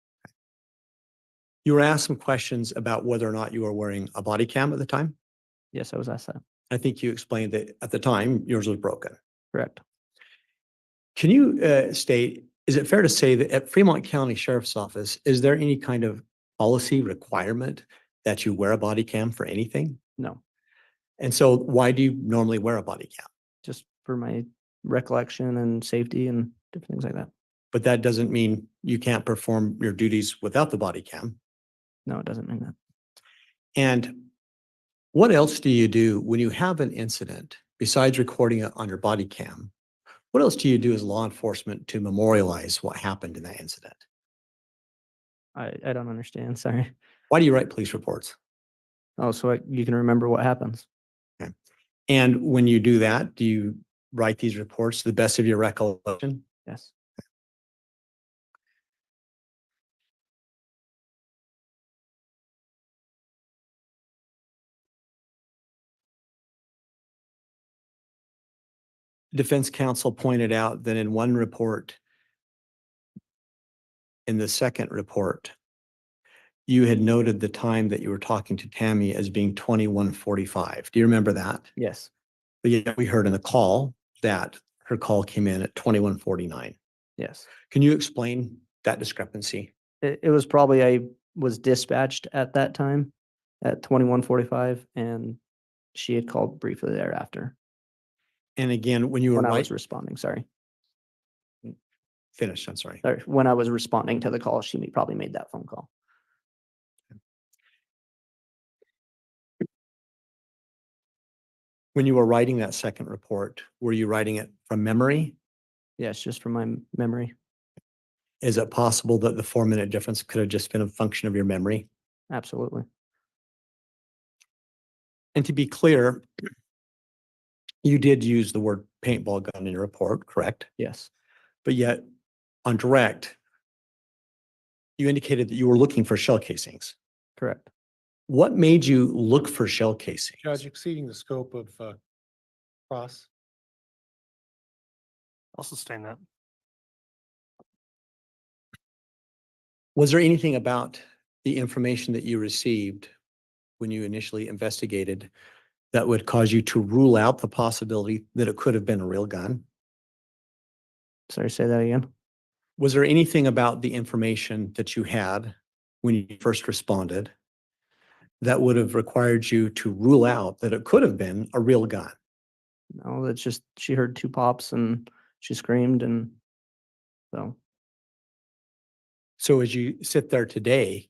You were asked some questions about whether or not you were wearing a body cam at the time. Yes, I was asked that. I think you explained that at the time yours was broken. Correct. Can you state, is it fair to say that at Fremont County Sheriff's Office, is there any kind of policy requirement that you wear a body cam for anything? No, And so why do you normally wear a body cam? just for my recollection and safety and different things like that. But that doesn't mean you can't perform your duties without the body cam. No, it doesn't mean that. And what else do you do when you have an incident besides recording it on your body cam? What else do you do as law enforcement to memorialize what happened in that incident? I don't understand. Sorry. Why do you write police reports? Oh, so you can remember what happens. Okay. And when you do that, do you write these reports to the best of your recollection? Yes. defense counsel pointed out that in one report, in the second report, you had noted the time that you were talking to Tammy as being 21:45. Do you remember that? Yes, But yet we heard in the call that her call came in at 21:49. yes. Can you explain that discrepancy? It was probably, I was dispatched at that time at 21:45, and she had called briefly thereafter And again, when you were when I was right, responding, sorry. finished, I'm sorry. Sorry, when I was responding to the call, she probably made that phone call. When you were writing that second report, were you writing it from memory? Yes, just from my memory. Is it possible that the 4-minute difference could have just been a function of your memory? Absolutely. And to be clear, you did use the word paintball gun in your report, correct? Yes, But yet on direct, you indicated that you were looking for shell casings. correct. What made you look for shell casings? Judge, exceeding the scope of cross. I'll sustain that. Was there anything about the information that you received when you initially investigated that would cause you to rule out the possibility that it could have been a real gun? Sorry, say that again. Was there anything about the information that you had when you first responded that would have required you to rule out that it could have been a real gun? No, that's just, she heard 2 pops and she screamed, and so. So as you sit there today,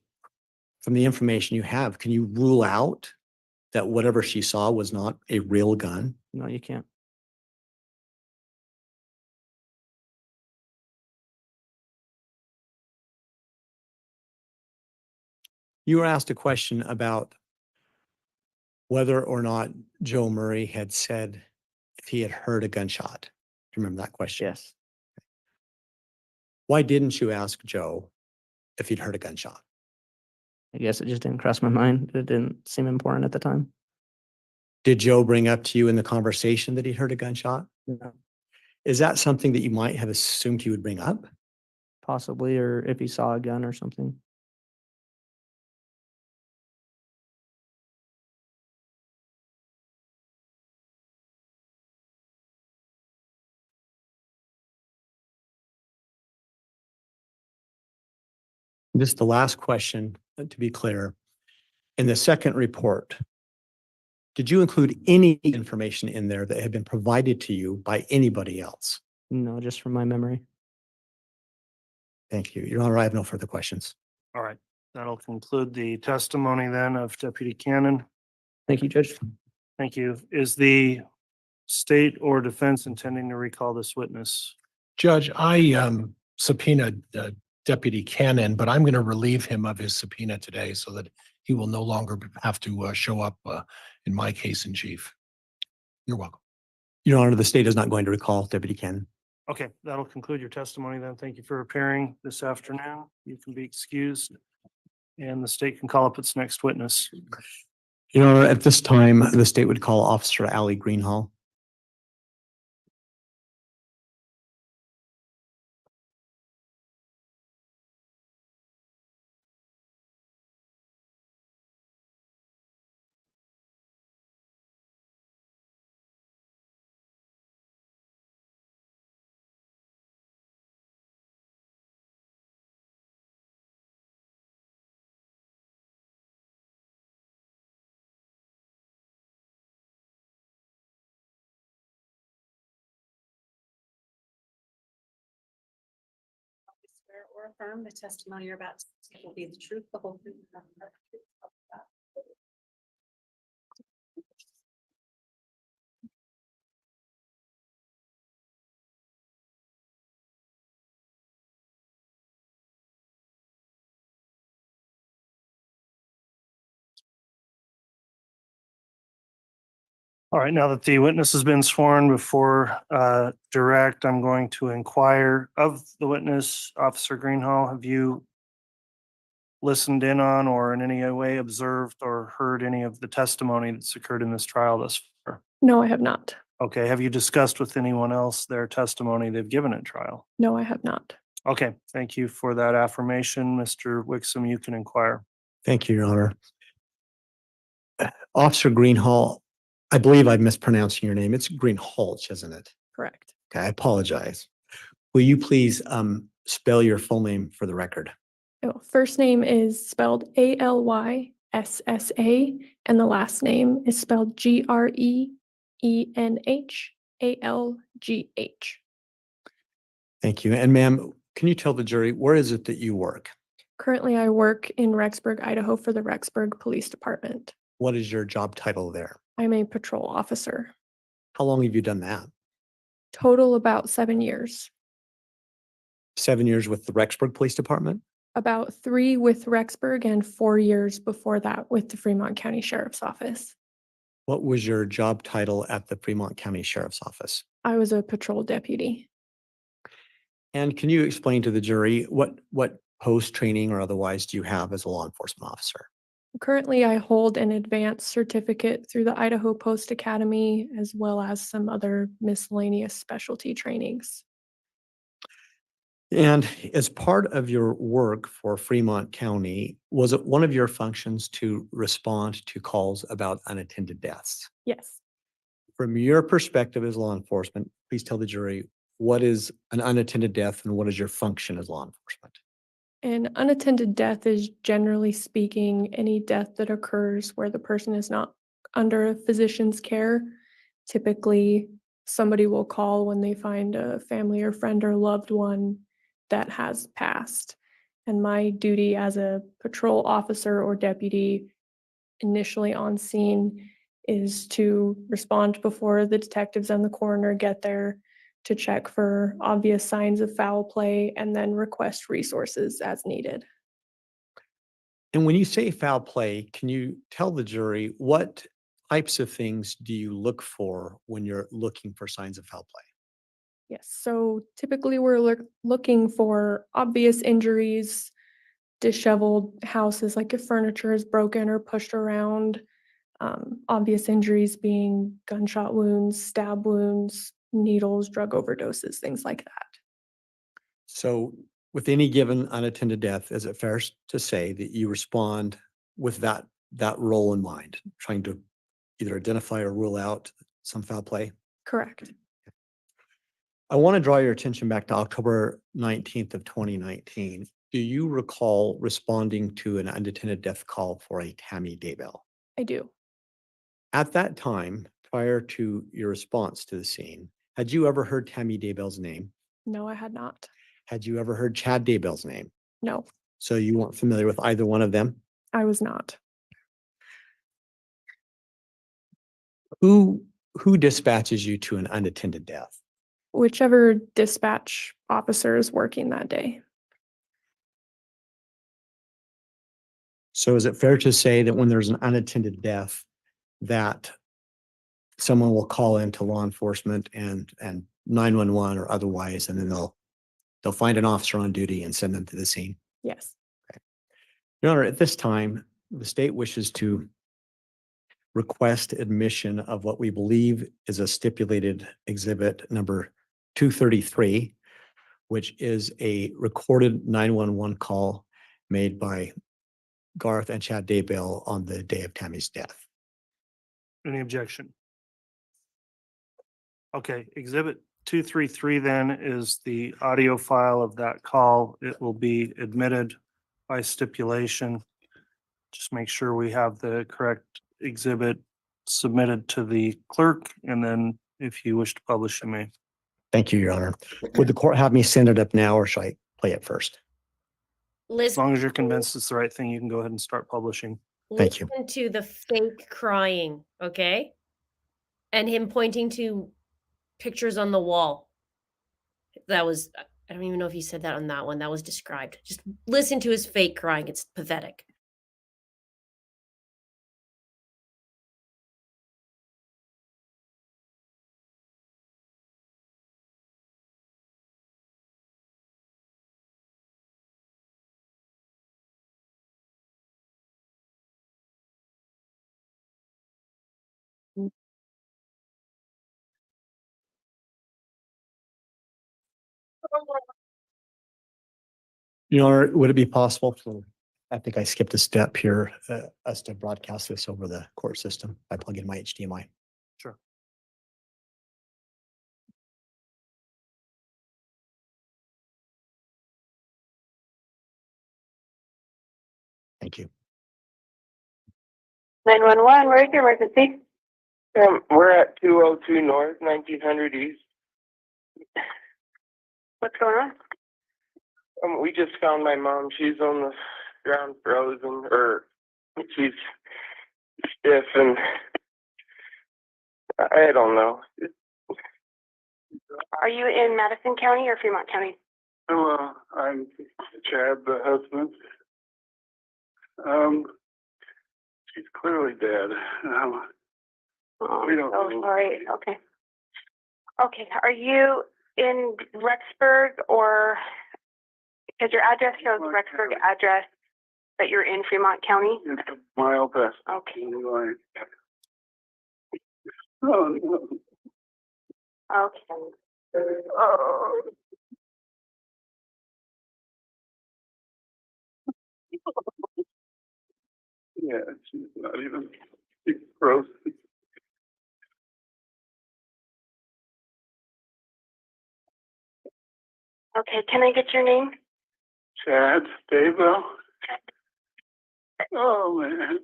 from the information you have, can you rule out that whatever she saw was not a real gun? No, you can't. You were asked a question about whether or not Joe Murray had said if he had heard a gunshot. Do you remember that question? Yes. Why didn't you ask Joe if he'd heard a gunshot? I guess it just didn't cross my mind. It didn't seem important at the time. Did Joe bring up to you in the conversation that he'd heard a gunshot? No. Is that something that you might have assumed he would bring up? Possibly, or if he saw a gun or something. Just the last question, to be clear. In the second report, did you include any information in there that had been provided to you by anybody else? No, just from my memory. Thank you. Your Honor, I have no further questions. All right, that'll conclude the testimony then of Deputy Cannon. Thank you, Judge. Thank you. Is the state or defense intending to recall this witness? Judge, I subpoenaed Deputy Cannon, but I'm going to relieve him of his subpoena today so that he will no longer have to show up in my case in chief. You're welcome. Your Honor, the state is not going to recall Deputy Cannon. Okay, that'll conclude your testimony then. Thank you for appearing this afternoon. You can be excused. And the state can call up its next witness. Your Honor, at this time, the state would call Officer Allie Greenhall. Swear or affirm the testimony you're about to give will be the truth, the whole truth, and nothing but the truth. All right, now that the witness has been sworn before direct, I'm going to inquire of the witness, Officer Greenhall. Have you listened in on or in any way observed or heard any of the testimony that's occurred in this trial thus far? No, I have not. Okay, have you discussed with anyone else their testimony they've given at trial? No, I have not. Okay, thank you for that affirmation. Mr. Wixom, you can inquire. Thank you, Your Honor. Officer Greenhall, I believe I'm mispronouncing your name. It's Greenhalch, isn't it? Correct. Okay, I apologize. Will you please spell your full name for the record? Oh, first name is spelled Alyssa, and the last name is spelled Greenhalgh. Thank you. And ma'am, can you tell the jury, where is it that you work? Currently, I work in Rexburg, Idaho for the Rexburg Police Department. What is your job title there? I'm a patrol officer. How long have you done that? Total about 7 years. 7 years with the Rexburg Police Department? About 3 with Rexburg and 4 years before that with the Fremont County Sheriff's Office. What was your job title at the Fremont County Sheriff's Office? I was a patrol deputy. And can you explain to the jury what post training or otherwise do you have as a law enforcement officer? Currently, I hold an advanced certificate through the Idaho Post Academy, as well as some other miscellaneous specialty trainings. And as part of your work for Fremont County, was it one of your functions to respond to calls about unattended deaths? Yes. From your perspective as law enforcement, please tell the jury, what is an unattended death and what is your function as law enforcement? An unattended death is, generally speaking, any death that occurs where the person is not under a physician's care. Typically, somebody will call when they find a family or friend or loved one that has passed. And my duty as a patrol officer or deputy initially on scene is to respond before the detectives and the coroner get there, to check for obvious signs of foul play, and then request resources as needed. And when you say foul play, can you tell the jury what types of things do you look for when you're looking for signs of foul play? Yes, so typically we're looking for obvious injuries, disheveled houses, like if furniture is broken or pushed around, obvious injuries being gunshot wounds, stab wounds, needles, drug overdoses, things like that. So with any given unattended death, is it fair to say that you respond with that role in mind, trying to either identify or rule out some foul play? Correct. I want to draw your attention back to October 19th of 2019. Do you recall responding to an unattended death call for a Tammy Daybell? I do. At that time, prior to your response to the scene, had you ever heard Tammy Daybell's name? No, I had not. Had you ever heard Chad Daybell's name? No, So you weren't familiar with either one of them? I was not. Who dispatches you to an unattended death? Whichever dispatch officer is working that day. So is it fair to say that when there's an unattended death, that someone will call into law enforcement and 911 or otherwise, and then they'll find an officer on duty and send them to the scene? Yes. Your Honor, at this time, the state wishes to request admission of what we believe is a stipulated exhibit number 233, which is a recorded 911 call made by Garth and Chad Daybell on the day of Tammy's death. Any objection? Okay, exhibit 233 then is the audio file of that call. It will be admitted by stipulation. Just make sure we have the correct exhibit submitted to the clerk, and then if you wish to publish, you may. Thank you, Your Honor. Would the court have me send it up now, or should I play it first? As long as you're convinced it's the right thing, you can go ahead and start publishing. Thank you. Listen to the fake crying, okay? And him pointing to pictures on the wall. That was, I don't even know if he said that on that one. That was described. Just listen to his fake crying. It's pathetic. Would it be possible I think I skipped a step here, us to broadcast this over the court system by plugging my HDMI. Sure. Thank you. 911, where's your emergency? We're at 202 North, 1900 East. What's going on? We just found my mom. She's on the ground frozen, or she's stiff, and I don't know. Are you in Madison County or Fremont County? Well, I'm Chad, the husband. She's clearly dead. We don't Oh, know. sorry. Okay. Okay. Are you in Rexburg or, because your address shows Rexburg address, but you're in Fremont County? It's a mile past. Okay. Oh, no. Okay. Oh. Yeah, she's not even, she's gross. Okay. Can I get your name? Chad, Daybell. Oh, man.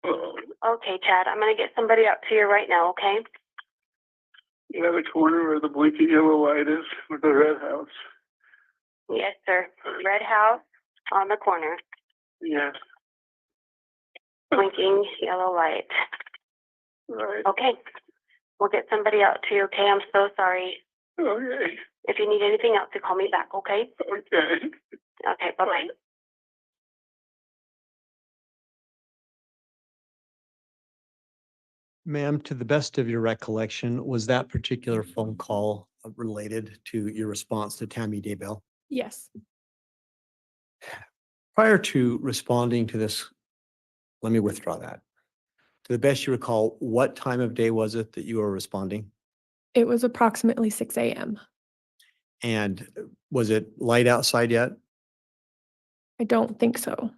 Oh. Okay, Chad. I'm going to get somebody out to you right now, okay? Yeah, the corner where the blinking yellow light is with the red house. Yes, sir. Red house on the corner. Yes. Blinking yellow light. Right. Okay. We'll get somebody out to you, okay? I'm so sorry. Okay. If you need anything else, you call me back, okay? Okay. Okay, bye-bye. Ma'am, to the best of your recollection, was that particular phone call related to your response to Tammy Daybell? Yes, Prior to responding to this, let me withdraw that. To the best you recall, what time of day was it that you were responding? it was approximately 6 a.m. And was it light outside yet? I don't think so.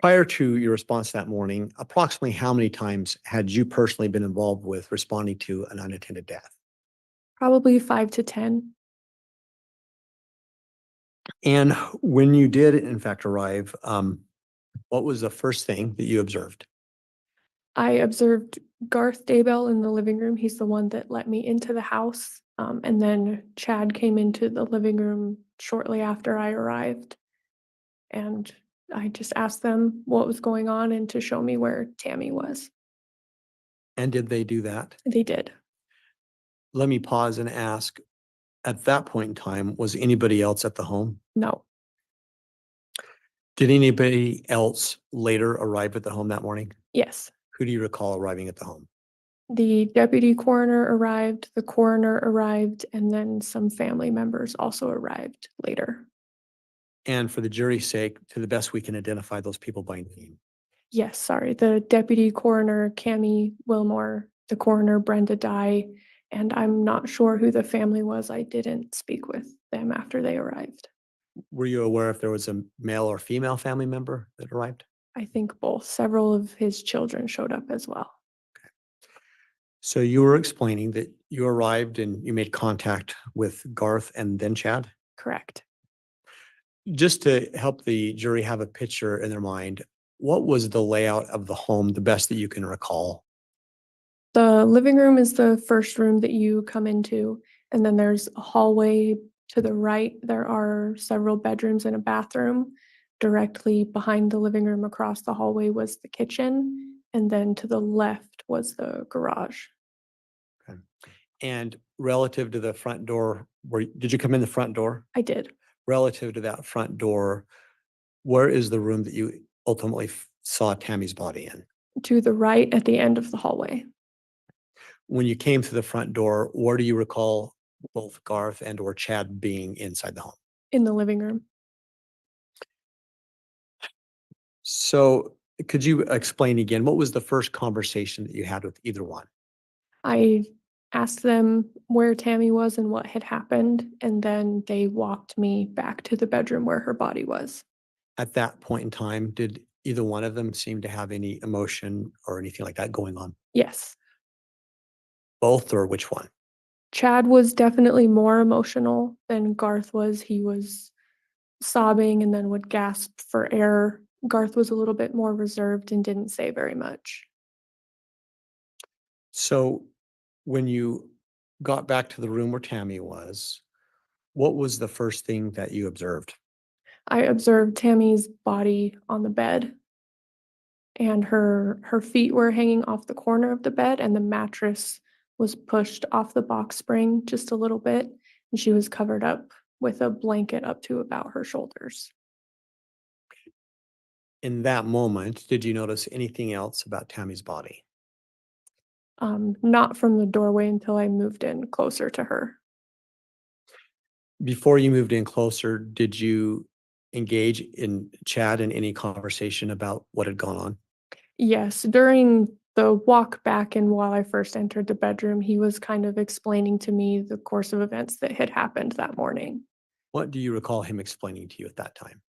Prior to your response that morning, approximately how many times had you personally been involved with responding to an unattended death? Probably 5 to 10. And when you did in fact arrive, what was the first thing that you observed? I observed Garth Daybell in the living room. He's the one that let me into the house. And then Chad came into the living room shortly after I arrived. And I just asked them what was going on and to show me where Tammy was. And did they do that? They did. Let me pause and ask, at that point in time, was anybody else at the home? No, Did anybody else later arrive at the home that morning? yes. Who do you recall arriving at the home? The deputy coroner arrived, the coroner arrived, and then some family members also arrived later. And for the jury's sake, to the best we can identify those people by name. Yes, sorry. The deputy coroner, Cammie Wilmore, the coroner, Brenda Dye, and I'm not sure who the family was. I didn't speak with them after they arrived. Were you aware if there was a male or female family member that arrived? I think both. Several of his children showed up as well. So you were explaining that you arrived and you made contact with Garth and then Chad? Correct. Just to help the jury have a picture in their mind, what was the layout of the home, the best that you can recall? The living room is the first room that you come into, and then there's a hallway to the right. There are several bedrooms and a bathroom. Directly behind the living room across the hallway was the kitchen, and then to the left was the garage. Okay. And relative to the front door, did you come in the front door? I did. Relative to that front door, where is the room that you ultimately saw Tammy's body in? To the right at the end of the hallway. When you came through the front door, where do you recall both Garth and or Chad being inside the home? In the living room. So could you explain again, what was the first conversation that you had with either one? I asked them where Tammy was and what had happened, and then they walked me back to the bedroom where her body was. At that point in time, did either one of them seem to have any emotion or anything like that going on? Yes. Both, or which one? Chad was definitely more emotional than Garth was. He was sobbing and then would gasp for air. Garth was a little bit more reserved and didn't say very much. So when you got back to the room where Tammy was, what was the first thing that you observed? I observed Tammy's body on the bed, and her feet were hanging off the corner of the bed, and the mattress was pushed off the box spring just a little bit, and she was covered up with a blanket up to about her shoulders. In that moment, did you notice anything else about Tammy's body? Not from the doorway until I moved in closer to her. Before you moved in closer, did you engage in chat in any conversation about what had gone on? Yes, during the walk back and while I first entered the bedroom, he was kind of explaining to me the course of events that had happened that morning. What do you recall him explaining to you at that time?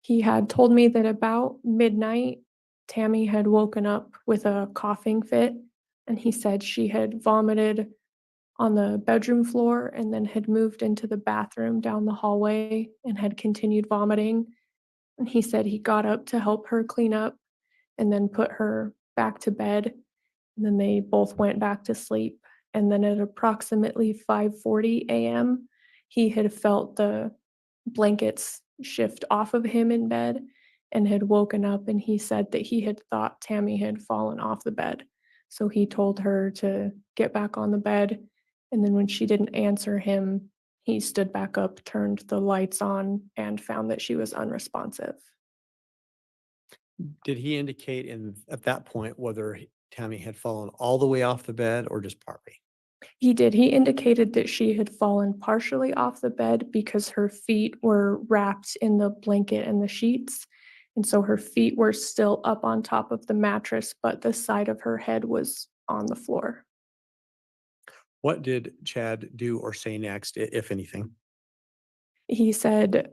He had told me that about midnight, Tammy had woken up with a coughing fit, and he said she had vomited on the bedroom floor and then had moved into the bathroom down the hallway and had continued vomiting. And he said he got up to help her clean up and then put her back to bed. And then they both went back to sleep. And then at approximately 5:40 a.m., he had felt the blankets shift off of him in bed and had woken up, and he said that he had thought Tammy had fallen off the bed. So he told her to get back on the bed, and then when she didn't answer him, he stood back up, turned the lights on, and found that she was unresponsive. Did he indicate at that point whether Tammy had fallen all the way off the bed or just partly? He did. He indicated that she had fallen partially off the bed because her feet were wrapped in the blanket and the sheets. And so her feet were still up on top of the mattress, but the side of her head was on the floor. What did Chad do or say next, if anything? He said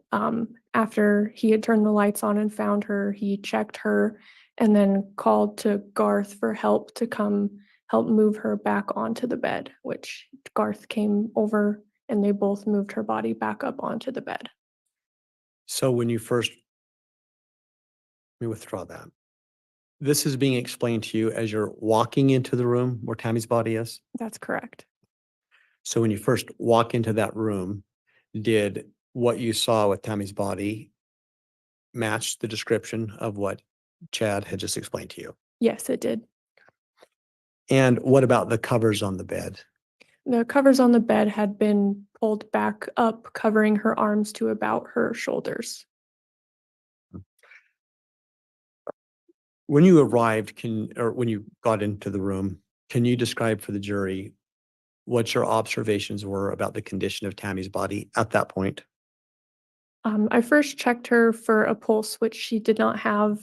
after he had turned the lights on and found her, he checked her and then called to Garth for help to come help move her back onto the bed, which Garth came over and they both moved her body back up onto the bed. So when you first, let me withdraw that. This is being explained to you as you're walking into the room where Tammy's body is? That's correct. So when you first walk into that room, did what you saw with Tammy's body match the description of what Chad had just explained to you? Yes, it did. And what about the covers on the bed? The covers on the bed had been pulled back up, covering her arms to about her shoulders. When you arrived, or when you got into the room, can you describe for the jury what your observations were about the condition of Tammy's body at that point? I first checked her for a pulse, which she did not have.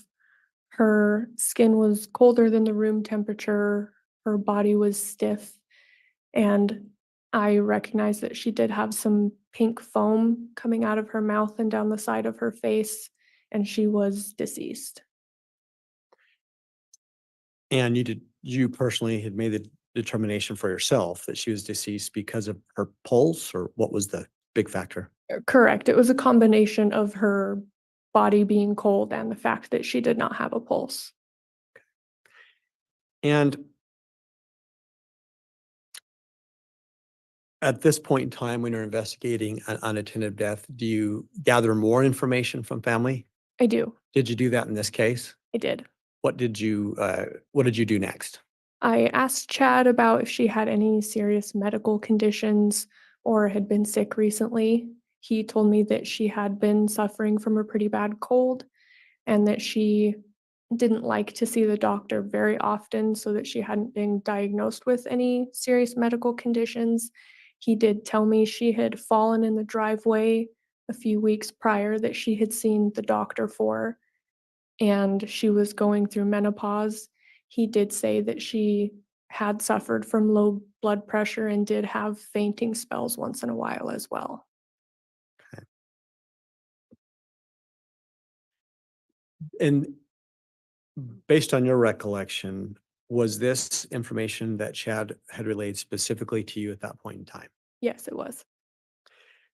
Her skin was colder than the room temperature. Her body was stiff. And I recognized that she did have some pink foam coming out of her mouth and down the side of her face, and she was deceased. And you personally had made the determination for yourself that she was deceased because of her pulse, or what was the big factor? Correct. It was a combination of her body being cold and the fact that she did not have a pulse. And at this point in time, when you're investigating an unattended death, do you gather more information from family? I do. Did you do that in this case? I did. What did you do next? I asked Chad about if she had any serious medical conditions or had been sick recently. He told me that she had been suffering from a pretty bad cold and that she didn't like to see the doctor very often, so that she hadn't been diagnosed with any serious medical conditions. He did tell me she had fallen in the driveway a few weeks prior that she had seen the doctor for, and she was going through menopause. He did say that she had suffered from low blood pressure and did have fainting spells once in a while as well. And based on your recollection, was this information that Chad had relayed specifically to you at that point in time? Yes, it was.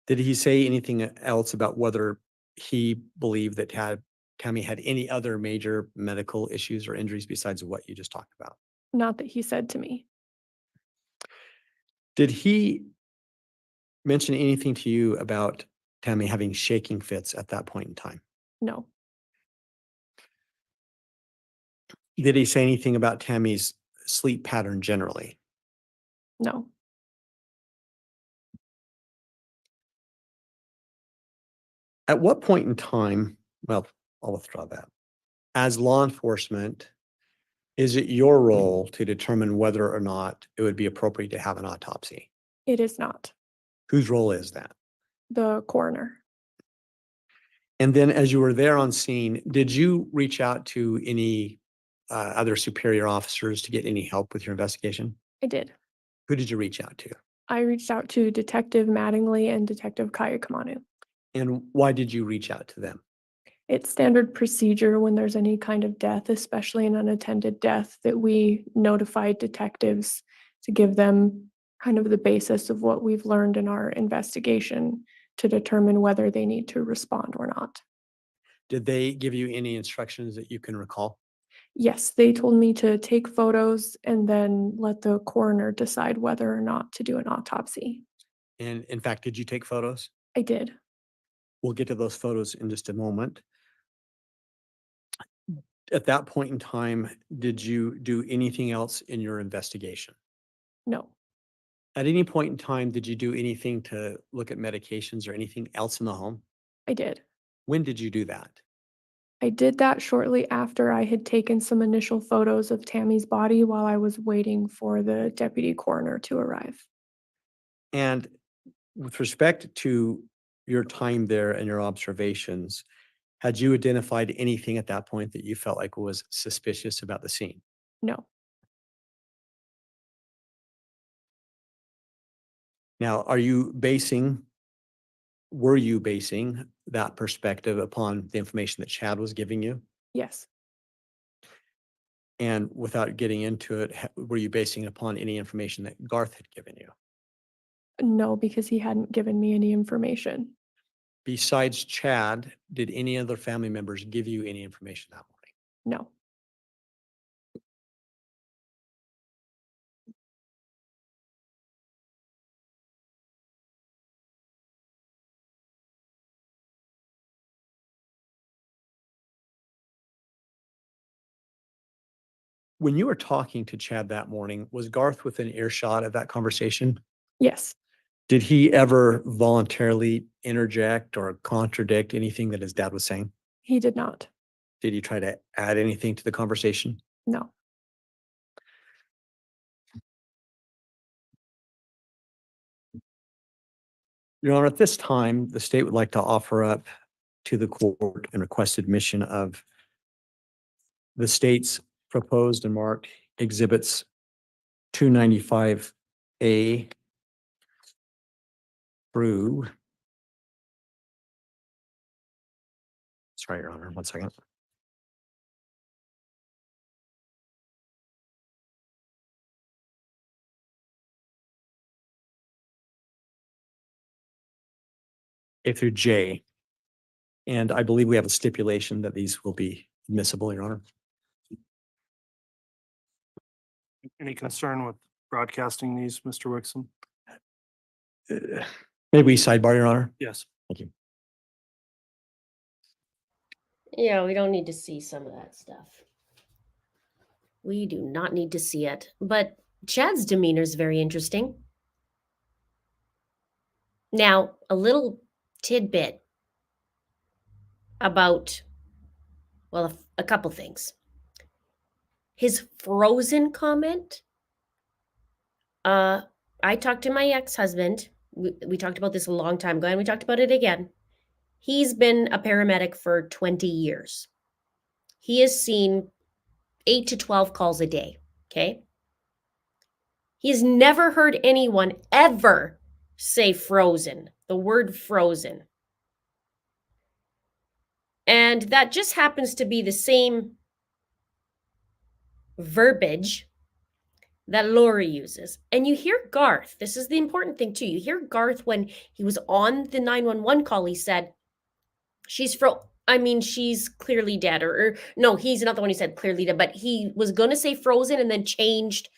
Did he say anything else about whether he believed that Tammy had any other major medical issues or injuries besides what you just talked about? Not that he said to me. Did he mention anything to you about Tammy having shaking fits at that point in time? No. Did he say anything about Tammy's sleep pattern generally? No. At what point in time, well, I'll withdraw that. As law enforcement, is it your role to determine whether or not it would be appropriate to have an autopsy? It is not. Whose role is that? The coroner. And then as you were there on scene, did you reach out to any other superior officers to get any help with your investigation? I did. Who did you reach out to? I reached out to Detective Mattingly and Detective Kaya Kamanu. And why did you reach out to them? It's standard procedure when there's any kind of death, especially an unattended death, that we notify detectives to give them kind of the basis of what we've learned in our investigation to determine whether they need to respond or not. Did they give you any instructions that you can recall? Yes, they told me to take photos and then let the coroner decide whether or not to do an autopsy. And in fact, did you take photos? I did. We'll get to those photos in just a moment. At that point in time, did you do anything else in your investigation? No. At any point in time, did you do anything to look at medications or anything else in the home? I did. When did you do that? I did that shortly after I had taken some initial photos of Tammy's body while I was waiting for the deputy coroner to arrive. And with respect to your time there and your observations, had you identified anything at that point that you felt like was suspicious about the scene? No. Now, were you basing that perspective upon the information that Chad was giving you? Yes. And without getting into it, were you basing it upon any information that Garth had given you? No, because he hadn't given me any information. Besides Chad, did any other family members give you any information that morning? No. When you were talking to Chad that morning, was Garth within earshot of that conversation? Yes. Did he ever voluntarily interject or contradict anything that his dad was saying? He did not. Did he try to add anything to the conversation? No. Your Honor, at this time, the state would like to offer up to the court and request admission of the state's proposed and marked exhibits 295A through. Sorry, Your Honor, one second. A through J. And I believe we have a stipulation that these will be admissible, Your Honor. Any concern with broadcasting these, Mr. Wixom? May we sidebar, Your Honor? Yes. Thank you. Yeah, we don't need to see some of that stuff. We do not need to see it. But Chad's demeanor is very interesting. Now, a little tidbit about, well, a couple things. His frozen comment. I talked to my ex-husband. We talked about this a long time ago, and we talked about it again. He's been a paramedic for 20 years. He has seen 8 to 12 calls a day, okay? He's never heard anyone ever say frozen, the word frozen. And that just happens to be the same verbiage that Lori uses. And you hear Garth, this is the important thing too. You hear Garth when he was on the 911 call, he said, she's clearly dead. Or no, he's not the one who said clearly dead, but he was going to say frozen and then changed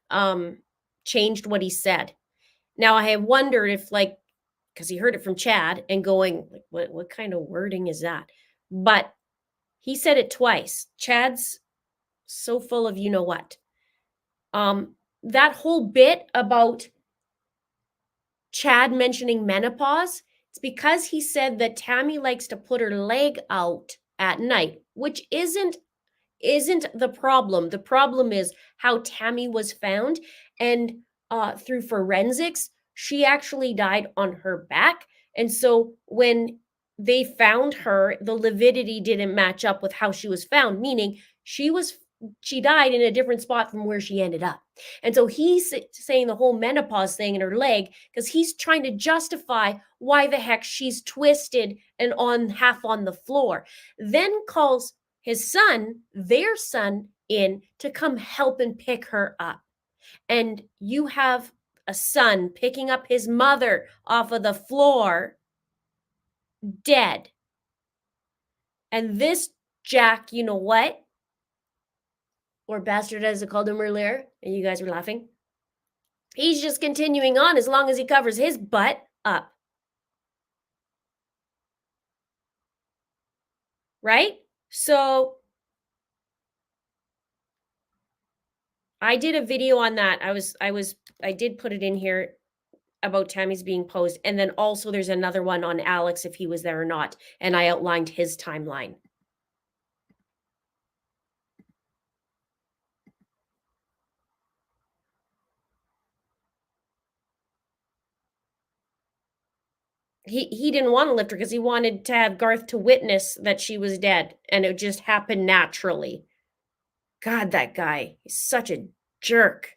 what he said. Now I have wondered if, like, because he heard it from Chad and going, like, what kind of wording is that? But he said it twice. Chad's so full of you know what. That whole bit about Chad mentioning menopause, it's because he said that Tammy likes to put her leg out at night, which isn't the problem. The problem is how Tammy was found, and through forensics, she actually died on her back. And so when they found her, the lividity didn't match up with how she was found, meaning she died in a different spot from where she ended up. And so he's saying the whole menopause thing in her leg because he's trying to justify why the heck she's twisted and on half on the floor. Then calls his son, their son, in to come help and pick her up. And you have a son picking up his mother off of the floor, dead. And this Jack, you know what? Or bastard, as I called him earlier, and you guys were laughing. He's just continuing on as long as he covers his butt up. Right? So I did a video on that. I did put it in here about Tammy's being posed. And then also there's another one on Alex, if he was there or not. And I outlined his timeline. He didn't want to lift her because he wanted to have Garth to witness that she was dead. And it just happened naturally. God, that guy, he's such a jerk.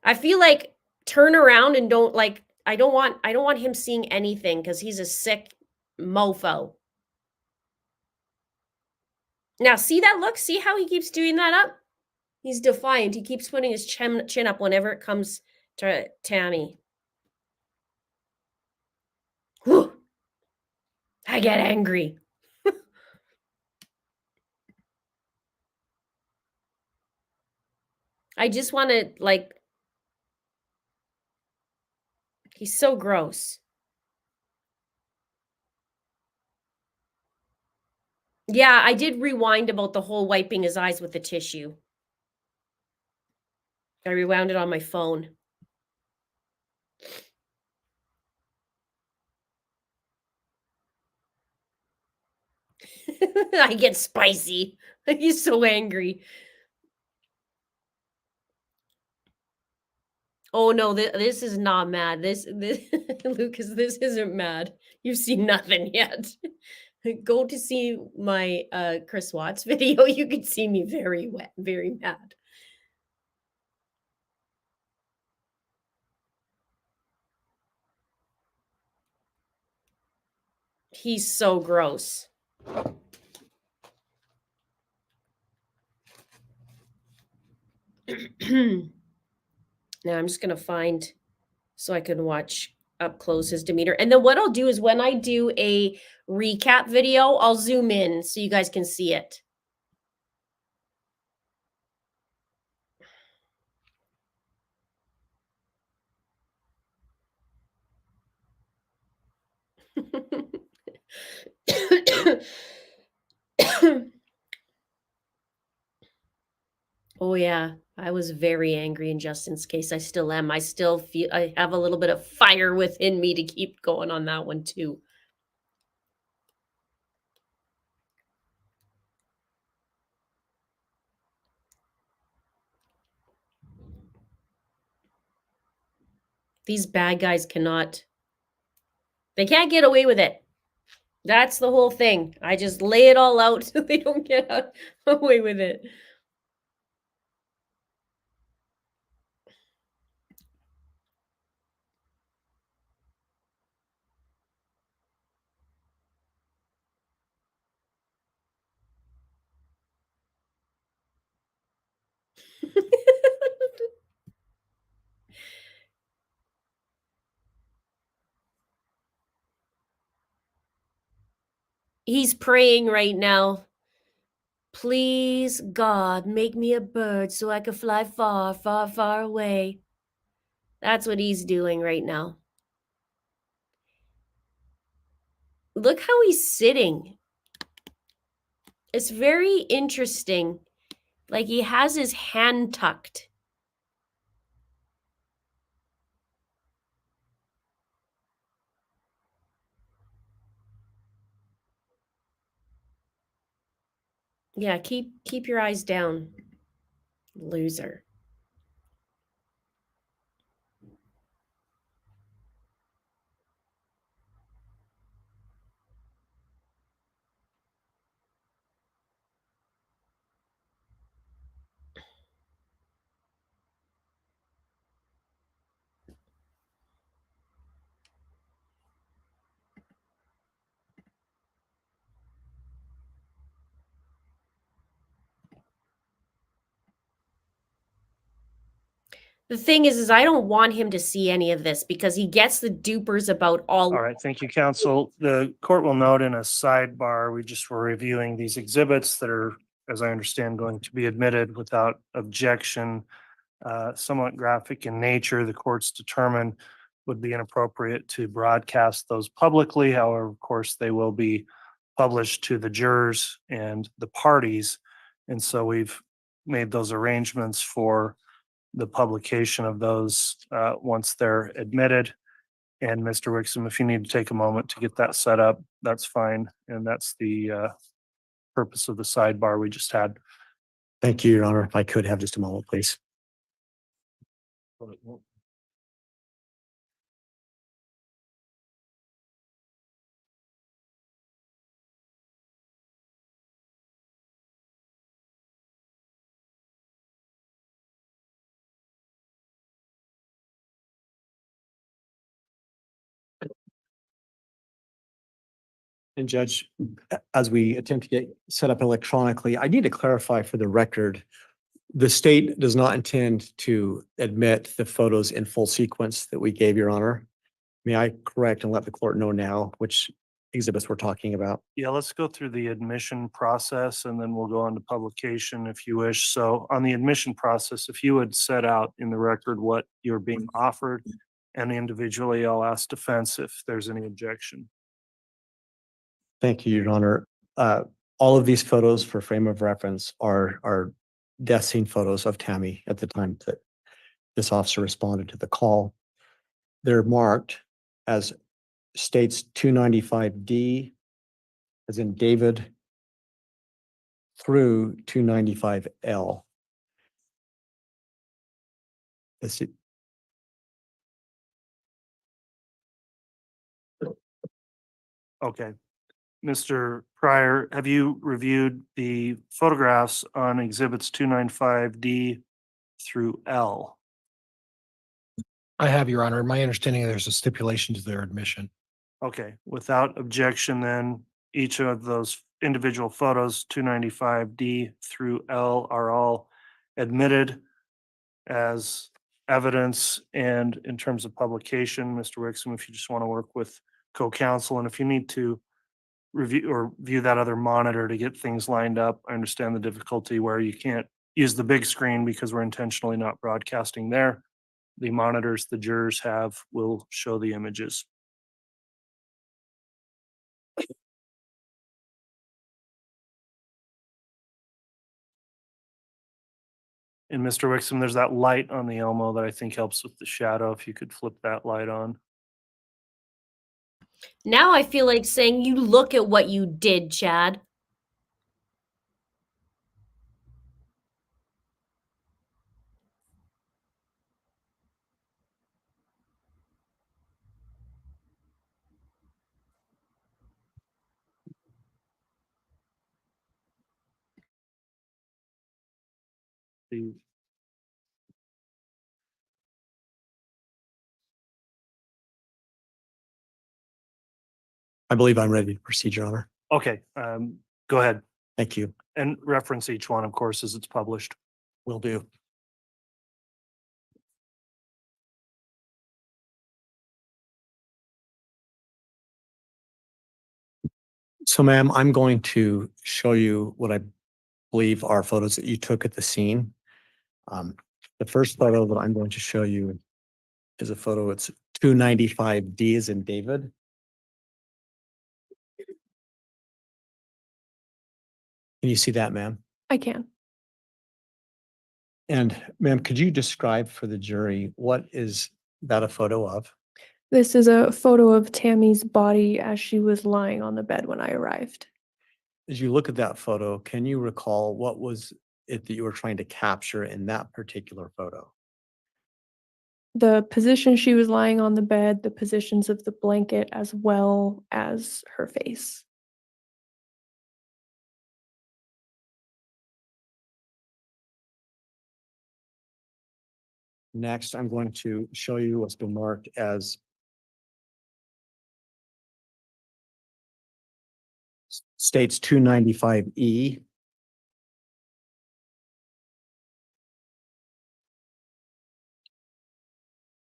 I feel like turn around and don't, like, I don't want him seeing anything because he's a sick mofo. Now, see that look? See how he keeps doing that up? He's defiant. He keeps putting his chin up whenever it comes to Tammy. Whew. I get angry. I just want to, like, he's so gross. Yeah, I did rewind about the whole wiping his eyes with the tissue. I rewound it on my phone. I get spicy. He's so angry. Oh no, this is not mad. This Lucas, this isn't mad. You've seen nothing yet. Go to see my Chris Watts video. You can see me very wet, very mad. He's so gross. Now I'm just gonna find so I can watch up close his demeanor. And then what I'll do is when I do a recap video, I'll zoom in so you guys can see it. Oh yeah, I was very angry in Justin's case. I still am. I still feel I have a little bit of fire within me to keep going on that one too. These bad guys they can't get away with it. That's the whole thing. I just lay it all out so they don't get away with it. He's praying right now. Please, God, make me a bird so I can fly far, far, far away. That's what he's doing right now. Look how he's sitting. It's very interesting. Like he has his hand tucked. Yeah, keep your eyes down, loser. The thing is I don't want him to see any of this because he gets the dupers about all. All right, thank you, counsel. The court will note in a sidebar, we just were reviewing these exhibits that are, as I understand, going to be admitted without objection. Somewhat graphic in nature, the court's determined would be inappropriate to broadcast those publicly. However, of course, they will be published to the jurors and the parties. And so we've made those arrangements for the publication of those once they're admitted. And Mr. Wixom, if you need to take a moment to get that set up, that's fine. And that's the purpose of the sidebar we just had. Thank you, Your Honor. If I could have just a moment, please. And Judge, as we attempt to get set up electronically, I need to clarify for the record, the state does not intend to admit the photos in full sequence that we gave, Your Honor. May I correct and let the court know now which exhibits we're talking about? Yeah, let's go through the admission process and then we'll go on to publication if you wish. So on the admission process, if you would set out in the record what you're being offered, and individually I'll ask defense if there's any objection. Thank you, Your Honor. All of these photos for frame of reference are death scene photos of Tammy at the time that this officer responded to the call. They're marked as states 295D, as in David, through 295L. Okay. Mr. Pryor, have you reviewed the photographs on exhibits 295D through L? I have, Your Honor. My understanding, there's a stipulation to their admission. Okay, without objection, then each of those individual photos, 295D through L, are all admitted as evidence. And in terms of publication, Mr. Wixom, if you just want to work with co-counsel, and if you need to review or view that other monitor to get things lined up, I understand the difficulty where you can't use the big screen because we're intentionally not broadcasting there. The monitors the jurors have will show the images. And Mr. Wixom, there's that light on the Elmo that I think helps with the shadow. If you could flip that light on. Now I feel like saying, you look at what you did, Chad. The I believe I'm ready to proceed, Your Honor. Okay, go ahead Thank you. and reference each one, of course, as it's published. Will do. So ma'am, I'm going to show you what I believe are photos that you took at the scene. The first photo that I'm going to show you is a photo, it's 295D as in David. Can you see that, ma'am? I can. And ma'am, could you describe for the jury, what is that a photo of? This is a photo of Tammy's body as she was lying on the bed when I arrived. As you look at that photo, can you recall what was it that you were trying to capture in that particular photo? The position she was lying on the bed, the positions of the blanket, as well as her face. Next, I'm going to show you what's been marked as states 295E.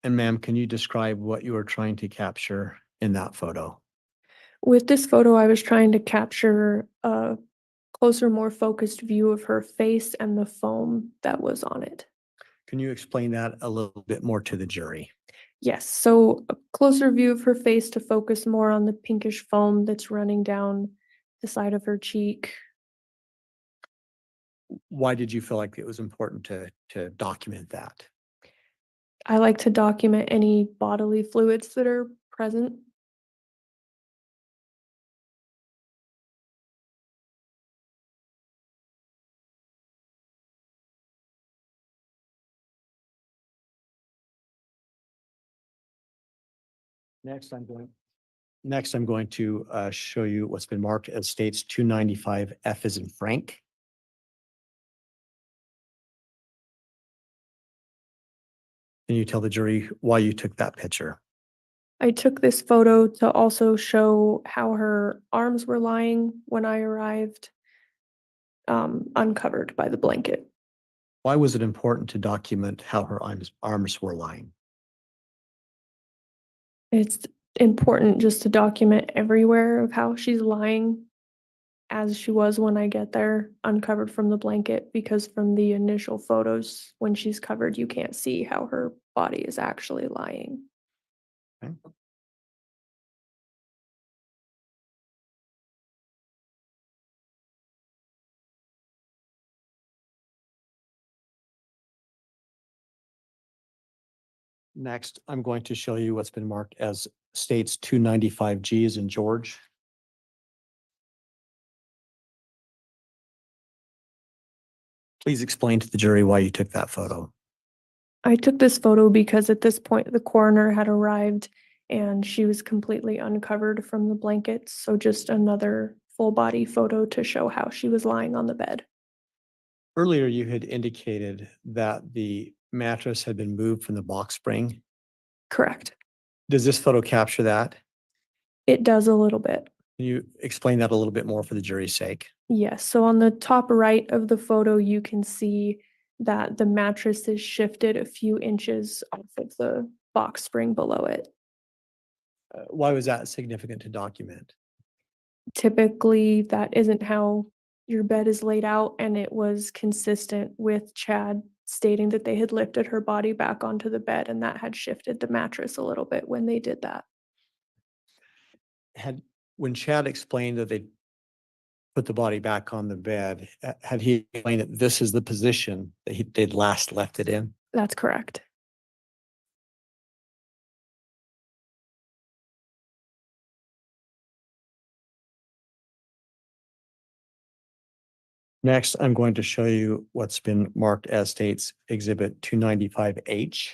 And ma'am, can you describe what you were trying to capture in that photo? With this photo, I was trying to capture a closer, more focused view of her face and the foam that was on it. Can you explain that a little bit more to the jury? Yes, so a closer view of her face to focus more on the pinkish foam that's running down the side of her cheek. Why did you feel like it was important to document that? I like to document any bodily fluids that are present. Next, I'm going to show you what's been marked as states 295F as in Frank. Can you tell the jury why you took that picture? I took this photo to also show how her arms were lying when I arrived, uncovered by the blanket. Why was it important to document how her arms were lying? It's important just to document everywhere of how she's lying as she was when I get there, uncovered from the blanket, because from the initial photos, when she's covered, you can't see how her body is actually lying. Okay. Next, I'm going to show you what's been marked as states 295G as in George. Please explain to the jury why you took that photo. I took this photo because at this point, the coroner had arrived and she was completely uncovered from the blankets. So just another full body photo to show how she was lying on the bed. Earlier, you had indicated that the mattress had been moved from the box spring. Correct. Does this photo capture that? It does a little bit. Can you explain that a little bit more for the jury's sake? Yes. So on the top right of the photo, you can see that the mattress is shifted a few inches off of the box spring below it. Why was that significant to document? Typically, that isn't how your bed is laid out, and it was consistent with Chad stating that they had lifted her body back onto the bed, and that had shifted the mattress a little bit when they did that. When Chad explained that they put the body back on the bed, had he explained that this is the position that they'd last left it in? That's correct. Next, I'm going to show you what's been marked as states exhibit 295H.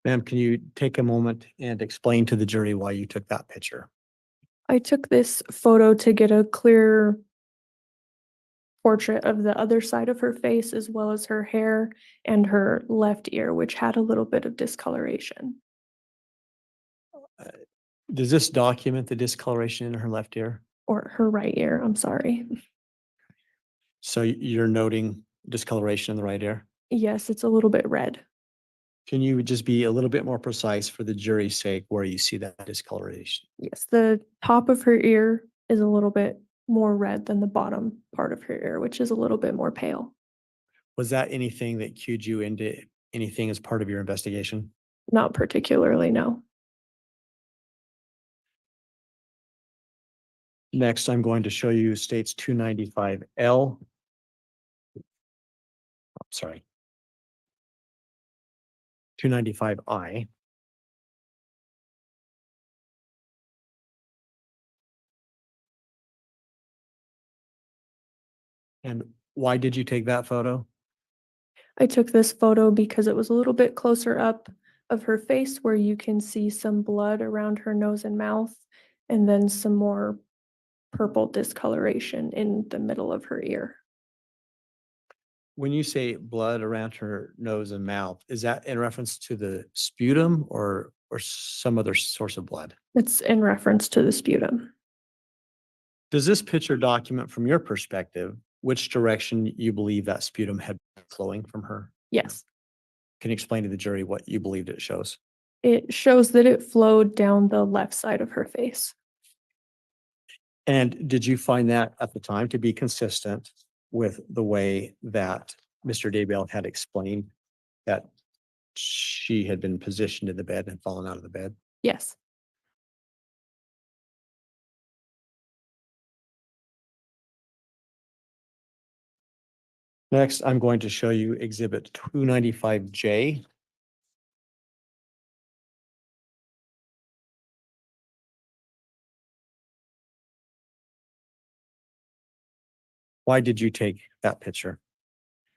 Ma'am, can you take a moment and explain to the jury why you took that picture? I took this photo to get a clear portrait of the other side of her face, as well as her hair and her left ear, which had a little bit of discoloration. Does this document the discoloration in her left ear? Or her right ear, I'm sorry. So you're noting discoloration in the right ear? Yes, it's a little bit red. Can you just be a little bit more precise for the jury's sake where you see that discoloration? Yes, the top of her ear is a little bit more red than the bottom part of her ear, which is a little bit more pale. Was that anything that cued you into anything as part of your investigation? Not particularly, no. Next, I'm going to show you states 295L. Sorry. 295I. And why did you take that photo? I took this photo because it was a little bit closer up of her face where you can see some blood around her nose and mouth, and then some more purple discoloration in the middle of her ear. When you say blood around her nose and mouth, is that in reference to the sputum or some other source of blood? It's in reference to the sputum. Does this picture document from your perspective which direction you believe that sputum had been flowing from her? Yes. Can you explain to the jury what you believed it shows? It shows that it flowed down the left side of her face. And did you find that at the time to be consistent with the way that Mr. Daybell had explained that she had been positioned in the bed and fallen out of the bed? Yes. Next, I'm going to show you Exhibit 295J. Why did you take that picture?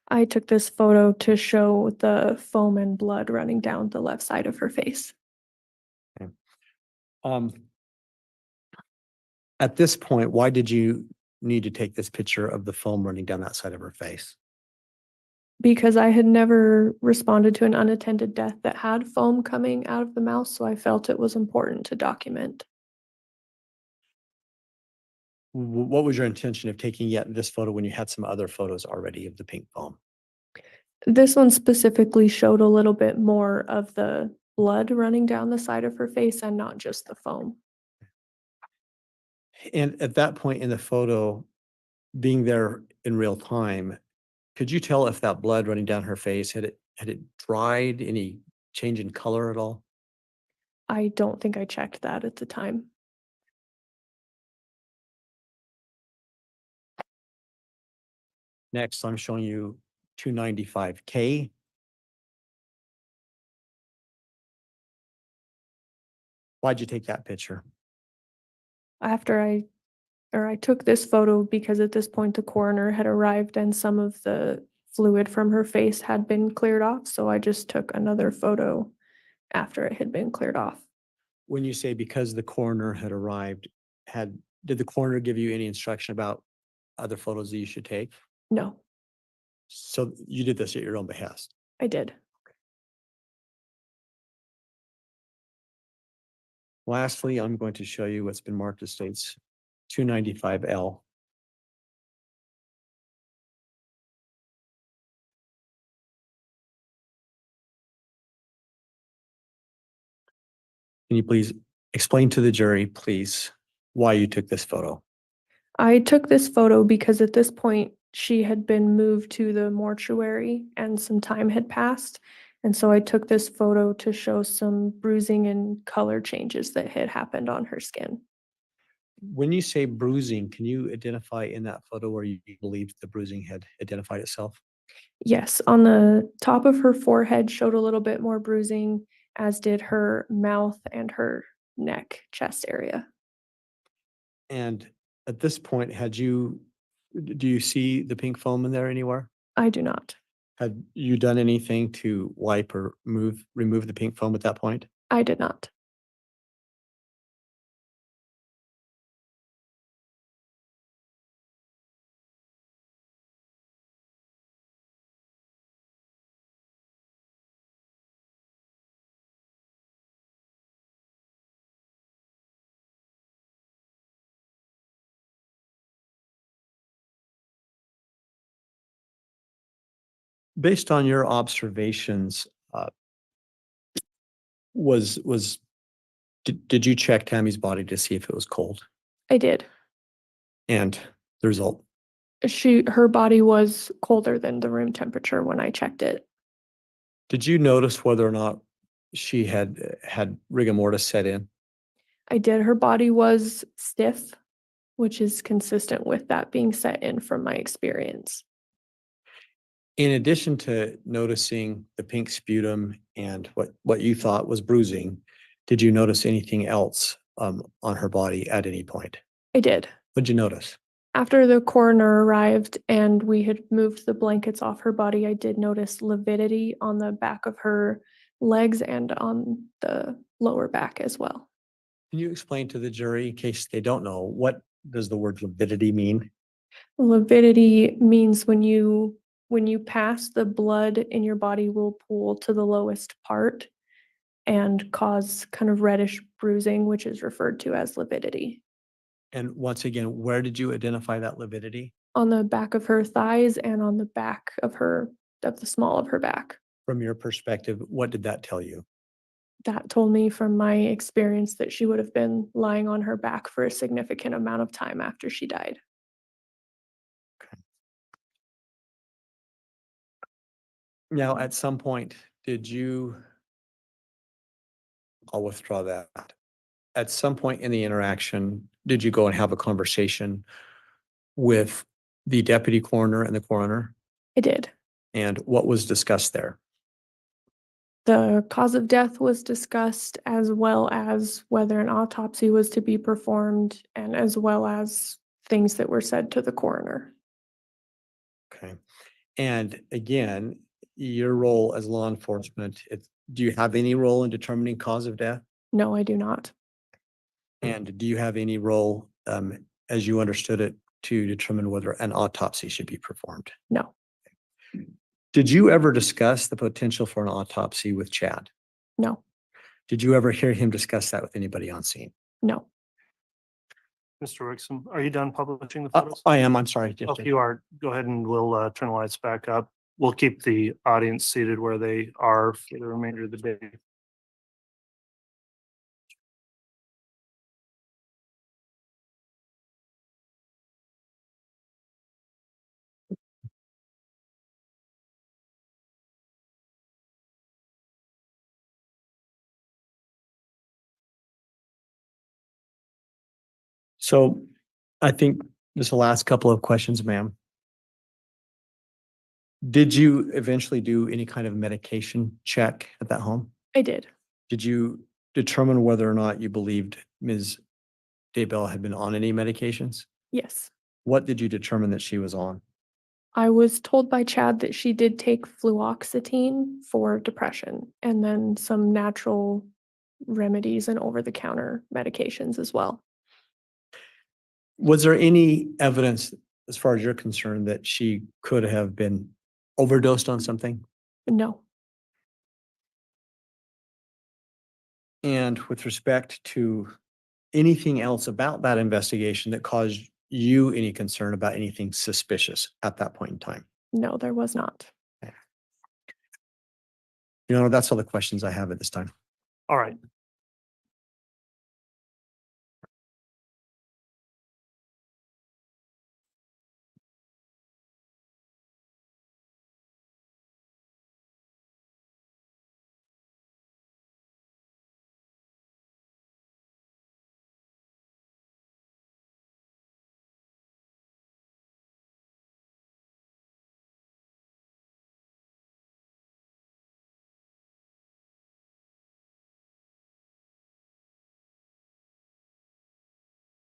I took this photo to show the foam and blood running down the left side of her face. At this point, why did you need to take this picture of the foam running down that side of her face? Because I had never responded to an unattended death that had foam coming out of the mouth, so I felt it was important to document. What was your intention of taking yet this photo when you had some other photos already of the pink foam? This one specifically showed a little bit more of the blood running down the side of her face and not just the foam. And at that point in the photo, being there in real time, could you tell if that blood running down her face, had it dried, any change in color at all? I don't think I checked that at the time. Next, I'm showing you 295K. Why'd you take that picture? I took this photo because at this point the coroner had arrived and some of the fluid from her face had been cleared off, so I just took another photo after it had been cleared off. When you say because the coroner had arrived, did the coroner give you any instruction about other photos that you should take? No, So you did this at your own behest? I did. Lastly, I'm going to show you what's been marked as states 295L. Can you please explain to the jury, please, why you took this photo? I took this photo because at this point she had been moved to the mortuary and some time had passed. And so I took this photo to show some bruising and color changes that had happened on her skin. When you say bruising, can you identify in that photo where you believed the bruising had identified itself? Yes, on the top of her forehead showed a little bit more bruising, as did her mouth and her neck, chest area. And at this point, do you see the pink foam in there anywhere? I do not. Had you done anything to wipe or remove the pink foam at that point? I did not. Based on your observations, did you check Tammy's body to see if it was cold? I did. And the result? Her body was colder than the room temperature when I checked it. Did you notice whether or not she had rigor mortis set in? I did. Her body was stiff, which is consistent with that being set in from my experience. In addition to noticing the pink sputum and what you thought was bruising, did you notice anything else on her body at any point? I did. What'd you notice? After the coroner arrived and we had moved the blankets off her body, I did notice lividity on the back of her legs and on the lower back as well. Can you explain to the jury, in case they don't know, what does the word lividity mean? Lividity means when you pass, the blood in your body will pool to the lowest part and cause kind of reddish bruising, which is referred to as lividity. And once again, where did you identify that lividity? On the back of her thighs and on the back of the small of her back. From your perspective, what did that tell you? That told me from my experience that she would have been lying on her back for a significant amount of time after she died. Now, at some point, I'll withdraw that. At some point in the interaction, did you go and have a conversation with the deputy coroner and the coroner? I did. And what was discussed there? The cause of death was discussed, as well as whether an autopsy was to be performed, and as well as things that were said to the coroner. Okay. And again, your role as law enforcement, do you have any role in determining cause of death? No, I do not. And do you have any role, as you understood it, to determine whether an autopsy should be performed? No. Did you ever discuss the potential for an autopsy with Chad? No. Did you ever hear him discuss that with anybody on scene? No. Mr. Wixom, are you done publishing the photos? I am, I'm sorry. Oh, if you are, go ahead and we'll turn the lights back up. We'll keep the audience seated where they are for the remainder of the day. So I think just the last couple of questions, ma'am. Did you eventually do any kind of medication check at that home? I did. Did you determine whether or not you believed Ms. Daybell had been on any medications? Yes. What did you determine that she was on? I was told by Chad that she did take fluoxetine for depression, and then some natural remedies and over-the-counter medications as well. Was there any evidence, as far as you're concerned, that she could have been overdosed on something? No. And with respect to anything else about that investigation that caused you any concern about anything suspicious at that point in time? No, there was not. You know, that's all the questions I have at this time. All right.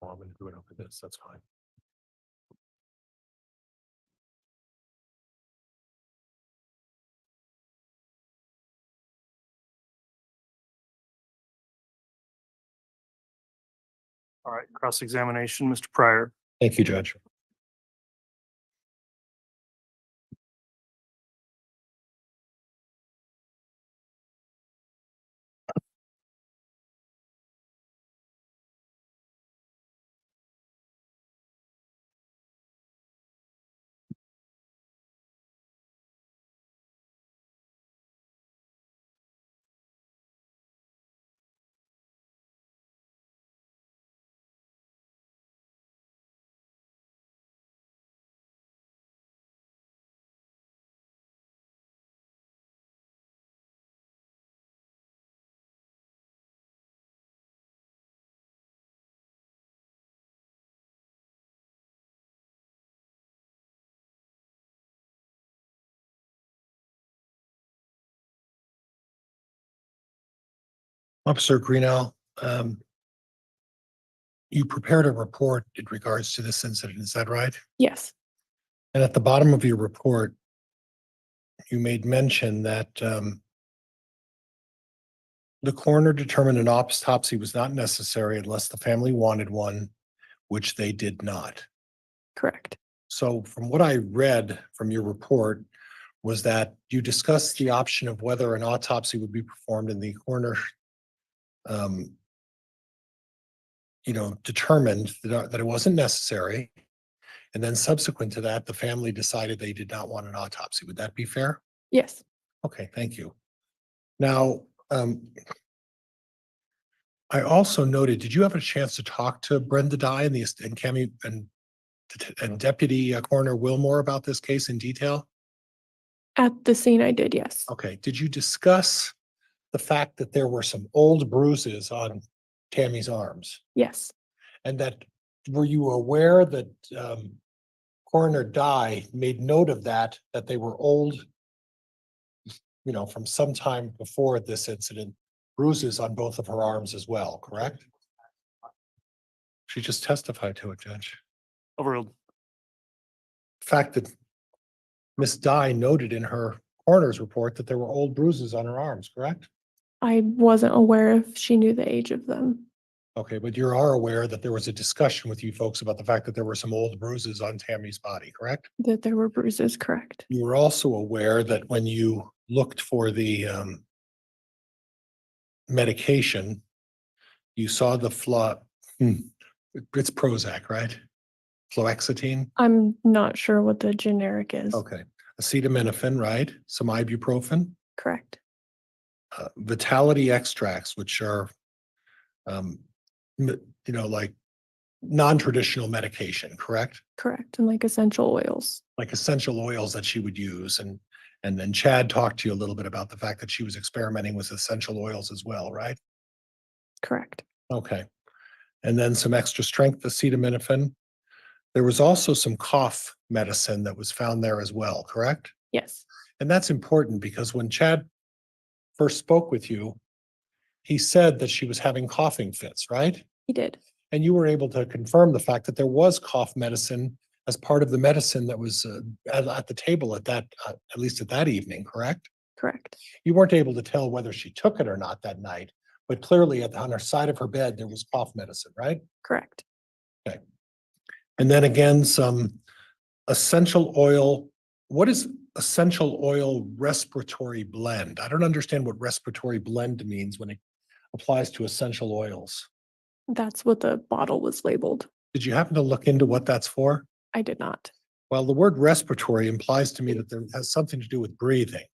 I'm gonna do it over this, that's fine. All right, cross-examination, Mr. Pryor. Thank you, Judge. Officer Greenhall, you prepared a report in regards to this incident, is that right? Yes, And at the bottom of your report, you made mention that the coroner determined an autopsy was not necessary unless the family wanted one, which they did not. correct. So from what I read from your report was that you discussed the option of whether an autopsy would be performed and the coroner determined that it wasn't necessary. And then subsequent to that, the family decided they did not want an autopsy. Would that be fair? Yes, Okay, thank you. Now, I also noted, did you have a chance to talk to Brenda Dye and Cammy and Deputy Coroner Wilmore about this case in detail? at the scene I did, yes. Okay, did you discuss the fact that there were some old bruises on Tammy's arms? Yes, And that, were you aware that Coroner Dye made note of that they were old, from some time before this incident, bruises on both of her arms as well, correct? She just testified to it, Judge. Overruled. Fact that Miss Dye noted in her coroner's report that there were old bruises on her arms, correct? I wasn't aware if she knew the age of them. Okay, but you are aware that there was a discussion with you folks about the fact that there were some old bruises on Tammy's body, correct? That there were bruises, correct. You were also aware that when you looked for the medication, you saw the it's Prozac, right? Fluoxetine? I'm not sure what the generic is. Okay. Acetaminophen, right? Some ibuprofen? Correct. Vitality extracts, which are, like non-traditional medication, correct? Correct. And like essential oils. Like essential oils that she would use. And then Chad talked to you a little bit about the fact that she was experimenting with essential oils as well, right? Correct. Okay. And then some extra strength acetaminophen. There was also some cough medicine that was found there as well, correct? Yes. And that's important because when Chad first spoke with you, he said that she was having coughing fits, right? He did. And you were able to confirm the fact that there was cough medicine as part of the medicine that was at the table at least at that evening, correct? Correct. You weren't able to tell whether she took it or not that night, but clearly on her side of her bed, there was cough medicine, right? Correct. Okay. And then again, some essential oil. What is essential oil respiratory blend? I don't understand what respiratory blend means when it applies to essential oils. That's what the bottle was labeled. Did you happen to look into what that's for? I did not. Well, the word respiratory implies to me that there has something to do with breathing.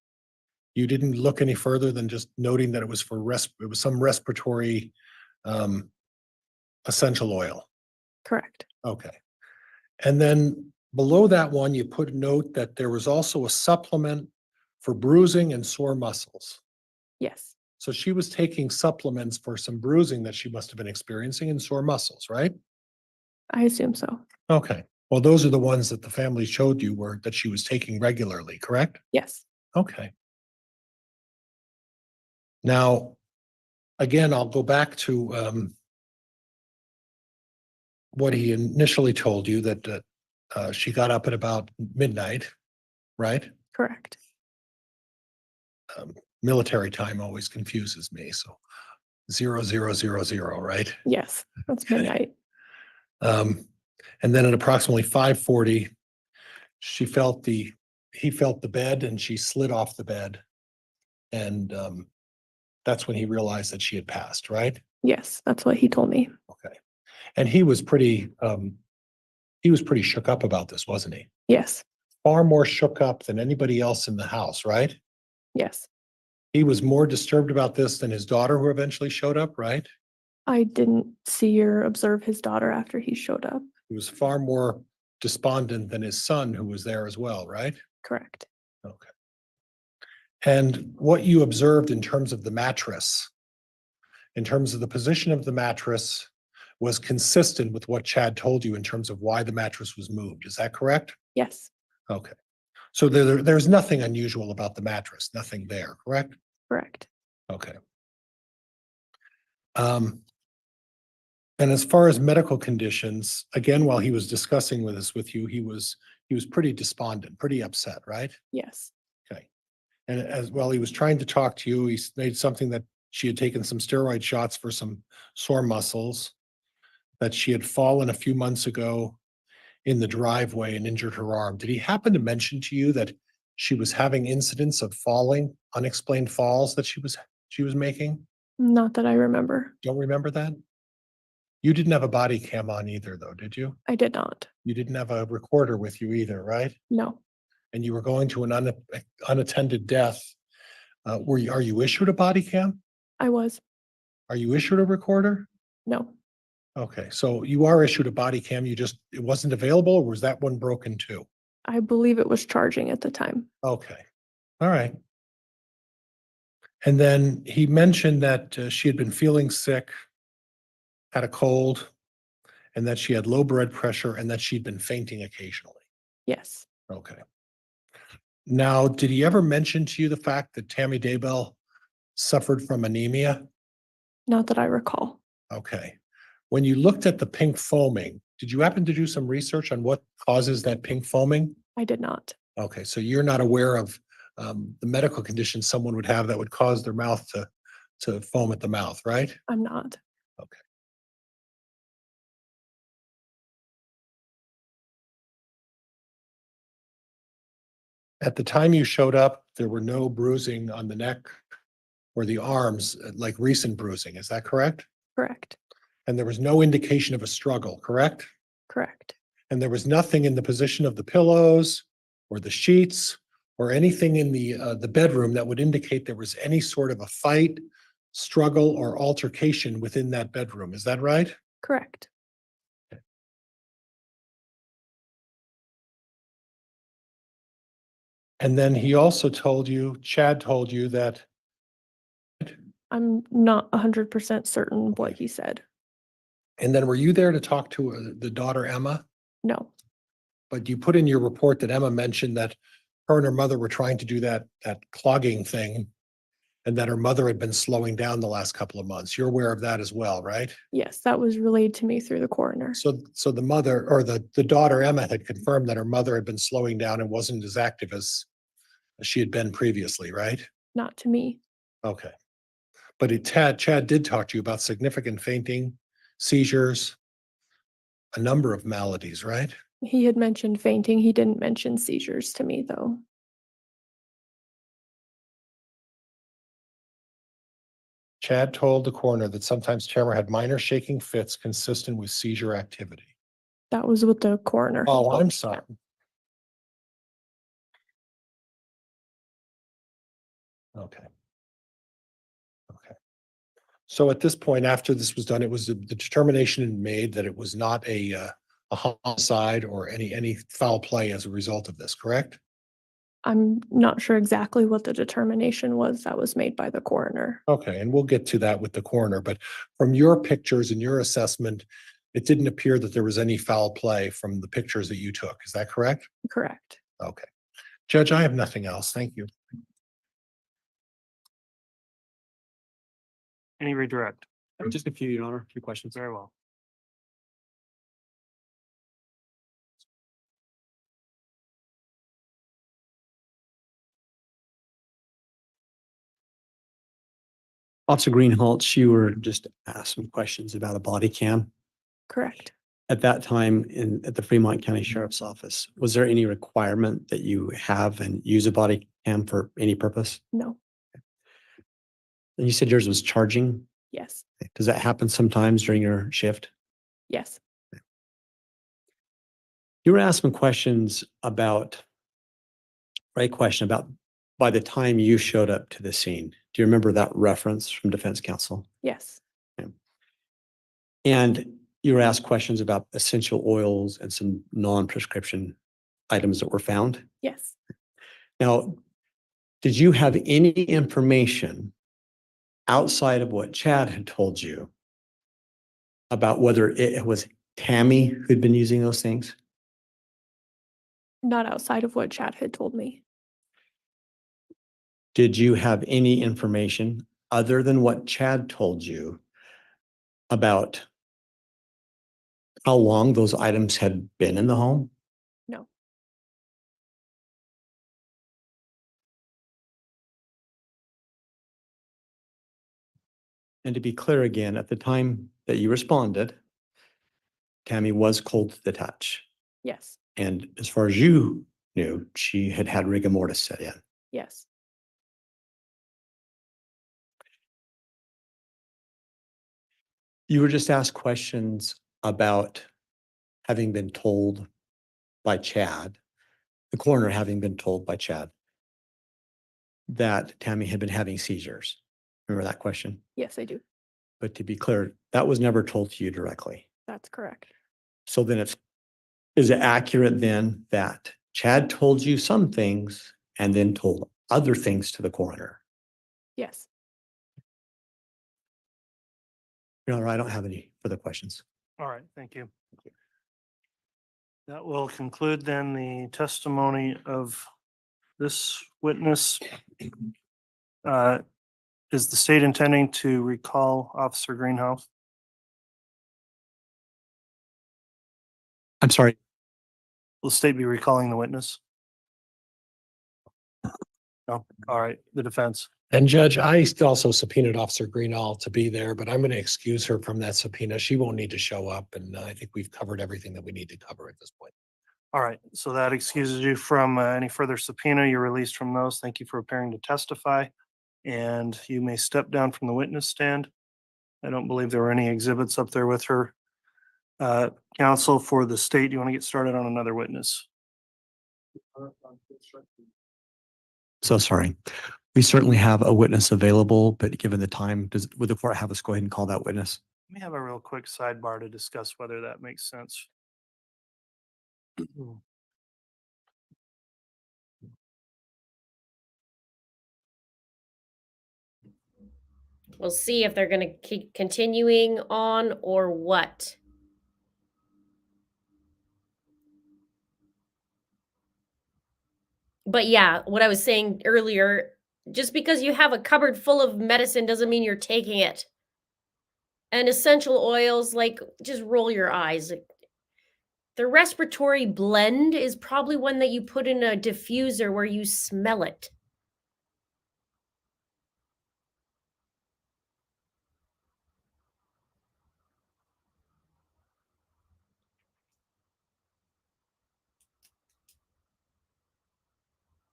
You didn't look any further than just noting that it was it was some respiratory essential oil. Correct. Okay. And then below that one, you put a note that there was also a supplement for bruising and sore muscles. Yes. So she was taking supplements for some bruising that she must have been experiencing and sore muscles, right? I assume so. Okay. Well, those are the ones that the family showed you were that she was taking regularly, correct? Yes. Okay. Now, again, I'll go back to what he initially told you that she got up at about midnight, right? Correct. Military time always confuses me. So 0000, right? Yes. That's midnight. And then at approximately 5:40, he felt the bed and she slid off the bed. And that's when he realized that she had passed, right? Yes, that's what he told me. Okay. And he was pretty shook up about this, wasn't he? Yes, Far more shook up than anybody else in the house, right? yes. He was more disturbed about this than his daughter who eventually showed up, right? I didn't see or observe his daughter after he showed up. He was far more despondent than his son who was there as well, right? Correct. Okay. And what you observed in terms of the mattress, in terms of the position of the mattress, was consistent with what Chad told you in terms of why the mattress was moved. Is that correct? Yes, Okay. So there's nothing unusual about the mattress, nothing there, correct? correct. Okay. And as far as medical conditions, again, while he was discussing with you, he was pretty despondent, pretty upset, right? Yes, Okay. And as well, he was trying to talk to you. He made something that she had taken some steroid shots for some sore muscles, that she had fallen a few months ago in the driveway and injured her arm. Did he happen to mention to you that she was having incidents of falling, unexplained falls that she was making? not that I remember. Don't remember that? You didn't have a body cam on either, though, did you? I did not. You didn't have a recorder with you either, right? No, And you were going to an unattended death. Are you issued a body cam? I was. Are you issued a recorder? No, Okay, so you are issued a body cam, it wasn't available, or was that one broken too? I believe it was charging at the time. Okay, all right. And then he mentioned that she had been feeling sick, had a cold, and that she had low blood pressure and that she'd been fainting occasionally. Yes, Okay. Now, did he ever mention to you the fact that Tammy Daybell suffered from anemia? not that I recall. Okay. When you looked at the pink foaming, did you happen to do some research on what causes that pink foaming? I did not. Okay, so you're not aware of the medical condition someone would have that would cause their mouth to foam at the mouth, right? I'm not. Okay. At the time you showed up, there were no bruising on the neck or the arms, like recent bruising. Is that correct? Correct. And there was no indication of a struggle, correct? Correct. And there was nothing in the position of the pillows or the sheets or anything in the bedroom that would indicate there was any sort of a fight, struggle, or altercation within that bedroom. Is that right? Correct. And then he also told you, Chad told you that, I'm not 100% certain what he said. and then were you there to talk to the daughter, Emma? No, But you put in your report that Emma mentioned that her and her mother were trying to do that clogging thing, and that her mother had been slowing down the last couple of months. You're aware of that as well, right? yes, that was relayed to me through the coroner. So the mother or the daughter, Emma, had confirmed that her mother had been slowing down and wasn't as active as she had been previously, right? Not to me. Okay. But Chad did talk to you about significant fainting, seizures, a number of maladies, right? He had mentioned fainting. He didn't mention seizures to me, though. Chad told the coroner that sometimes Tamara had minor shaking fits consistent with seizure activity. That was what the coroner. had Oh, told I'm me. sorry. Okay. Okay. So at this point, after this was done, it was the determination made that it was not a homicide or any foul play as a result of this, correct? I'm not sure exactly what the determination was that was made by the coroner. Okay, and we'll get to that with the coroner, but from your pictures and your assessment, it didn't appear that there was any foul play from the pictures that you took. Is that correct? Correct. Okay. Judge, I have nothing else. Thank you. Any redirect? Just a few, Your Honor, a few questions. Very well. Officer Greenhall, you were just asked some questions about a body cam. Correct. At that time at the Fremont County Sheriff's Office, was there any requirement that you have and use a body cam for any purpose? No. And you said yours was charging. Yes. Does that happen sometimes during your shift? Yes. You were asking questions about, right question about by the time you showed up to the scene. Do you remember that reference from defense counsel? Yes. And you were asked questions about essential oils and some non-prescription items that were found. Yes. Now, did you have any information outside of what Chad had told you about whether it was Tammy who'd been using those things? Not outside of what Chad had told me. Did you have any information other than what Chad told you about how long those items had been in the home? No. And to be clear again, at the time that you responded, Tammy was cold to the touch. Yes. And as far as you knew, she had had rigor mortis set in. Yes. You were just asked questions about having been told by Chad, the coroner having been told by Chad that Tammy had been having seizures. Remember that question? Yes, I do. But to be clear, that was never told to you directly. That's correct. So then is it accurate then that Chad told you some things and then told other things to the coroner? Yes. Your Honor, I don't have any further questions. All right, thank you. That will conclude then the testimony of this witness. Is the state intending to recall Officer Greenhall? I'm sorry. Will the state be recalling the witness? No, all right, the defense. And Judge, I also subpoenaed Officer Greenhall to be there, but I'm going to excuse her from that subpoena. She won't need to show up, and I think we've covered everything that we need to cover at this point. All right, so that excuses you from any further subpoena. You're released from those. Thank you for appearing to testify. And you may step down from the witness stand. I don't believe there were any exhibits up there with her. Counsel for the state, you want to get started on another witness? So sorry. We certainly have a witness available, but given the time, would the court have us go ahead and call that witness? Let me have a real quick sidebar to discuss whether that makes sense. We'll see if they're going to keep continuing on or what. But yeah, what I was saying earlier, just because you have a cupboard full of medicine doesn't mean you're taking it. And essential oils, like, just roll your eyes. The respiratory blend is probably one that you put in a diffuser where you smell it.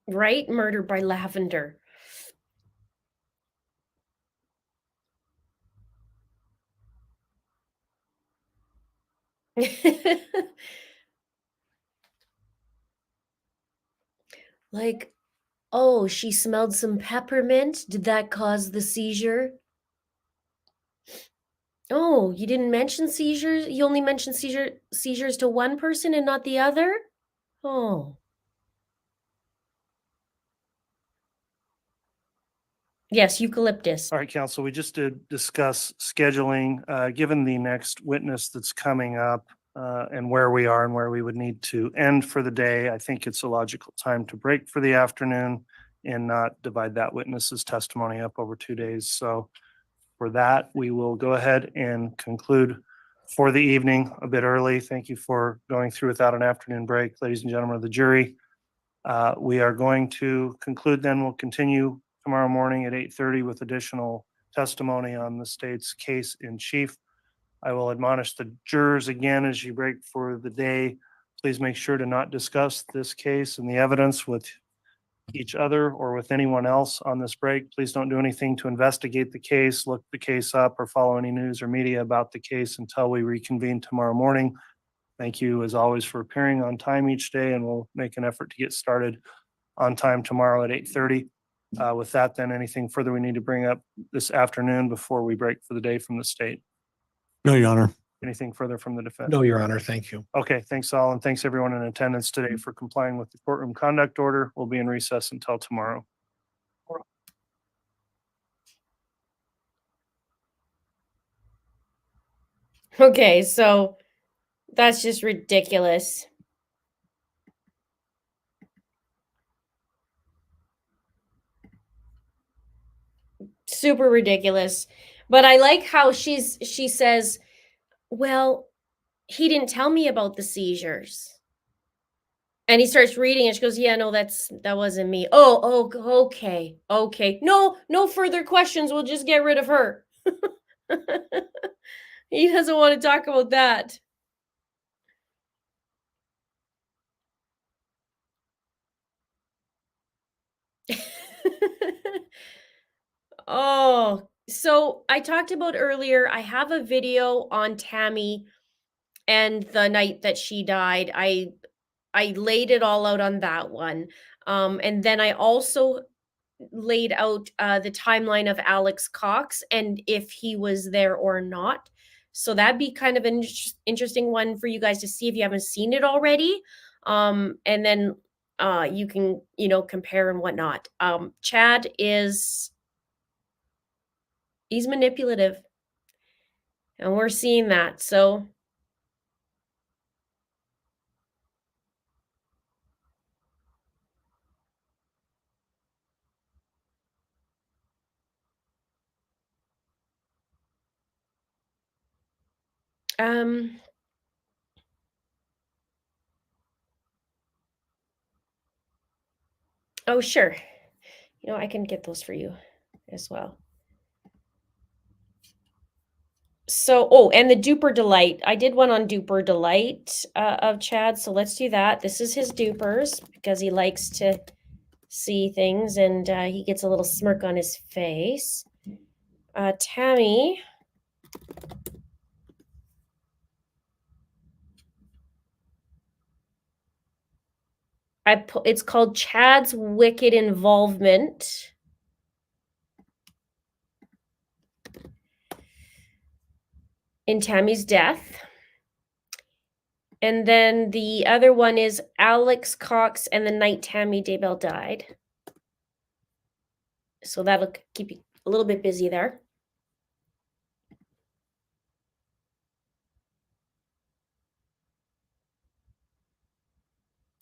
Right? Murder by lavender. Like, oh, she smelled some peppermint. Did that cause the seizure? Oh, you didn't mention seizures? You only mentioned seizures to one person and not the other? Oh. Yes, eucalyptus. All right, counsel, we just did discuss scheduling, given the next witness that's coming up, and where we are and where we would need to end for the day. I think it's a logical time to break for the afternoon and not divide that witness's testimony up over 2 days. So for that, we will go ahead and conclude for the evening a bit early. Thank you for going through without an afternoon break, ladies and gentlemen of the jury. We are going to conclude then. We'll continue tomorrow morning at 8:30 with additional testimony on the state's case in chief. I will admonish the jurors again as you break for the day. Please make sure to not discuss this case and the evidence with each other or with anyone else on this break. Please don't do anything to investigate the case, look the case up, or follow any news or media about the case until we reconvene tomorrow morning. Thank you as always for appearing on time each day, and we'll make an effort to get started on time tomorrow at 8:30. With that, then anything further we need to bring up this afternoon before we break for the day from the state? No, Your Honor. Anything further from the defense? No, Your Honor. Thank you. Okay, thanks all, and thanks everyone in attendance today for complying with the courtroom conduct order. We'll be in recess until tomorrow. Okay, so that's just ridiculous. Super ridiculous. But I like how she says, well, he didn't tell me about the seizures. And he starts reading and she goes, yeah, no, that wasn't me. Oh, okay. Okay. No further questions. We'll just get rid of her. He doesn't want to talk about that. Oh, so I talked about earlier, I have a video on Tammy and the night that she died. I laid it all out on that one. And then I also laid out the timeline of Alex Cox and if he was there or not. So that'd be kind of an interesting one for you guys to see if you haven't seen it already. And then you can, compare and whatnot. Chad he's manipulative. And we're seeing that. So oh sure. I can get those for you as well. So, and the duper delight. I did one on duper delight of Chad. So let's do that. This is his dupers because he likes to see things and he gets a little smirk on his face. Tammy. It's called Chad's Wicked Involvement. In Tammy's death. And then the other one is Alex Cox and the night Tammy Daybell died. So that'll keep you a little bit busy there.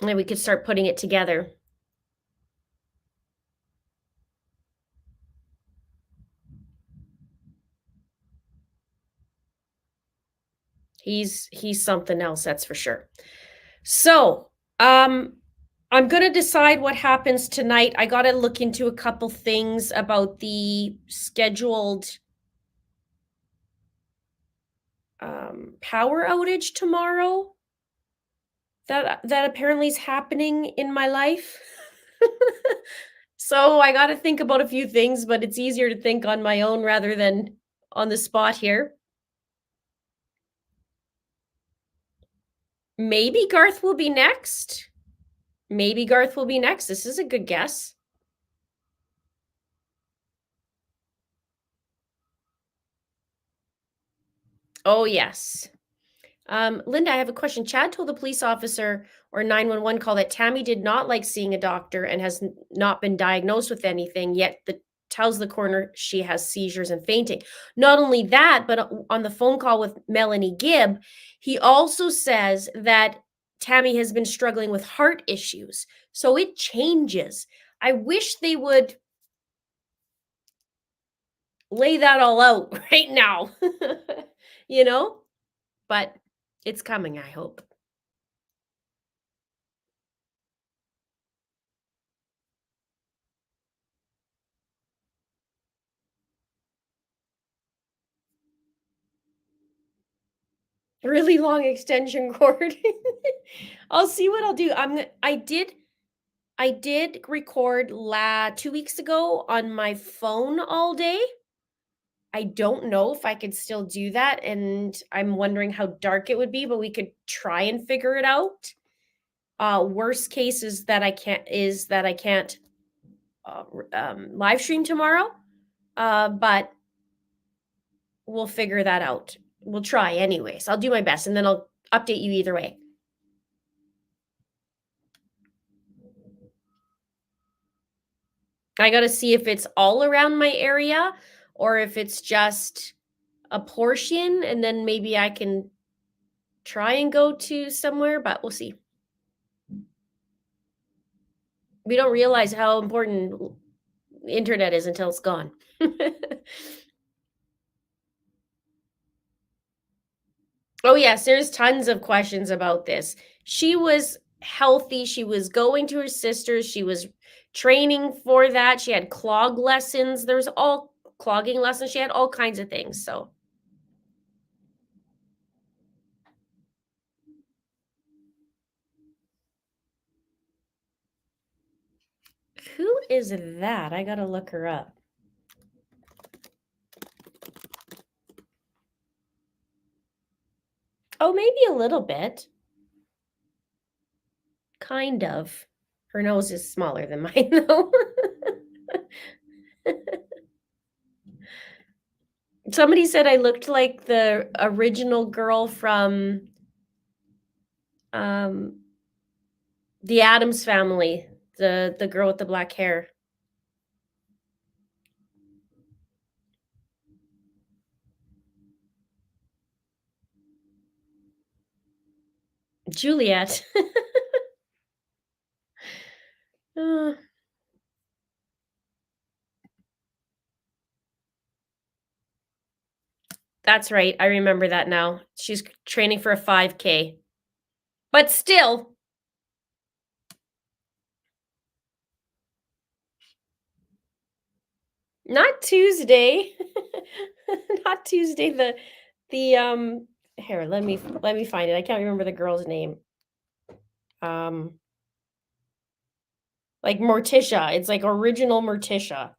And we could start putting it together. He's something else, that's for sure. So, I'm going to decide what happens tonight. I got to look into a couple things about the scheduled power outage tomorrow that apparently is happening in my life. So I got to think about a few things, but it's easier to think on my own rather than on the spot here. Maybe Garth will be next. This is a good guess. Oh, yes. Linda, I have a question. Chad told the police officer or 911 call that Tammy did not like seeing a doctor and has not been diagnosed with anything, yet tells the coroner she has seizures and fainting. Not only that, but on the phone call with Melanie Gibb, he also says that Tammy has been struggling with heart issues. So it changes. I wish they would lay that all out right now, but it's coming, I hope. really long extension cord. I'll see what I'll do. I did record 2 weeks ago on my phone all day. I don't know if I could still do that, and I'm wondering how dark it would be, but we could try and figure it out. Worst case is that I can't live stream tomorrow, but we'll figure that out. We'll try anyways. I'll do my best, and then I'll update you either way. I got to see if it's all around my area or if it's just a portion, and then maybe I can try and go to somewhere, but we'll see. We don't realize how important internet is until it's gone. Oh yes, there's tons of questions about this. She was healthy. She was going to her sister's. She was training for that. She had clog lessons. There's all clogging lessons. She had all kinds of things. So who is that? I gotta look her up. Oh, maybe a little bit. Kind of. Her nose is smaller than mine, though. Somebody said I looked like the original girl from the Addams Family, the girl with the black hair. Juliet. Uh, that's right. I remember that now. She's training for a 5K. But still. Not Tuesday. Not Tuesday. The here, let me find it. I can't remember the girl's name. Like Morticia. It's like original Morticia.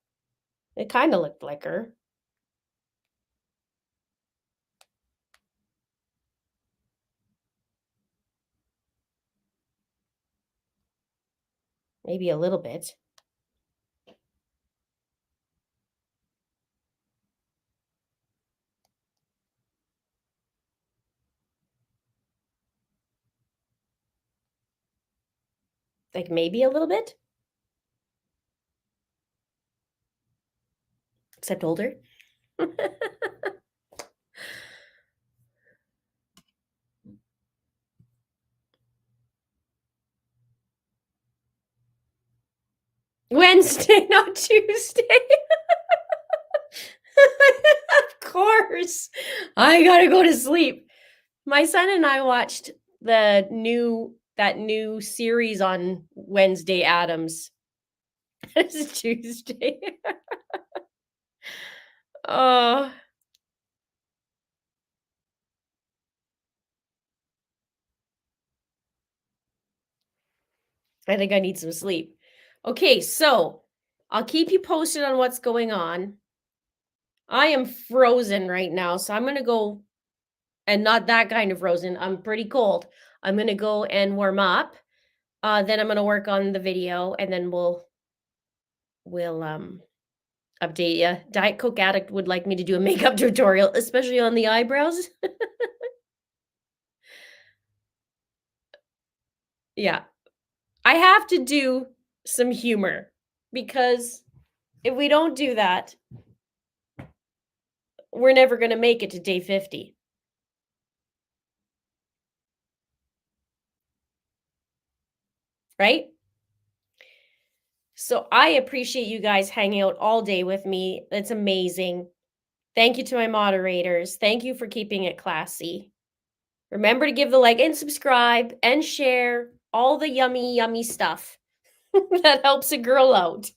It kind of looked like her. Maybe a little bit. Like maybe a little bit. Except older. Wednesday, not Tuesday. Of course. I gotta go to sleep. My son and I watched that new series on Wednesday Addams. It's Tuesday. Oh. I think I need some sleep. Okay, so I'll keep you posted on what's going on. I am frozen right now, so I'm going to go, and not that kind of frozen. I'm pretty cold. I'm going to go and warm up. Then I'm going to work on the video, and then we'll update you. Diet Coke Addict would like me to do a makeup tutorial, especially on the eyebrows. Yeah. I have to do some humor because if we don't do that, we're never going to make it to day 50. Right? So I appreciate you guys hanging out all day with me. It's amazing. Thank you to my moderators. Thank you for keeping it classy. Remember to give the like and subscribe and share all the yummy, yummy stuff that helps a girl out.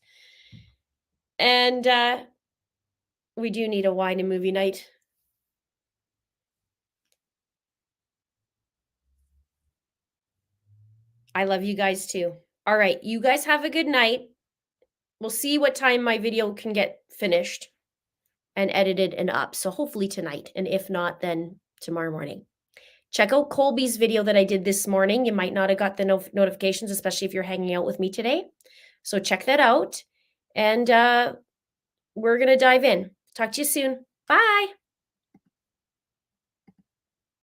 And we do need a wine and movie night. I love you guys too. All right. You guys have a good night. We'll see what time my video can get finished and edited and up. So hopefully tonight. And if not, then tomorrow morning. Check out Colby's video that I did this morning. You might not have got the notifications, especially if you're hanging out with me today. So check that out. And we're going to dive in. Talk to you soon. Bye.